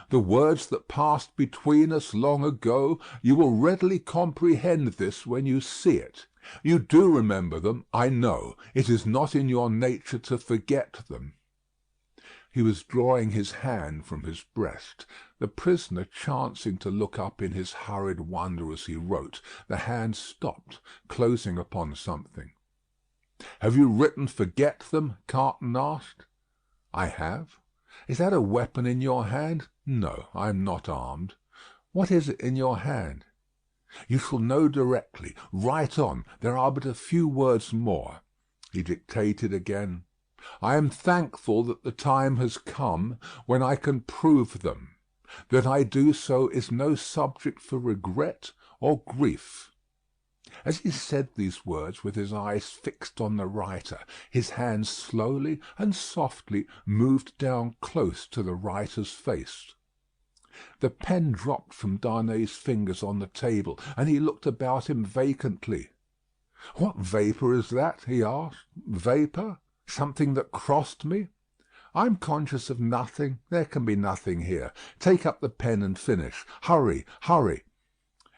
"the words that passed between us long ago, you will readily comprehend this when you see it. You do remember them, I know. It is not in your nature to forget them." He was drawing his hand from his breast. The prisoner, chancing to look up in his hurried wonder as he wrote, the hand stopped, closing upon something. "Have you written 'forget them'?" Carton asked. "I have." "Is that a weapon in your hand?" "No, I am not armed." "What is it in your hand?" "You shall know directly. Write on. There are but a few words more." He dictated again. "I am thankful that the time has come when I can prove them. That I do so is no subject for regret or grief." As he said these words with his eyes fixed on the writer, his hand slowly and softly moved down close to the writer's face. The pen dropped from Darnay's fingers on the table, and he looked about him vacantly. "What vapour is that?" he asked. "Vapour? Something that crossed me? I am conscious of nothing. There can be nothing here. Take up the pen and finish. Hurry, hurry."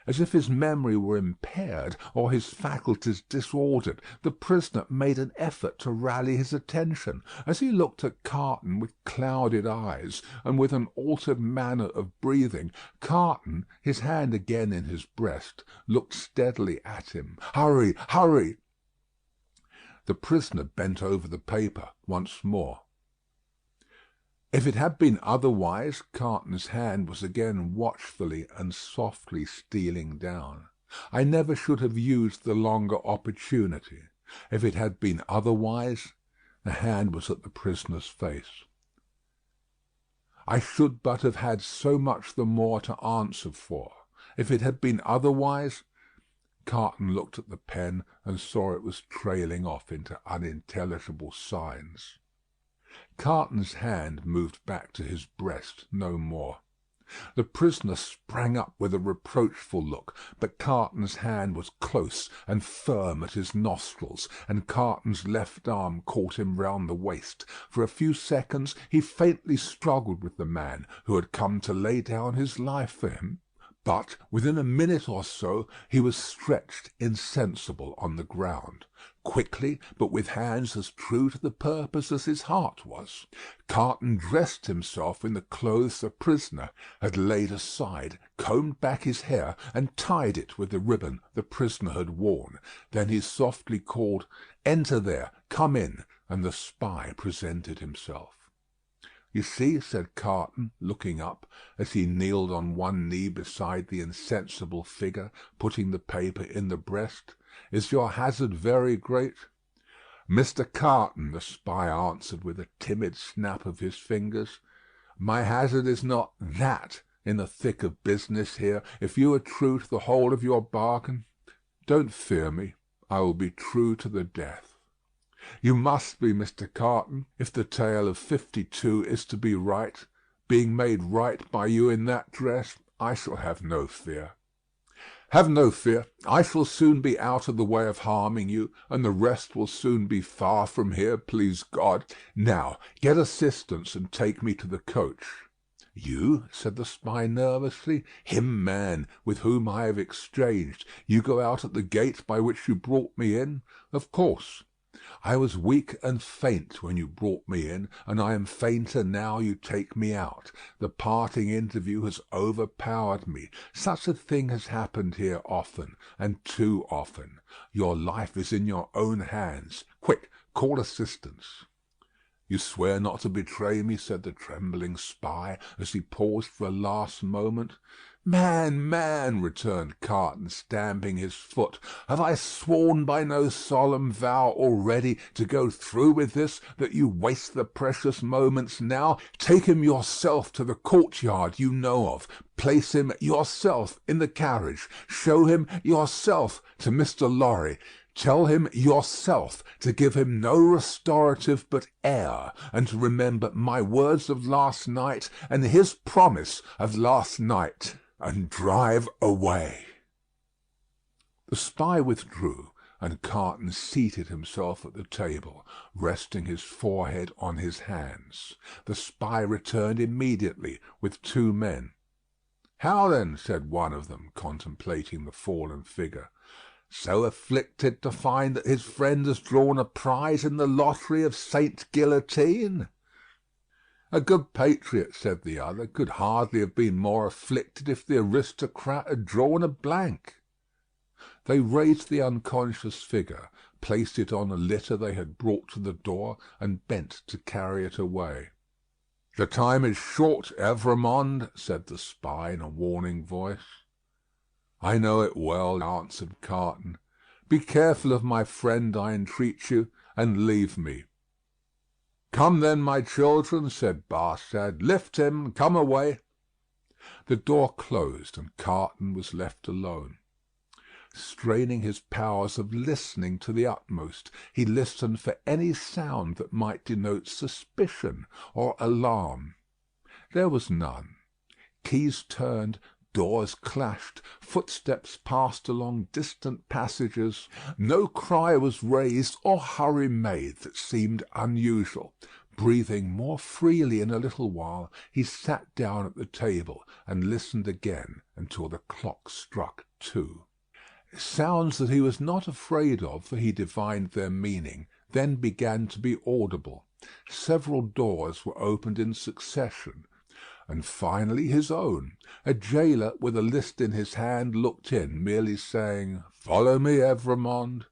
As if his memory were impaired, or his faculties disordered, the prisoner made an effort to rally his attention. As he looked at Carton with clouded eyes, and with an altered manner of breathing, Carton, his hand again in his breast, looked steadily at him. "Hurry, hurry." The prisoner bent over the paper once more. If it had been otherwise, Carton's hand was again watchfully and softly stealing down. "I never should have used the longer opportunity. If it had been otherwise," the hand was at the prisoner's face. "I should but have had so much the more to answer for. If it had been otherwise." Carton looked at the pen and saw it was trailing off into unintelligible signs. Carton's hand moved back to his breast no more. The prisoner sprang up with a reproachful look, but Carton's hand was close and firm at his nostrils, and Carton's left arm caught him round the waist. For a few seconds he faintly struggled with the man who had come to lay down his life for him. But within a minute or so he was stretched insensible on the ground. Quickly, but with hands as true to the purpose as his heart was, Carton dressed himself in the clothes the prisoner had laid aside, combed back his hair, and tied it with the ribbon the prisoner had worn. Then he softly called, "Enter there, come in," and the spy presented himself. "You see," said Carton, looking up, as he kneeled on one knee beside the insensible figure, putting the paper in the breast, "is your hazard very great?" "Mr. Carton," the spy answered with a timid snap of his fingers, "my hazard is not that in the thick of business here. If you are true to the whole of your bargain, don't fear me. I will be true to the death." "You must be, Mr. Carton, if the tale of 52 is to be right. Being made right by you in that dress, I shall have no fear." "Have no fear. I shall soon be out of the way of harming you, and the rest will soon be far from here, please God. Now get assistance and take me to the coach." "You?" said the spy nervously. "Him man with whom I have exchanged. You go out at the gate by which you brought me in?" "Of course." "I was weak and faint when you brought me in, and I am fainter now you take me out. The parting interview has overpowered me. Such a thing has happened here often, and too often. Your life is in your own hands. Quick, call assistance." "You swear not to betray me?" said the trembling spy, as he paused for a last moment. Man," returned Carton, stamping his foot, "have I sworn by no solemn vow already to go through with this, that you waste the precious moments now? Take him yourself to the courtyard you know of. Place him yourself in the carriage. Show him yourself to Mr. Lorry. Tell him yourself to give him no restorative but air, and to remember my words of last night and his promise of last night, and drive away." The spy withdrew, and Carton seated himself at the table, resting his forehead on his hands. The spy returned immediately with 2 men. "How then?" said one of them, contemplating the fallen figure. "So afflicted to find that his friend has drawn a prize in the lottery of Saint Guillotine?" "A good patriot," said the other, "could hardly have been more afflicted if the aristocrat had drawn a blank." They raised the unconscious figure, placed it on a litter they had brought to the door, and bent to carry it away. "The time is short, Evrémonde," said the spy in a warning voice. "I know it well," answered Carton. "Be careful of my friend, I entreat you, and leave me." "Come then, my children," said Barsad. "Lift him. Come away." The door closed, and Carton was left alone. Straining his powers of listening to the utmost, he listened for any sound that might denote suspicion or alarm. There was none. Keys turned, doors clashed, footsteps passed along distant passages. No cry was raised or hurry made that seemed unusual. Breathing more freely in a little while, he sat down at the table and listened again until the clock struck 2. Sounds that he was not afraid of, for he divined their meaning, then began to be audible. Several doors were opened in succession, and finally his own. A gaoler with a list in his hand looked in, merely saying, "Follow me, Evrémonde,"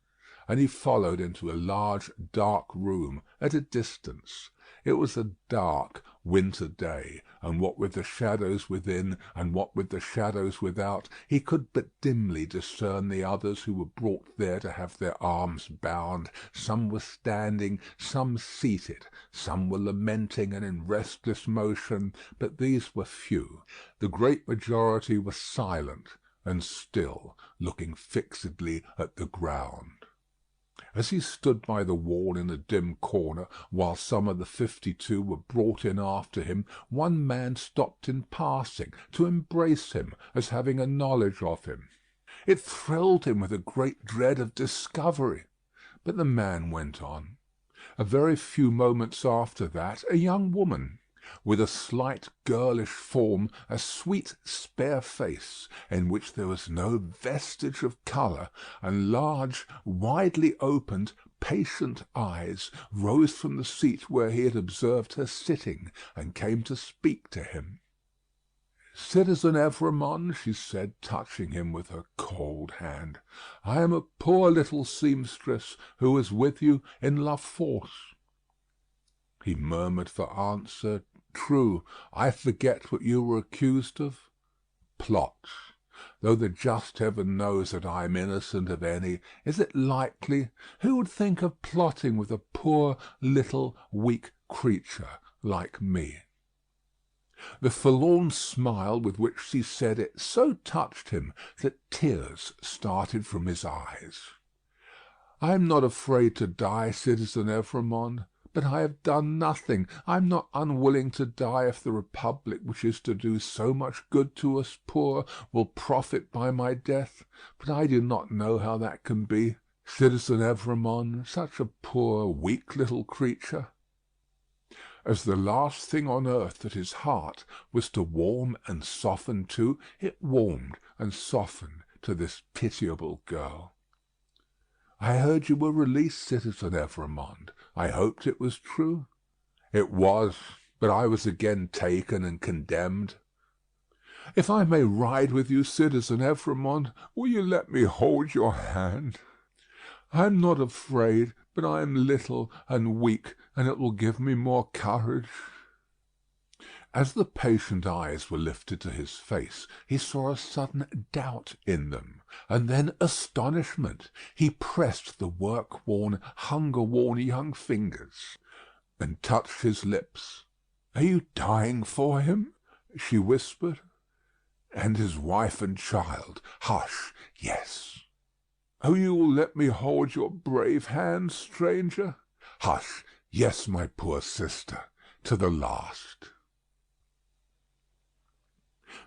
and he followed into a large dark room at a distance. It was a dark winter day, and what with the shadows within and what with the shadows without, he could but dimly discern the others who were brought there to have their arms bound. Some were standing, some seated, some were lamenting and in restless motion, but these were few. The great majority were silent and still, looking fixedly at the ground. As he stood by the wall in a dim corner, while some of the 52 were brought in after him, one man stopped in passing to embrace him as having a knowledge of him. It thrilled him with a great dread of discovery, but the man went on. A very few moments after that, a young woman, with a slight girlish form, a sweet spare face, in which there was no vestige of colour, and large, widely opened, patient eyes, rose from the seat where he had observed her sitting, and came to speak to him. "Citizen Evrémonde," she said, touching him with her cold hand, "I am a poor little seamstress who was with you in La Force." He murmured for answer, "True, I forget what you were accused of." "Plots. Though the just heaven knows that I am innocent of any, is it likely? Who would think of plotting with a poor, little, weak creature like me?" The forlorn smile with which she said it so touched him that tears started from his eyes. "I am not afraid to die, citizen Evrémonde. But I have done nothing. I am not unwilling to die if the Republic, which is to do so much good to us poor, will profit by my death. But I do not know how that can be. Citizen Evrémonde, such a poor, weak little creature." As the last thing on earth that his heart was to warm and soften to, it warmed and softened to this pitiable girl. "I heard you were released, citizen Evrémonde. I hoped it was true." "It was, but I was again taken and condemned." "If I may ride with you, citizen Evrémonde, will you let me hold your hand? I am not afraid, but I am little and weak, and it will give me more courage." As the patient eyes were lifted to his face, he saw a sudden doubt in them, and then astonishment. He pressed the work-worn, hunger-worn young fingers, and touched his lips. "Are you dying for him?" she whispered. "And his wife and child. Hush, yes." "Oh, you will let me hold your brave hand, stranger?" "Hush, yes, my poor sister, to the last."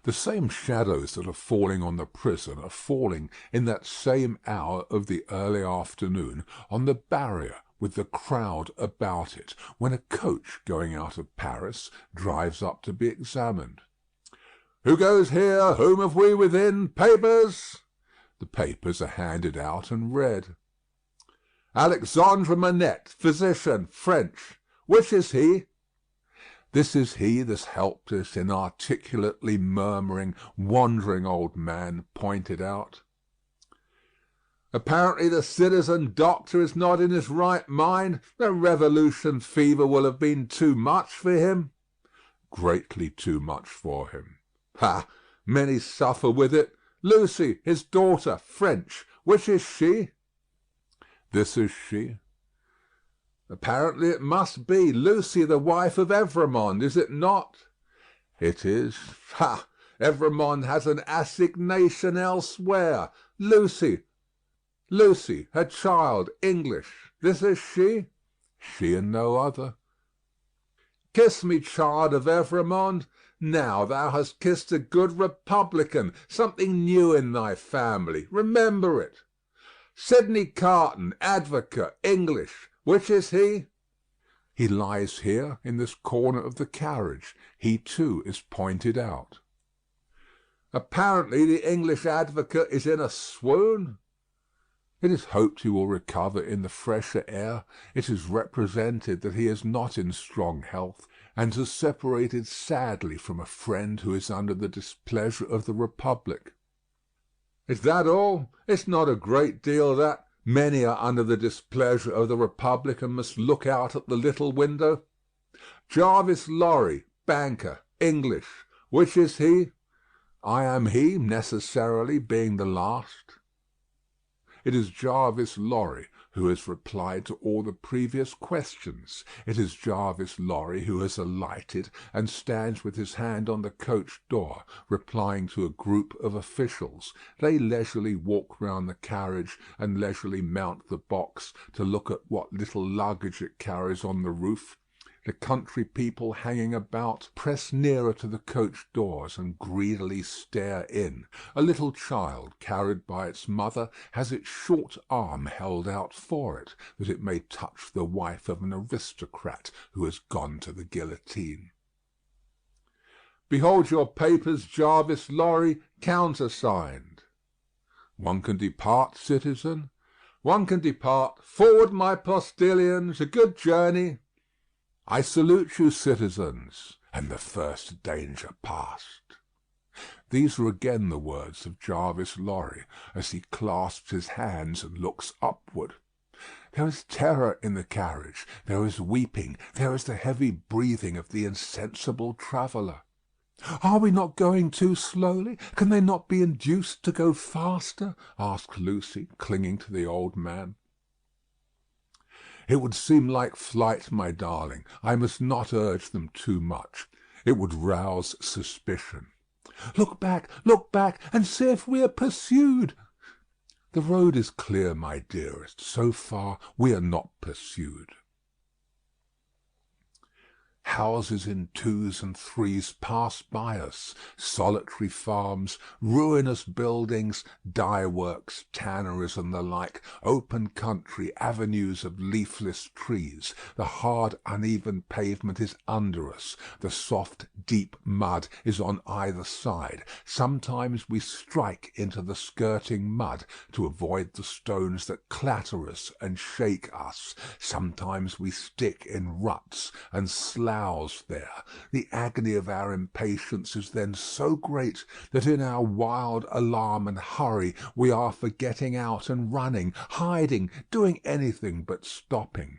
The same shadows that are falling on the prison are falling in that same hour of the early afternoon on the barrier with the crowd about it, when a coach going out of Paris drives up to be examined. "Who goes here? Whom have we within? Papers!" The papers are handed out and read. "Alexandre Manette, physician, French. Which is he?" This is he, this helpless, inarticulately murmuring, wandering old man pointed out. Apparently the citizen doctor is not in his right mind. The revolution fever will have been too much for him. Greatly too much for him. Ha! Many suffer with it. Lucy, his daughter, French. Which is she? This is she. Apparently it must be Lucy, the wife of Evremond, is it not? It is. Ha! Evremond has an assignation elsewhere. Lucy, her child, English. This is she? She and no other. Kiss me, child of Evremond. Now thou hast kissed a good republican, something new in thy family. Remember it. Sidney Carton, advocate, English. Which is he? He lies here in this corner of the carriage. He too is pointed out. Apparently the English advocate is in a swoon. It is hoped he will recover in the fresher air. It is represented that he is not in strong health, and has separated sadly from a friend who is under the displeasure of the Republic. Is that all? It's not a great deal, that. Many are under the displeasure of the Republic and must look out at the little window. Jarvis Lorry, banker, English. Which is he? I am he, necessarily, being the last. It is Jarvis Lorry who has replied to all the previous questions. It is Jarvis Lorry who has alighted and stands with his hand on the coach door, replying to a group of officials. They leisurely walk round the carriage and leisurely mount the box to look at what little luggage it carries on the roof. The country people hanging about press nearer to the coach doors and greedily stare in. A little child, carried by its mother, has its short arm held out for it, that it may touch the wife of an aristocrat who has gone to the guillotine. Behold your papers, Jarvis Lorry, countersigned. One can depart, citizen. One can depart. Forward, my postilions. A good journey. I salute you, citizens, and the first danger past. These are again the words of Jarvis Lorry, as he clasps his hands and looks upward. There is terror in the carriage, there is weeping, there is the heavy breathing of the insensible traveller. Are we not going too slowly? Can they not be induced to go faster? Asked Lucy, clinging to the old man. It would seem like flight, my darling. I must not urge them too much. It would rouse suspicion. Look back, and see if we are pursued. The road is clear, my dearest. So far we are not pursued. Houses in twos and threes pass by us, solitary farms, ruinous buildings, dye-works, tanneries, and the like, open country, avenues of leafless trees. The hard, uneven pavement is under us. The soft, deep mud is on either side. Sometimes we strike into the skirting mud to avoid the stones that clatter us and shake us. Sometimes we stick in ruts and sloughs there. The agony of our impatience is then so great that in our wild alarm and hurry we are for getting out and running, hiding, doing anything but stopping.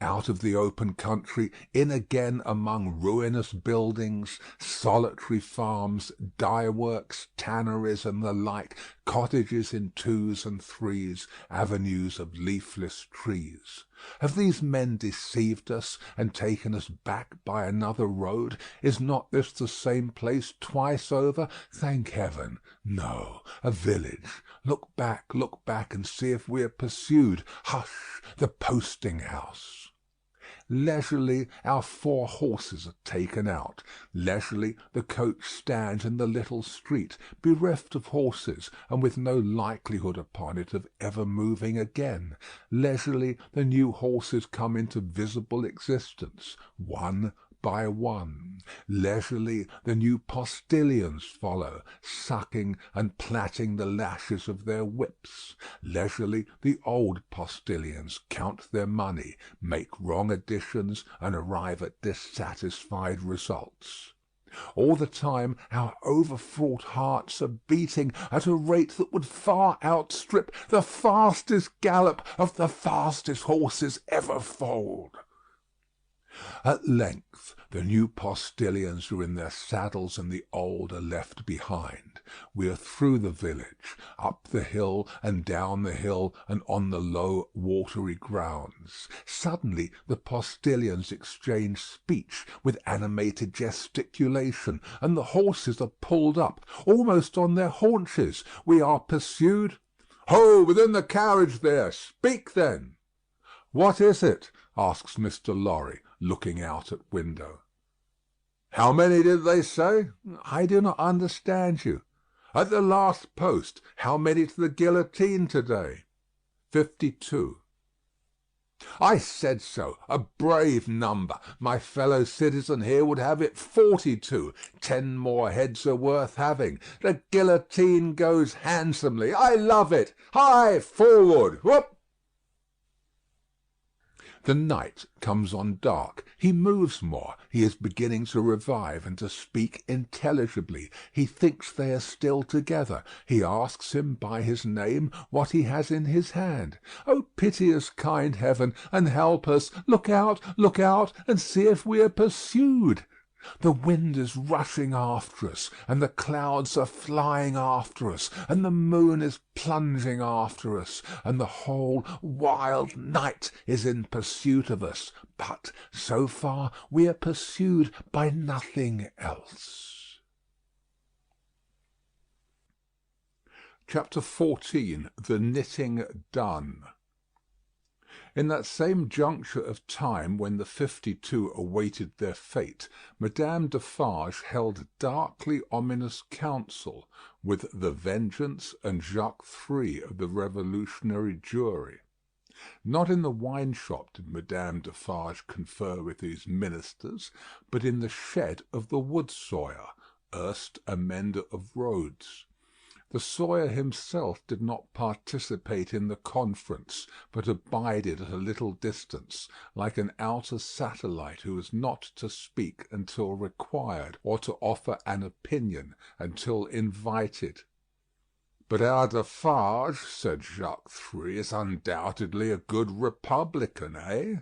Out of the open country, in again among ruinous buildings, solitary farms, dye-works, tanneries, and the like, cottages in twos and threes, avenues of leafless trees. Have these men deceived us and taken us back by another road? Is not this the same place twice over? Thank heaven! No, a village. Look back, and see if we are pursued. Hush! The posting-house. Leisurely our 4 horses are taken out. Leisurely the coach stands in the little street, bereft of horses, and with no likelihood upon it of ever moving again. Leisurely the new horses come into visible existence, one by one. Leisurely the new postilions follow, sucking and plaiting the lashes of their whips. Leisurely the old postilions count their money, make wrong additions, and arrive at dissatisfied results. All the time our overfraught hearts are beating at a rate that would far outstrip the fastest gallop of the fastest horses ever foaled. At length the new postilions are in their saddles and the old are left behind. We are through the village, up the hill and down the hill and on the low watery grounds. Suddenly the postilions exchange speech with animated gesticulation, and the horses are pulled up, almost on their haunches. We are pursued. "Ho, within the carriage there! Speak then!" "What is it?" asks Mr. Lorry, looking out at window. "How many did they say?" "I do not understand you." "At the last post, how many to the guillotine to-day?" 52. "I said so. A brave number. My fellow citizen here would have it 42. 10 more heads are worth having. The guillotine goes handsomely. I love it. Hi, forward! Whoop!" The night comes on dark. He moves more. He is beginning to revive and to speak intelligibly. He thinks they are still together. He asks him by his name what he has in his hand. "Oh, pity us, kind heaven, and help us! Look out, and see if we are pursued." The wind is rushing after us, and the clouds are flying after us, and the moon is plunging after us, and the whole wild night is in pursuit of us. But so far we are pursued by nothing else. Chapter 14. The knitting done. In that same juncture of time when the 52 awaited their fate, Madame Defarge held darkly ominous counsel with the Vengeance and Jacques Three of the Revolutionary Jury. Not in the wine-shop did Madame Defarge confer with these ministers, but in the shed of the wood-sawyer, erst a mender of roads. The sawyer himself did not participate in the conference, but abided at a little distance, like an outer satellite who is not to speak until required, or to offer an opinion until invited. "But our Defarge," said Jacques Three, "is undoubtedly a good republican, eh?"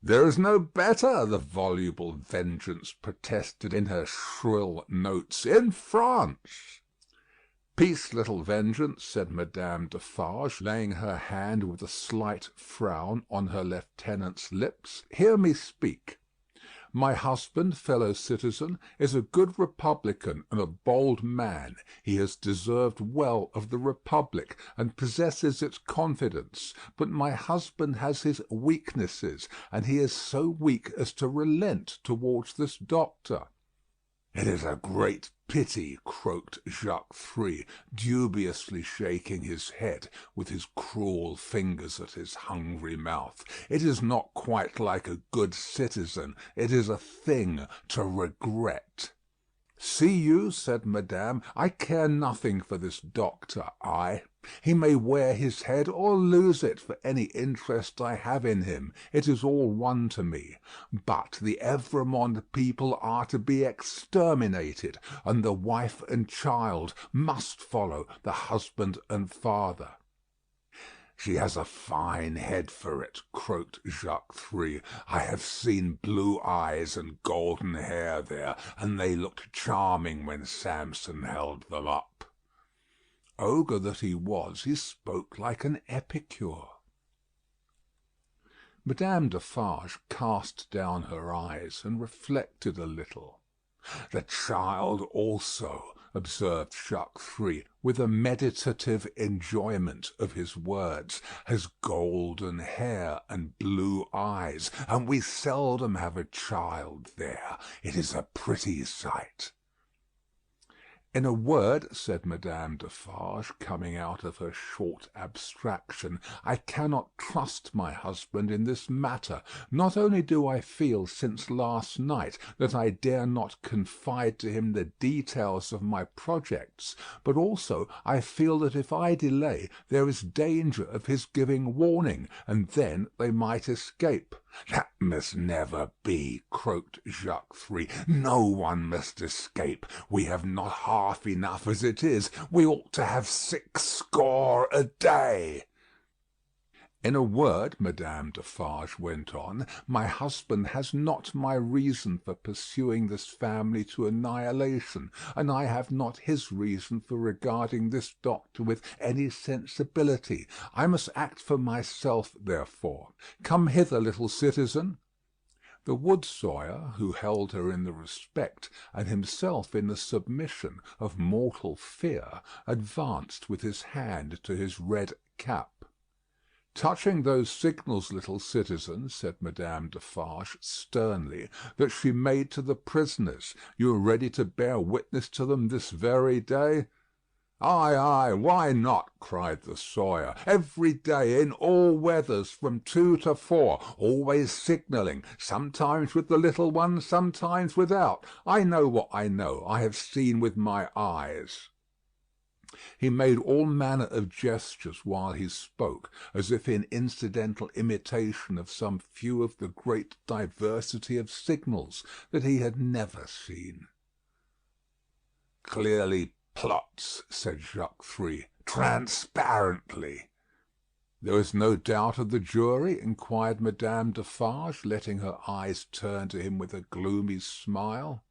"There is no better," the voluble Vengeance protested in her shrill notes, "in France." "Peace, little Vengeance," said Madame Defarge, laying her hand with a slight frown on her lieutenant's lips. "Hear me speak. My husband, fellow citizen, is a good republican and a bold man. He has deserved well of the republic, and possesses its confidence. But my husband has his weaknesses, and he is so weak as to relent towards this doctor." "It is a great pity," croaked Jacques Three, dubiously shaking his head, with his cruel fingers at his hungry mouth. "It is not quite like a good citizen. It is a thing to regret." "See you," said Madame, "I care nothing for this doctor, I. He may wear his head or lose it for any interest I have in him. It is all one to me. But the Evremond people are to be exterminated, and the wife and child must follow the husband and father." "She has a fine head for it," croaked Jacques Three. "I have seen blue eyes and golden hair there, and they looked charming when Samson held them up." Ogre that he was, he spoke like an epicure. Madame Defarge cast down her eyes and reflected a little. "The child also," observed Jacques Three, with a meditative enjoyment of his words, "has golden hair and blue eyes, and we seldom have a child there. It is a pretty sight." "In a word," said Madame Defarge, coming out of her short abstraction, "I cannot trust my husband in this matter. Not only do I feel since last night that I dare not confide to him the details of my projects, but also I feel that if I delay there is danger of his giving warning, and then they might escape. "That must never be," croaked Jacques Three. "No one must escape. We have not half enough as it is. We ought to have 60 a day." "In a word," Madame Defarge went on, "my husband has not my reason for pursuing this family to annihilation, and I have not his reason for regarding this doctor with any sensibility. I must act for myself, therefore. Come hither, little citizen." The wood sawyer, who held her in the respect, and himself in the submission, of mortal fear, advanced with his hand to his red cap. "Touching those signals, little citizen," said Madame Defarge, sternly, "that she made to the prisoners, you are ready to bear witness to them this very day?" "Ay, ay, why not?" cried the sawyer. "Every day, in all weathers, from 2 to 4, always signalling, sometimes with the little ones, sometimes without. I know what I know. I have seen with my eyes." He made all manner of gestures while he spoke, as if in incidental imitation of some few of the great diversity of signals that he had never seen. "Clearly plots," said Jacques Three, "transparently." "There is no doubt of the jury?" inquired Madame Defarge, letting her eyes turn to him with a gloomy smile.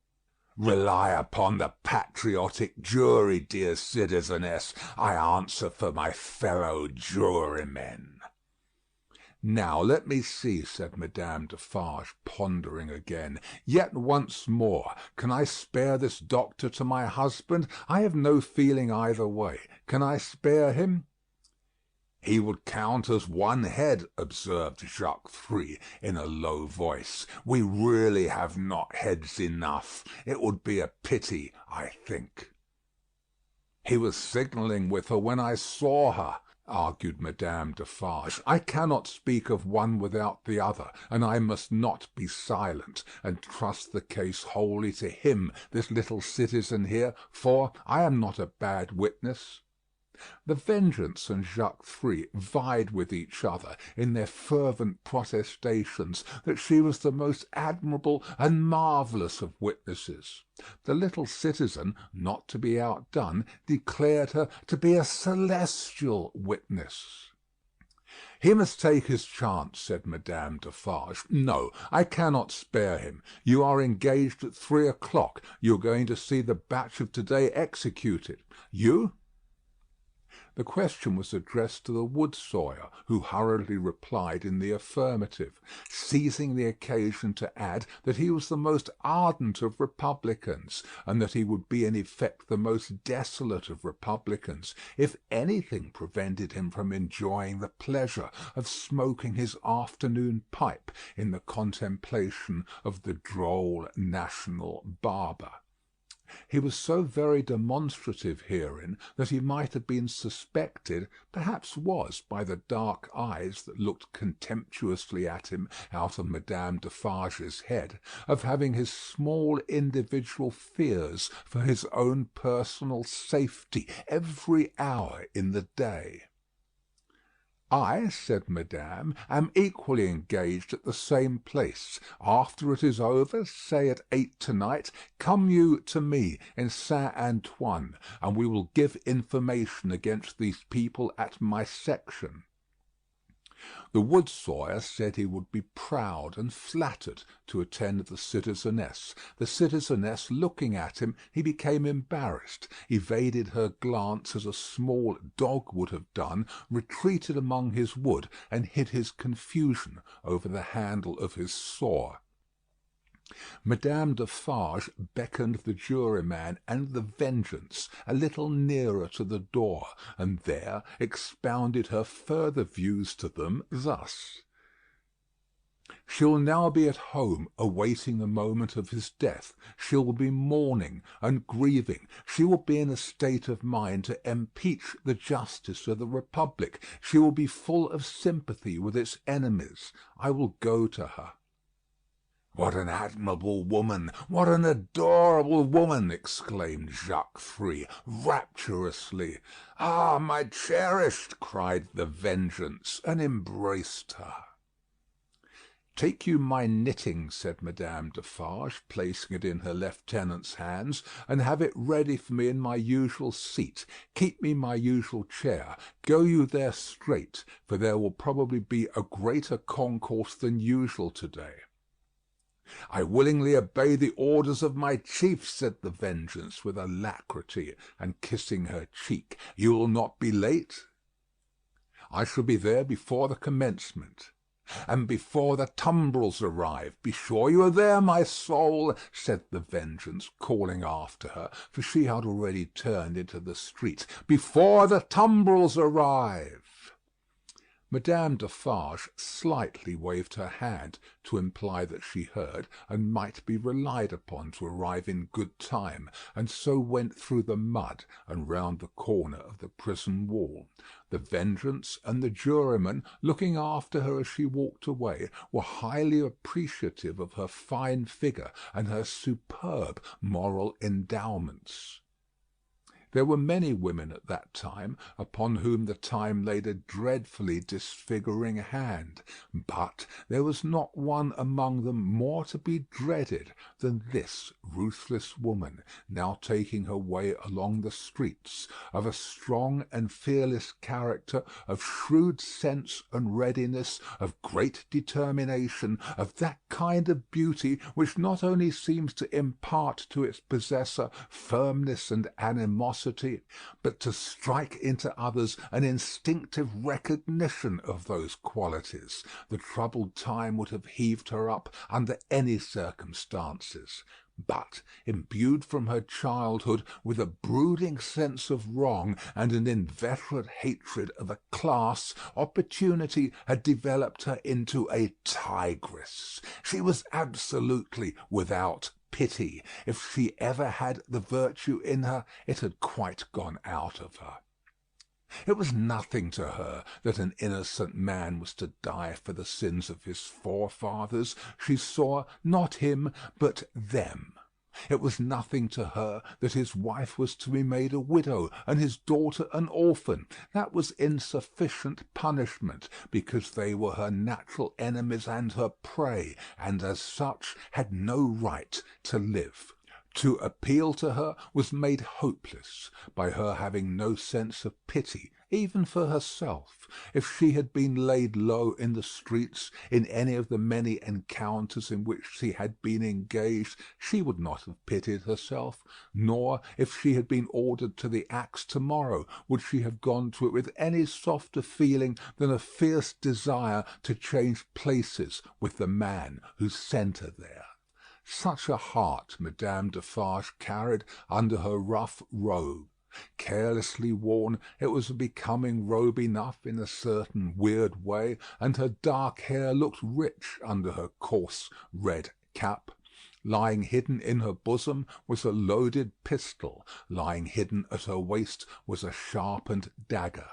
"Rely upon the patriotic jury, dear citizeness. I answer for my fellow jurymen." "Now let me see," said Madame Defarge, pondering again. "Yet once more. Can I spare this doctor to my husband? I have no feeling either way. Can I spare him?" "He would count as one head," observed Jacques Three, in a low voice. "We really have not heads enough. It would be a pity, I think." "He was signalling with her when I saw her," argued Madame Defarge. "I cannot speak of one without the other, and I must not be silent, and trust the case wholly to him, this little citizen here, for I am not a bad witness." The Vengeance and Jacques Three vied with each other in their fervent protestations that she was the most admirable and marvellous of witnesses. The little citizen, not to be outdone, declared her to be a celestial witness. "He must take his chance," said Madame Defarge. "No, I cannot spare him. You are engaged at 3 o'clock. You are going to see the batch of to-day executed. You?" The question was addressed to the wood sawyer, who hurriedly replied in the affirmative, seizing the occasion to add that he was the most ardent of republicans, and that he would be in effect the most desolate of republicans if anything prevented him from enjoying the pleasure of smoking his afternoon pipe in the contemplation of the droll national barber. He was so very demonstrative herein that he might have been suspected, perhaps was, by the dark eyes that looked contemptuously at him out of Madame Defarge's head, of having his small individual fears for his own personal safety every hour in the day. "I," said Madame, "am equally engaged at the same place. After it is over, say at 8 to-night, come you to me in Saint Antoine, and we will give information against these people at my section." The wood sawyer said he would be proud and flattered to attend the citizeness. The citizeness looking at him, he became embarrassed, evaded her glance as a small dog would have done, retreated among his wood, and hid his confusion over the handle of his saw. Madame Defarge beckoned the juryman and the Vengeance a little nearer to the door, and there expounded her further views to them thus: "She will now be at home, awaiting the moment of his death. She will be mourning and grieving. She will be in a state of mind to impeach the justice of the Republic. She will be full of sympathy with its enemies. I will go to her." "What an admirable woman! What an adorable woman!" exclaimed Jacques Three, rapturously. "Ah, my cherished!" cried the Vengeance, and embraced her. "Take you my knitting," said Madame Defarge, placing it in her lieutenant's hands, "and have it ready for me in my usual seat. Keep me my usual chair. Go you there straight, for there will probably be a greater concourse than usual to-day." "I willingly obey the orders of my chief," said the Vengeance, with alacrity, and kissing her cheek. "You will not be late?" "I shall be there before the commencement." "And before the tumbrils arrive. Be sure you are there, my soul," said the Vengeance, calling after her, for she had already turned into the street. "Before the tumbrils arrive." Madame Defarge slightly waved her hand to imply that she heard, and might be relied upon to arrive in good time, and so went through the mud and round the corner of the prison wall. The Vengeance and the juryman, looking after her as she walked away, were highly appreciative of her fine figure and her superb moral endowments. There were many women at that time upon whom the time laid a dreadfully disfiguring hand, but there was not one among them more to be dreaded than this ruthless woman, now taking her way along the streets, of a strong and fearless character, of shrewd sense and readiness, of great determination, of that kind of beauty which not only seems to impart to its possessor firmness and animosity, but to strike into others an instinctive recognition of those qualities. The troubled time would have heaved her up under any circumstances. But, imbued from her childhood with a brooding sense of wrong and an inveterate hatred of a class, opportunity had developed her into a tigress. She was absolutely without pity. If she ever had the virtue in her, it had quite gone out of her. It was nothing to her that an innocent man was to die for the sins of his forefathers. She saw not him, but them. It was nothing to her that his wife was to be made a widow and his daughter an orphan. That was insufficient punishment, because they were her natural enemies and her prey, and as such had no right to live. To appeal to her was made hopeless by her having no sense of pity, even for herself. If she had been laid low in the streets, in any of the many encounters in which she had been engaged, she would not have pitied herself; nor, if she had been ordered to the axe to-morrow, would she have gone to it with any softer feeling than a fierce desire to change places with the man who sent her there. Such a heart Madame Defarge carried under her rough robe. Carelessly worn, it was a becoming robe enough in a certain weird way, and her dark hair looked rich under her coarse red cap. Lying hidden in her bosom was a loaded pistol. Lying hidden at her waist was a sharpened dagger.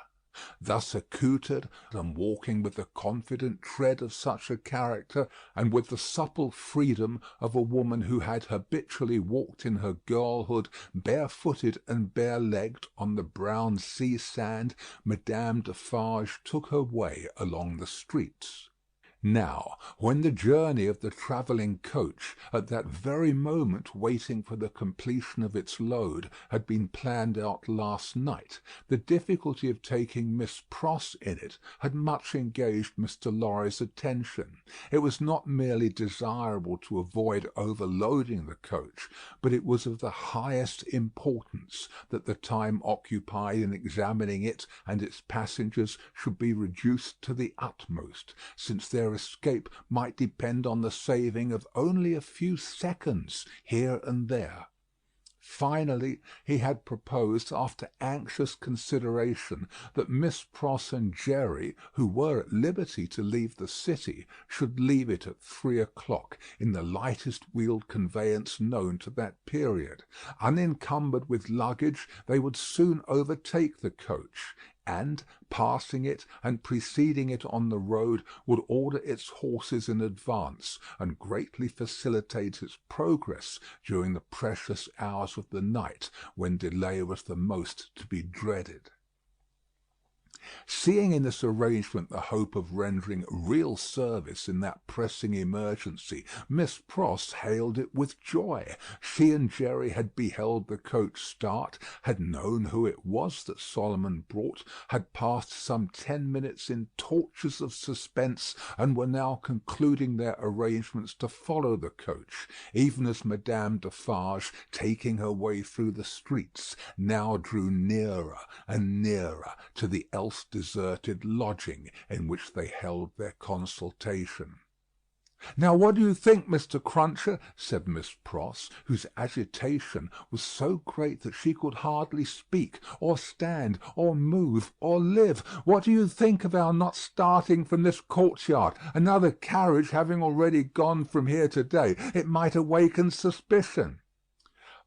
Thus accoutred, and walking with the confident tread of such a character, and with the supple freedom of a woman who had habitually walked in her girlhood barefooted and bare-legged on the brown sea sand, Madame Defarge took her way along the streets. Now, when the journey of the travelling coach, at that very moment waiting for the completion of its load, had been planned out last night, the difficulty of taking Miss Pross in it had much engaged Mr. Lorry's attention. It was not merely desirable to avoid overloading the coach, but it was of the highest importance that the time occupied in examining it and its passengers should be reduced to the utmost, since their escape might depend on the saving of only a few seconds here and there. Finally, he had proposed, after anxious consideration, that Miss Pross and Jerry, who were at liberty to leave the city, should leave it at 3 o'clock in the lightest wheeled conveyance known to that period. Unencumbered with luggage, they would soon overtake the coach, and, passing it and preceding it on the road, would order its horses in advance, and greatly facilitate its progress during the precious hours of the night, when delay was the most to be dreaded. Seeing in this arrangement the hope of rendering real service in that pressing emergency, Miss Pross hailed it with joy. She and Jerry had beheld the coach start, had known who it was that Solomon brought, had passed some 10 minutes in tortures of suspense, and were now concluding their arrangements to follow the coach, even as Madame Defarge, taking her way through the streets, now drew nearer and nearer to the else deserted lodging in which they held their consultation. "Now what do you think, Mr. Cruncher?" said Miss Pross, whose agitation was so great that she could hardly speak, or stand, or move, or live. "What do you think of our not starting from this courtyard? Another carriage having already gone from here to-day, it might awaken suspicion."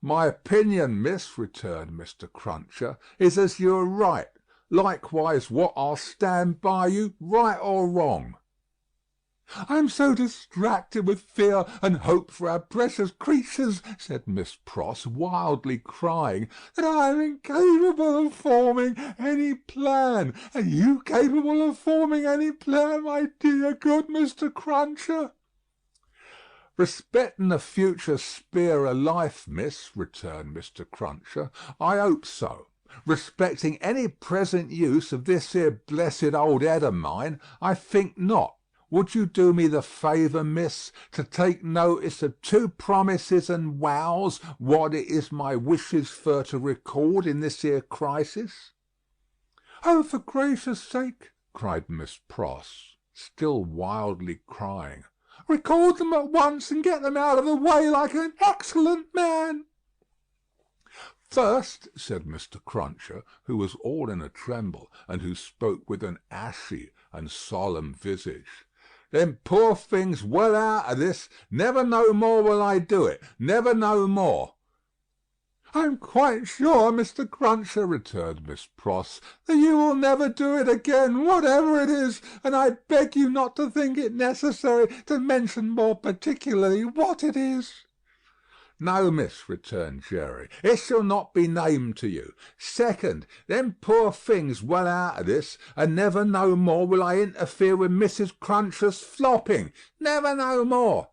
"My opinion, miss," returned Mr. Cruncher, "is as you are right. Likewise what I'll stand by you, right or wrong." "I'm so distracted with fear and hope for our precious creatures," said Miss Pross, wildly crying, "that I am incapable of forming any plan. Are you capable of forming any plan, my dear good Mr. Cruncher?" "Respecting the future sphere of life, miss," returned Mr. Cruncher, "I hope so. Respecting any present use of this here blessed old head of mine, I think not. Would you do me the favour, miss, to take notice of 2 promises and wows, what it is my wishes fur to record in this here crisis?" "Oh, for gracious sake," cried Miss Pross, still wildly crying, "record them at once, and get them out of the way like an excellent man." "First," said Mr. Cruncher, who was all in a tremble, and who spoke with an ashy and solemn visage, "them poor things well out of this. Never no more will I do it. Never no more." "I'm quite sure, Mr. Cruncher," returned Miss Pross, "that you will never do it again, whatever it is, and I beg you not to think it necessary to mention more particularly what it is." "No, miss," returned Jerry, "it shall not be named to you. Second, them poor things well out of this, and never no more will I interfere with Mrs. Cruncher's flopping. Never no more."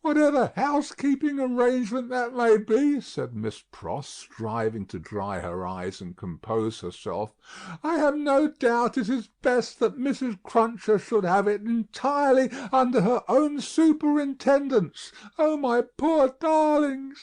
"Whatever housekeeping arrangement that may be," said Miss Pross, striving to dry her eyes and compose herself, "I have no doubt it is best that Mrs. Cruncher should have it entirely under her own superintendence. Oh, my poor darlings!"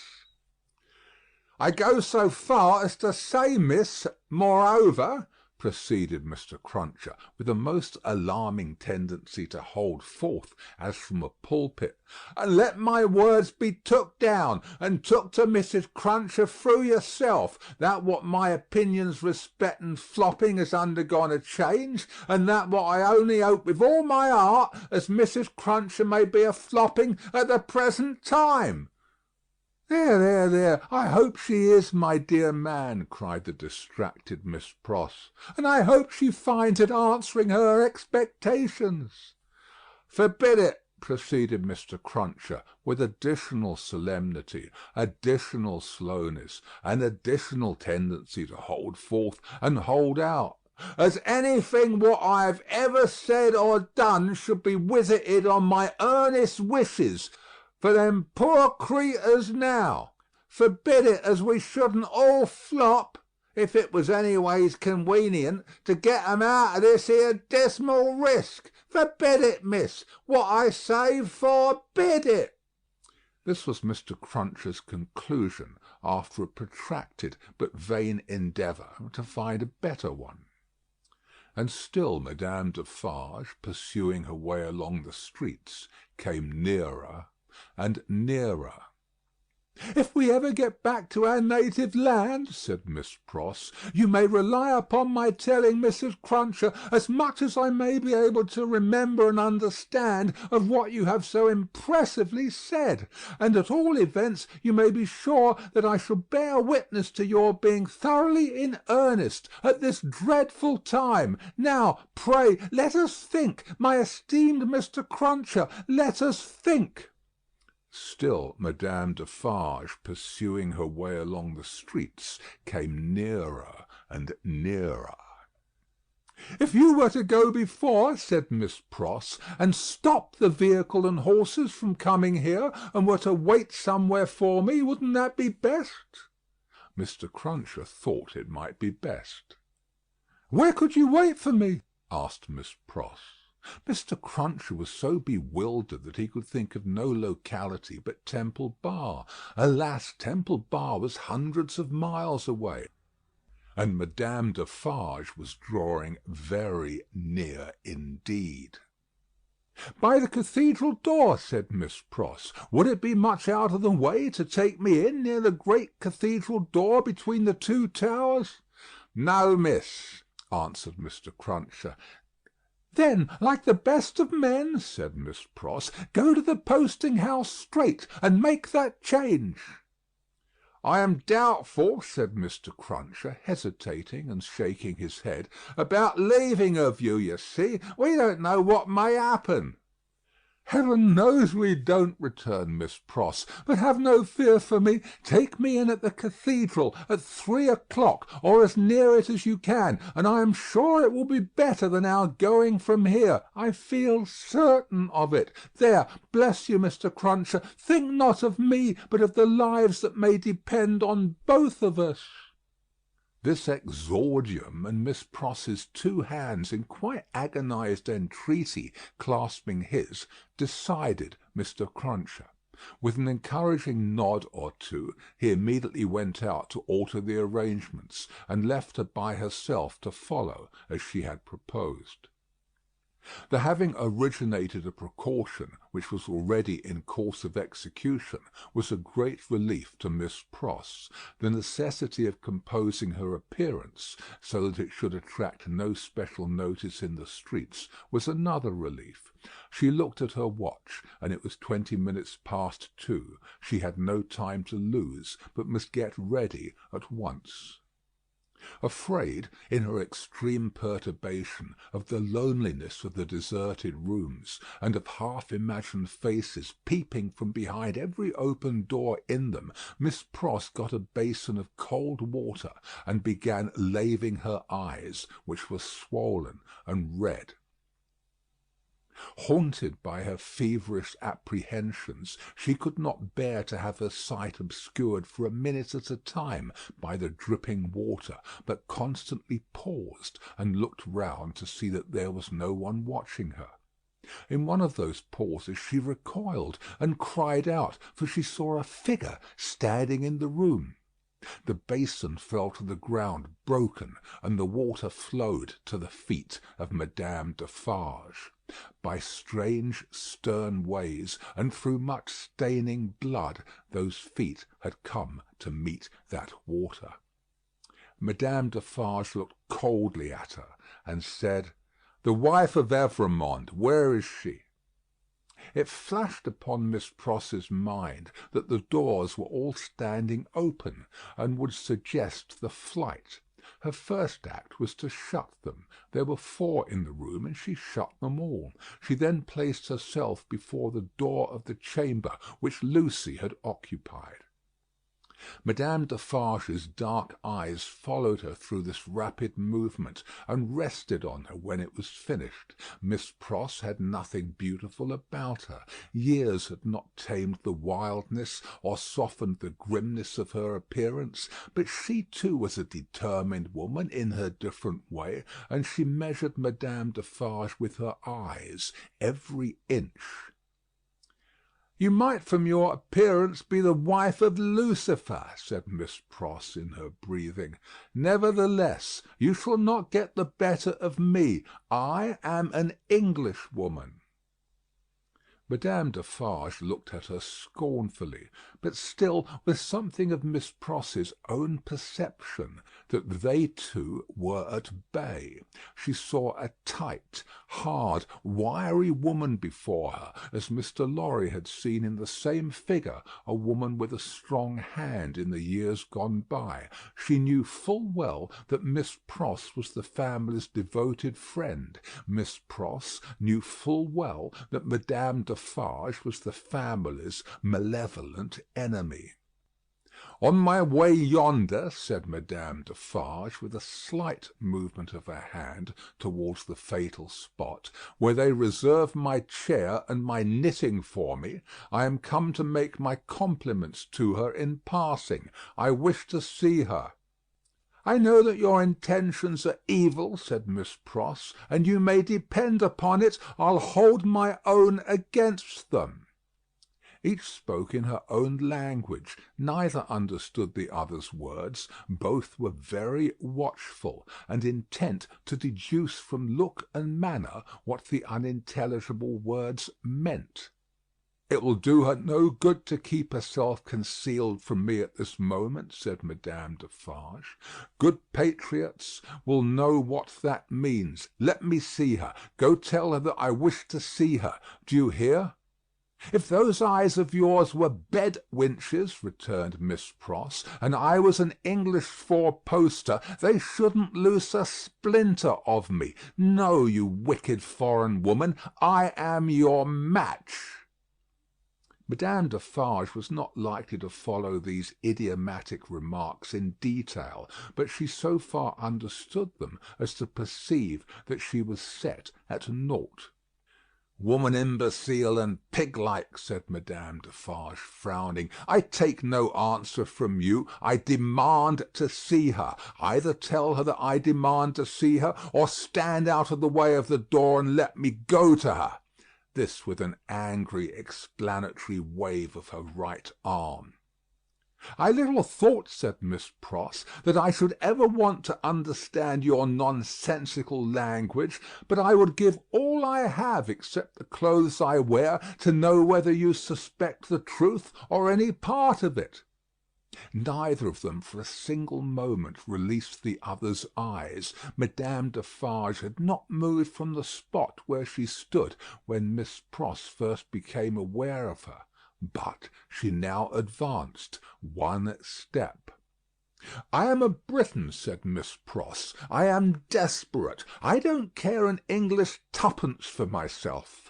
"I go so far as to say, miss, moreover," proceeded Mr. Cruncher, with a most alarming tendency to hold forth as from a pulpit, "and let my words be took down and took to Mrs. Cruncher through yourself, that what my opinions respectin' flopping has undergone a change, and that what I only hope with all my heart as Mrs. Cruncher may be a flopping at the present time." There, I hope she is, my dear man," cried the distracted Miss Pross, "and I hope she finds it answering her expectations." "Forbid it," proceeded Mr. Cruncher, with additional solemnity, additional slowness, and additional tendency to hold forth and hold out, "as anything what I have ever said or done should be wisited on my earnest wishes for them poor creeturs now. Forbid it as we shouldn't all flop, if it was anyways conwenient, to get 'em out of this here dismal risk. Forbid it, miss. What I say, forbid it." This was Mr. Cruncher's conclusion after a protracted but vain endeavour to find a better one. And still Madame Defarge, pursuing her way along the streets, came nearer and nearer. "If we ever get back to our native land," said Miss Pross, "you may rely upon my telling Mrs. Cruncher as much as I may be able to remember and understand of what you have so impressively said, and at all events you may be sure that I shall bear witness to your being thoroughly in earnest at this dreadful time. Now, pray, let us think, my esteemed Mr. Cruncher, let us think." Still Madame Defarge, pursuing her way along the streets, came nearer and nearer. "If you were to go before," said Miss Pross, "and stop the vehicle and horses from coming here, and were to wait somewhere for me, wouldn't that be best?" Mr. Cruncher thought it might be best. "Where could you wait for me?" asked Miss Pross. Mr. Cruncher was so bewildered that he could think of no locality but Temple Bar. Alas, Temple Bar was hundreds of miles away, and Madame Defarge was drawing very near indeed. "By the cathedral door," said Miss Pross. "Would it be much out of the way to take me in near the great cathedral door between the two towers?" "No, miss," answered Mr. Cruncher. "Then, like the best of men," said Miss Pross, "go to the posting-house straight, and make that change." "I am doubtful," said Mr. Cruncher, hesitating and shaking his head, "about leaving of you, you see. We don't know what may happen." "Heaven knows we don't," returned Miss Pross. "But have no fear for me. Take me in at the cathedral at 3 o'clock, or as near it as you can, and I am sure it will be better than our going from here. I feel certain of it. There, bless you, Mr. Cruncher, think not of me, but of the lives that may depend on both of us." This exordium, and Miss Pross's two hands in quite agonized entreaty clasping his, decided Mr. Cruncher. With an encouraging nod or two, he immediately went out to alter the arrangements, and left her by herself to follow as she had proposed. The having originated a precaution which was already in course of execution was a great relief to Miss Pross. The necessity of composing her appearance, so that it should attract no special notice in the streets, was another relief. She looked at her watch, and it was 20 minutes past 2. She had no time to lose, but must get ready at once. Afraid, in her extreme perturbation, of the loneliness of the deserted rooms, and of half-imagined faces peeping from behind every open door in them, Miss Pross got a basin of cold water, and began laving her eyes, which were swollen and red. Haunted by her feverish apprehensions, she could not bear to have her sight obscured for a minute at a time by the dripping water, but constantly paused and looked round to see that there was no one watching her. In one of those pauses she recoiled and cried out, for she saw a figure standing in the room. The basin fell to the ground broken, and the water flowed to the feet of Madame Defarge. By strange, stern ways, and through much staining blood, those feet had come to meet that water. Madame Defarge looked coldly at her, and said, "The wife of Evrémonde, where is she?" It flashed upon Miss Pross's mind that the doors were all standing open, and would suggest the flight. Her first act was to shut them. There were 4 in the room, and she shut them all. She then placed herself before the door of the chamber which Lucy had occupied. Madame Defarge's dark eyes followed her through this rapid movement, and rested on her when it was finished. Miss Pross had nothing beautiful about her. Years had not tamed the wildness or softened the grimness of her appearance, but she too was a determined woman in her different way, and she measured Madame Defarge with her eyes, every inch. "You might from your appearance be the wife of Lucifer," said Miss Pross in her breathing. "Nevertheless, you shall not get the better of me. I am an Englishwoman." Madame Defarge looked at her scornfully, but still with something of Miss Pross's own perception that they two were at bay. She saw a tight, hard, wiry woman before her, as Mr. Lorry had seen in the same figure a woman with a strong hand in the years gone by. She knew full well that Miss Pross was the family's devoted friend. Miss Pross knew full well that Madame Defarge was the family's malevolent enemy. "On my way yonder," said Madame Defarge, with a slight movement of her hand towards the fatal spot, "where they reserve my chair and my knitting for me, I am come to make my compliments to her in passing. I wish to see her." "I know that your intentions are evil," said Miss Pross, "and you may depend upon it I'll hold my own against them." Each spoke in her own language. Neither understood the other's words. Both were very watchful, and intent to deduce from look and manner what the unintelligible words meant. "It will do her no good to keep herself concealed from me at this moment," said Madame Defarge. "Good patriots will know what that means. Let me see her. Go tell her that I wish to see her. Do you hear?" "If those eyes of yours were bed winches," returned Miss Pross, "and I was an English four-poster, they shouldn't loose a splinter of me. No, you wicked foreign woman, I am your match." Madame Defarge was not likely to follow these idiomatic remarks in detail, but she so far understood them as to perceive that she was set at naught. "Woman imbecile and pig-like," said Madame Defarge, frowning. "I take no answer from you. I demand to see her. Either tell her that I demand to see her, or stand out of the way of the door and let me go to her." This with an angry explanatory wave of her right arm. "I little thought," said Miss Pross, "that I should ever want to understand your nonsensical language, but I would give all I have, except the clothes I wear, to know whether you suspect the truth or any part of it." Neither of them for a single moment released the other's eyes. Madame Defarge had not moved from the spot where she stood when Miss Pross first became aware of her. But she now advanced one step. "I am a Briton," said Miss Pross. "I am desperate. I don't care an English twopence for myself.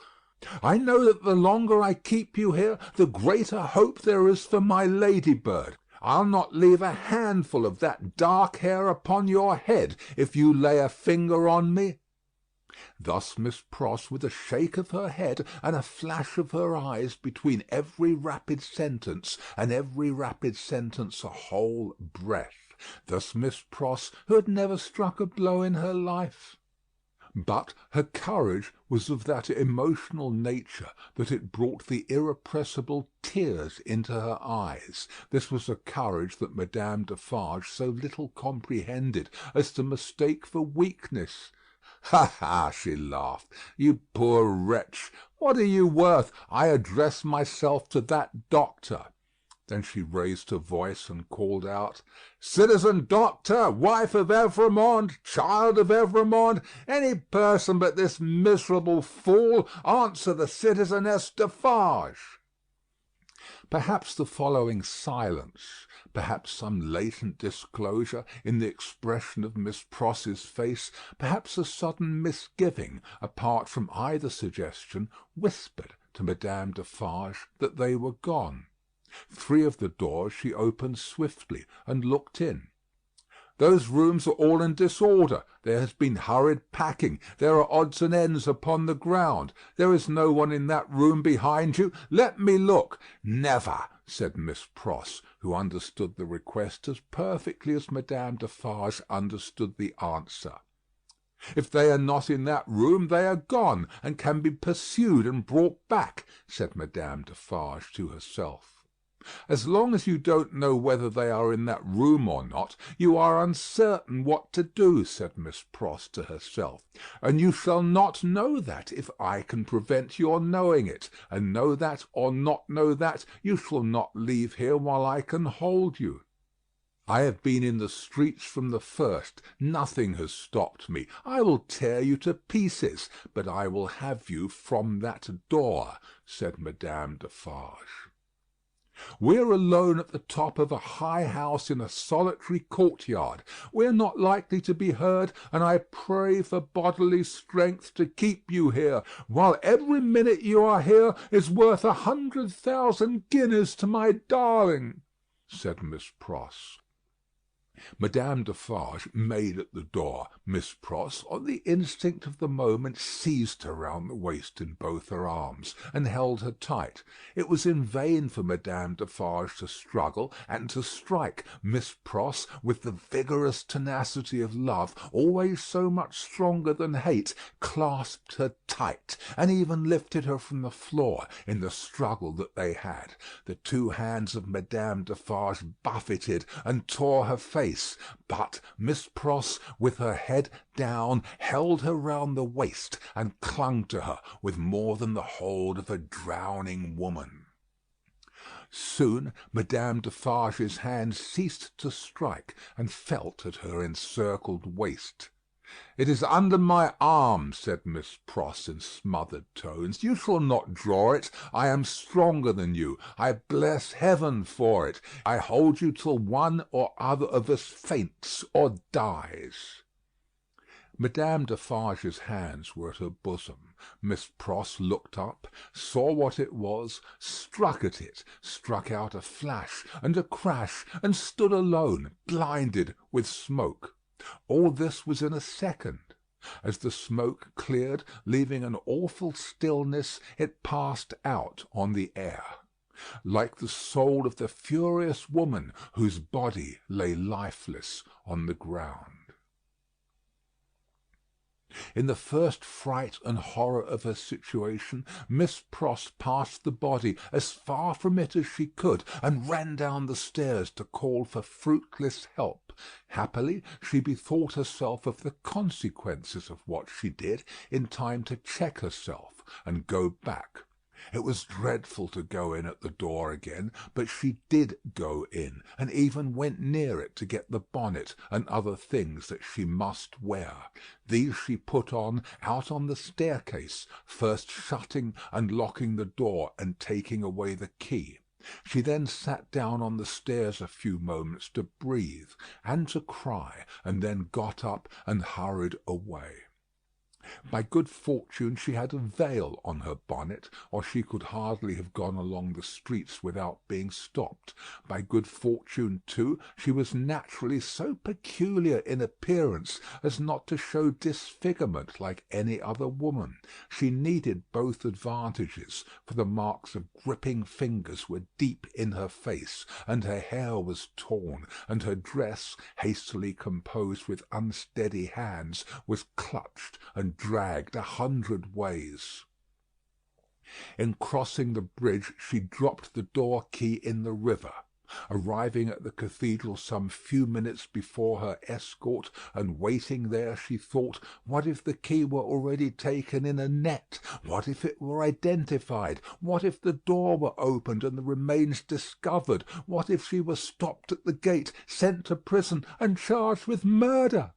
I know that the longer I keep you here, the greater hope there is for my ladybird. I'll not leave a handful of that dark hair upon your head if you lay a finger on me." Thus Miss Pross, with a shake of her head and a flash of her eyes between every rapid sentence, and every rapid sentence a whole breath. Thus Miss Pross, who had never struck a blow in her life. But her courage was of that emotional nature that it brought the irrepressible tears into her eyes. This was a courage that Madame Defarge so little comprehended as to mistake for weakness. "Ha, ha!" she laughed. "You poor wretch! What are you worth? I address myself to that doctor." Then she raised her voice and called out, "Citizen Doctor, wife of Evrémonde, child of Evrémonde, any person but this miserable fool, answer the Citizeness Defarge." Perhaps the following silence, perhaps some latent disclosure in the expression of Miss Pross's face, perhaps a sudden misgiving, apart from either suggestion, whispered to Madame Defarge that they were gone. 3 of the doors she opened swiftly, and looked in. "Those rooms are all in disorder. There has been hurried packing. There are odds and ends upon the ground. There is no one in that room behind you. Let me look." "Never," said Miss Pross, who understood the request as perfectly as Madame Defarge understood the answer. "If they are not in that room, they are gone, and can be pursued and brought back," said Madame Defarge to herself. "As long as you don't know whether they are in that room or not, you are uncertain what to do," said Miss Pross to herself. "And you shall not know that if I can prevent your knowing it; and know that or not know that, you shall not leave here while I can hold you. I have been in the streets from the first. Nothing has stopped me. I will tear you to pieces, but I will have you from that door," said Madame Defarge. "We are alone at the top of a high house in a solitary courtyard. We are not likely to be heard, and I pray for bodily strength to keep you here, while every minute you are here is worth 100,000 guineas to my darling." said Miss Pross. Madame Defarge made at the door. Miss Pross, on the instinct of the moment, seized her round the waist in both her arms, and held her tight. It was in vain for Madame Defarge to struggle and to strike. Miss Pross, with the vigorous tenacity of love, always so much stronger than hate, clasped her tight, and even lifted her from the floor in the struggle that they had. The two hands of Madame Defarge buffeted and tore her face, but Miss Pross, with her head down, held her round the waist and clung to her with more than the hold of a drowning woman. Soon Madame Defarge's hands ceased to strike, and felt at her encircled waist. "It is under my arm," said Miss Pross in smothered tones. "You shall not draw it. I am stronger than you. I bless Heaven for it. I hold you till one or other of us faints or dies." Madame Defarge's hands were at her bosom. Miss Pross looked up, saw what it was, struck at it, struck out a flash and a crash, and stood alone, blinded with smoke. All this was in a second. As the smoke cleared, leaving an awful stillness, it passed out on the air, like the soul of the furious woman whose body lay lifeless on the ground. In the first fright and horror of her situation, Miss Pross passed the body as far from it as she could, and ran down the stairs to call for fruitless help. Happily, she bethought herself of the consequences of what she did in time to check herself and go back. It was dreadful to go in at the door again, but she did go in, and even went near it to get the bonnet and other things that she must wear. These she put on out on the staircase, first shutting and locking the door and taking away the key. She then sat down on the stairs a few moments to breathe and to cry, and then got up and hurried away. By good fortune she had a veil on her bonnet, or she could hardly have gone along the streets without being stopped. By good fortune, too, she was naturally so peculiar in appearance as not to show disfigurement like any other woman. She needed both advantages, for the marks of gripping fingers were deep in her face, and her hair was torn, and her dress, hastily composed with unsteady hands, was clutched and dragged 100 ways. In crossing the bridge she dropped the door key in the river. Arriving at the cathedral some few minutes before her escort, and waiting there, she thought, what if the key were already taken in a net? What if it were identified? What if the door were opened and the remains discovered? What if she were stopped at the gate, sent to prison, and charged with murder?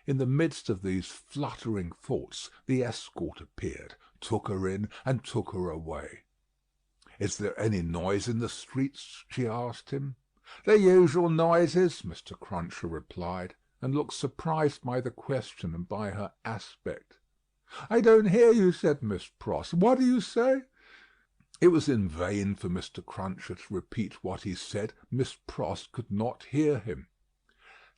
In the midst of these fluttering thoughts, the escort appeared, took her in, and took her away. "Is there any noise in the streets?" she asked him. "The usual noises," Mr. Cruncher replied, and looked surprised by the question and by her aspect. "I don't hear you," said Miss Pross. "What do you say?" It was in vain for Mr. Cruncher to repeat what he said. Miss Pross could not hear him.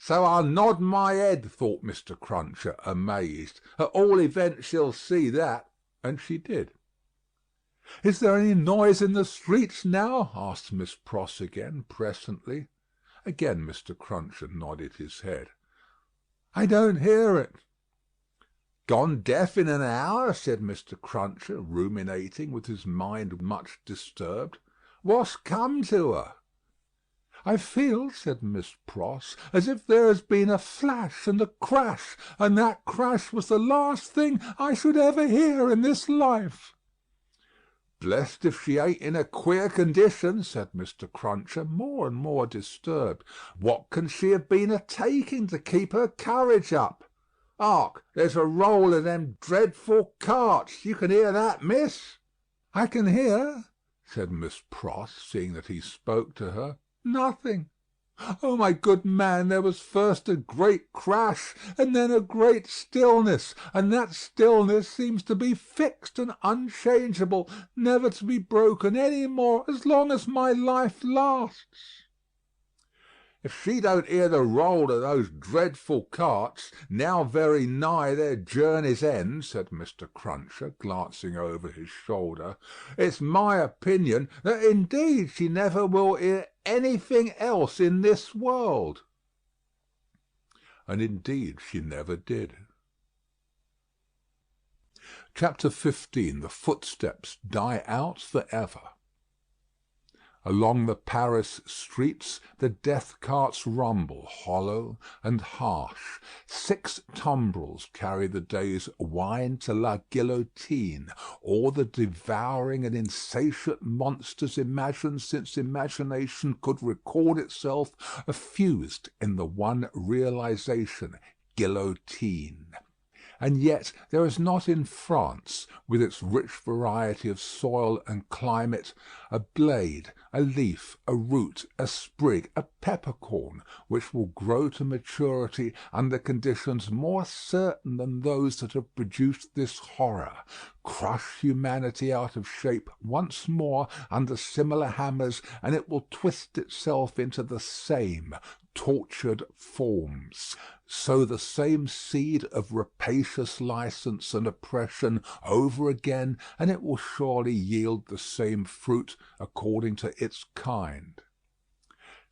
"So I'll nod my head," thought Mr. Cruncher, amazed. "At all events she'll see that." And she did. "Is there any noise in the streets now?" asked Miss Pross again, presently. Again Mr. Cruncher nodded his head. "I don't hear it." "Gone deaf in an hour?" said Mr. Cruncher, ruminating, with his mind much disturbed. "What's come to her?" "I feel," said Miss Pross, "as if there has been a flash and a crash, and that crash was the last thing I should ever hear in this life." "Blest if she ain't in a queer condition," said Mr. Cruncher, more and more disturbed. "What can she have been a-taking to keep her courage up? Hark, there's a roll of them dreadful carts. You can hear that, miss?" "I can hear," said Miss Pross, seeing that he spoke to her, "nothing. Oh, my good man, there was first a great crash, and then a great stillness, and that stillness seems to be fixed and unchangeable, never to be broken any more as long as my life lasts." "If she don't hear the roll of those dreadful carts, now very nigh their journey's end," said Mr. Cruncher, glancing over his shoulder, "it's my opinion that indeed she never will hear anything else in this world." And indeed she never did. Chapter 15. The footsteps die out for ever. Along the Paris streets the death carts rumble, hollow and harsh. 6 tumbrils carry the day's wine to la guillotine, all the devouring and insatiate monsters imagined since imagination could record itself are fused in the one realization, guillotine. And yet there is not in France, with its rich variety of soil and climate, a blade, a leaf, a root, a sprig, a peppercorn, which will grow to maturity under conditions more certain than those that have produced this horror, crush humanity out of shape once more under similar hammers, and it will twist itself into the same tortured forms. Sow the same seed of rapacious license and oppression over again, and it will surely yield the same fruit according to its kind.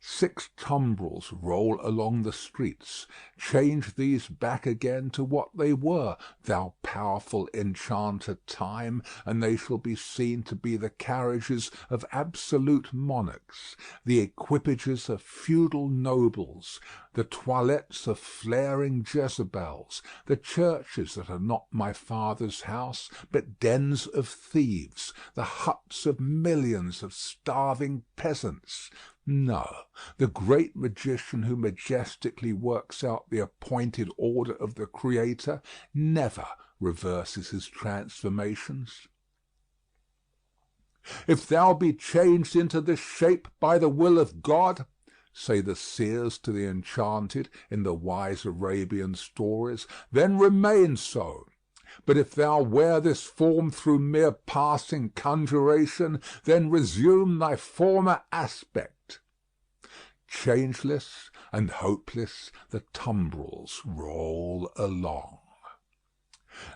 6 tumbrils roll along the streets. Change these back again to what they were, thou powerful enchanter Time, and they shall be seen to be the carriages of absolute monarchs, the equipages of feudal nobles, the toilettes of flaring Jezebels, the churches that are not my father's house, but dens of thieves, the huts of millions of starving peasants. No, the great magician who majestically works out the appointed order of the Creator never reverses his transformations. "If thou be changed into this shape by the will of God," say the seers to the enchanted in the wise Arabian stories, "then remain so. But if thou wear this form through mere passing conjuration, then resume thy former aspect." Changeless and hopeless the tumbrils roll along.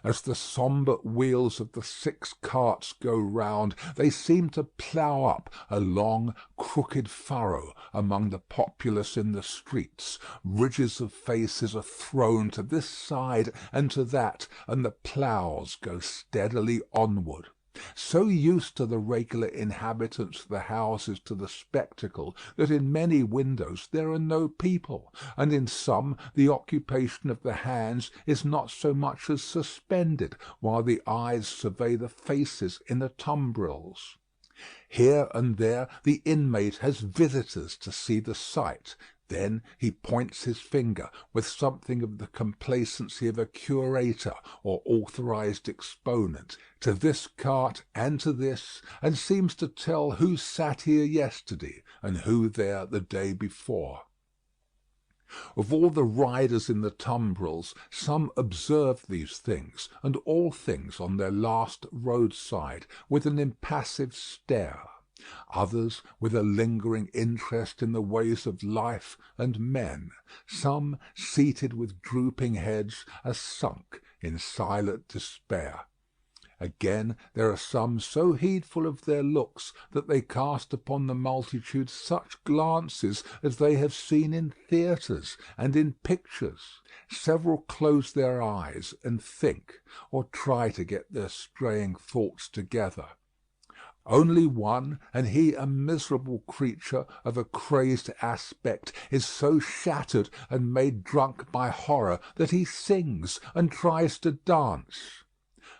As the sombre wheels of the 6 carts go round, they seem to plough up a long crooked furrow among the populace in the streets. Ridges of faces are thrown to this side and to that, and the ploughs go steadily onward. So used are the regular inhabitants of the houses to the spectacle that in many windows there are no people, and in some the occupation of the hands is not so much as suspended, while the eyes survey the faces in the tumbrils. Here and there the inmate has visitors to see the sight. Then he points his finger, with something of the complacency of a curator or authorized exponent, to this cart and to this, and seems to tell who sat here yesterday and who there the day before. Of all the riders in the tumbrils, some observe these things, and all things on their last roadside, with an impassive stare. Others with a lingering interest in the ways of life and men. Some, seated with drooping heads, are sunk in silent despair. Again, there are some so heedful of their looks that they cast upon the multitude such glances as they have seen in theatres and in pictures. Several close their eyes and think, or try to get their straying thoughts together. Only one, and he a miserable creature of a crazed aspect, is so shattered and made drunk by horror that he sings and tries to dance.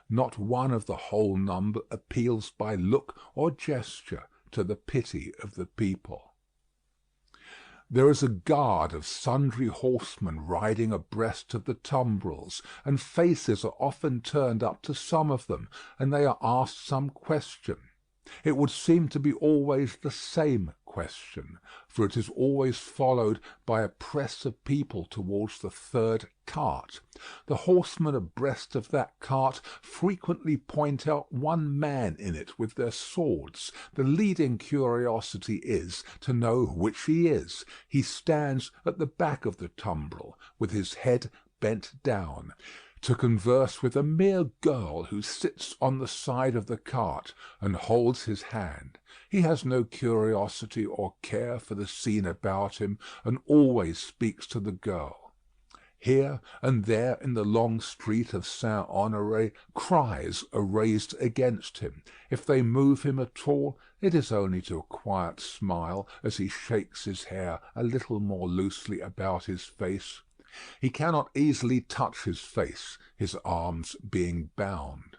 Not one of the whole number appeals by look or gesture to the pity of the people. There is a guard of sundry horsemen riding abreast of the tumbrils, and faces are often turned up to some of them, and they are asked some question. It would seem to be always the same question, for it is always followed by a press of people towards the third cart. The horsemen abreast of that cart frequently point out one man in it with their swords. The leading curiosity is to know which he is. He stands at the back of the tumbril, with his head bent down, to converse with a mere girl who sits on the side of the cart and holds his hand. He has no curiosity or care for the scene about him, and always speaks to the girl. Here and there in the long street of Saint Honoré cries are raised against him. If they move him at all, it is only to a quiet smile as he shakes his hair a little more loosely about his face. He cannot easily touch his face, his arms being bound.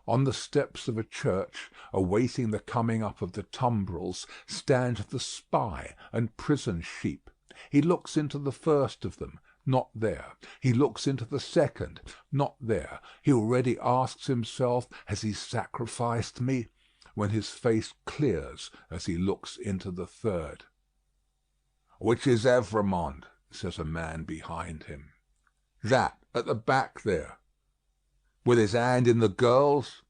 On the steps of a church, awaiting the coming up of the tumbrils, stand the spy and prison sheep. He looks into the first of them, not there. He looks into the second, not there. He already asks himself, has he sacrificed me? When his face clears as he looks into the third. Which is Evrémonde? Says a man behind him. That, at the back there. With his hand in the girl's?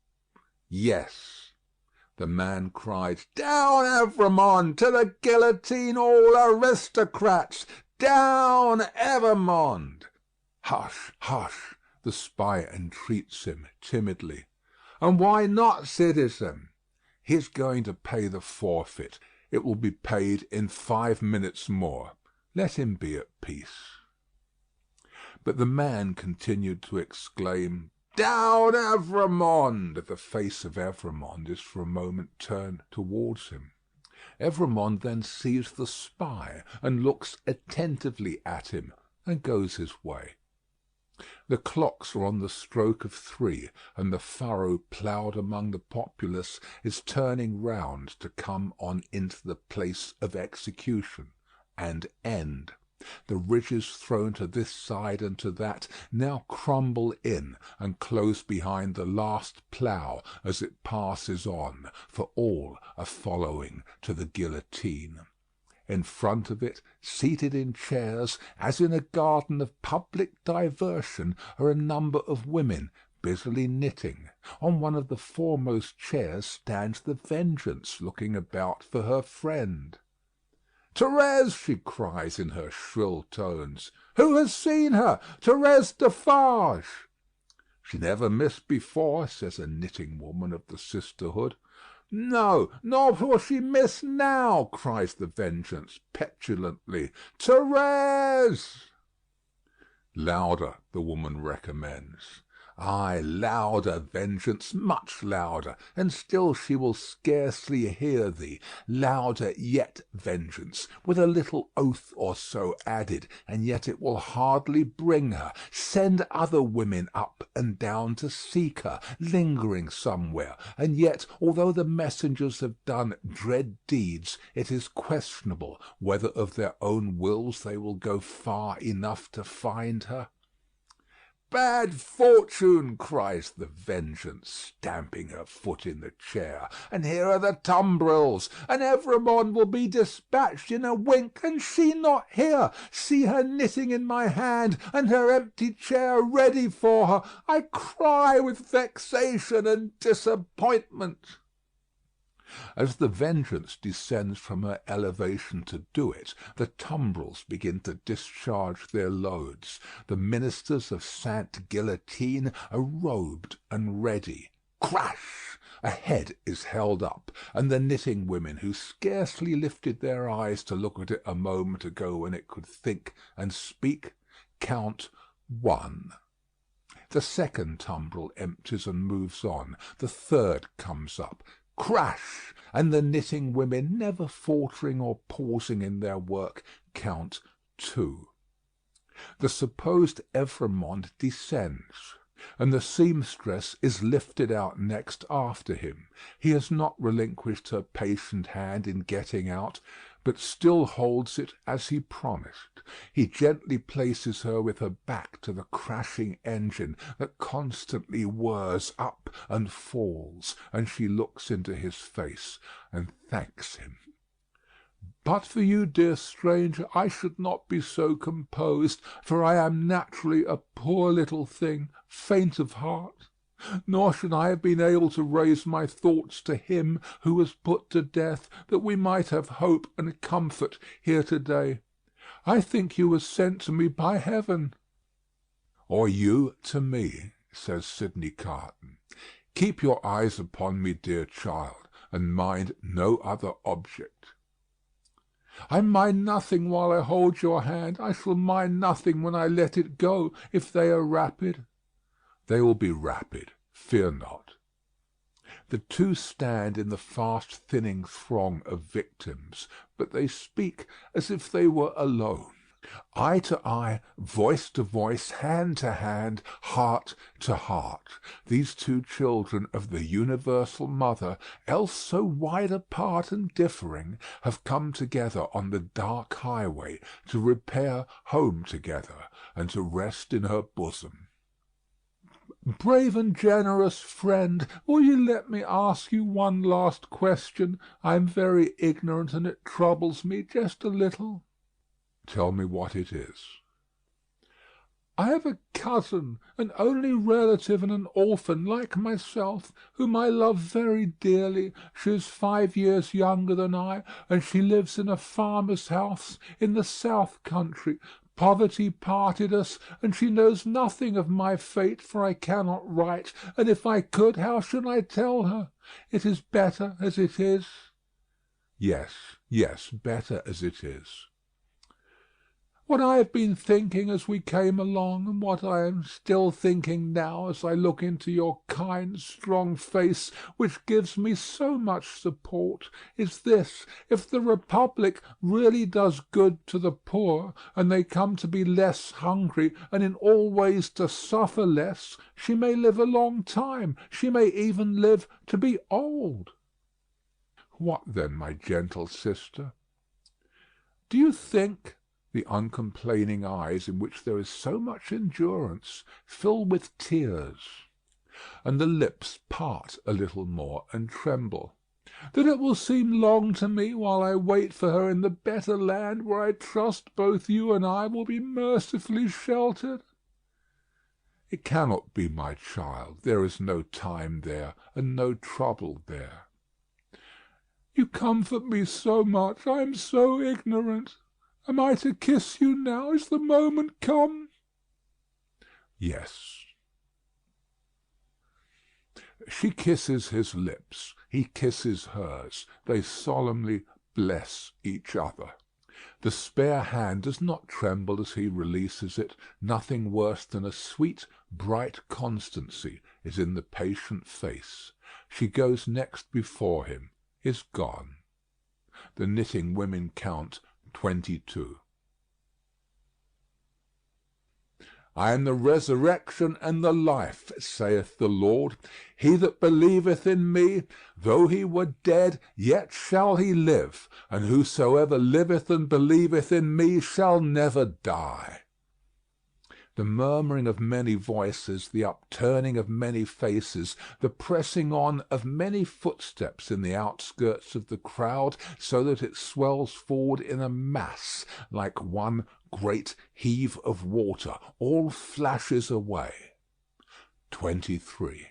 Yes. The man cried, Down, Evrémonde, to the guillotine, all aristocrats! Down, Evrémonde! Hush, hush, the spy entreats him timidly. And why not, citizen? He is going to pay the forfeit. It will be paid in 5 minutes more. Let him be at peace. But the man continued to exclaim, Down, Evrémonde! The face of Evrémonde is for a moment turned towards him. Evrémonde then sees the spy, and looks attentively at him, and goes his way. The clocks are on the stroke of 3, and the furrow ploughed among the populace is turning round to come on into the place of execution and end. The ridges thrown to this side and to that now crumble in and close behind the last plough as it passes on, for all are following to the guillotine. In front of it, seated in chairs, as in a garden of public diversion, are a number of women busily knitting. On one of the foremost chairs stands the Vengeance, looking about for her friend. Thérèse, she cries in her shrill tones. Who has seen her? Thérèse Defarge. She never missed before, says a knitting woman of the sisterhood. No, nor will she miss now, cries the Vengeance petulantly. Thérèse! Louder, the woman recommends. Ay, louder, Vengeance, much louder, and still she will scarcely hear thee. Louder yet, Vengeance, with a little oath or so added, and yet it will hardly bring her. Send other women up and down to seek her, lingering somewhere, and yet, although the messengers have done dread deeds, it is questionable whether of their own wills they will go far enough to find her. Bad fortune, cries the Vengeance, stamping her foot in the chair. And here are the tumbrils, and Evrémonde will be dispatched in a wink, and she not here. See her knitting in my hand, and her empty chair ready for her. I cry with vexation and disappointment. As the Vengeance descends from her elevation to do it, the tumbrils begin to discharge their loads. The ministers of Sainte Guillotine are robed and ready. Crash! A head is held up, and the knitting women, who scarcely lifted their eyes to look at it a moment ago when it could think and speak, count 1. The second tumbril empties and moves on. The third comes up. Crash! And the knitting women, never faltering or pausing in their work, count 2. The supposed Evrémonde descends, and the seamstress is lifted out next after him. He has not relinquished her patient hand in getting out, but still holds it as he promised. He gently places her with her back to the crashing engine that constantly whirs up and falls, and she looks into his face and thanks him. But for you, dear stranger, I should not be so composed, for I am naturally a poor little thing, faint of heart. Nor should I have been able to raise my thoughts to him who was put to death, that we might have hope and comfort here to-day. I think you were sent to me by heaven. Or you to me, says Sidney Carton. Keep your eyes upon me, dear child, and mind no other object. I mind nothing while I hold your hand. I shall mind nothing when I let it go, if they are rapid. They will be rapid, fear not. The two stand in the fast-thinning throng of victims, but they speak as if they were alone. Eye to eye, voice to voice, hand to hand, heart to heart, these two children of the universal mother, else so wide apart and differing, have come together on the dark highway to repair home together and to rest in her bosom. Brave and generous friend, will you let me ask you one last question? I am very ignorant, and it troubles me just a little. Tell me what it is. I have a cousin, an only relative and an orphan like myself, whom I love very dearly. She is 5 years younger than I, and she lives in a farmer's house in the south country. Poverty parted us, and she knows nothing of my fate, for I cannot write, and if I could, how should I tell her? It is better as it is. Yes, yes, better as it is. What I have been thinking as we came along, and what I am still thinking now as I look into your kind, strong face, which gives me so much support, is this: if the Republic really does good to the poor, and they come to be less hungry, and in all ways to suffer less, she may live a long time, she may even live to be old. What then, my gentle sister? Do you think the uncomplaining eyes, in which there is so much endurance, fill with tears, and the lips part a little more and tremble, that it will seem long to me while I wait for her in the better land, where I trust both you and I will be mercifully sheltered? It cannot be, my child. There is no time there, and no trouble there. You comfort me so much. I am so ignorant. Am I to kiss you now? Is the moment come? Yes. She kisses his lips. He kisses hers. They solemnly bless each other. The spare hand does not tremble as he releases it. Nothing worse than a sweet, bright constancy is in the patient face. She goes next before him, is gone. The knitting women count 22. I am the resurrection and the life, saith the Lord. He that believeth in me, though he were dead, yet shall he live, and whosoever liveth and believeth in me shall never die. The murmuring of many voices, the upturning of many faces, the pressing on of many footsteps in the outskirts of the crowd, so that it swells forward in a mass like one great heave of water, all flashes away. 23.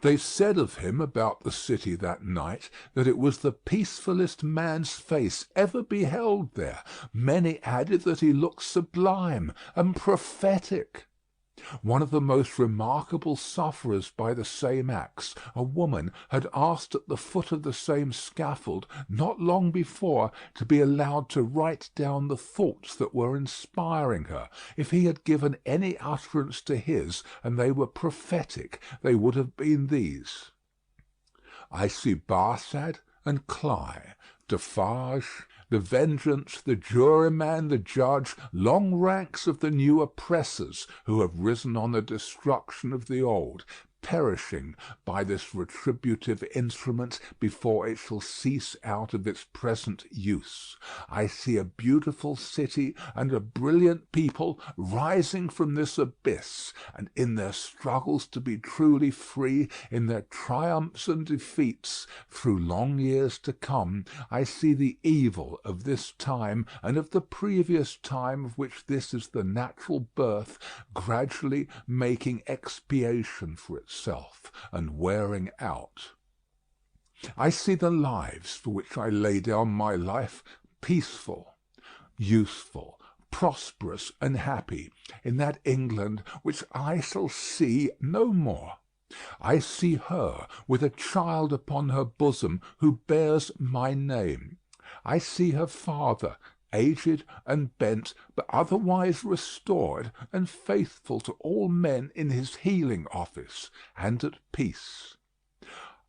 They said of him about the city that night that it was the peacefulest man's face ever beheld there. Many added that he looked sublime and prophetic. One of the most remarkable sufferers by the same axe, a woman, had asked at the foot of the same scaffold, not long before, to be allowed to write down the thoughts that were inspiring her. If he had given any utterance to his, and they were prophetic, they would have been these: I see Barsad and Cly, Defarge, the vengeance, the juryman, the judge, long ranks of the new oppressors who have risen on the destruction of the old, perishing by this retributive instrument before it shall cease out of its present use. I see a beautiful city and a brilliant people rising from this abyss, and in their struggles to be truly free, in their triumphs and defeats, through long years to come, I see the evil of this time and of the previous time of which this is the natural birth, gradually making expiation for itself and wearing out. I see the lives for which I lay down my life peaceful, useful, prosperous, and happy in that England which I shall see no more. I see her with a child upon her bosom who bears my name. I see her father, aged and bent, but otherwise restored and faithful to all men in his healing office, and at peace.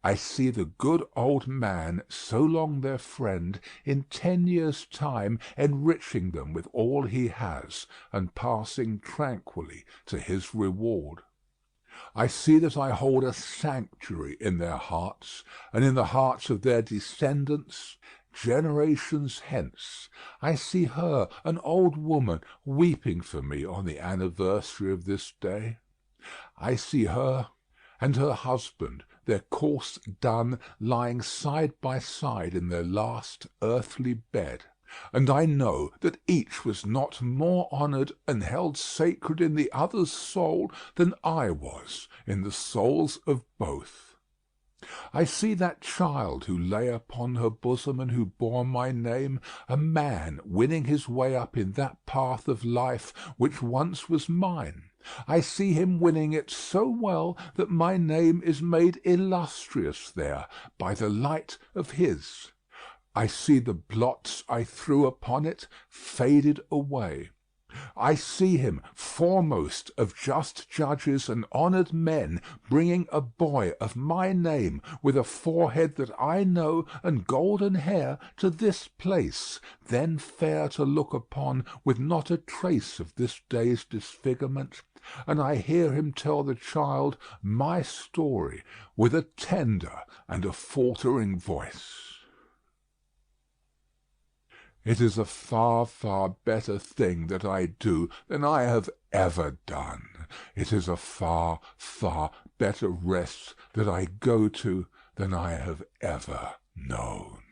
I see the good old man, so long their friend, in 10 years' time enriching them with all he has, and passing tranquilly to his reward. I see that I hold a sanctuary in their hearts, and in the hearts of their descendants, generations hence. I see her, an old woman, weeping for me on the anniversary of this day. I see her and her husband, their course done, lying side by side in their last earthly bed. And I know that each was not more honoured and held sacred in the other's soul than I was in the souls of both. I see that child who lay upon her bosom and who bore my name, a man winning his way up in that path of life which once was mine. I see him winning it so well that my name is made illustrious there by the light of his. I see the blots I threw upon it faded away. I see him foremost of just judges and honoured men, bringing a boy of my name, with a forehead that I know and golden hair, to this place, then fair to look upon, with not a trace of this day's disfigurement. And I hear him tell the child my story with a tender and a faltering voice. It is a far, far better thing that I do than I have ever done. It is a far, far better rest that I go to than I have ever known.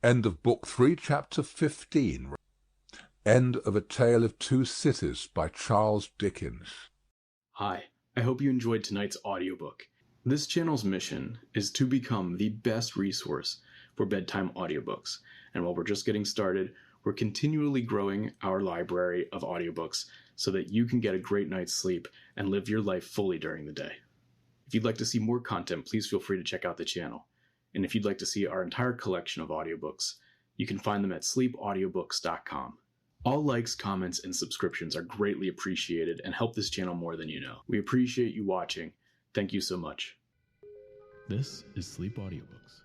End of Book 3, Chapter 15. End of A Tale of Two Cities by Charles Dickens. Hi, I hope you enjoyed tonight's audiobook. This channel's mission is to become the best resource for bedtime audiobooks, and while we're just getting started, we're continually growing our library of audiobooks so that you can get a great night's sleep and live your life fully during the day. If you'd like to see more content, please feel free to check out the channel. And if you'd like to see our entire collection of audiobooks, you can find them at sleepaudiobooks.com. All likes, comments, and subscriptions are greatly appreciated and help this channel more than you know. We appreciate you watching. Thank you so much. This is Sleep Audiobooks.